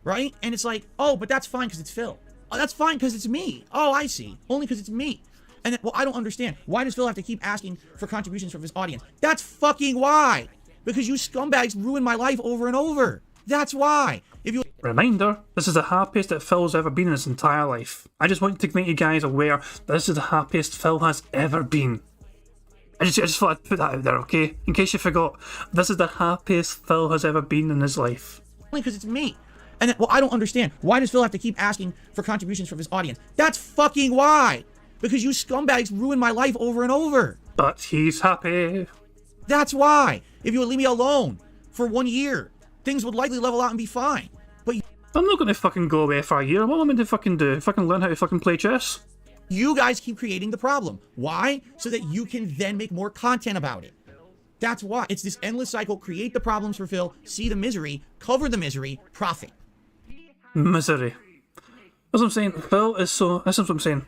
Right? And it's like, oh, but that's fine because it's Phil. Oh, that's fine because it's me. Oh, I see. Only because it's me. And then, well, I don't understand. Why does Phil have to keep asking for contributions from his audience? That's fucking why. Because you scumbags ruin my life over and over. That's why. If you Reminder, this is the happiest that Phil's ever been in his entire life. I just want to make you guys aware that this is the happiest Phil has ever been. I just thought I'd put that out there, okay? In case you forgot, this is the happiest Phil has ever been in his life. Only because it's me. And then, well, I don't understand. Why does Phil have to keep asking for contributions from his audience? That's fucking why. Because you scumbags ruin my life over and over. But he's happy. That's why. If you would leave me alone for 1 year, things would likely level out and be fine. But I'm not going to fucking go away for a year. What am I meant to fucking do? Fucking learn how to fucking play chess? You guys keep creating the problem. Why? So that you can then make more content about it. That's why. It's this endless cycle. Create the problems for Phil, see the misery, cover the misery, profit. Misery. That's what I'm saying. Phil is so... This is what I'm saying.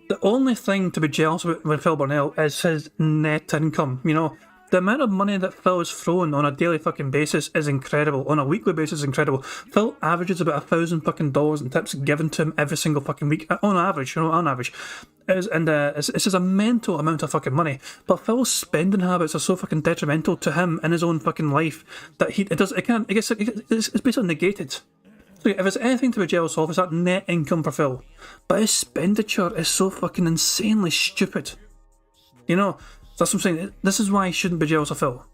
The only thing to be jealous about with Phil Burnell is his net income. You know, the amount of money that Phil is throwing on a daily fucking basis is incredible. On a weekly basis is incredible. Phil averages about $1,000 fucking dollars in tips given to him every single fucking week. On average, you know, on average. It's just a mental amount of fucking money. But Phil's spending habits are so fucking detrimental to him in his own fucking life that it's basically negated. So if there's anything to be jealous of, it's that net income for Phil. But his expenditure is so fucking insanely stupid. You know, that's what I'm saying. This is why I shouldn't be jealous of Phil,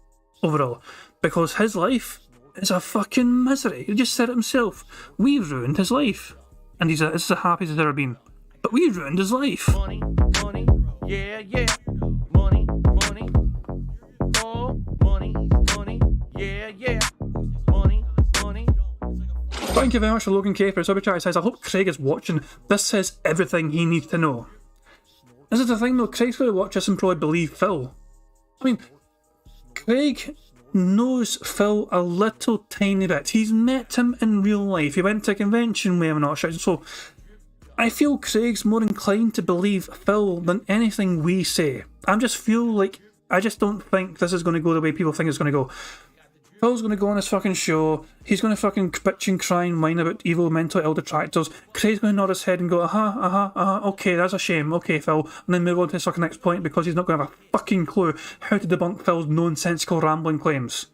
overall. Because his life is a fucking misery. He just said it himself. We ruined his life. And this is the happiest he's ever been. But we ruined his life. Money, money, yeah, yeah. Money, money. Oh, money, money, yeah, yeah. Money, money. Thank you very much for Logan K for his super chat. He says, I hope Craig is watching. This says everything he needs to know. This is the thing though, Craig's going to watch this and probably believe Phil. I mean, Craig knows Phil a little tiny bit. He's met him in real life. He went to a convention with him and all that. So I feel Craig's more inclined to believe Phil than anything we say. I just don't think this is going to go the way people think it's going to go. Phil's going to go on this fucking show. He's going to fucking bitch and cry and whine about evil mentally ill detractors. Craig's going to nod his head and go, okay, that's a shame, okay, Phil. And then move on to his fucking next point because he's not going to have a fucking clue how to debunk Phil's nonsensical rambling claims.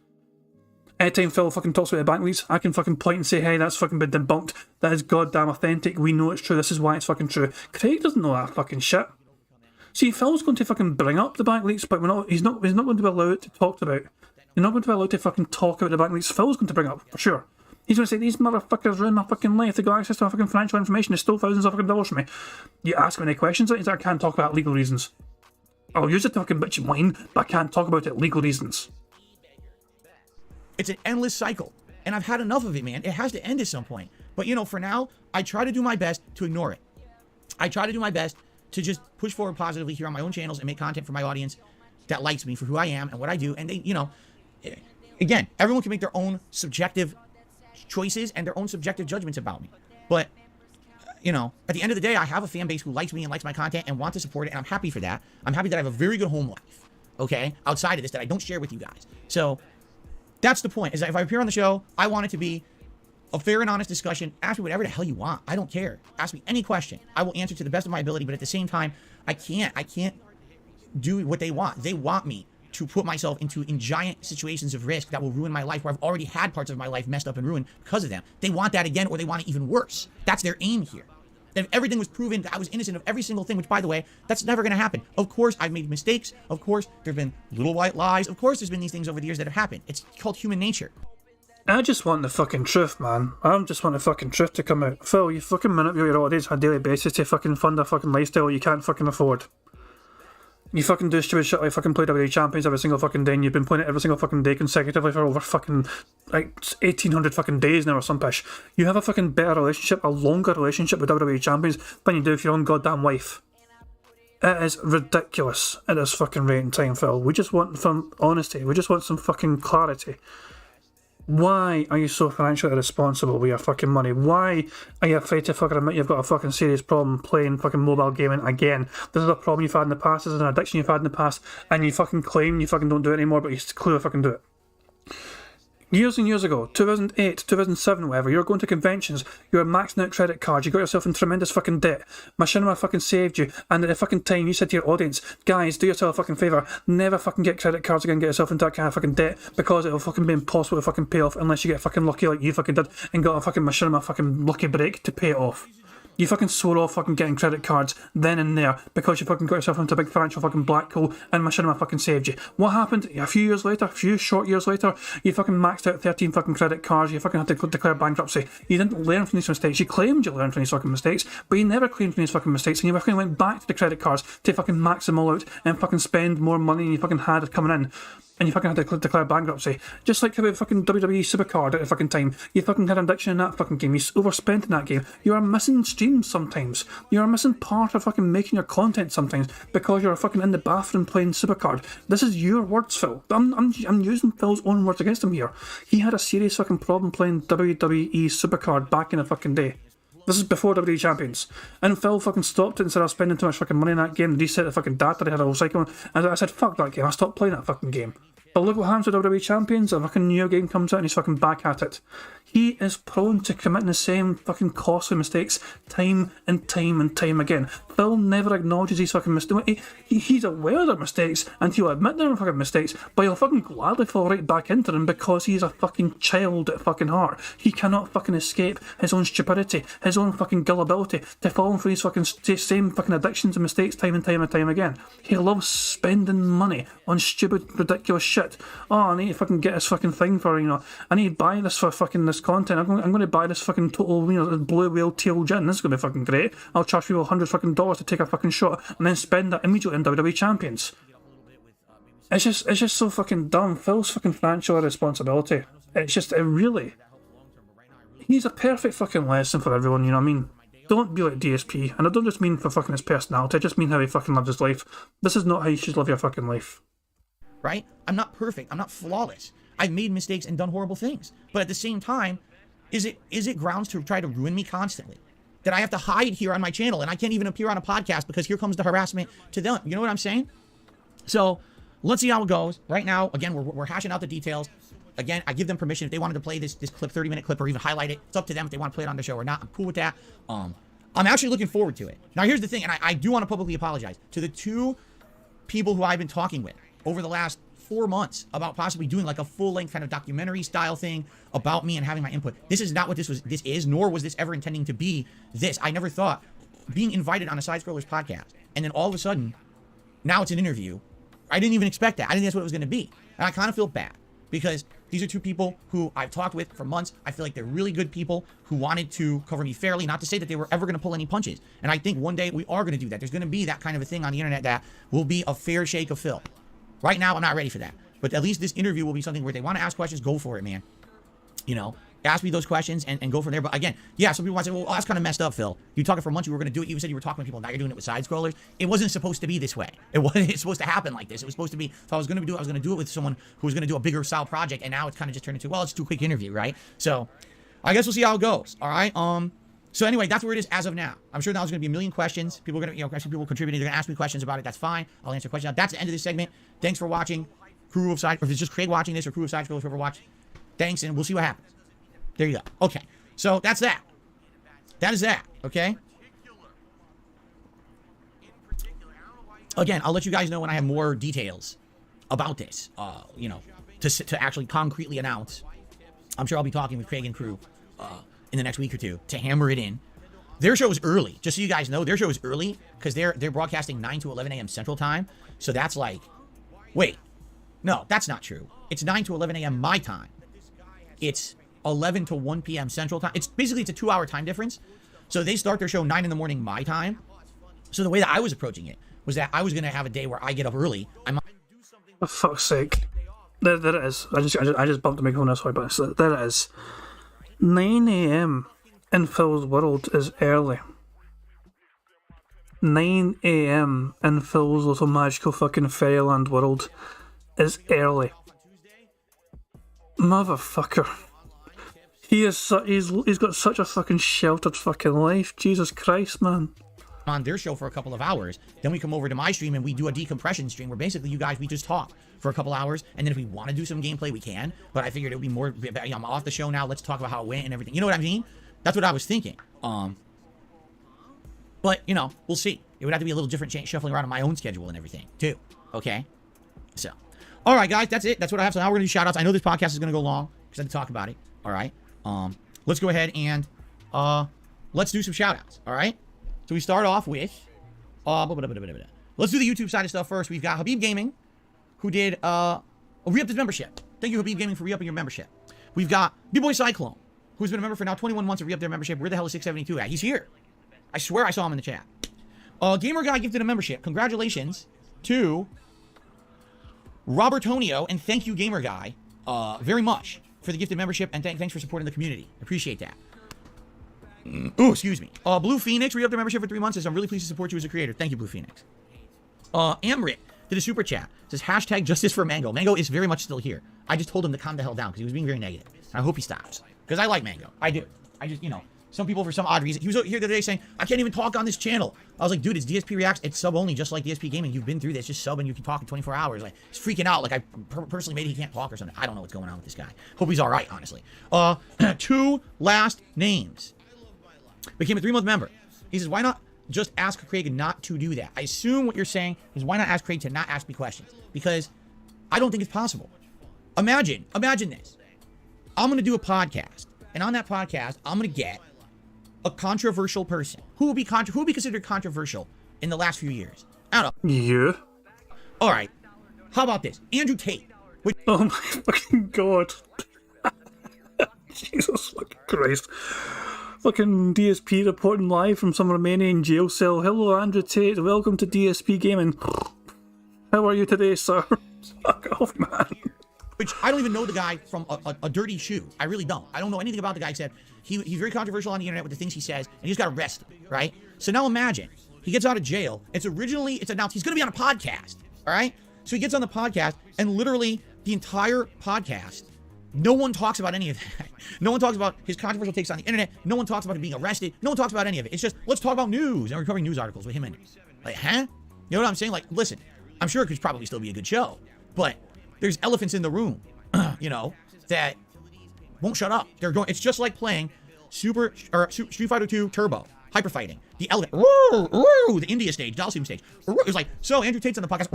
Anytime Phil fucking talks about the bank leaks, I can fucking point and say, hey, that's fucking been debunked. That is goddamn authentic. We know it's true. This is why it's fucking true. Craig doesn't know that fucking shit. See, Phil's going to fucking bring up the bank leaks, but he's not going to be allowed to talk about. You're not going to be allowed to fucking talk about the bank leaks Phil's going to bring up, for sure. He's going to say, these motherfuckers ruined my fucking life. They got access to my fucking financial information. They stole thousands of fucking dollars from me. You ask me any questions, I can't talk about legal reasons. I'll use it to fucking bitch and whine, but I can't talk about it legal reasons. It's an endless cycle. And I've had enough of it, man. It has to end at some point. But, you know, for now, I try to do my best to ignore it. I try to do my best to just push forward positively here on my own channels and make content for my audience that likes me for who I am and what I do. And they, you know, again, everyone can make their own subjective choices and their own subjective judgments about me. But you know, at the end of the day, I have a fan base who likes me and likes my content and want to support it, and I'm happy for that. I'm happy that I have a very good home life, okay, outside of this that I don't share with you guys. So that's the point, is that if I appear on the show, I want it to be a fair and honest discussion. Ask me whatever the hell you want. I don't care. Ask me any question. I will answer to the best of my ability, but at the same time, I can't do what they want. They want me to put myself in giant situations of risk that will ruin my life, where I've already had parts of my life messed up and ruined because of them. They want that again, or they want it even worse. That's their aim here. And if everything was proven that I was innocent of every single thing, which, by the way, that's never going to happen. Of course, I've made mistakes. Of course, there have been little white lies. Of course, there's been these things over the years that have happened. It's called human nature. I just want the fucking truth, man. I just want the fucking truth to come out. Phil, you fucking manipulate your audience on a daily basis to fucking fund a fucking lifestyle you can't fucking afford. You fucking do stupid shit like fucking play WWE Champions every single fucking day, and you've been playing it every single fucking day consecutively for over fucking, like, 1,800 fucking days now or some pish. You have a fucking better relationship, a longer relationship with WWE Champions than you do with your own goddamn wife. It is ridiculous at this fucking rate in time, Phil. We just want some honesty. We just want some fucking clarity. Why are you so financially irresponsible with your fucking money? Why are you afraid to fucking admit you've got a fucking serious problem playing fucking mobile gaming again? This is a problem you've had in the past, this is an addiction you've had in the past, and you fucking claim you fucking don't do it anymore, but you clearly fucking do it. Years and years ago, 2008, 2007, whatever, you were going to conventions, you were maxing out credit cards, you got yourself in tremendous fucking debt. Machinima fucking saved you, and at the fucking time you said to your audience, guys, do yourself a fucking favour, never fucking get credit cards again, get yourself into that kind of fucking debt, because it'll fucking be impossible to fucking pay off unless you get fucking lucky like you fucking did and got a fucking Machinima fucking lucky break to pay it off. You fucking swore off fucking getting credit cards then and there because you fucking got yourself into a big financial fucking black hole and Machinima fucking saved you. What happened? A few years later, a few short years later, you fucking maxed out 13 fucking credit cards, you fucking had to declare bankruptcy. You didn't learn from these mistakes. You claimed you learned from these fucking mistakes, but you never claimed from these fucking mistakes, and you fucking went back to the credit cards to fucking max them all out and fucking spend more money than you fucking had coming in. And you fucking had to declare bankruptcy. Just like the fucking WWE Supercard at the fucking time. You fucking had an addiction in that fucking game. You overspent in that game. You are missing streams sometimes. You are missing part of fucking making your content sometimes because you're fucking in the bathroom playing Supercard. This is your words, Phil. I'm using Phil's own words against him here. He had a serious fucking problem playing WWE Supercard back in the fucking day. This is before WWE Champions. And Phil fucking stopped it instead of spending too much fucking money in that game. Reset the fucking data, they had a whole cycle. And I said, fuck that game, I stopped playing that fucking game. But look what happens with WWE Champions. A fucking new game comes out and he's fucking back at it. He is prone to committing the same fucking costly mistakes time and time and time again. Phil never acknowledges these fucking mistakes. He's aware of their mistakes and he'll admit they're fucking mistakes, but he'll fucking gladly fall right back into them because he's a fucking child at fucking heart. He cannot fucking escape his own stupidity, his own fucking gullibility to fall for these fucking same fucking addictions and mistakes time and time and time again. He loves spending money on stupid, ridiculous shit. Oh, I need to fucking get this fucking thing for, I need to buy this for fucking this content. I'm going to buy this fucking total, blue whale tail gin. This is going to be fucking great. I'll charge people $100 fucking to take a fucking shot and then spend that immediately in WWE Champions. It's just so fucking dumb. Phil's fucking financial irresponsibility. It really. He's a perfect fucking lesson for everyone, you know what I mean? Don't be like DSP. And I don't just mean for fucking his personality, I just mean how he fucking lives his life. This is not how you should live your fucking life. Right? I'm not perfect. I'm not flawless. I've made mistakes and done horrible things. But at the same time, is it grounds to try to ruin me constantly? That I have to hide here on my channel and I can't even appear on a podcast because here comes the harassment to them. You know what I'm saying? So let's see how it goes. Right now, again, we're hashing out the details. Again, I give them permission if they wanted to play this clip, 30-minute clip, or even highlight it. It's up to them if they want to play it on the show or not. I'm cool with that. I'm actually looking forward to it. Now, here's the thing, and I do want to publicly apologize to the two people who I've been talking with over the last 4 months about possibly doing like a full-length kind of documentary style thing about me and having my input. This is not what this is, nor was this ever intending to be this. I never thought being invited on a Side Scrollers podcast and then all of a sudden now it's an interview. I didn't even expect that. I didn't think that's what it was going to be. And I kind of feel bad because these are two people who I've talked with for months. I feel like they're really good people who wanted to cover me fairly, not to say that they were ever going to pull any punches. And I think one day we are going to do that. There's going to be that kind of a thing on the internet that will be a fair shake of Phil. Right now, I'm not ready for that. But at least this interview will be something where they want to ask questions, go for it, man. Ask me those questions and go from there. But again, yeah, some people might say, well, that's kind of messed up, Phil. You talking for months, you were going to do it. You said you were talking to people, now you're doing it with Side Scrollers. It wasn't supposed to be this way. It wasn't supposed to happen like this. It was supposed to be, if I was going to do it, I was going to do it with someone who was going to do a bigger style project, and now it's kind of just turned into, well, it's too quick interview, right? So, I guess we'll see how it goes, all right? So anyway, that's where it is as of now. I'm sure there's going to be a million questions. People are going to, people contributing. They're going to ask me questions about it. That's fine. I'll answer questions. That's the end of this segment. Thanks for watching. Crew of Side, or if it's just Craig watching this, or Crew of Side Scrollers, whoever watched. Thanks, and we'll see what happens. There you go. Okay, so that's that. That is that. Okay. Again, I'll let you guys know when I have more details about this. To actually concretely announce. I'm sure I'll be talking with Craig and crew in the next week or two to hammer it in. Their show is early, just so you guys know. Their show is early because they're broadcasting 9 to 11 a.m. Central Time. So that's like, wait, no, that's not true. It's 9 to 11 a.m. my time. It's 11 to 1 p.m. Central Time. It's basically, it's a 2-hour time difference. So they start their show 9 in the morning my time. So the way that I was approaching it was that I was going to have a day where I get up early. For fuck's sake. There it is. I just bumped the microphone this way, but there it is. 9 a.m. in Phil's world is early. 9 a.m. in Phil's little magical fucking fairyland world is early. Motherfucker. He's got such a fucking sheltered fucking life. Jesus Christ, man. On their show for a couple of hours, then we come over to my stream and we do a decompression stream where basically you guys, we just talk for a couple hours, and then if we want to do some gameplay, we can. But I figured it would be more, I'm off the show now, let's talk about how it went and everything. You know what I mean? That's what I was thinking. But, we'll see. It would have to be a little different, shuffling around on my own schedule and everything, too. Okay? So, all right, guys, that's it. That's what I have. So now we're going to do shout-outs. I know this podcast is going to go long because I have to talk about it. All right? Let's go ahead and let's do some shout-outs. All right? So we start off with, let's do the YouTube side of stuff first. We've got Habib Gaming, who did, re-upped his membership. Thank you, Habib Gaming, for re-upping your membership. We've got B-Boy Cyclone, who's been a member for now 21 months and re-upped their membership. Where the hell is 672 at? He's here. I swear I saw him in the chat. Gamer Guy gifted a membership. Congratulations to Robertonio, and thank you, Gamer Guy, very much for the gifted membership, and thanks for supporting the community. Appreciate that. Oh, excuse me. Blue Phoenix re-upped their membership for 3 months. Says, I'm really pleased to support you as a creator. Thank you, Blue Phoenix. Amrit did a super chat. Says, hashtag justice for Mango. Mango is very much still here. I just told him to calm the hell down because he was being very negative. I hope he stops. Because I like Mango. I do. I just, some people for some odd reason. He was here the other day saying, I can't even talk on this channel. I was like, dude, it's DSP Reacts. It's sub only, just like DSP Gaming. You've been through this. Just sub and you can talk in 24 hours. Like, he's freaking out. Like, I personally maybe he can't talk or something. I don't know what's going on with this guy. Hope he's all right, honestly. 2 last names. Became a 3-month member. He says, why not just ask Craig not to do that? I assume what you're saying is why not ask Craig to not ask me questions? Because I don't think it's possible. Imagine this. I'm going to do a podcast, and on that podcast, I'm going to get a controversial person. Who will be considered controversial in the last few years? I don't know. Yeah. All right. How about this? Andrew Tate. Oh my fucking god. Jesus fucking Christ. Fucking DSP reporting live from some Romanian jail cell. Hello, Andrew Tate. Welcome to DSP Gaming. How are you today, sir? Fuck off, man. Which I don't even know the guy from a dirty shoe. I really don't. I don't know anything about the guy except he's very controversial on the internet with the things he says, and he just got arrested, right? So now imagine he gets out of jail. It's announced he's going to be on a podcast, all right? So he gets on the podcast, and literally the entire podcast, no one talks about any of that. No one talks about his controversial takes on the internet. No one talks about him being arrested. No one talks about any of it. It's just, let's talk about news. And we're covering news articles with him in it. Like, huh? You know what I'm saying? Like, listen, I'm sure it could probably still be a good show, but there's elephants in the room, that won't shut up. They're going. It's just like playing Street Fighter 2 Turbo, hyper fighting. The elephant, the India stage, Dalsim stage. It's like, so Andrew Tate's on the podcast.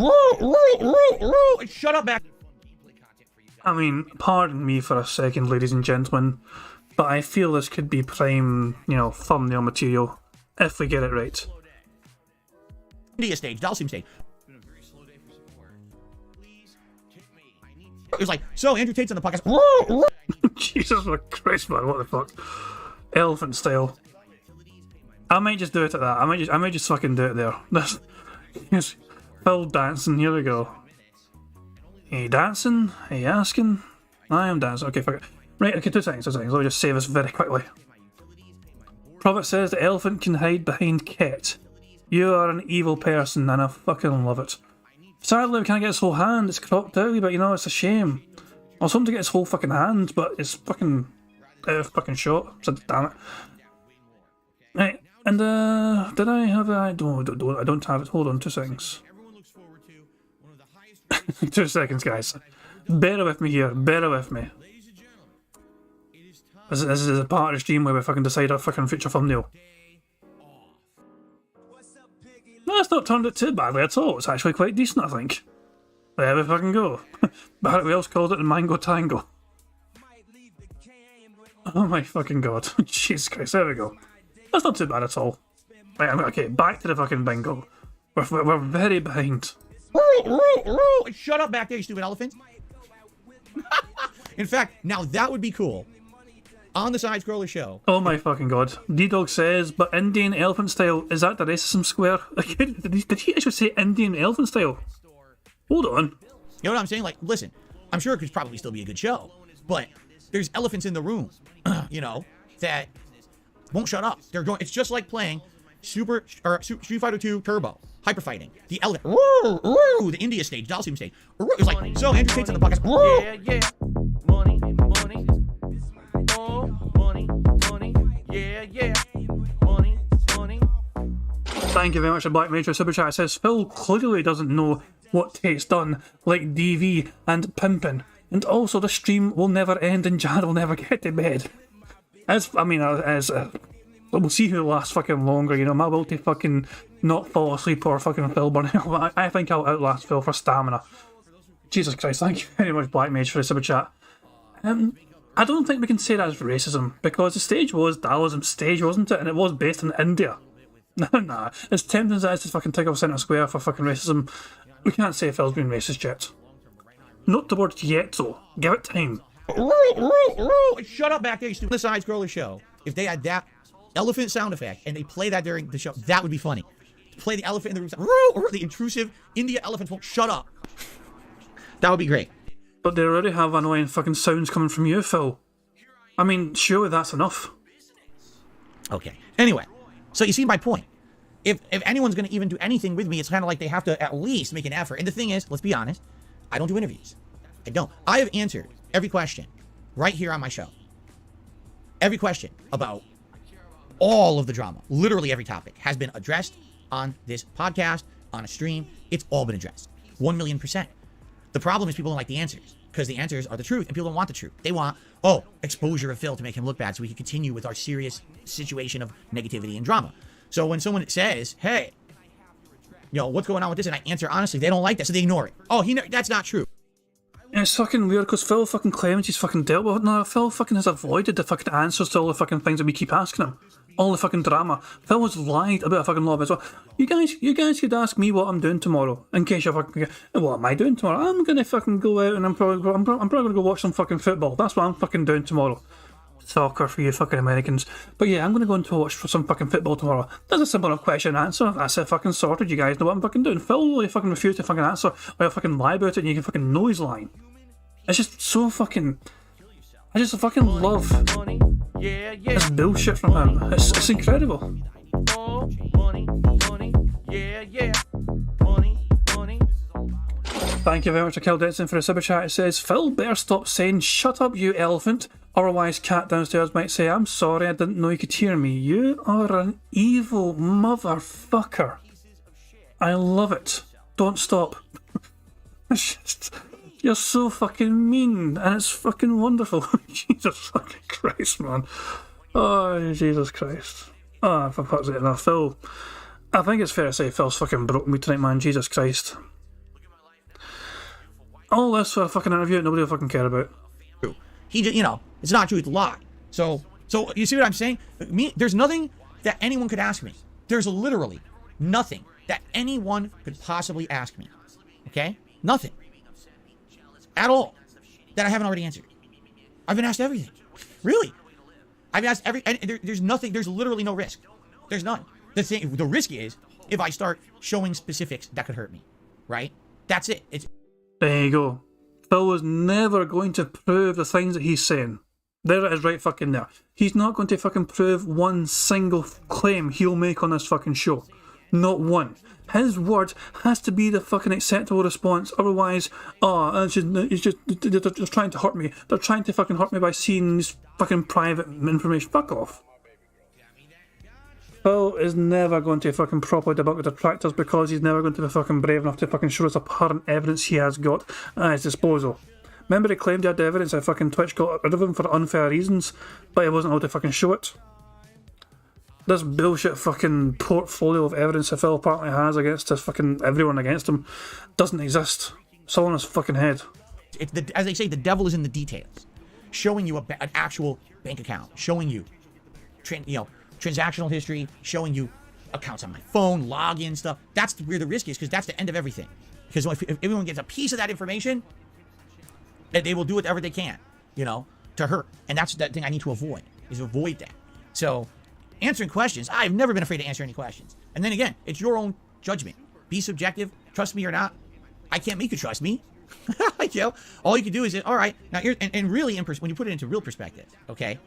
Shut up, back. I mean, pardon me for a second, ladies and gentlemen, but I feel this could be prime, thumbnail material if we get it right. India stage, Dalsim stage. It was like, so Andrew Tate's on the podcast. Jesus Christ, man, what the fuck? Elephant style. I might just do it at that. I might just fucking do it there. Here's Phil dancing. Here we go. Are you dancing? Are you asking? I am dancing. Okay, fuck it. Right, okay, 2 seconds. Let me just say this very quickly. Prophet says the elephant can hide behind Kit. You are an evil person, and I fucking love it. Sadly, we can't get his whole hand. It's cropped out, but it's a shame. I was hoping to get his whole fucking hand, but it's fucking short. So damn it. Right, and did I have I don't have it. Hold on 2 seconds. 2 seconds, guys. Bear with me here. Bear with me. This is a part of the stream where we fucking decide our fucking future thumbnail. No, it's not turned out too badly at all. It's actually quite decent, I think. There we fucking go. But we else called it the Mango Tango. Oh my fucking god. Jesus Christ, there we go. That's not too bad at all. Right, okay, back to the fucking bingo. We're very behind. Shut up back there, you stupid elephant. In fact, now that would be cool. On the Side Scroller Show. Oh my fucking god. D-Dog says, but Indian elephant style, is that the racism square? Did he actually say Indian elephant style? Hold on. You know what I'm saying? Like, listen, I'm sure it could probably still be a good show, but there's elephants in the room, you know, that won't shut up. They're going. It's just like playing Street Fighter 2 Turbo, hyper fighting. The elephant, the India stage, Dalsim stage. It's like, so Andrew Tate's on the podcast. Yeah. Money. Oh, money. Yeah. Money. Thank you very much to Black Major Super Chat. It says, Phil clearly doesn't know what Tate's done, like DV and pimping. And also the stream will never end and Jan will never get to bed. We'll see who lasts fucking longer, you know. My will to fucking not fall asleep or fucking Phil burn out. I think I'll outlast Phil for stamina. Jesus Christ, thank you very much, Black Mage, for the super chat. I don't think we can say that as racism, because the stage was Daoism's stage, wasn't it? And it was based in India. Nah, as tempting as it is to fucking take off Centre Square for fucking racism, we can't say Phil's been racist yet. Not the word yet, though. Give it time. Shut up back there, you stupid. The Side Scroller Show. If they had that elephant sound effect and they play that during the show, that would be funny. Play the elephant in the room, the intrusive India elephant won't shut up. That would be great. But they already have annoying fucking sounds coming from you, Phil. I mean, surely that's enough. Okay. Anyway, so you see my point. If anyone's going to even do anything with me, it's kind of like they have to at least make an effort. And the thing is, let's be honest, I don't do interviews. I don't. I have answered every question right here on my show. Every question about all of the drama, literally every topic, has been addressed on this podcast, on a stream. It's all been addressed. 1,000,000%. The problem is people don't like the answers, because the answers are the truth, and people don't want the truth. They want, exposure of Phil to make him look bad so we can continue with our serious situation of negativity and drama. So when someone says, hey, you know, what's going on with this? And I answer honestly, they don't like that, so they ignore it. That's not true. It's fucking weird, because Phil fucking claims he's fucking dealt with it. No, Phil fucking has avoided the fucking answers to all the fucking things that we keep asking him. All the fucking drama. Phil has lied about a fucking lot of it as well. You guys could ask me what I'm doing tomorrow, in case you're fucking, what am I doing tomorrow? I'm gonna fucking go out and I'm probably gonna go watch some fucking football. That's what I'm fucking doing tomorrow. Soccer for you fucking Americans. But yeah, I'm gonna go and watch for some fucking football tomorrow. That's a simple enough question and answer. That's it, fucking sorted. You guys know what I'm fucking doing. Phil will fucking refuse to fucking answer, or he'll fucking lie about it, and you can fucking know he's lying. It's just so fucking... I just fucking love this bullshit from him. It's incredible. Thank you very much to Kel Denson for the super chat. It says, Phil better stop saying, shut up you elephant. Otherwise cat downstairs might say, I'm sorry, I didn't know you could hear me. You are an evil motherfucker. I love it. Don't stop. It's just... You're so fucking mean, and it's fucking wonderful. Jesus fucking Christ, man. Oh, Jesus Christ. Oh, for fuck's sake, now, Phil. I think it's fair to say Phil's fucking broke me tonight, man. Jesus Christ. All this for a fucking interview that nobody will fucking care about. He just, it's not true, it's a lie. So you see what I'm saying? There's nothing that anyone could ask me. There's literally nothing that anyone could possibly ask me. Okay? Nothing. At all, that I haven't already answered. I've been asked everything. Really. I've asked there's nothing, there's literally no risk. There's none. The risk is if I start showing specifics that could hurt me. Right? That's it. There you go. Phil was never going to prove the things that he's saying. There it is right fucking there. He's not going to fucking prove one single claim he'll make on this fucking show. Not one. His word has to be the fucking acceptable response. Otherwise, they're just trying to hurt me. They're trying to fucking hurt me by seeing this fucking private information. Fuck off. Phil is never going to fucking properly debunk the detractors because he's never going to be fucking brave enough to fucking show us apparent evidence he has got at his disposal. Remember he claimed he had the evidence that fucking Twitch got rid of him for unfair reasons, but he wasn't able to fucking show it. This bullshit fucking portfolio of evidence that Phil apparently has against his fucking everyone against him doesn't exist. It's all in his fucking head. As they say, the devil is in the details. Showing you an actual bank account, showing you, transactional history, showing you accounts on my phone, login stuff. That's where the risk is, because that's the end of everything. Because if everyone gets a piece of that information, they will do whatever they can, to hurt. And that's that thing I need to avoid, is avoid that. So, answering questions, I've never been afraid to answer any questions. And then again, it's your own judgment. Be subjective, trust me or not. I can't make you trust me. All you can do is, all right, now here, and really, when you put it into real perspective, okay,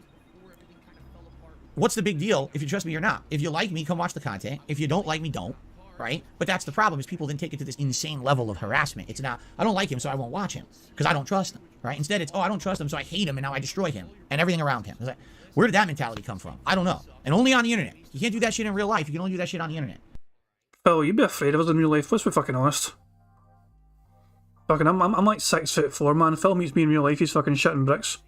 what's the big deal if you trust me or not? If you like me, come watch the content. If you don't like me, don't, right? But that's the problem, is people then take it to this insane level of harassment. It's not, I don't like him, so I won't watch him, because I don't trust him, right? Instead, it's, oh, I don't trust him, so I hate him, and now I destroy him, and everything around him. It's like, where did that mentality come from? I don't know. And only on the internet. You can't do that shit in real life. You can only do that shit on the internet. Oh, you'd be afraid of us in real life. Let's be fucking honest. Fucking, I'm like 6'4", man. Phil meets me in real life, he's fucking shitting bricks.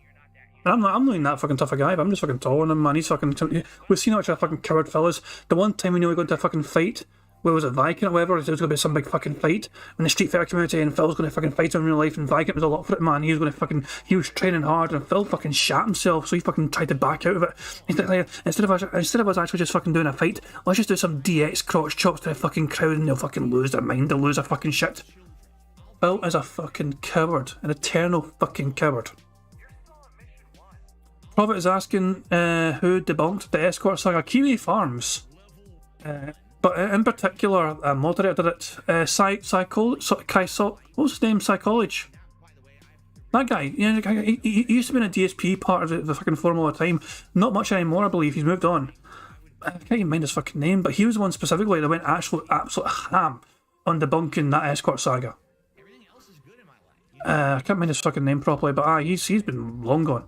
And I'm not even that fucking tough a guy, but I'm just fucking taller than him, man. He's fucking... We've seen how much a fucking coward Phil is. The one time we knew we were going to a fucking fight, where was it, Viking or whatever, there was going to be some big fucking fight in the Street Fighter community, and Phil was going to fucking fight him in real life, and Viking was all up for it, man. He was going to fucking... He was training hard, and Phil fucking shat himself, so he fucking tried to back out of it. Instead of us actually just fucking doing a fight, let's just do some DX crotch chops to the fucking crowd, and they'll fucking lose their mind, they'll lose their fucking shit. Phil is a fucking coward, an eternal fucking coward. Prophet is asking who debunked the escort saga. Kiwi Farms. But in particular, a moderator did it. What was his name? Psychology. That guy, he used to be in a DSP part of the fucking forum all the time. Not much anymore, I believe. He's moved on. I can't even mind his fucking name, but he was the one specifically that went absolute ham on debunking that escort saga. I can't mind his fucking name properly, but he's been long gone.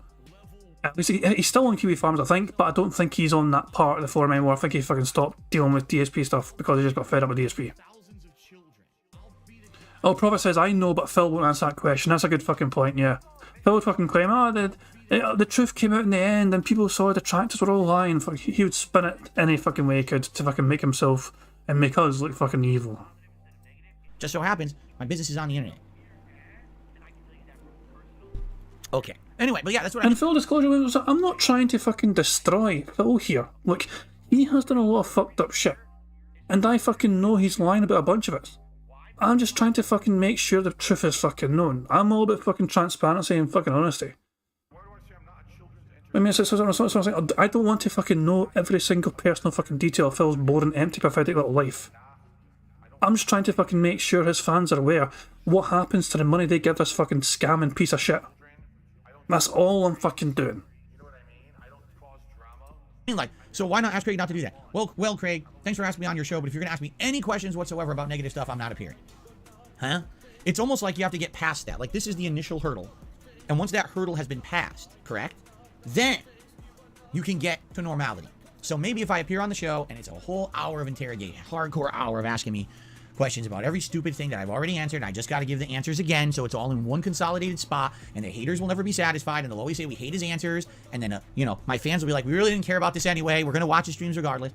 At least he's still on Kiwi Farms, I think, but I don't think he's on that part of the forum anymore. I think he fucking stopped dealing with DSP stuff because he just got fed up with DSP. Oh, Prophet says, I know, but Phil won't answer that question. That's a good fucking point, yeah. Phil would fucking claim, the truth came out in the end and people saw the detractors were all lying. He would spin it any fucking way he could to fucking make himself and make us look fucking evil. Just so happens, my business is on the internet. Okay. Anyway, but yeah, that's what And full disclosure, I'm not trying to fucking destroy Phil here. Look, he has done a lot of fucked up shit. And I fucking know he's lying about a bunch of it. I'm just trying to fucking make sure the truth is fucking known. I'm all about fucking transparency and fucking honesty. I mean, I don't want to fucking know every single personal fucking detail of Phil's boring, empty, pathetic little life. I'm just trying to fucking make sure his fans are aware what happens to the money they give this fucking scamming piece of shit. That's all I'm fucking doing. So why not ask Craig not to do that? Well, Craig, thanks for asking me on your show, but if you're going to ask me any questions whatsoever about negative stuff, I'm not appearing. Huh? It's almost like you have to get past that. Like, this is the initial hurdle. And once that hurdle has been passed, correct? Then you can get to normality. So maybe if I appear on the show and it's a whole hour of interrogating, a hardcore hour of asking me questions about every stupid thing that I've already answered, and I just got to give the answers again, so it's all in one consolidated spot, and the haters will never be satisfied, and they'll always say we hate his answers, and then, my fans will be like, we really didn't care about this anyway, we're going to watch his streams regardless,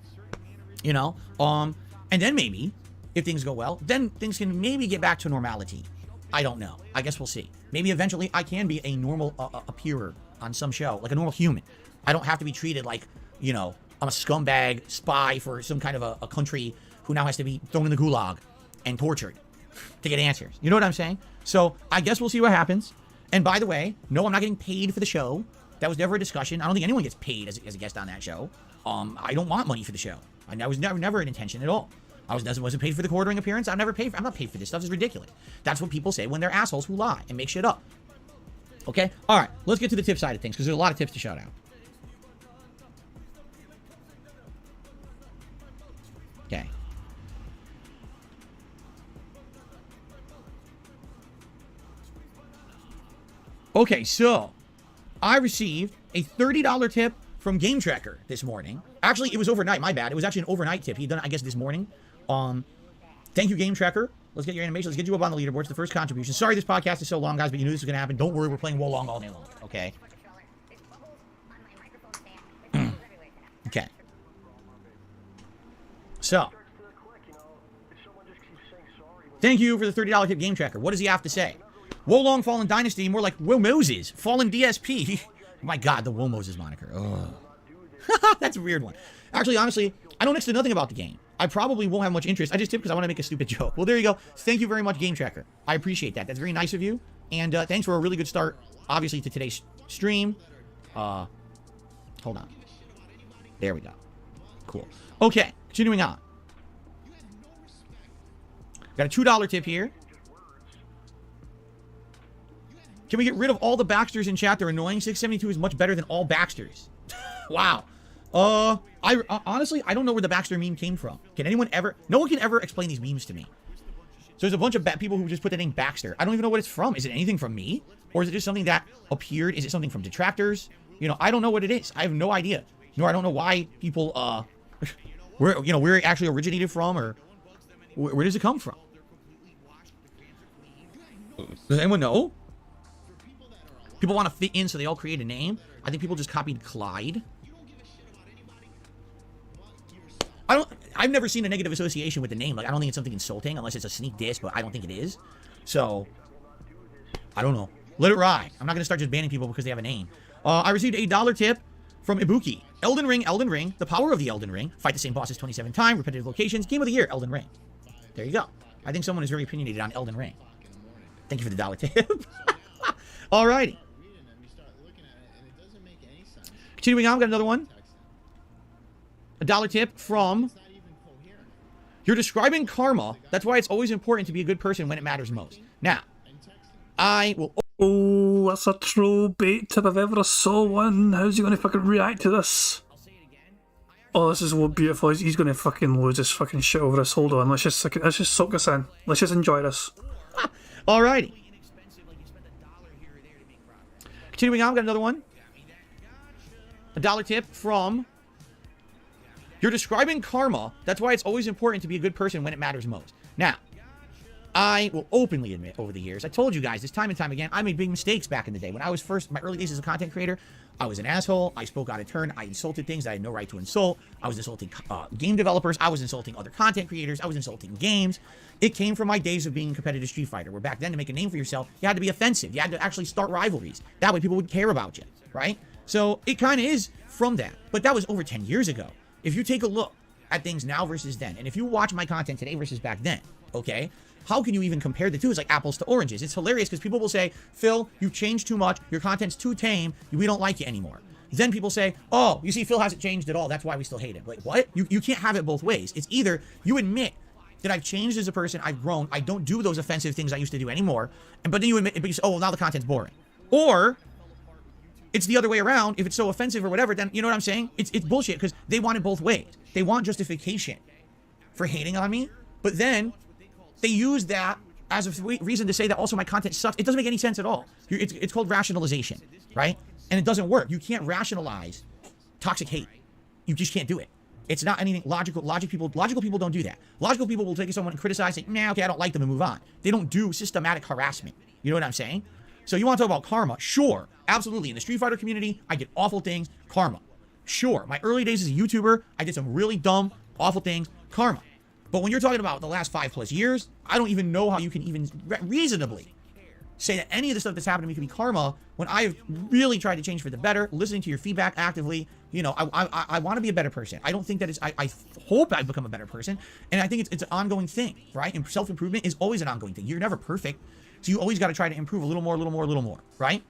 and then maybe, if things go well, then things can maybe get back to normality. I don't know. I guess we'll see. Maybe eventually I can be a normal appearer on some show, like a normal human. I don't have to be treated like, I'm a scumbag spy for some kind of a country who now has to be thrown in the gulag and tortured to get answers. You know what I'm saying? So I guess we'll see what happens. And by the way, no, I'm not getting paid for the show. That was never a discussion. I don't think anyone gets paid as a guest on that show. I don't want money for the show. That was never an intention at all. I wasn't paid for the quartering appearance. I'm not paid for this stuff. It's ridiculous. That's what people say when they're assholes who lie and make shit up. Okay? All right. Let's get to the tip side of things because there's a lot of tips to shout out. Okay. Okay, so I received a $30 tip from Game Tracker this morning. Actually, it was overnight. My bad. It was actually an overnight tip. He'd done it, I guess, this morning. Thank you, Game Tracker. Let's get your animation. Let's get you up on the leaderboard. It's the first contribution. Sorry this podcast is so long, guys, but you knew this was going to happen. Don't worry. We're playing Wolong all day long. Okay? Okay. So. Thank you for the $30 tip, Game Tracker. What does he have to say? Wolong Fallen Dynasty, more like Will Moses. Fallen DSP. Oh my God, the Will Moses moniker. Oh. That's a weird one. Actually, honestly, I know next to nothing about the game. I probably won't have much interest. I just tipped because I want to make a stupid joke. Well, there you go. Thank you very much, Game Tracker. I appreciate that. That's very nice of you. And thanks for a really good start, obviously, to today's stream. Hold on. There we go. Cool. Okay, continuing on. Got a $2 tip here. Can we get rid of all the Baxters in chat? They're annoying. 672 is much better than all Baxters. Wow. Honestly, I don't know where the Baxter meme came from. Can anyone ever... No one can ever explain these memes to me. So there's a bunch of people who just put the name Baxter. I don't even know what it's from. Is it anything from me? Or is it just something that appeared? Is it something from detractors? You know, I don't know what it is. I have no idea. Nor I don't know why people, where it actually originated from, or where does it come from? Does anyone know? People want to fit in, so they all create a name. I think people just copied Clyde. I've never seen a negative association with the name. Like, I don't think it's something insulting, unless it's a sneak diss, but I don't think it is. So, I don't know. Let it ride. I'm not going to start just banning people because they have a name. I received a $1 tip from Ibuki. Elden Ring, the power of the Elden Ring. Fight the same bosses 27 times, repetitive locations, game of the year, Elden Ring. There you go. I think someone is very opinionated on Elden Ring. Thank you for the $1 tip. Alrighty. Continuing on, we got another one. A $1 tip from... You're describing karma. That's why it's always important to be a good person when it matters most. Now, I will... Oh, that's a troll bait tip if ever I saw one. How's he going to fucking react to this? Oh, this is what beautiful. He's going to fucking lose his fucking shit over us. Hold on, let's just soak this in. Let's just enjoy this. Alrighty. Continuing on, we got another one. A $1 tip from... You're describing karma. That's why it's always important to be a good person when it matters most. Now, I will openly admit over the years, I told you guys this time and time again, I made big mistakes back in the day. When I was my early days as a content creator, I was an asshole. I spoke out of turn. I insulted things that I had no right to insult. I was insulting game developers. I was insulting other content creators. I was insulting games. It came from my days of being a competitive Street Fighter, where back then to make a name for yourself, you had to be offensive. You had to actually start rivalries. That way people would care about you, right? So it kind of is from that. But that was over 10 years ago. If you take a look at things now versus then, and if you watch my content today versus back then, okay, how can you even compare the two? It's like apples to oranges. It's hilarious because people will say, Phil, you've changed too much. Your content's too tame. We don't like you anymore. Then people say, oh, you see, Phil hasn't changed at all. That's why we still hate him. Like, what? You can't have it both ways. It's either you admit that I've changed as a person, I've grown, I don't do those offensive things I used to do anymore, but then you admit, but you say, oh, well, now the content's boring. Or... it's the other way around. If it's so offensive or whatever, then you know what I'm saying? It's bullshit because they want it both ways. They want justification for hating on me, but then they use that as a reason to say that also my content sucks. It doesn't make any sense at all. It's called rationalization, right? And it doesn't work. You can't rationalize toxic hate. You just can't do it. It's not anything logical. Logical people don't do that. Logical people will take someone and criticize, say, nah, okay, I don't like them, and move on. They don't do systematic harassment. You know what I'm saying? So you want to talk about karma? Sure, absolutely. In the Street Fighter community, I did awful things. Karma. Sure, my early days as a YouTuber, I did some really dumb, awful things. Karma. But when you're talking about the last 5+ years, I don't even know how you can even reasonably say that any of the stuff that's happened to me could be karma when I've really tried to change for the better, listening to your feedback actively. You know, I want to be a better person. I don't think that I hope I've become a better person. And I think it's an ongoing thing, right? And self-improvement is always an ongoing thing. You're never perfect. So you always got to try to improve a little more, right?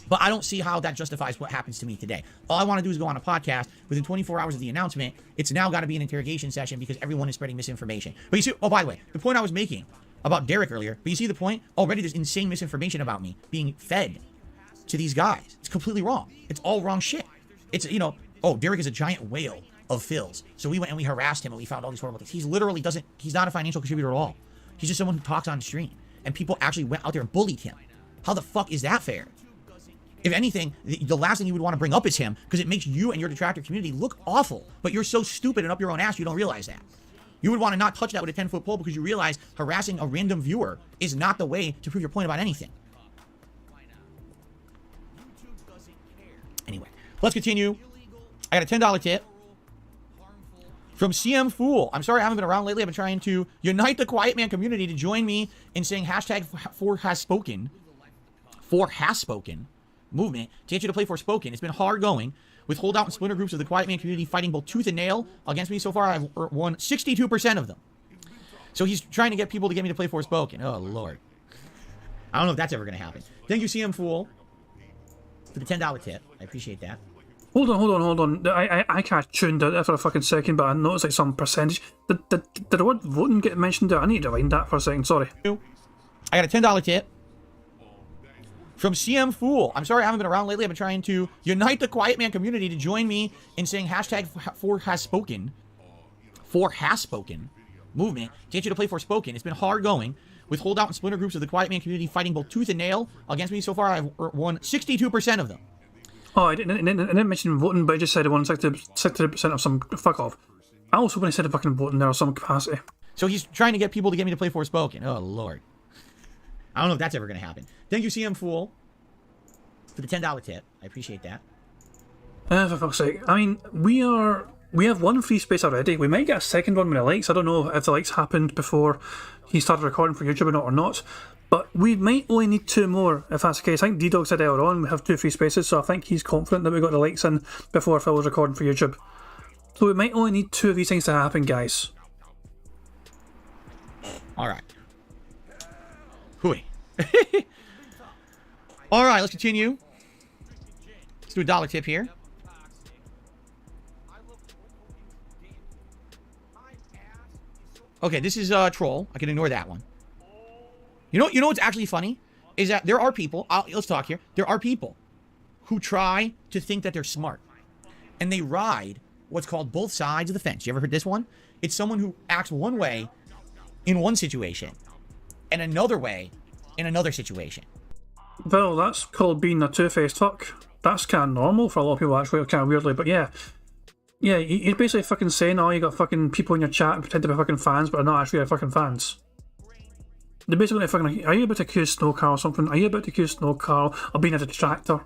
But I don't see how that justifies what happens to me today. All I want to do is go on a podcast. Within 24 hours of the announcement, it's now got to be an interrogation session because everyone is spreading misinformation. But you see, oh, by the way, the point I was making about Derek earlier, but you see the point? Already there's insane misinformation about me being fed to these guys. It's completely wrong. It's all wrong shit. It's, you know, oh, Derek is a giant whale of Phil's. So we went and we harassed him and we found all these horrible things. He's literally he's not a financial contributor at all. He's just someone who talks on stream. And people actually went out there and bullied him. How the fuck is that fair? If anything, the last thing you would want to bring up is him, because it makes you and your detractor community look awful. But you're so stupid and up your own ass, you don't realize that. You would want to not touch that with a 10-foot pole because you realize harassing a random viewer is not the way to prove your point about anything. Anyway, let's continue. I got a $10 tip from CM Fool. I'm sorry I haven't been around lately. I've been trying to unite the Quiet Man community to join me in saying hashtag #4HasSpoken movement to get you to play Forspoken. It's been hard going with holdout and splinter groups of the Quiet Man community fighting both tooth and nail against me. So far, I've won 62% of them. So he's trying to get people to get me to play Forspoken. Oh, Lord. I don't know if that's ever going to happen. Thank you, CM Fool, for the $10 tip. I appreciate that. Hold on. I kind of tuned out there for a fucking second, but I noticed like some percentage. Did the word voting get mentioned there? I need to rewind that for a second, sorry. I got a $10 tip from CM Fool. I'm sorry I haven't been around lately. I've been trying to unite the Quiet Man community to join me in saying hashtag #4HasSpoken movement to get you to play Forspoken. It's been hard going with holdout and splinter groups of the Quiet Man community fighting both tooth and nail against me. So far, I've won 62% of them. Oh, I didn't mention voting, but I just said I won 60% of some... Fuck off. I also when I said fucking voting there or some capacity. So he's trying to get people to get me to play Forspoken. Oh, Lord. I don't know if that's ever going to happen. Thank you, CM Fool, for the $10 tip. I appreciate that. For fuck's sake. I mean, we have one free space already. We might get a second one when it likes. I don't know if the likes happened before he started recording for YouTube or not. But we might only need 2 more, if that's the case. I think D-Dog said earlier on we have 2 free spaces, so I think he's confident that we got the likes in before Phil was recording for YouTube. So we might only need 2 of these things to happen, guys. Alright. Hooey. Alright, let's continue. Let's do a $1 tip here. Okay, this is Troll. I can ignore that one. You know what's actually funny? Is that there are people, let's talk here. There are people who try to think that they're smart. And they ride what's called both sides of the fence. You ever heard this one? It's someone who acts one way in one situation and another way in another situation. Well, that's called being a two-faced fuck. That's kind of normal for a lot of people, actually, kind of weirdly, but yeah. Yeah, you're basically fucking saying, oh, you got fucking people in your chat and pretend to be fucking fans, but are not actually fucking fans. They're basically fucking, are you about to accuse Snowcar or something? Are you about to accuse Snowcar of being a detractor?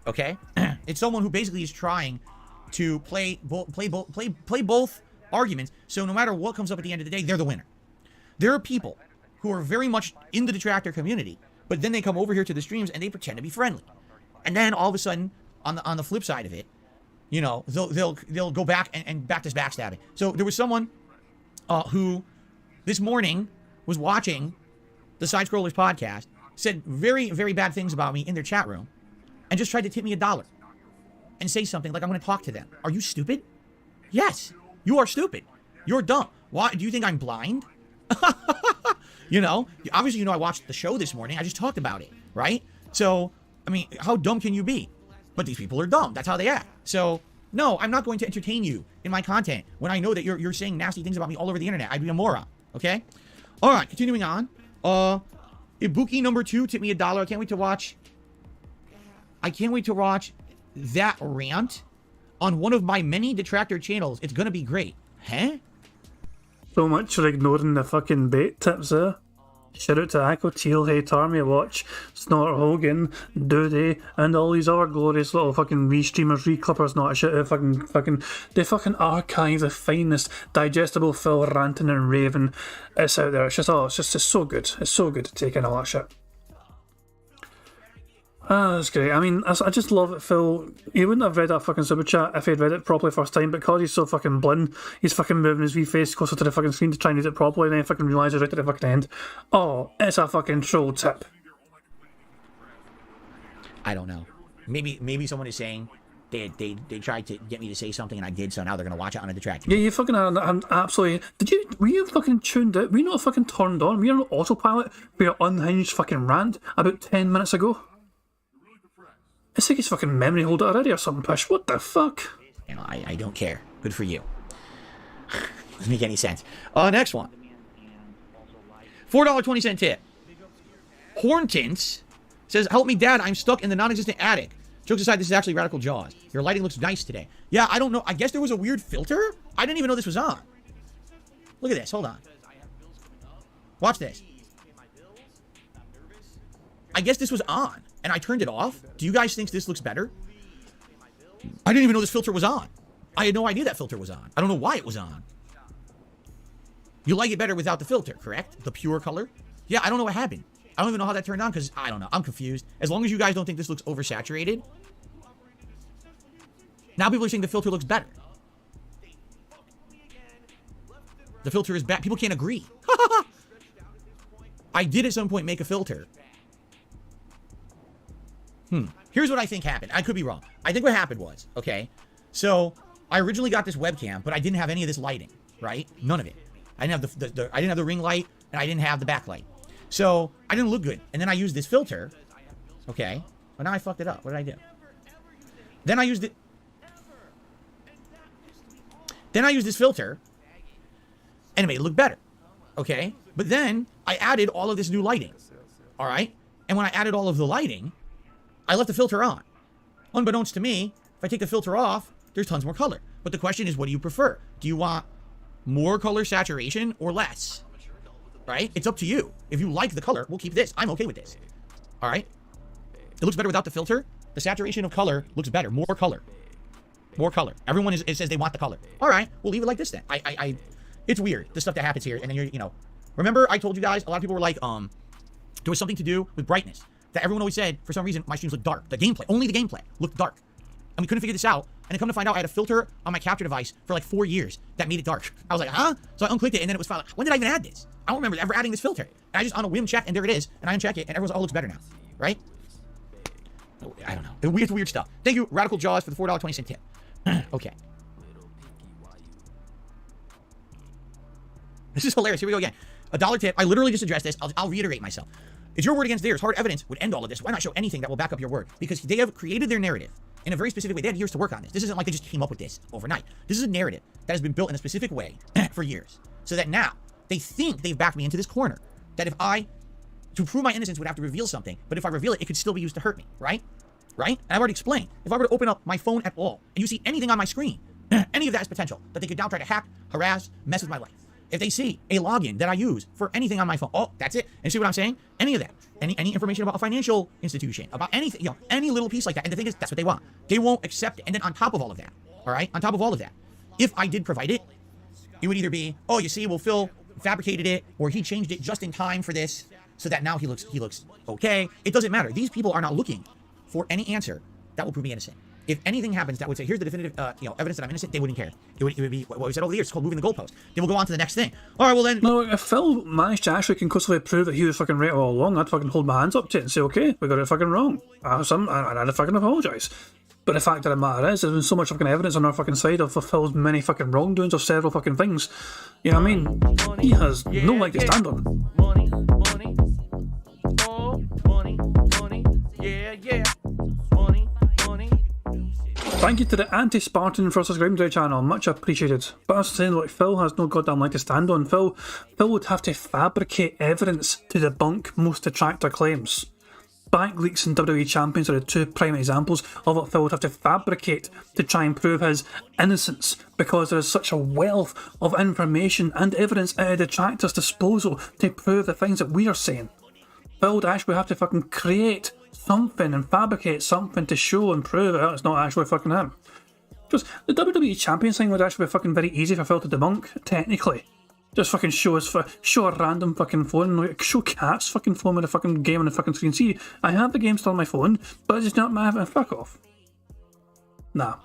Okay, it's someone who basically is trying to play both arguments, so no matter what comes up at the end of the day, they're the winner. There are people who are very much in the detractor community, but then they come over here to the streams and they pretend to be friendly. And then all of a sudden, on the flip side of it, you know, they'll go back and practice backstabbing. So there was someone who this morning was watching the Side Scrollers podcast, said very, very bad things about me in their chat room, and just tried to tip me $1 and say something like I'm going to talk to them. Are you stupid? Yes, you are stupid. You're dumb. Why do you think I'm blind? You know, obviously, you know, I watched the show this morning. I just talked about it, right? So, I mean, how dumb can you be? But these people are dumb. That's how they act. So, no, I'm not going to entertain you in my content when I know that you're saying nasty things about me all over the internet. I'd be a moron. Okay? All right, continuing on. Ibuki number 2 tipped me $1. I can't wait to watch that rant on one of my many detractor channels. It's gonna be great. Huh? So much for ignoring the fucking bait tips there. Shout out to Akko, Teal, Hate Army Watch, Snort Hogan, Doody, and all these other glorious little fucking re-streamers, re-clippers, not a shit, they fucking archive the finest digestible Phil ranting and raving. It's out there. It's so good. It's so good to take in all that shit. That's great. I mean, I just love it, Phil. He wouldn't have read that fucking super chat if he'd read it properly first time, but because he's so fucking blind, he's fucking moving his wee face closer to the fucking screen to try and read it properly, and then he fucking realises right at the fucking end, oh, it's a fucking troll tip. I don't know. Maybe someone is saying they tried to get me to say something and I did, so now they're gonna watch it on a detractor. Yeah, you fucking absolutely. Were you fucking tuned out? Were you not fucking turned on? Were you on autopilot for your unhinged fucking rant about 10 minutes ago? It's like his fucking memory holder already or something, Push. What the fuck? You know, I don't care. Good for you. Doesn't make any sense. Next one. $4.20 tip. Horntins says, help me, Dad. I'm stuck in the non-existent attic. Jokes aside, this is actually Radical Jaws. Your lighting looks nice today. Yeah, I don't know. I guess there was a weird filter. I didn't even know this was on. Look at this. Hold on. Watch this. I guess this was on, and I turned it off. Do you guys think this looks better? I didn't even know this filter was on. I had no idea that filter was on. I don't know why it was on. You like it better without the filter, correct? The pure color? Yeah, I don't know what happened. I don't even know how that turned on because I don't know. I'm confused. As long as you guys don't think this looks oversaturated. Now people are saying the filter looks better. The filter is bad. People can't agree. I did at some point make a filter. Here's what I think happened. I could be wrong. I think what happened was, okay, so I originally got this webcam, but I didn't have any of this lighting, right? None of it. I didn't have I didn't have the ring light, and I didn't have the backlight. So I didn't look good. And then I used this filter. Okay. But now I fucked it up. What did I do? Then I used it. Then I used this filter. And it made it look better. Okay. But then I added all of this new lighting. All right. And when I added all of the lighting, I left the filter on. Unbeknownst to me, if I take the filter off, there's tons more color. But the question is, what do you prefer? Do you want more color saturation or less? Right? It's up to you. If you like the color, we'll keep this. I'm okay with this. All right? It looks better without the filter. The saturation of color looks better. More color. More color. Everyone it says they want the color. All right. We'll leave it like this then. It's weird, the stuff that happens here. And then you know, remember I told you guys, a lot of people were like, there was something to do with brightness. That everyone always said, for some reason, my streams look dark. The gameplay, only the gameplay, looked dark. And we couldn't figure this out. And then come to find out, I had a filter on my capture device for like 4 years that made it dark. I was like, huh? So I unclicked it, and then it was found. When did I even add this? I don't remember ever adding this filter. And I just on a whim check, and there it is. And I uncheck it, and everyone's all looks better now, right? I don't know. It's weird stuff. Thank you, Radical Jaws, for the $4.20 tip. Okay. This is hilarious. Here we go again. $1 tip. I literally just addressed this. I'll reiterate myself. It's your word against theirs. Hard evidence would end all of this. Why not show anything that will back up your word? Because they have created their narrative in a very specific way. They had years to work on this. This isn't like they just came up with this overnight. This is a narrative that has been built in a specific way for years. So that now they think they've backed me into this corner. That if to prove my innocence, would have to reveal something. But if I reveal it, it could still be used to hurt me, right? Right? And I've already explained. If I were to open up my phone at all, and you see anything on my screen, any of that is potential. That they could now try to hack, harass, mess with my life. If they see a login that I use for anything on my phone, oh, that's it. And see what I'm saying? Any of that. Any information about a financial institution, about anything, you know, any little piece like that. And the thing is, that's what they want. They won't accept it. And then on top of all of that, all right, on top of all of that, if I did provide it, it would either be, oh, you see, well, Phil fabricated it, or he changed it just in time for this, so that now he looks okay. It doesn't matter. These people are not looking for any answer that will prove me innocent. If anything happens that would say, here's the definitive evidence that I'm innocent, they wouldn't care. It would be what we said over the years. It's called moving the goalpost. They will go on to the next thing. All right, well then. No, if Phil managed to actually conclusively prove that he was fucking right all along, I'd fucking hold my hands up to it and say, okay, we got it fucking wrong. I'd fucking apologise. But the fact of the matter is, there's been so much fucking evidence on our fucking side of Phil's many fucking wrongdoings of several fucking things. You know what I mean? He has no leg to stand on. Money, oh, money, yeah, money. Thank you to the Anti-Spartan for subscribing to the channel, much appreciated. But I was saying, look, Phil has no goddamn leg to stand on. Phil would have to fabricate evidence to debunk most detractor claims. Bank leaks and WWE champions are the two prime examples of what Phil would have to fabricate to try and prove his innocence, because there is such a wealth of information and evidence at a detractor's disposal to prove the things that we are saying. Phil would actually have to fucking create something and fabricate something to show and prove that it's not actually fucking him. Just the WWE champion thing would actually be fucking very easy for Phil to debunk, technically. Just fucking show a random fucking phone, like show Cat's fucking phone with a fucking game on the fucking screen. See, I have the game still on my phone, but it's just not my fuck off. Nah.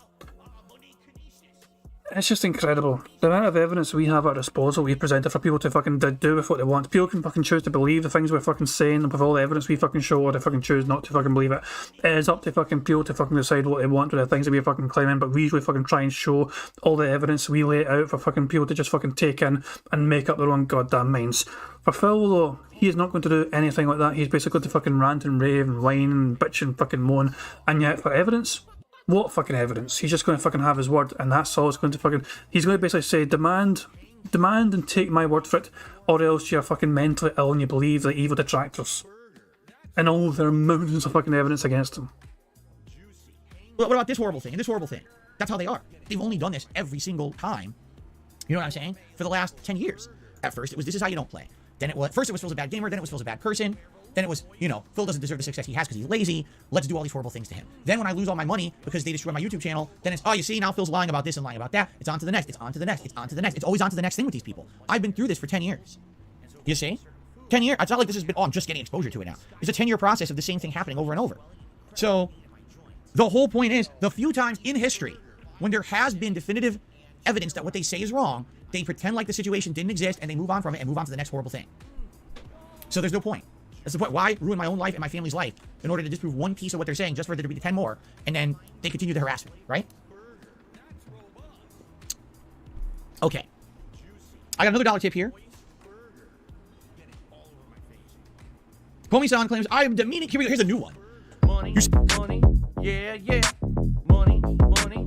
It's just incredible. The amount of evidence we have at our disposal, we presented for people to fucking do with what they want. People can fucking choose to believe the things we're fucking saying, and with all the evidence we fucking show, or they fucking choose not to fucking believe it. It is up to fucking people to fucking decide what they want with the things that we're fucking claiming, but we usually fucking try and show all the evidence we lay out for fucking people to just fucking take in and make up their own goddamn minds. For Phil, though, he is not going to do anything like that. He's basically going to fucking rant and rave and whine and bitch and fucking moan, and yet for evidence, what fucking evidence? He's just going to fucking have his word, and that's all it's going to fucking... He's going to basically say, demand and take my word for it, or else you're fucking mentally ill and you believe the evil detractors. And all there are mountains of fucking evidence against him. What about this horrible thing and this horrible thing? That's how they are. They've only done this every single time. You know what I'm saying? For the last 10 years. At first, it was, this is how you don't play. Then it was, first it was Phil's a bad gamer, then it was Phil's a bad person. Then it was, you know, Phil doesn't deserve the success he has because he's lazy. Let's do all these horrible things to him. Then when I lose all my money because they destroy my YouTube channel, then it's, oh, you see, now Phil's lying about this and lying about that. It's on to the next. It's on to the next. It's on to the next. It's always on to the next thing with these people. I've been through this for 10 years. You see? 10 years. It's not like this has been, oh, I'm just getting exposure to it now. It's a 10-year process of the same thing happening over and over. So the whole point is, the few times in history when there has been definitive evidence that what they say is wrong, they pretend like the situation didn't exist and they move on from it and move on to the next horrible thing. So there's no point. That's the point. Why ruin my own life and my family's life in order to disprove one piece of what they're saying just for there to be 10 more, and then they continue the harassment, right? Okay. I got another dollar tip here. Komi-san claims, I am demeaning. Here's a new one. Money, money, yeah, yeah. Money, money.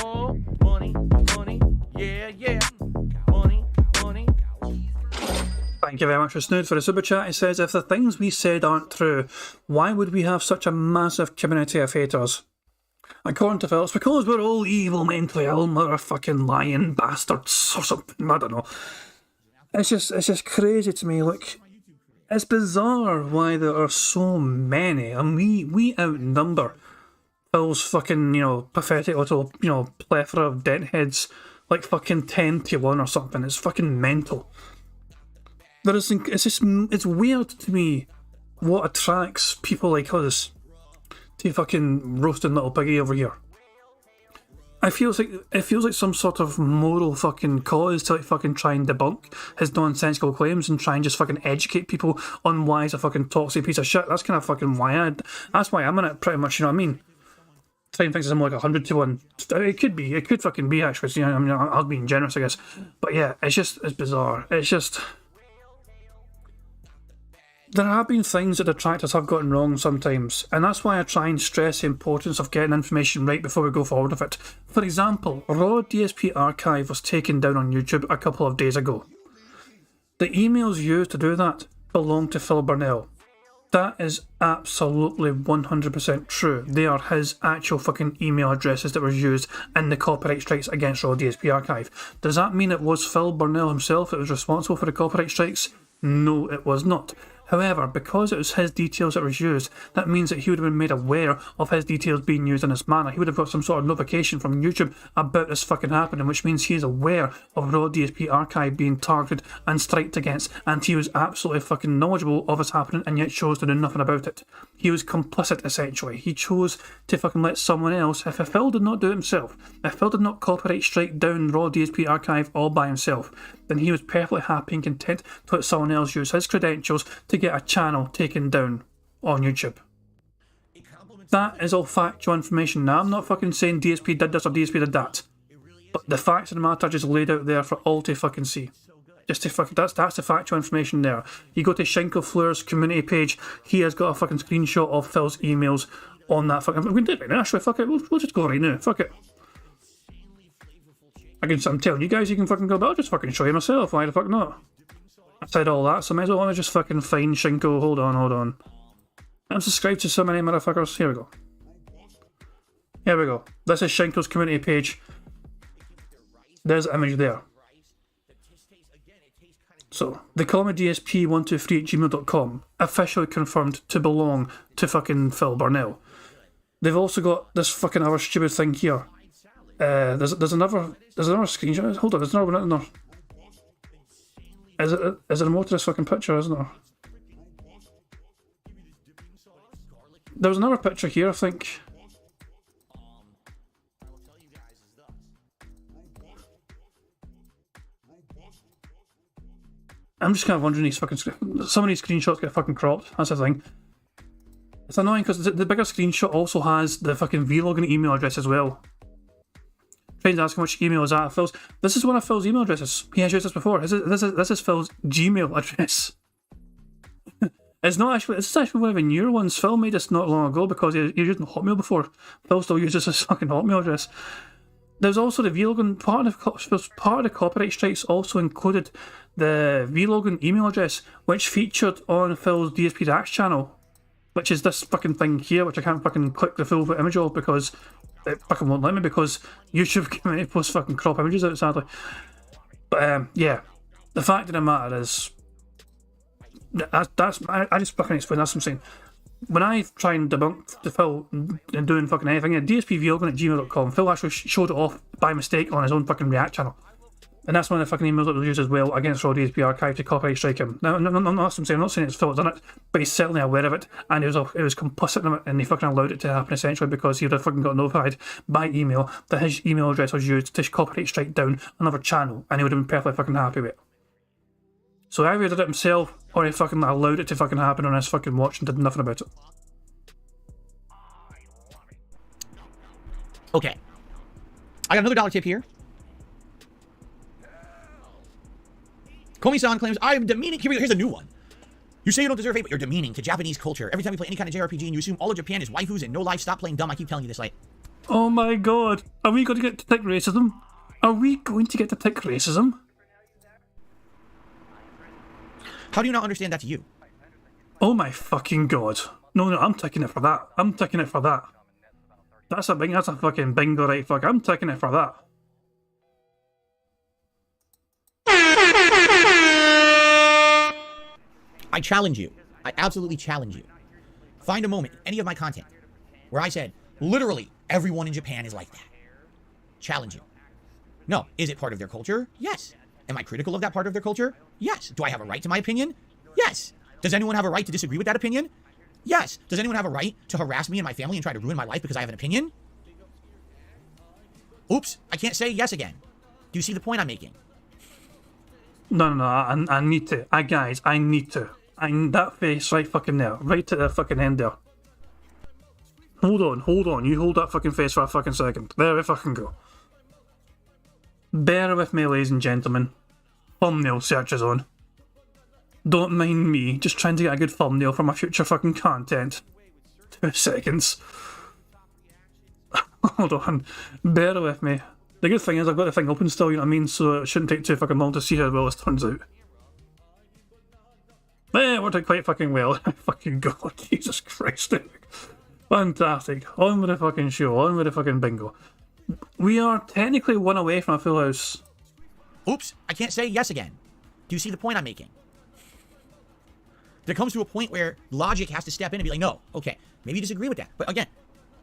Oh, money, money, yeah, yeah. Money, money. Thank you very much for Snood for the super chat. He says, if the things we said aren't true, why would we have such a massive community of haters? According to Phil, it's because we're all evil, mentally ill, motherfucking lying bastards or something. I don't know. It's just crazy to me. Look, it's bizarre why there are so many, and we outnumber Phil's fucking, you know, pathetic little, you know, plethora of deadheads like fucking 10 to 1 or something. It's fucking mental. It's weird to me what attracts people like us to fucking roasting little piggy over here. It feels like some sort of moral fucking cause to like fucking try and debunk his nonsensical claims and try and just fucking educate people on why he's a fucking toxic piece of shit. That's kind of fucking that's why I'm in it pretty much, you know what I mean? Time thinks I'm like 100 to 1. It could fucking be actually, you know, I mean, I'll be generous, I guess. But yeah, it's bizarre. It's just... There have been things that detractors have gotten wrong sometimes, and that's why I try and stress the importance of getting information right before we go forward with it. For example, raw DSP archive was taken down on YouTube a couple of days ago. The emails used to do that belong to Phil Burnell. That is absolutely 100% true. They are his actual fucking email addresses that were used in the copyright strikes against raw DSP archive. Does that mean it was Phil Burnell himself that was responsible for the copyright strikes? No, it was not. However, because it was his details that was used, that means that he would have been made aware of his details being used in this manner. He would have got some sort of notification from YouTube about this fucking happening, which means he is aware of raw DSP archive being targeted and striked against, and he was absolutely fucking knowledgeable of this happening and yet chose to do nothing about it. He was complicit, essentially. He chose to fucking let someone else, if Phil did not do it himself, if Phil did not copyright strike down raw DSP archive all by himself, then he was perfectly happy and content to let someone else use his credentials to get a channel taken down on YouTube. That is all factual information. Now, I'm not fucking saying DSP did this or DSP did that, but the facts of the matter just laid out there for all to fucking see. Just to fucking, that's the factual information there. You go to Schenkel Fleur's community page, he has got a fucking screenshot of Phil's emails on that fucking... We can do it right now, actually, fuck it, we'll just go right now, fuck it. I'm telling you guys, you can fucking go, but I'll just fucking show you myself, why the fuck not? I said all that, so I might as well want to just fucking find Shinko. Hold on. I'm subscribed to so many motherfuckers. Here we go. This is Shinko's community page. There's the image there. So, they call me DSP123@gmail.com, officially confirmed to belong to fucking Phil Burnell. They've also got this fucking other stupid thing here. There's another screenshot. Hold on, there's another one in there. Is there more to this fucking picture, isn't there? There was another picture here, I think. I'm just kind of wondering, some of these screenshots get fucking cropped. That's the thing. It's annoying because the bigger screenshot also has the fucking vlog and email address as well. Friends asking which email is that. Phil's. This is one of Phil's email addresses. He has used this before. This is Phil's Gmail address. It's not actually. This is actually one of the newer ones. Phil made this not long ago because he was using Hotmail before. Phil still uses his fucking Hotmail address. There's also the vlog. Part of the copyright strikes also included the vlog email address, which featured on Phil's DSP Reacts channel. which is this fucking thing here, which I can't fucking click the full image of because it fucking won't let me because YouTube community posts fucking crop images out, sadly. But yeah, the fact of the matter is, I just fucking explain, that's what I'm saying. When I try and debunk the Phil and doing fucking anything, dspvlogan@gmail.com, Phil actually showed it off by mistake on his own fucking React channel. And that's one of the fucking emails that was used as well against Raw DSP Archive to copyright strike him. Now, no, that's what I'm saying. I'm not saying it's Phil done it, but he's certainly aware of it, and he was complicit in it, and he fucking allowed it to happen essentially because he would have fucking got notified by email that his email address was used to copyright strike down another channel, and he would have been perfectly fucking happy with it. So either he did it himself, or he fucking allowed it to fucking happen on his fucking watch and did nothing about it. Okay. I got another dollar tip here. Komi-san claims, I am demeaning. Here's a new one. You say you don't deserve hate, but you're demeaning to Japanese culture. Every time you play any kind of JRPG and you assume all of Japan is waifus and no life, stop playing dumb. I keep telling you this, like. Oh my god. Are we going to get to tick racism? Are we going to get to tick racism? How do you not understand that to you? Oh my fucking god. No, I'm taking it for that. I'm taking it for that. That's a fucking bingo, right? Fuck, I'm taking it for that. I challenge you. I absolutely challenge you. Find a moment in any of my content where I said, literally, everyone in Japan is like that. Challenge you. No. Is it part of their culture? Yes. Am I critical of that part of their culture? Yes. Do I have a right to my opinion? Yes. Does anyone have a right to disagree with that opinion? Yes. Does anyone have a right to harass me and my family and try to ruin my life because I have an opinion? Oops. I can't say yes again. Do you see the point I'm making? No, I need to. Guys, I need to. That face right fucking there. Right to the fucking end there. Hold on. You hold that fucking face for a fucking second. There we fucking go. Bear with me, ladies and gentlemen. Thumbnail search is on. Don't mind me, just trying to get a good thumbnail for my future fucking content. 2 seconds. Hold on. Bear with me. The good thing is I've got the thing open still, you know what I mean? So it shouldn't take too fucking long to see how well this turns out. Yeah, it worked out quite fucking well. Fucking god, Jesus Christ. Fantastic. On with the fucking show, on with the fucking bingo. We are technically one away from a full house. Oops, I can't say yes again. Do you see the point I'm making? There comes to a point where logic has to step in and be like, no, okay, maybe you disagree with that. But again,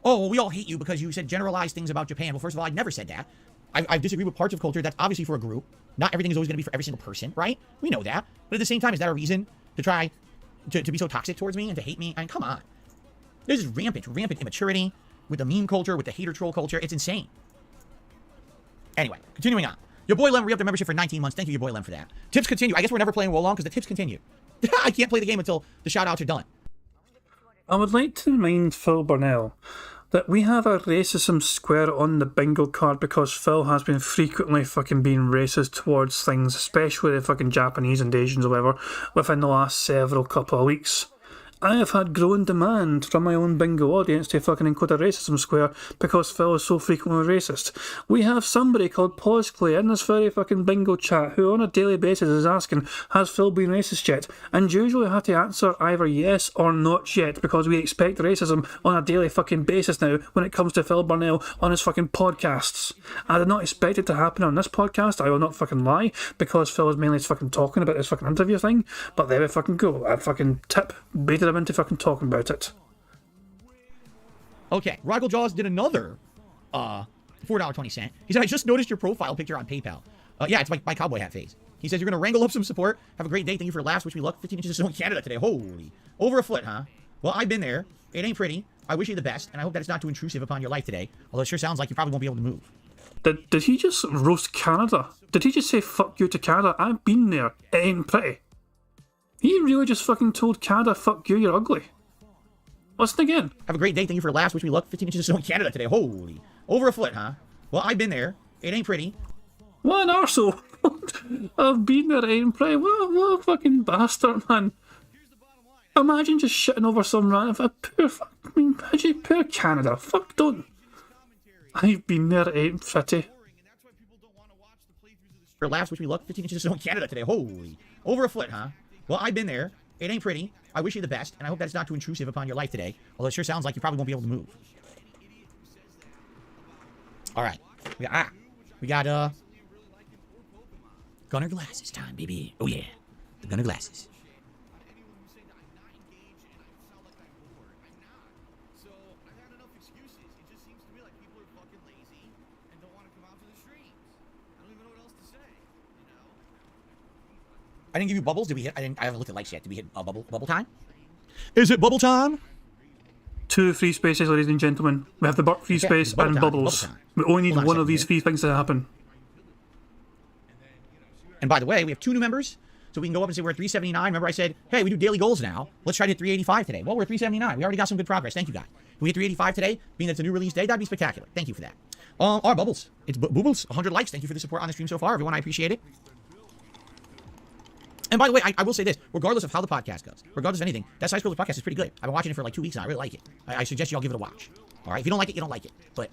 oh, well, we all hate you because you said generalized things about Japan. Well, first of all, I never said that. I've disagreed with parts of culture. That's obviously for a group. Not everything is always going to be for every single person, right? We know that. But at the same time, is that a reason to try to be so toxic towards me and to hate me? I mean, come on. This is rampant immaturity with the meme culture, with the hater troll culture. It's insane. Anyway, continuing on. Your boy Lem re-upped their membership for 19 months. Thank you, your boy Lem, for that. Tips continue. I guess we're never playing Wolong because the tips continue. I can't play the game until the shoutouts are done. I would like to remind Phil Burnell that we have a racism square on the bingo card because Phil has been frequently fucking being racist towards things, especially the fucking Japanese and Asians or whatever, within the last several couple of weeks. I have had growing demand from my own bingo audience to fucking include a racism square because Phil is so frequently racist. We have somebody called Pauseclay in this very fucking bingo chat who on a daily basis is asking, has Phil been racist yet? And usually have to answer either yes or not yet because we expect racism on a daily fucking basis now when it comes to Phil Burnell on his fucking podcasts. I did not expect it to happen on this podcast, I will not fucking lie, because Phil is mainly fucking talking about this fucking interview thing, but there we fucking go. I fucking baited him into fucking talking about it. Okay, Rogel Jaws did another $4.20. He said, I just noticed your profile picture on PayPal. Yeah, it's my cowboy hat phase. He says, you're going to wrangle up some support. Have a great day. Thank you for laughs. Wish me luck. 15 inches of snow in Canada today. Holy. Over a foot, huh? Well, I've been there. It ain't pretty. I wish you the best, and I hope that it's not too intrusive upon your life today. Although it sure sounds like you probably won't be able to move. Did he just roast Canada? Did he just say fuck you to Canada? I've been there. It ain't pretty. He really just fucking told Canada, fuck you, you're ugly. Listen again. Have a great day. Thank you for laughs. Wish me luck. 15 inches of snow in Canada today. Holy. Over a foot, huh? Well, I've been there. It ain't pretty. What an arsehole. I've been there, it ain't pretty. What a fucking bastard, man. Imagine just shitting over some random... Poor Canada. Fuck, don't. I've been there, it ain't pretty. For laughs. Wish me luck. 15 inches of snow in Canada today. Holy. Over a foot, huh? Well, I've been there. It ain't pretty. I wish you the best, and I hope that's not too intrusive upon your life today. Although it sure sounds like you probably won't be able to move. All right. We got Gunner glasses time, baby. Oh yeah, the Gunner glasses. I didn't give you bubbles. Did we hit? I haven't looked at lights yet. Did we hit bubble time? Is it bubble time? 2 free spaces, ladies and gentlemen. We have the burp free space and bubbles. We only need one of these 3 things to happen. And by the way, we have 2 new members, so we can go up and say we're at 379. Remember I said, hey, we do daily goals now. Let's try to hit 385 today. Well, we're at 379. We already got some good progress. Thank you, guys. If we hit 385 today, being that it's a new release day, that'd be spectacular. Thank you for that. Our bubbles. It's bubbles. 100 likes. Thank you for the support on the stream so far, everyone. I appreciate it. And by the way, I will say this, regardless of how the podcast goes, regardless of anything, that Side Scroller podcast is pretty good. I've been watching it for like 2 weeks now. I really like it. I suggest you all give it a watch. All right? If you don't like it, you don't like it. But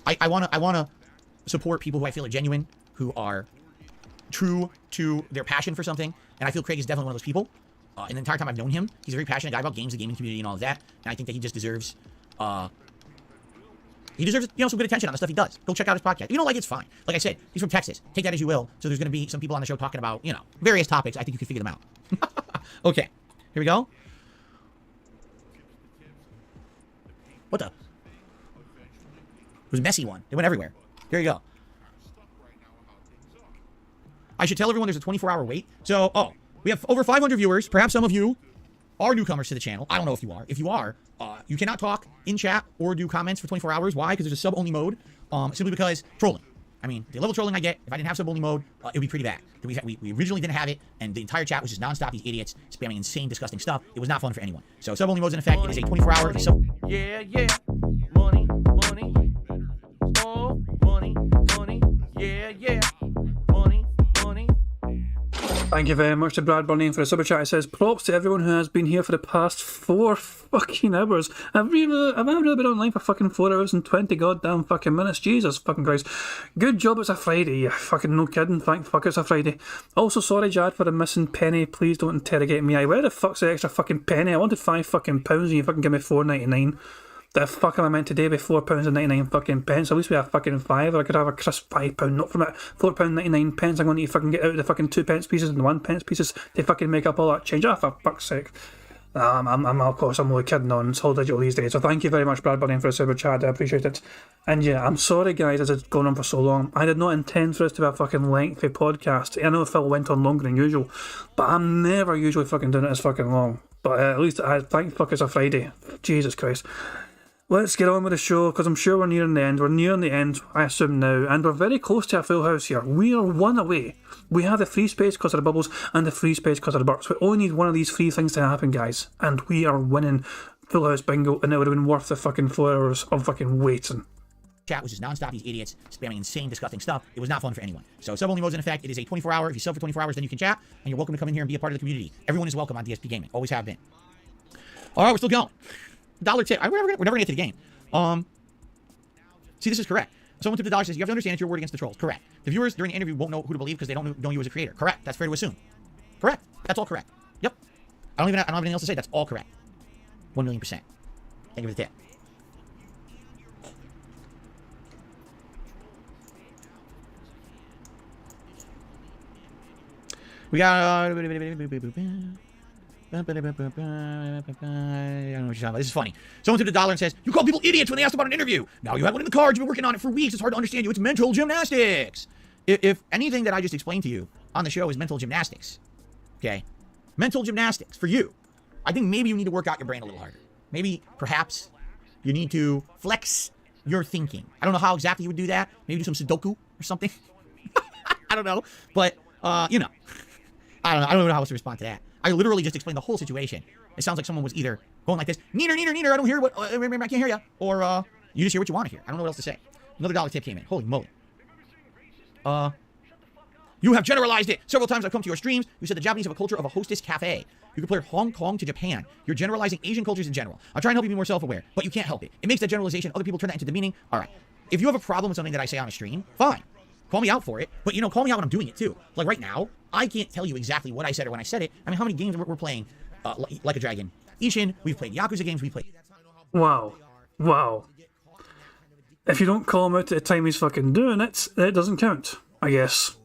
I want to support people who I feel are genuine, who are true to their passion for something. And I feel Craig is definitely one of those people. And the entire time I've known him, he's a very passionate guy about games, the gaming community, and all of that. And I think that he just deserves, some good attention on the stuff he does. Go check out his podcast. If you don't like it, it's fine. Like I said, he's from Texas. Take that as you will. So there's going to be some people on the show talking about, various topics. I think you can figure them out. Okay. Here we go. What the? It was a messy one. It went everywhere. Here you go. I should tell everyone there's a 24-hour wait. So, we have over 500 viewers. Perhaps some of you are newcomers to the channel. I don't know if you are. If you are, you cannot talk in chat or do comments for 24 hours. Why? Because there's a sub-only mode. Simply because trolling. I mean, the level of trolling I get, if I didn't have sub-only mode, it would be pretty bad. We originally didn't have it, and the entire chat was just nonstop, these idiots spamming insane, disgusting stuff. It was not fun for anyone. So sub-only mode's in effect. It is a 24-hour. Yeah, yeah. Money, money. Oh, money, money. Yeah, yeah. Money, money. Thank you very much to Brad Burney for the super chat. It says, props to everyone who has been here for the past 4 fucking hours. Have I really been online for fucking 4 hours and 20 goddamn fucking minutes? Jesus fucking Christ. Good job it's a Friday. Yeah, fucking no kidding. Thank fuck it's a Friday. Also, sorry Jad for the missing penny. Please don't interrogate me. Where the fuck's the extra fucking penny? I wanted £5 fucking and you fucking give me £4.99. The fuck am I meant to do with £4.99 fucking pence? At least we have fucking 5, or I could have a crisp £5 note from it. £4.99 pence. I'm going to fucking get out the fucking 2 pence pieces and the 1 pence pieces to fucking make up all that change. For fuck's sake. Of course, I'm only kidding on. It's all digital these days. So thank you very much, Brad Bunny, for the super chat. I appreciate it. And yeah, I'm sorry, guys, as it's gone on for so long. I did not intend for this to be a fucking lengthy podcast. I know Phil went on longer than usual, but I'm never usually fucking doing it as fucking long. But at least I thank fuck it's a Friday. Jesus Christ. Let's get on with the show, because I'm sure we're nearing the end. We're nearing the end, I assume now, and we're very close to a full house here. We are 1 away. We have the free space because of the bubbles and the free space because of the burps. We only need one of these 3 things to happen, guys, and we are winning full house bingo, and it would have been worth the fucking 4 hours of fucking waiting. Chat was just nonstop, these idiots spamming insane, disgusting stuff. It was not fun for anyone. So sub-only mode's in effect. It is a 24-hour. If you sub for 24 hours, then you can chat, and you're welcome to come in here and be a part of the community. Everyone is welcome on DSP Gaming. Always have been. All right, we're still going. $1 tip. We're never gonna get to the game. See, this is correct. Someone tipped $1 says, you have to understand it's your word against the trolls. Correct. The viewers during the interview won't know who to believe because they don't know you as a creator. Correct. That's fair to assume. Correct. That's all correct. Yep. I don't have anything else to say. That's all correct. 1,000,000%. Thank you for the tip. We got I don't know what you're talking about. This is funny. Someone tipped $1 and says, you call people idiots when they ask about an interview. Now you have one in the cards. You've been working on it for weeks. It's hard to understand you. It's mental gymnastics. If anything that I just explained to you on the show is mental gymnastics, okay? Mental gymnastics for you. I think maybe you need to work out your brain a little harder. Maybe, perhaps, you need to flex your thinking. I don't know how exactly you would do that. Maybe do some Sudoku or something. I don't know. But, I don't know. I don't know how else to respond to that. I literally just explained the whole situation. It sounds like someone was either going like this, neener, neener, neener, I don't hear what, I can't hear you. Or, you just hear what you want to hear. I don't know what else to say. Another $1 tip came in. Holy moly. You have generalized it. Several times I've come to your streams. You said the Japanese have a culture of a hostess cafe. You compare Hong Kong to Japan. You're generalizing Asian cultures in general. I'm trying to help you be more self-aware, but you can't help it. It makes that generalization. Other people turn that into demeaning. All right. If you have a problem with something that I say on a stream, fine. Call me out for it. But, call me out when I'm doing it, too. Like, right now, I can't tell you exactly what I said or when I said it. I mean, how many games we're playing Like a Dragon? Ishin, we've played Yakuza games, we've played... Wow. Wow. If you don't call him out at the time he's fucking doing it, it doesn't count, I guess.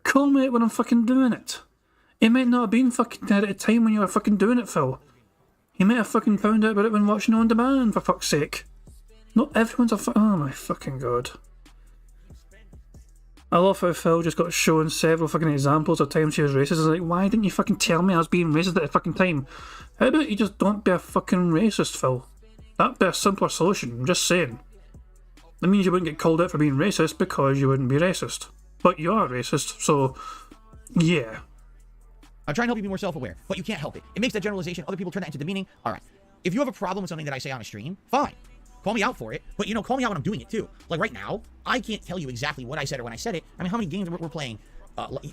Call me out when I'm fucking doing it. It might not have been fucking there at the time when you were fucking doing it, Phil. You might have fucking found out about it when watching On Demand, for fuck's sake. Not everyone's a oh my fucking god. I love how Phil just got shown several fucking examples of times he was racist. It's like, why didn't you fucking tell me I was being racist at the fucking time? How about you just don't be a fucking racist, Phil? That'd be a simpler solution, I'm just saying. That means you wouldn't get called out for being racist because you wouldn't be racist. But you are racist, so yeah. I'm trying to help you be more self-aware, but you can't help it. It makes that generalization. Other people turn that into demeaning. All right. If you have a problem with something that I say on a stream, fine. Call me out for it, but, you know, call me out when I'm doing it, too. Like, right now, I can't tell you exactly what I said or when I said it. I mean, how many games we're playing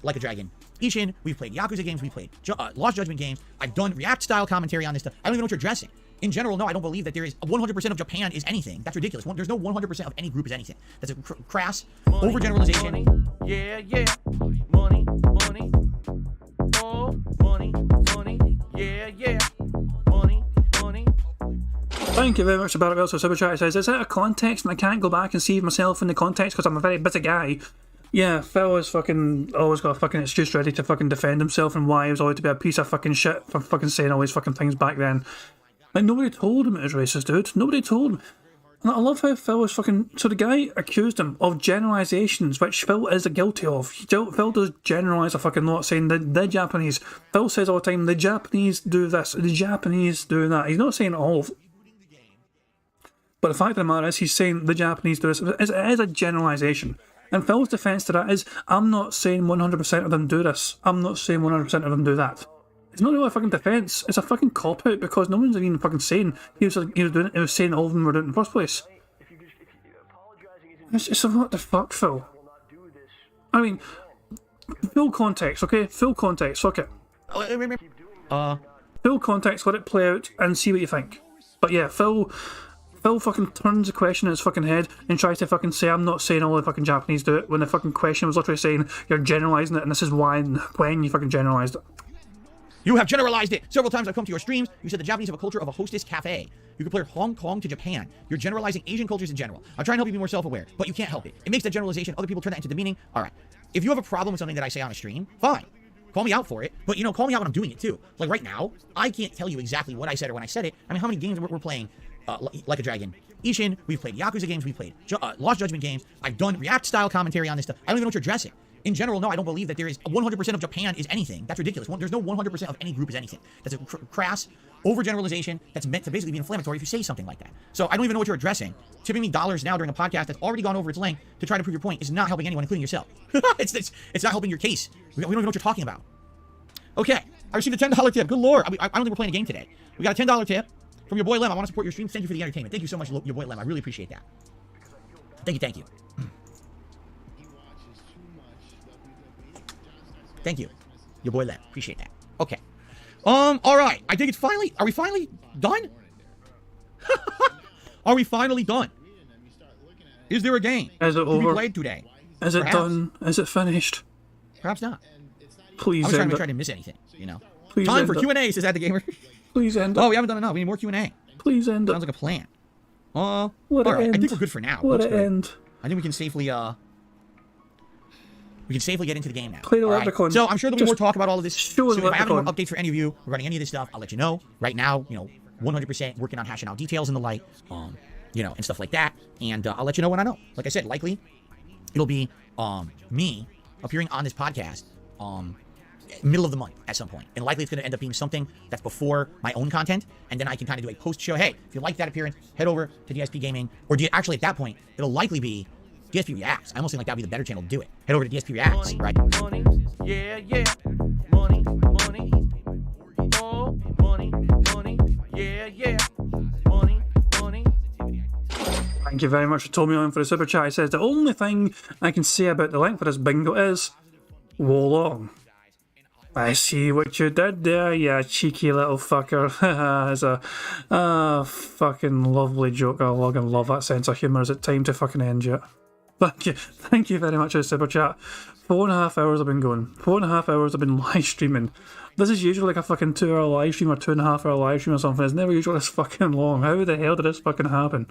Like a Dragon? Ishin, we've played Yakuza games, we've played Lost Judgment games. I've done React-style commentary on this stuff. I don't even know what you're addressing. In general, no, I don't believe that there is 100% of Japan is anything. That's ridiculous. There's no 100% of any group is anything. That's a crass overgeneralization. Yeah, yeah. Money, money. Oh, money, money. Yeah, yeah. Money, money. Thank you very much to Barrett Wells for Super Chat. It says, it's out of context and I can't go back and see myself in the context because I'm a very busy guy. Yeah, Phil has fucking always got a fucking excuse ready to fucking defend himself and why he was always to be a piece of fucking shit for fucking saying all these fucking things back then. Like, nobody told him it was racist, dude. Nobody told him. And I love how Phil was fucking... So the guy accused him of generalisations, which Phil is guilty of. Phil does generalise a fucking lot, saying the Japanese... Phil says all the time, the Japanese do this, the Japanese do that. He's not saying all of... But the fact of the matter is, he's saying the Japanese do this. It is a generalisation. And Phil's defence to that is, I'm not saying 100% of them do this. I'm not saying 100% of them do that. It's not really a fucking defence, it's a fucking cop-out because no one's even fucking saying he was saying all of them were doing it in the first place. It's what the fuck, Phil? I mean, full context, okay? Full context, fuck it. Full context, let it play out and see what you think. But yeah, Phil fucking turns the question in his fucking head and tries to fucking say, I'm not saying all the fucking Japanese do it, when the fucking question was literally saying, you're generalising it and this is why and when you fucking generalised it. You have generalized it. Several times I've come to your streams. You said the Japanese have a culture of a hostess cafe. You compare Hong Kong to Japan. You're generalizing Asian cultures in general. I'm trying to help you be more self-aware, but you can't help it. It makes that generalization. Other people turn that into demeaning. All right. If you have a problem with something that I say on a stream, fine. Call me out for it, but, you know, call me out when I'm doing it, too. Like, right now, I can't tell you exactly what I said or when I said it. I mean, how many games we're playing Like a Dragon? Ishin, we've played Yakuza games, we've played Lost Judgment games. I've done React-style commentary on this stuff. I don't even know what you're addressing. In general, no, I don't believe that there is 100% of Japan is anything. That's ridiculous. There's no 100% of any group is anything. That's a crass overgeneralization that's meant to basically be inflammatory if you say something like that. So I don't even know what you're addressing. Tipping me dollars now during a podcast that's already gone over its length to try to prove your point is not helping anyone, including yourself. It's not helping your case. We don't even know what you're talking about. Okay, I received a $10 tip. Good lord. I don't think we're playing a game today. We got a $10 tip from your boy Lem. I want to support your stream. Thank you for the entertainment. Thank you so much, your boy Lem. I really appreciate that. Thank you. Thank you. Your boy Lem. Appreciate that. Okay. Alright. I think it's finally... Are we finally done? Are we finally done? Is there a game? Is it over? To be played today? Is it done? Is it finished? Perhaps not. Please I was end it. trying to miss anything, you know. Please Time end for it. Q&A, says At the Gamer. Please end it. Oh, we haven't done enough. We need more Q&A. Please end it. Sounds like a plan. Let all it right. end. I think we're good for now. Let Looks it good. end. I think we can safely get into the game now. Play the All right? leprechaun. So I'm sure there'll be more Just talk about all of this. show So the if I have any more leprechaun. updates for any of you regarding any of this stuff, I'll let you know. Right now, you know, 100% working on hashing out details in the light, you know, and stuff like that. And I'll let you know when I know. Like I said, likely it'll be me appearing on this podcast middle of the month at some point. And likely it's going to end up being something that's before my own content. And then I can kind of do a post-show. Hey, if you like that appearance, head over to DSP Gaming. Or actually, at that point, it'll likely be DSP Reacts. I almost think like that'd be the better channel to do it. Head over to DSP Reacts, right? Money, yeah, yeah. Money, money. Oh, money, money. Yeah, yeah. Money, money. Thank you very much for Tommy on for the super chat. He says, the only thing I can say about the length of this bingo is, woe long. I see what you did there, you cheeky little fucker. It's a fucking lovely joke. I love that sense of humour. Is it time to fucking end yet? Thank you very much for the super chat. 4.5 hours I've been going. 4.5 hours I've been live streaming. This is usually like a fucking 2 hour live stream or 2.5 hour live stream or something. It's never usually this fucking long. How the hell did this fucking happen?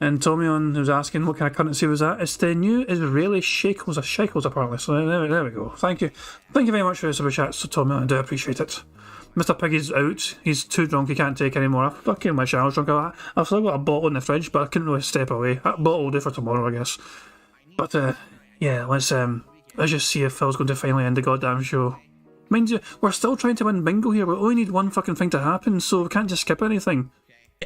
And Tommy on who's asking what kind of currency was that? It's the new Israeli shekels apparently. So there we go. Thank you very much for the super chats, Tommy. I do appreciate it. Mr. Piggy's out. He's too drunk. He can't take anymore. I fucking wish I was drunk. I've still got a bottle in the fridge, but I couldn't really step away. That bottle will do for tomorrow, I guess. But yeah, let's just see if Phil's going to finally end the goddamn show. Mind you, we're still trying to win bingo here. We only need one fucking thing to happen, so we can't just skip anything.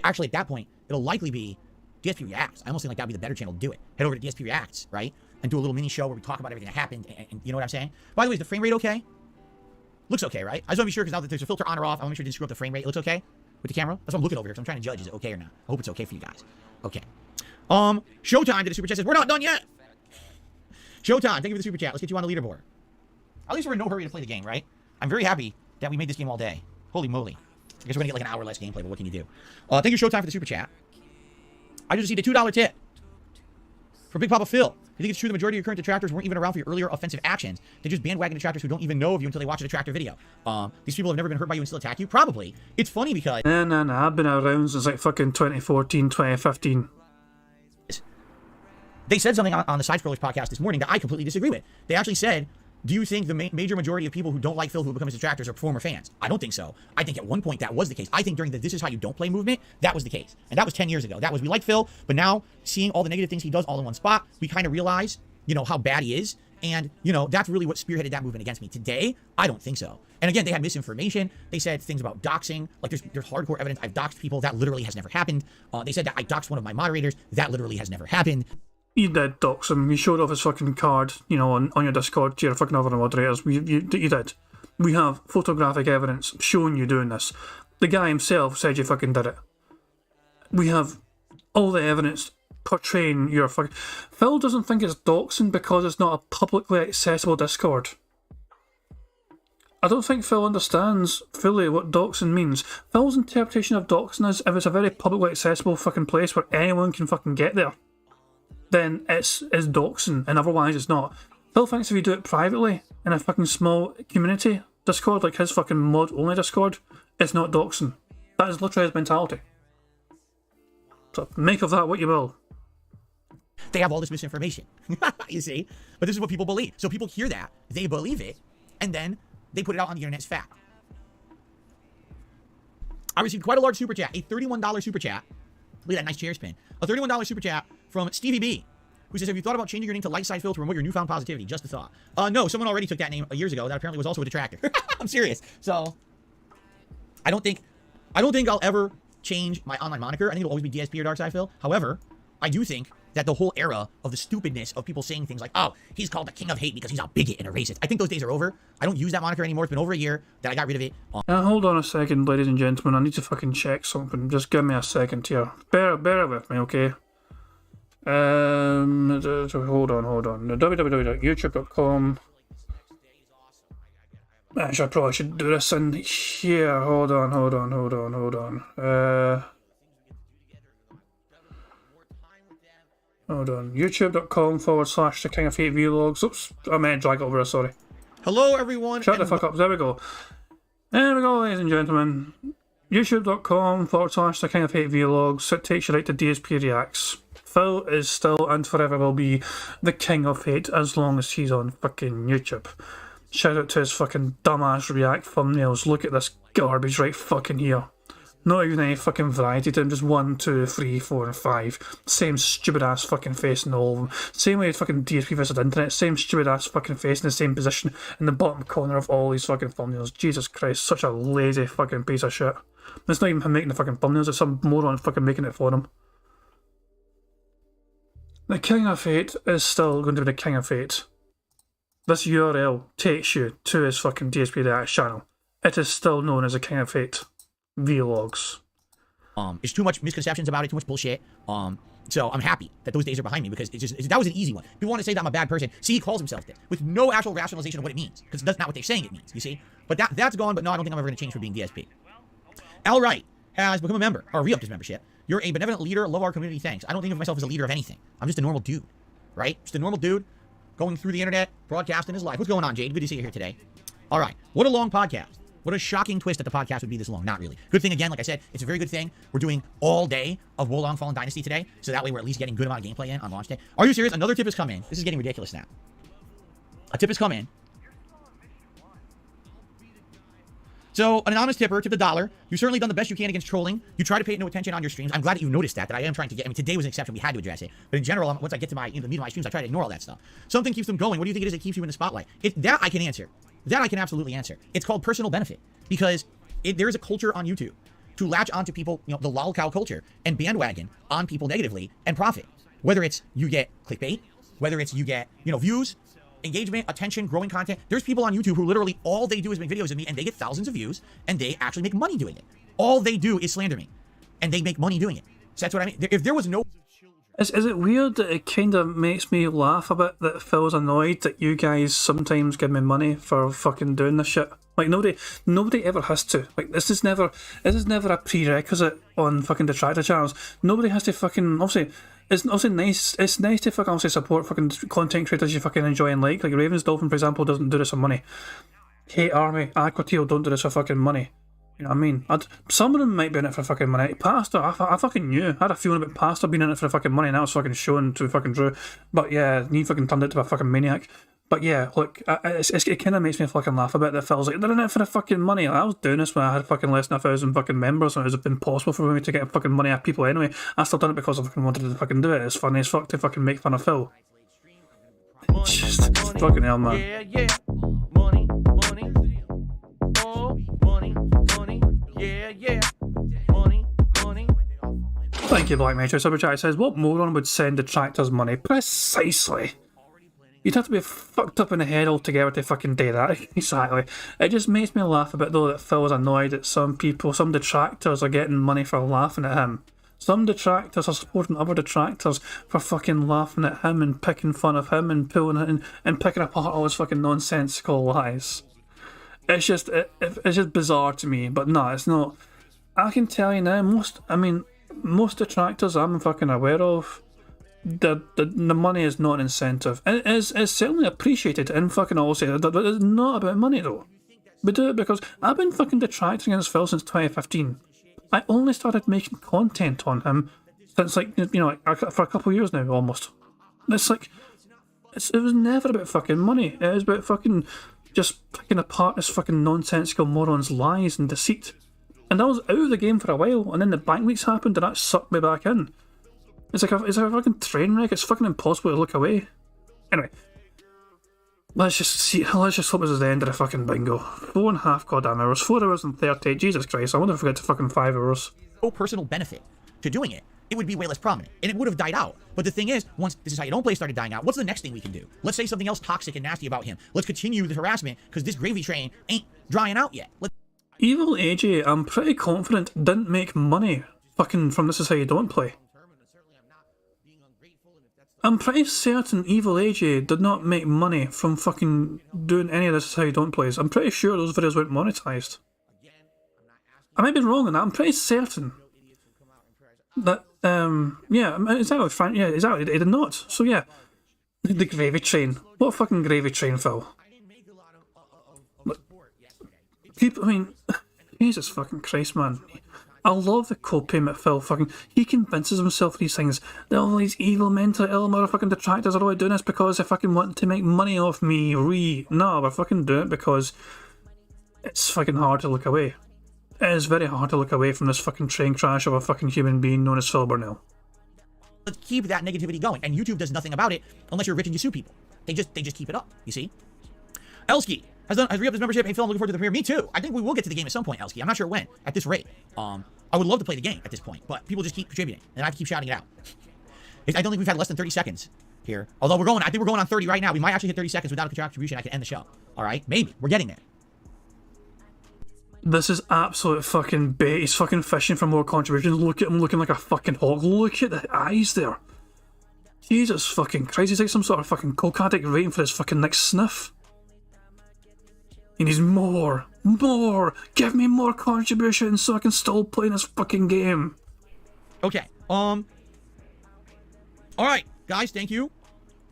Actually, at that point, it'll likely be DSP Reacts. I almost think like that'd be the better channel to do it. Head over to DSP Reacts, right? And do a little mini show where we talk about everything that happened, and you know what I'm saying? By the way, is the frame rate okay? Looks okay, right? I just want to be sure, because now that there's a filter on or off, I want to make sure it didn't screw up the frame rate. It looks okay with the camera? That's what I'm looking over here, because I'm trying to judge, is it okay or not? I hope it's okay for you guys. Okay. Showtime did a super chat, says, we're not done yet! Showtime, thank you for the super chat. Let's get you on the leaderboard. At least we're in no hurry to play the game, right? I'm very happy that we made this game all day. Holy moly. I guess we're going to get like an hour less gameplay, but what can you do? Thank you, Showtime, for the super chat. I just received a $2 tip from Big Papa Phil. You think it's true the majority of your current detractors weren't even around for your earlier offensive actions? They just bandwagon detractors who don't even know of you until they watch a detractor video. These people have never been hurt by you and still attack you? Probably. It's funny because... No. I've been around since like fucking 2014, 2015. They said something on the Side Scrollers podcast this morning that I completely disagree with. They actually said, do you think the major majority of people who don't like Phil who become his detractors are former fans? I don't think so. I think at one point that was the case. I think during the This Is How You Don't Play movement, that was the case. And that was 10 years ago. That was, we like Phil, but now seeing all the negative things he does all in one spot, we kind of realize, you know, how bad he is. And, you know, that's really what spearheaded that movement against me. Today, I don't think so. And again, they had misinformation. They said things about doxing. Like, there's hardcore evidence I've doxed people. That literally has never happened. They said that I doxed one of my moderators. That literally has never happened. You did dox him. You showed off his fucking card, you know, on your Discord to your fucking other moderators. You did. We have photographic evidence showing you doing this. The guy himself said you fucking did it. We have all the evidence portraying your fucking... Phil doesn't think it's doxing because it's not a publicly accessible Discord. I don't think Phil understands fully what doxing means. Phil's interpretation of doxing is if it's a very publicly accessible fucking place where anyone can fucking get there, then it's doxing, and otherwise it's not. Phil thinks if you do it privately in a fucking small community Discord, like his fucking mod-only Discord, it's not doxing. That is literally his mentality. So make of that what you will. They have all this misinformation, you see? But this is what people believe. So people hear that, they believe it, and then they put it out on the internet as fact. I received quite a large super chat, a $31 super chat. Look at that nice chair spin. A $31 super chat from Stevie B, who says, have you thought about changing your name to Lightside Phil to promote your newfound positivity? Just a thought. No, someone already took that name years ago. That apparently was also a detractor. I'm serious. So, I don't think I'll ever change my online moniker. I think it'll always be DSP or Darkside Phil. However, I do think that the whole era of the stupidness of people saying things like, oh, he's called the king of hate because he's a bigot and a racist. I think those days are over. I don't use that moniker anymore. It's been over a year that I got rid of it. Hold on a second, ladies and gentlemen. I need to fucking check something. Just give me a second here. Bear with me, okay? Hold on. www.youtube.com. Actually, I probably should do this in here. Hold on. youtube.com/the King of Hate Vlogs. Oops, I meant drag it over, sorry. Hello, everyone. Shut the fuck up. There we go, ladies and gentlemen. youtube.com/the King of Hate Vlogs. It takes you right to DSP Reacts. Phil is still and forever will be the King of Hate as long as he's on fucking YouTube. Shout out to his fucking dumbass React thumbnails. Look at this garbage right fucking here. Not even any fucking variety to him, just 1, 2, 3, 4, and 5. Same stupid ass fucking face in all of them. Same way as fucking DSP versus internet, same stupid ass fucking face in the same position in the bottom corner of all these fucking thumbnails. Jesus Christ, such a lazy fucking piece of shit. It's not even him making the fucking thumbnails, it's some moron fucking making it for him. The King of Hate is still going to be the King of Hate. This URL takes you to his fucking DSP Reacts channel. It is still known as the King of Hate Vlogs. There's too much misconceptions about it, too much bullshit. So I'm happy that those days are behind me because that was an easy one. People want to say that I'm a bad person. See, he calls himself that with no actual rationalization of what it means because that's not what they're saying it means, you see? But that's gone, but no, I don't think I'm ever going to change for being DSP. Al Wright has become a member, or re-upped his membership. You're a benevolent leader, love our community, thanks. I don't think of myself as a leader of anything. I'm just a normal dude. right? Just a normal dude going through the internet, broadcasting his life. What's going on, Jade? Good to see you here today. All right. What a long podcast. What a shocking twist that the podcast would be this long. Not really. Good thing, again, like I said, it's a very good thing. We're doing all day of Wolong Fallen Dynasty today, so that way we're at least getting good amount of gameplay in on launch day. Are you serious? Another tip has come in. This is getting ridiculous now. A tip has come in. So, an anonymous tipper tipped $1. You've certainly done the best you can against trolling. You try to pay no attention on your streams. I'm glad that you noticed that I am trying to get. I mean, today was an exception. We had to address it. But in general, once I get to the meat of my streams, I try to ignore all that stuff. Something keeps them going. What do you think it is that keeps you in the spotlight? That I can answer. That I can absolutely answer. It's called personal benefit. Because there is a culture on YouTube to latch onto people, the lol cow culture, and bandwagon on people negatively and profit. Whether it's you get clickbait, whether it's you get, views, engagement, attention, growing content. There's people on YouTube who literally all they do is make videos of me and they get thousands of views and they actually make money doing it. All they do is slander me and they make money doing it. So that's what I mean. If there was no... Is it weird that it kind of makes me laugh a bit that Phil's annoyed that you guys sometimes give me money for fucking doing this shit? Like, nobody ever has to. Like, this is never a prerequisite on fucking detractor channels. Nobody has to fucking, obviously, it's also nice. It's nice to fucking also support fucking content creators you fucking enjoy and like. Like Ravens Dolphin, for example, doesn't do this for money. Hate Army, Aquateel don't do this for fucking money. You know what I mean? Some of them might be in it for fucking money. Pastor, I fucking knew. I had a feeling about Pastor being in it for fucking money, and that was fucking shown to fucking Drew. But yeah, he fucking turned out to be a fucking maniac. But yeah, look, it kind of makes me fucking laugh a bit that Phil's like, they're in it for the fucking money. Like, I was doing this when I had fucking less than 1,000 fucking members, and it was impossible for me to get fucking money out of people anyway. I still done it because I fucking wanted to fucking do it. It's funny as fuck to fucking make fun of Phil. It's just fucking hell, man. Yeah. Money. Oh, money. Yeah. Money. Thank you, Black Major. Super Chat says, what moron would send detractors money? Precisely. You'd have to be fucked up in the head altogether to fucking do that. Exactly. It just makes me laugh a bit though that Phil is annoyed that some detractors are getting money for laughing at him. Some detractors are supporting other detractors for fucking laughing at him and picking fun of him and pulling it and picking apart all his fucking nonsensical lies. It's just bizarre to me, but no, it's not. I can tell you now, most detractors I'm fucking aware of, the money is not an incentive. It's certainly appreciated and fucking all say that it's not about money though. We do it because I've been fucking detracting against Phil since 2015. I only started making content on him since for a couple of years now almost. It's like it was never about fucking money. It was about fucking just picking apart this fucking nonsensical moron's lies and deceit. And I was out of the game for a while, and then the bank leaks happened and that sucked me back in. It's like a fucking train wreck. It's fucking impossible to look away. Anyway, let's just hope this is the end of the fucking bingo. 4.5 goddamn hours. 4 hours and 30. Jesus Christ, I wonder if we get to fucking 5 hours. No personal benefit to doing it. It would be way less prominent, and it would have died out. But the thing is, once This Is How You Don't Play started dying out, what's the next thing we can do? Let's say something else toxic and nasty about him. Let's continue the harassment, because this gravy train ain't drying out yet. Evil AJ, I'm pretty confident, didn't make money fucking from This Is How You Don't Play. I'm pretty certain Evil AJ did not make money from fucking doing any of This Is How You Don't Plays. I'm pretty sure those videos weren't monetized. I might be wrong on that. I'm pretty certain that, exactly, he did not. So yeah, the gravy train. What a fucking gravy train, Phil. Jesus fucking Christ, man. I love the co-payment Phil fucking... He convinces himself these things. That all these evil, mentally ill motherfucking detractors are only doing this because they fucking want to make money off me. No, we're fucking doing it because it's fucking hard to look away. It is very hard to look away from this fucking train crash of a fucking human being known as Phil Burnell. Let's keep that negativity going. And YouTube does nothing about it unless you're rich and you sue people. They just keep it up, you see? Elski has re-upped his membership. Hey Phil, I'm looking forward to the premiere. Me too. I think we will get to the game at some point, Elski. I'm not sure when, at this rate. I would love to play the game at this point, but people just keep contributing, and I have to keep shouting it out. I don't think we've had less than 30 seconds here. Although I think we're going on 30 right now. We might actually hit 30 seconds without a contribution. I can end the show. All right? Maybe. We're getting there. This is absolute fucking bait. He's fucking fishing for more contributions. Look at him looking like a fucking hawk. Look at the eyes there. Jesus fucking Christ. He's like some sort of fucking coke addict waiting for his fucking next sniff. He needs more. Give me more contributions so I can still play this fucking game. Okay. All right, guys. Thank you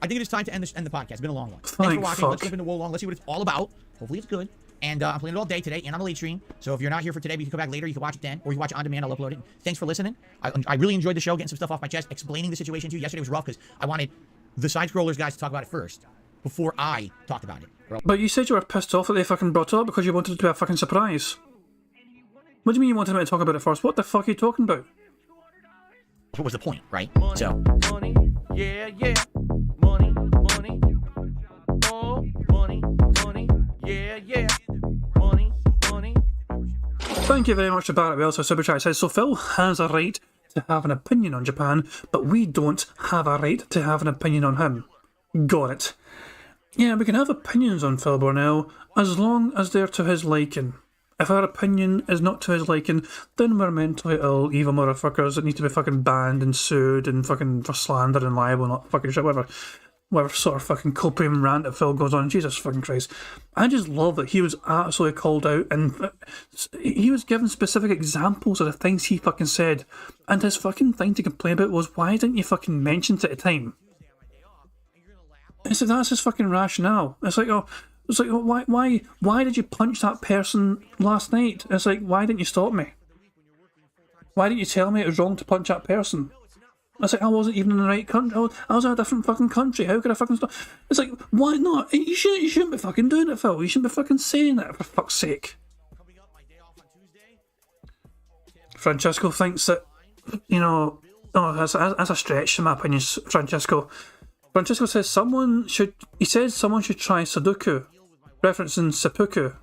I think it is time to end the podcast. It's been a long one. Thanks Thank for watching. fuck. Let's jump into Wolong. Let's see what it's all about. Hopefully it's good. And I'm playing it all day today and on the late stream. So if you're not here for today, but you can come back later. You can watch it then, or you can watch it on demand. I'll upload it. Thanks for listening. I really enjoyed the show, getting some stuff off my chest, explaining the situation to you. Yesterday was rough because I wanted the side scrollers guys to talk about it first before I talked about it. But you said you were pissed off that they fucking brought it up because you wanted it to be a fucking surprise. What do you mean you wanted me to talk about it first? What the fuck are you talking about? What was the point, right? Money, So, money, yeah, yeah. Money, money. Oh, money, money, yeah, yeah. Money, money. Thank you very much to Barrett Wells for Super Chat. It says, so Phil has a right to have an opinion on Japan, but we don't have a right to have an opinion on him. Got it. Yeah, we can have opinions on Phil Burnell as long as they're to his liking. If our opinion is not to his liking, then we're mentally ill, evil motherfuckers that need to be fucking banned and sued and fucking for slander and libel and all that fucking shit, whatever sort of fucking copium rant that Phil goes on. Jesus fucking Christ. I just love that he was absolutely called out and he was given specific examples of the things he fucking said, and his fucking thing to complain about was, why didn't you fucking mention it at the time? It's like, that's his fucking rationale. It's like, why did you punch that person last night? It's like, why didn't you stop me? Why didn't you tell me it was wrong to punch that person? It's like, I wasn't even in the right country. I was in a different fucking country. How could I fucking stop? It's like, why not? You shouldn't be fucking doing it, Phil. You shouldn't be fucking saying that, for fuck's sake. Francesco thinks that, you know, that's a stretch in my opinion, Francesco. Francesco says someone should try Sudoku, referencing seppuku,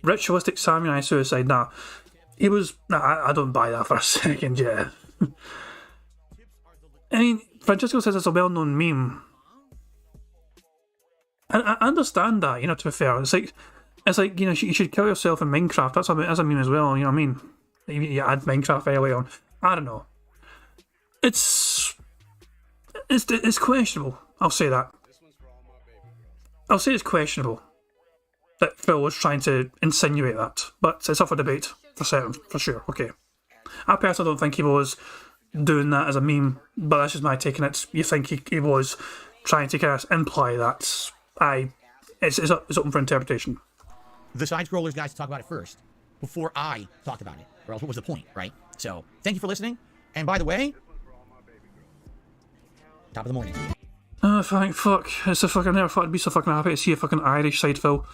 ritualistic samurai suicide. Nah, I don't buy that for a second, yeah. I mean, Francesco says it's a well-known meme. I understand that, you know, to be fair. It's like you know, you should kill yourself in Minecraft. That's a meme as well, you know what I mean? You add Minecraft early on. I don't know. It's questionable. I'll say that. I'll say it's questionable that Phil was trying to insinuate that, but it's up for debate for sure. Okay, I personally don't think he was doing that as a meme, but that's just my take on it. You think he was trying to kind of imply that? It's open for interpretation. the side scrollers guys to talk about it first before I talked about it, or else what was the point, right? So, thank you for listening. And by the way, top of the morning. Oh, thank fuck. It's a fucking never thought I'd be so fucking happy to see a fucking Irish side, Phil.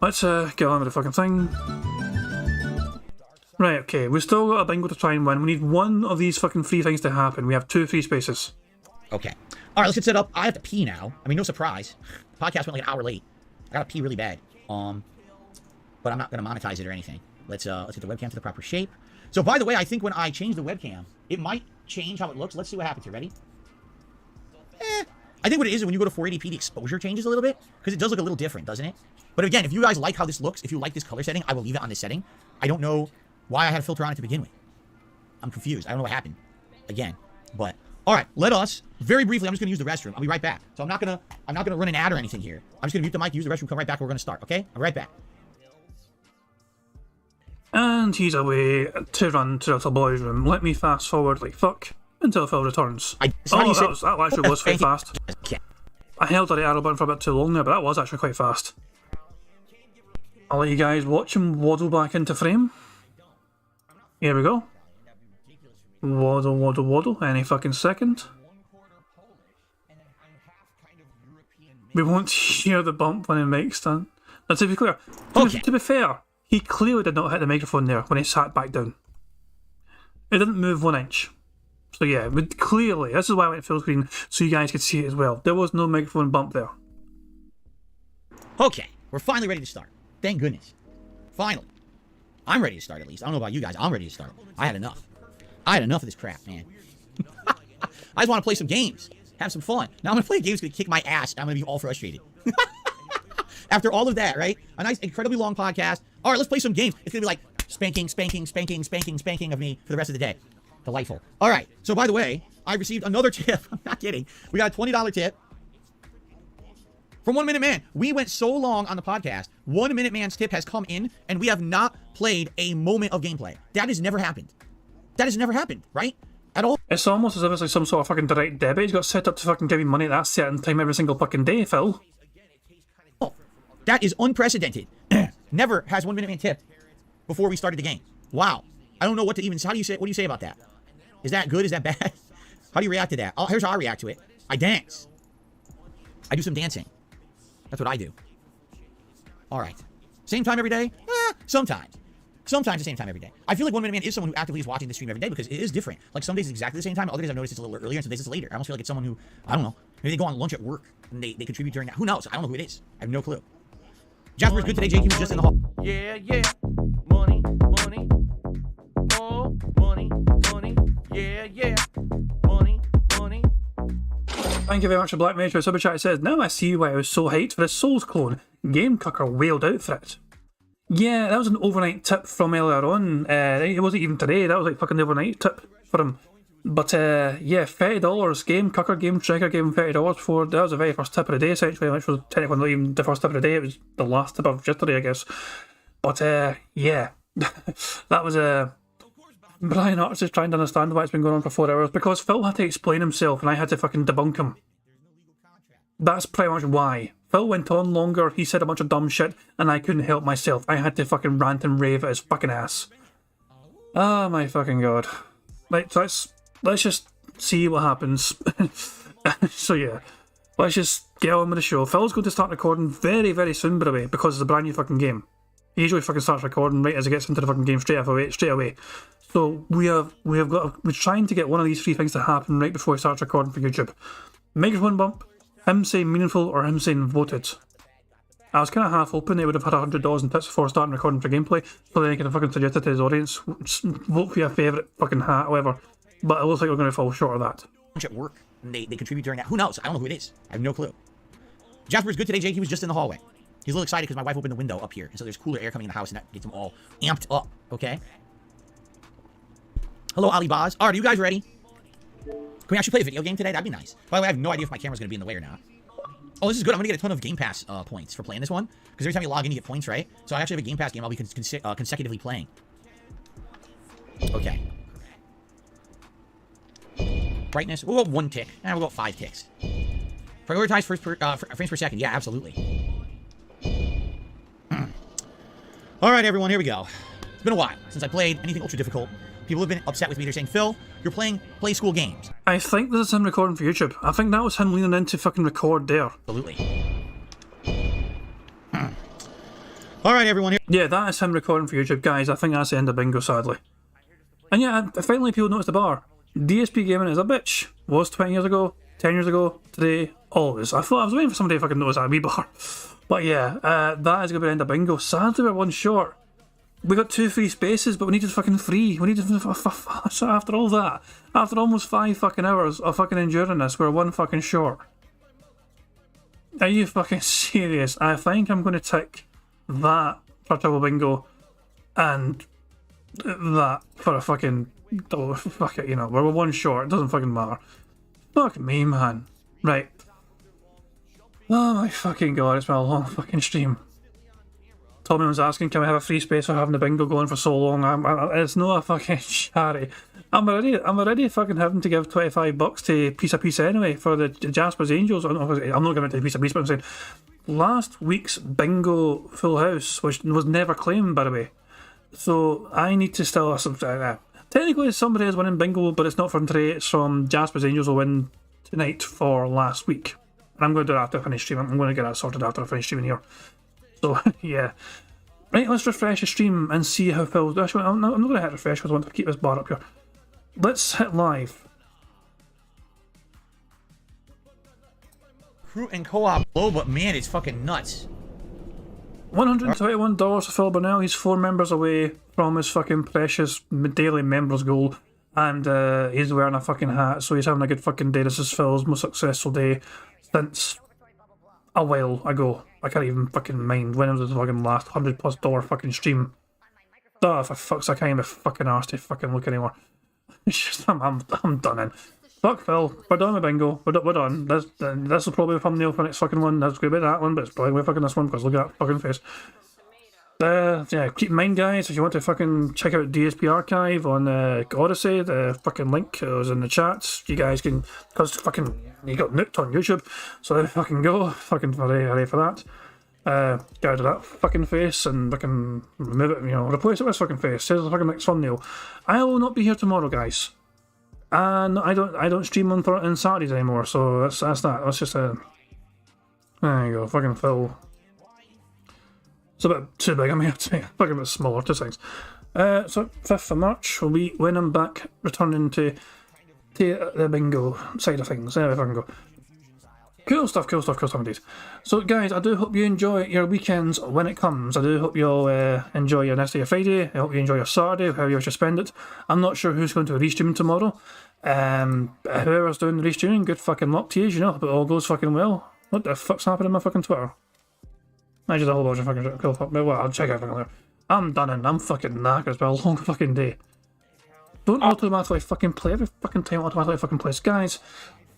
Let's get on with the fucking thing. Right, okay, we've still got a bingo to try and win. We need one of these fucking free things to happen. We have 2 free spaces. Okay. Alright, let's get set up. I have to pee now. I mean, no surprise. The podcast went like an hour late. I gotta pee really bad. But I'm not gonna monetize it or anything. Let's get the webcam to the proper shape. So, by the way, I think when I change the webcam, it might change how it looks. Let's see what happens here. Ready? I think what it is when you go to 480p, the exposure changes a little bit, because it does look a little different, doesn't it? But again, if you guys like how this looks, if you like this color setting, I will leave it on this setting. I don't know why I had a filter on it to begin with. I'm confused. I don't know what happened. Again. But, alright, let us, very briefly, I'm just going to use the restroom. I'll be right back. So I'm not gonna run an ad or anything here. I'm just going to mute the mic, use the restroom, come right back, we're going to start, okay? I'll be right back. And he's away to run to the little boys' room. Let me fast forward like fuck until Phil returns. That actually was quite fast. I held the arrow button for a bit too long there, but that was actually quite fast. I'll let you guys watch him waddle back into frame. Here we go. Waddle, waddle, waddle. Any fucking second. We won't hear the bump when he makes that. Now, to be clear, to be fair, he clearly did not hit the microphone there when he sat back down. It didn't move 1 inch. So yeah, but clearly, this is why I went full screen, so you guys could see it as well. There was no microphone bump there. Okay, we're finally ready to start. Thank goodness. Finally. I'm ready to start, at least. I don't know about you guys. I'm ready to start. I had enough. I had enough of this crap, man. I just want to play some games. Have some fun. Now I'm going to play a game that's going to kick my ass, and I'm going to be all frustrated. After all of that, right? A nice, incredibly long podcast. All right, let's play some games. It's going to be like spanking, spanking, spanking, spanking, spanking of me for the rest of the day. Delightful. All right. So, by the way, I received another tip. I'm not kidding. We got a $20 tip from 1 Minute Man. We went so long on the podcast. 1 Minute Man's tip has come in, and we have not played a moment of gameplay. That has never happened. That has never happened, right? at all. It's almost as if it's like some sort of fucking direct debit. He's got set up to fucking give you money at that certain time every single fucking day, Phil. That is unprecedented. Never has 1 Minute Man tipped before we started the game. Wow. I don't know what to even. How do you say? What do you say about that? Is that good? Is that bad? How do you react to that? Oh, here's how I react to it. I dance. I do some dancing. That's what I do. All right. Same time every day? Sometimes. Sometimes the same time every day. I feel like 1 Minute Man is someone who actively is watching the stream every day because it is different. Like some days it's exactly the same time. Other days I've noticed it's a little earlier and some days it's later. I almost feel like it's someone who, I don't know, maybe they go on lunch at work and they contribute during that. Who knows? I don't know who it is. I have no clue. Jasper's good today. JQ was just in the hall. Yeah, yeah. Money, money. More money, money. Yeah, yeah. Money, money. Thank you very much for Black Mage. Super Chat says, now I see why I was so hyped for the Souls clone. Game Cucker wailed out for it. Yeah, that was an overnight tip from earlier on. It wasn't even today, that was like fucking the overnight tip for him. But yeah, $30, Game Cucker, Game Tracker gave him $30 for, that was the very first tip of the day essentially, which was technically not even the first tip of the day, it was the last tip of yesterday, I guess. But yeah, that was Brian Arts is trying to understand why it's been going on for 4 hours, because Phil had to explain himself and I had to fucking debunk him. That's pretty much why. Phil went on longer, he said a bunch of dumb shit, and I couldn't help myself. I had to fucking rant and rave at his fucking ass. Oh my fucking god. Right, so let's just see what happens. So yeah, let's just get on with the show. Phil's going to start recording very, very soon, by the way, because it's a brand new fucking game. He usually fucking starts recording right as he gets into the fucking game straight away. So we're trying to get one of these three things to happen right before he starts recording for YouTube. Microphone bump, him saying meaningful, or him saying voted. I was kind of half hoping they would have had $100 in tips before starting recording for gameplay, so then he could have fucking suggested to his audience, vote for your favourite fucking hat, whatever. But it looks like we're going to fall short of that. At work, and they contribute during that. Who knows? I don't know who it is. I have no clue. Jasper's good today. Jake, he was just in the hallway. He's a little excited because my wife opened the window up here, and so there's cooler air coming in the house, and that gets him all amped up. Okay. Hello, Ali Baz. Are you guys ready? Can we actually play a video game today? That'd be nice. By the way, I have no idea if my camera's going to be in the way or not. Oh, this is good. I'm going to get a ton of Game Pass points for playing this one. Because every time you log in, you get points, right? So I actually have a Game Pass game I'll be consecutively playing. Okay. Brightness. We'll go 1 tick. We'll go 5 ticks. Prioritize frames per second. Yeah, absolutely. All right, everyone. Here we go. It's been a while since I played anything ultra difficult. People have been upset with me. They're saying, Phil, you're playing play school games. I think this is him recording for YouTube. I think that was him leaning in to fucking record there. Absolutely. All right, everyone. Yeah, that is him recording for YouTube, guys. I think that's the end of bingo, sadly. And yeah, finally people noticed the bar. DSP Gaming is a bitch. Was 20 years ago, 10 years ago, today, always. I thought I was waiting for somebody to fucking notice that wee bar. But yeah, that is going to be the end of bingo. Sadly, we're one short. We got 2 free spaces, but we needed fucking 3. We needed so after all that, after almost 5 fucking hours of fucking enduring this, we're 1 fucking short. Are you fucking serious? I think I'm going to tick that for double bingo and that for a fucking double. Fuck it, you know, we're 1 short. It doesn't fucking matter. Fuck me, man. Right. Oh my fucking god, it's been a long fucking stream. Tommy was asking, can we have a free space for having the bingo going for so long? It's not a fucking charity. I'm already fucking having to give $25 to Piece of Piece anyway for the Jasper's Angels. I'm not giving it to Piece of Piece, but I'm saying last week's bingo full house, which was never claimed, by the way. So I need to still technically somebody is winning bingo, but it's not from today. It's from Jasper's Angels will win tonight for last week. And I'm going to do that after I finish streaming. I'm going to get that sorted after I finish streaming here. So, yeah. Right, let's refresh the stream and see how Phil's... Actually, I'm not going to hit refresh because I want to keep this bar up here. Let's hit live. Crew and co-op low, but man, it's fucking nuts. $121 for Phil Burnell. He's 4 members away from his fucking precious daily members goal. And he's wearing a fucking hat, so he's having a good fucking day. This is Phil's most successful day since a while ago. I can't even fucking mind when it was the fucking last $100+ fucking stream. Oh, for fuck's sake, I can't even fucking arsed to fucking look anymore. It's just, I'm done in. Fuck Phil, we're done with bingo. We're done. This will probably be a thumbnail for the next fucking one. That's going to be that one, but it's probably fucking this one because look at that fucking face. Yeah, keep in mind, guys, if you want to fucking check out DSP Archive on Odyssey, the fucking link was in the chat. You guys can, because fucking you got nuked on YouTube, so there we fucking go. Fucking hooray for that. Get rid of that fucking face and fucking remove it, replace it with this fucking face. Here's the fucking next thumbnail. I will not be here tomorrow, guys. And I don't stream on Saturdays anymore, so that's that. That's just a. There you go, fucking Phil. It's a bit too big, I may have to make a fucking bit smaller, two things. So 5th of March will be when I'm back returning to the bingo side of things. There we fucking go. Cool stuff indeed. So guys, I do hope you enjoy your weekends when it comes. I do hope you'll enjoy your next day of Friday. I hope you enjoy your Saturday, how you wish to spend it. I'm not sure who's going to restream tomorrow. Whoever's doing the restreaming, good fucking luck to you, hope it all goes fucking well. What the fuck's happening on my fucking Twitter? I just a whole bunch of fucking cool fuck. Well, I'll check everything there. I'm done and I'm fucking knackered. It's been a long fucking day. Don't automatically fucking play every fucking time. Automatically fucking plays, guys.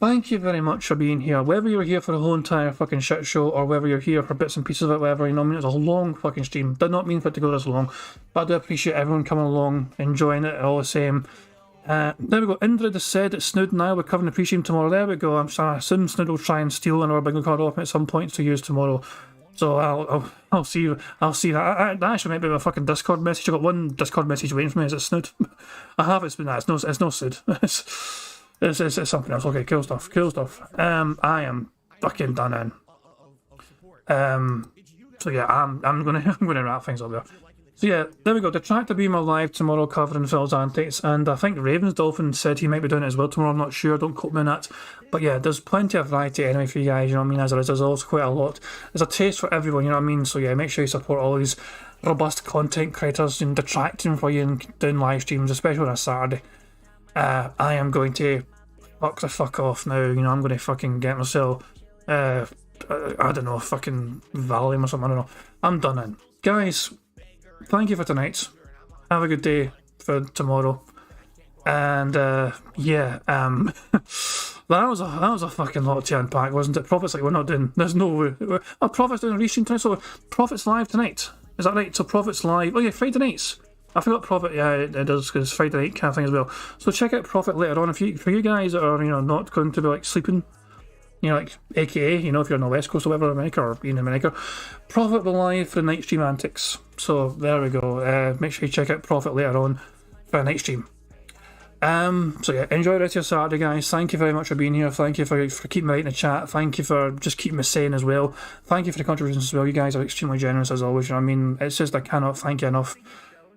Thank you very much for being here. Whether you're here for the whole entire fucking shit show or whether you're here for bits and pieces of it, whatever, I mean, it's a long fucking stream. Did not mean for it to go this long, but I do appreciate everyone coming along, enjoying it all the same. There we go. Indrid has said that Snood and I will be covering the pre-stream tomorrow. There we go. I assume Snood will try and steal another bingo card off me at some point to use tomorrow. So I'll see you. I'll see that. That actually might be a fucking Discord message. I got one Discord message waiting for me. Is it Snood? I have. It's been that. It's no Snood. It's something else. Okay, cool stuff. I am fucking done in. So yeah, I'm gonna wrap things up there. So yeah, there we go. Detractor being live tomorrow covering Phil's antics, and I think Ravens Dolphin said he might be doing it as well tomorrow. I'm not sure. Don't quote me on that. But yeah, there's plenty of variety anyway for you guys. You know what I mean? As there is, there's also quite a lot. There's a taste for everyone. You know what I mean? So yeah, make sure you support all these robust content creators and detracting for you and doing live streams, especially on a Saturday. I am going to fuck the fuck off now. You know, I'm going to fucking get myself. I don't know, fucking Valium or something. I don't know. I'm done in, guys. Thank you for tonight. Have a good day for tomorrow. And yeah, that was a fucking lot to unpack, wasn't it? Prophet's like, we're not doing. There's no way. Oh, Prophet's doing a restream tonight. So Prophet's live tonight. Is that right? So Prophet's live. Oh yeah, Friday nights. I forgot Prophet. Yeah, it does because Friday night kind of thing as well. So check out Prophet later on. For you guys that are not going to be like sleeping. Like AKA, if you're on the West Coast or whatever, America, or in America, Prophet will live for the night stream antics. So there we go. Make sure you check out Prophet later on for a night stream. So yeah, enjoy the rest of your Saturday, guys. Thank you very much for being here. Thank you for keeping me right in the chat. Thank you for just keeping me sane as well. Thank you for the contributions as well. You guys are extremely generous as always. You know what I mean? It's just I cannot thank you enough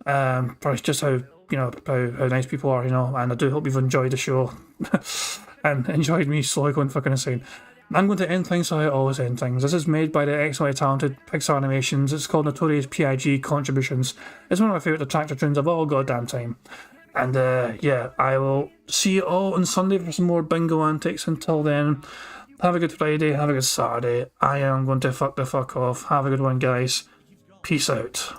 for just how how nice people are. And I do hope you've enjoyed the show. And enjoyed me slowly going fucking insane. I'm going to end things so I always end things. This is made by the excellently talented Pixar Animations. It's called Notorious PIG Contributions. It's one of my favourite detractor tunes of all goddamn time. And yeah, I will see you all on Sunday for some more bingo antics. Until then, have a good Friday, have a good Saturday. I am going to fuck the fuck off. Have a good one, guys. Peace out.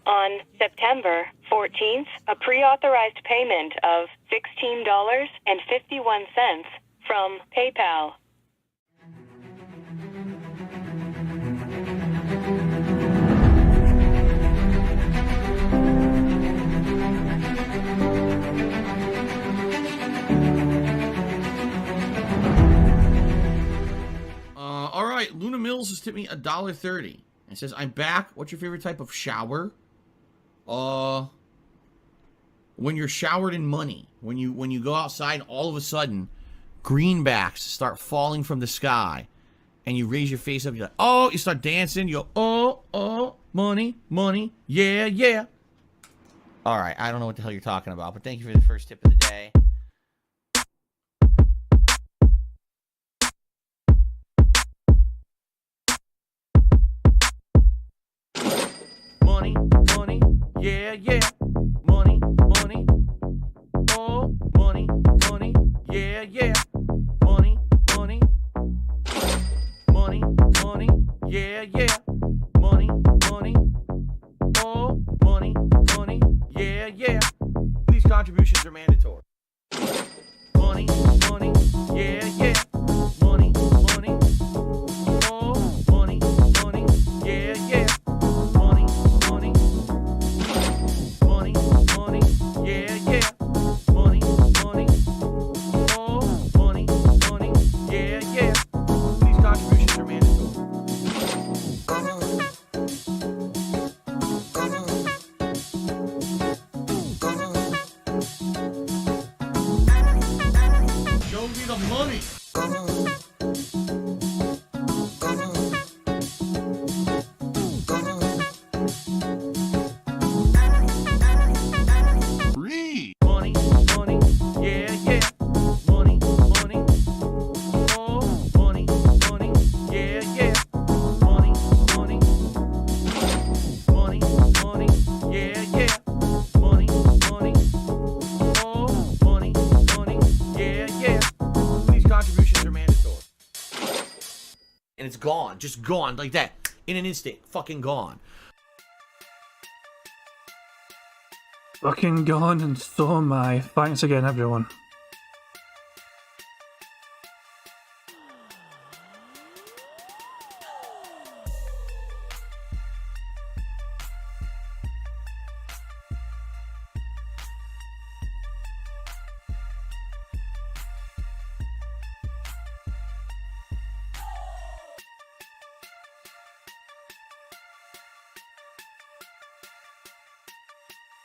On September 14th, a pre-authorized payment of $16.51 from PayPal. All right, Luna Mills has tipped me $1.30. It says, "I'm back. What's your favorite type of shower?" When you're showered in money, when you go outside, all of a sudden, greenbacks start falling from the sky, and you raise your face up. You're like, oh, you start dancing. You go, oh, money, yeah. All right, I don't know what the hell you're talking about, but thank you for the first tip of the day. Money, yeah, money, oh, money, yeah, money, money, yeah, money, oh, money, yeah. These contributions are mandatory. Money, yeah, money, oh, money, yeah, money. gone. Just gone like that. In an instant. Fucking gone. Fucking gone, and so am I. Thanks again, everyone.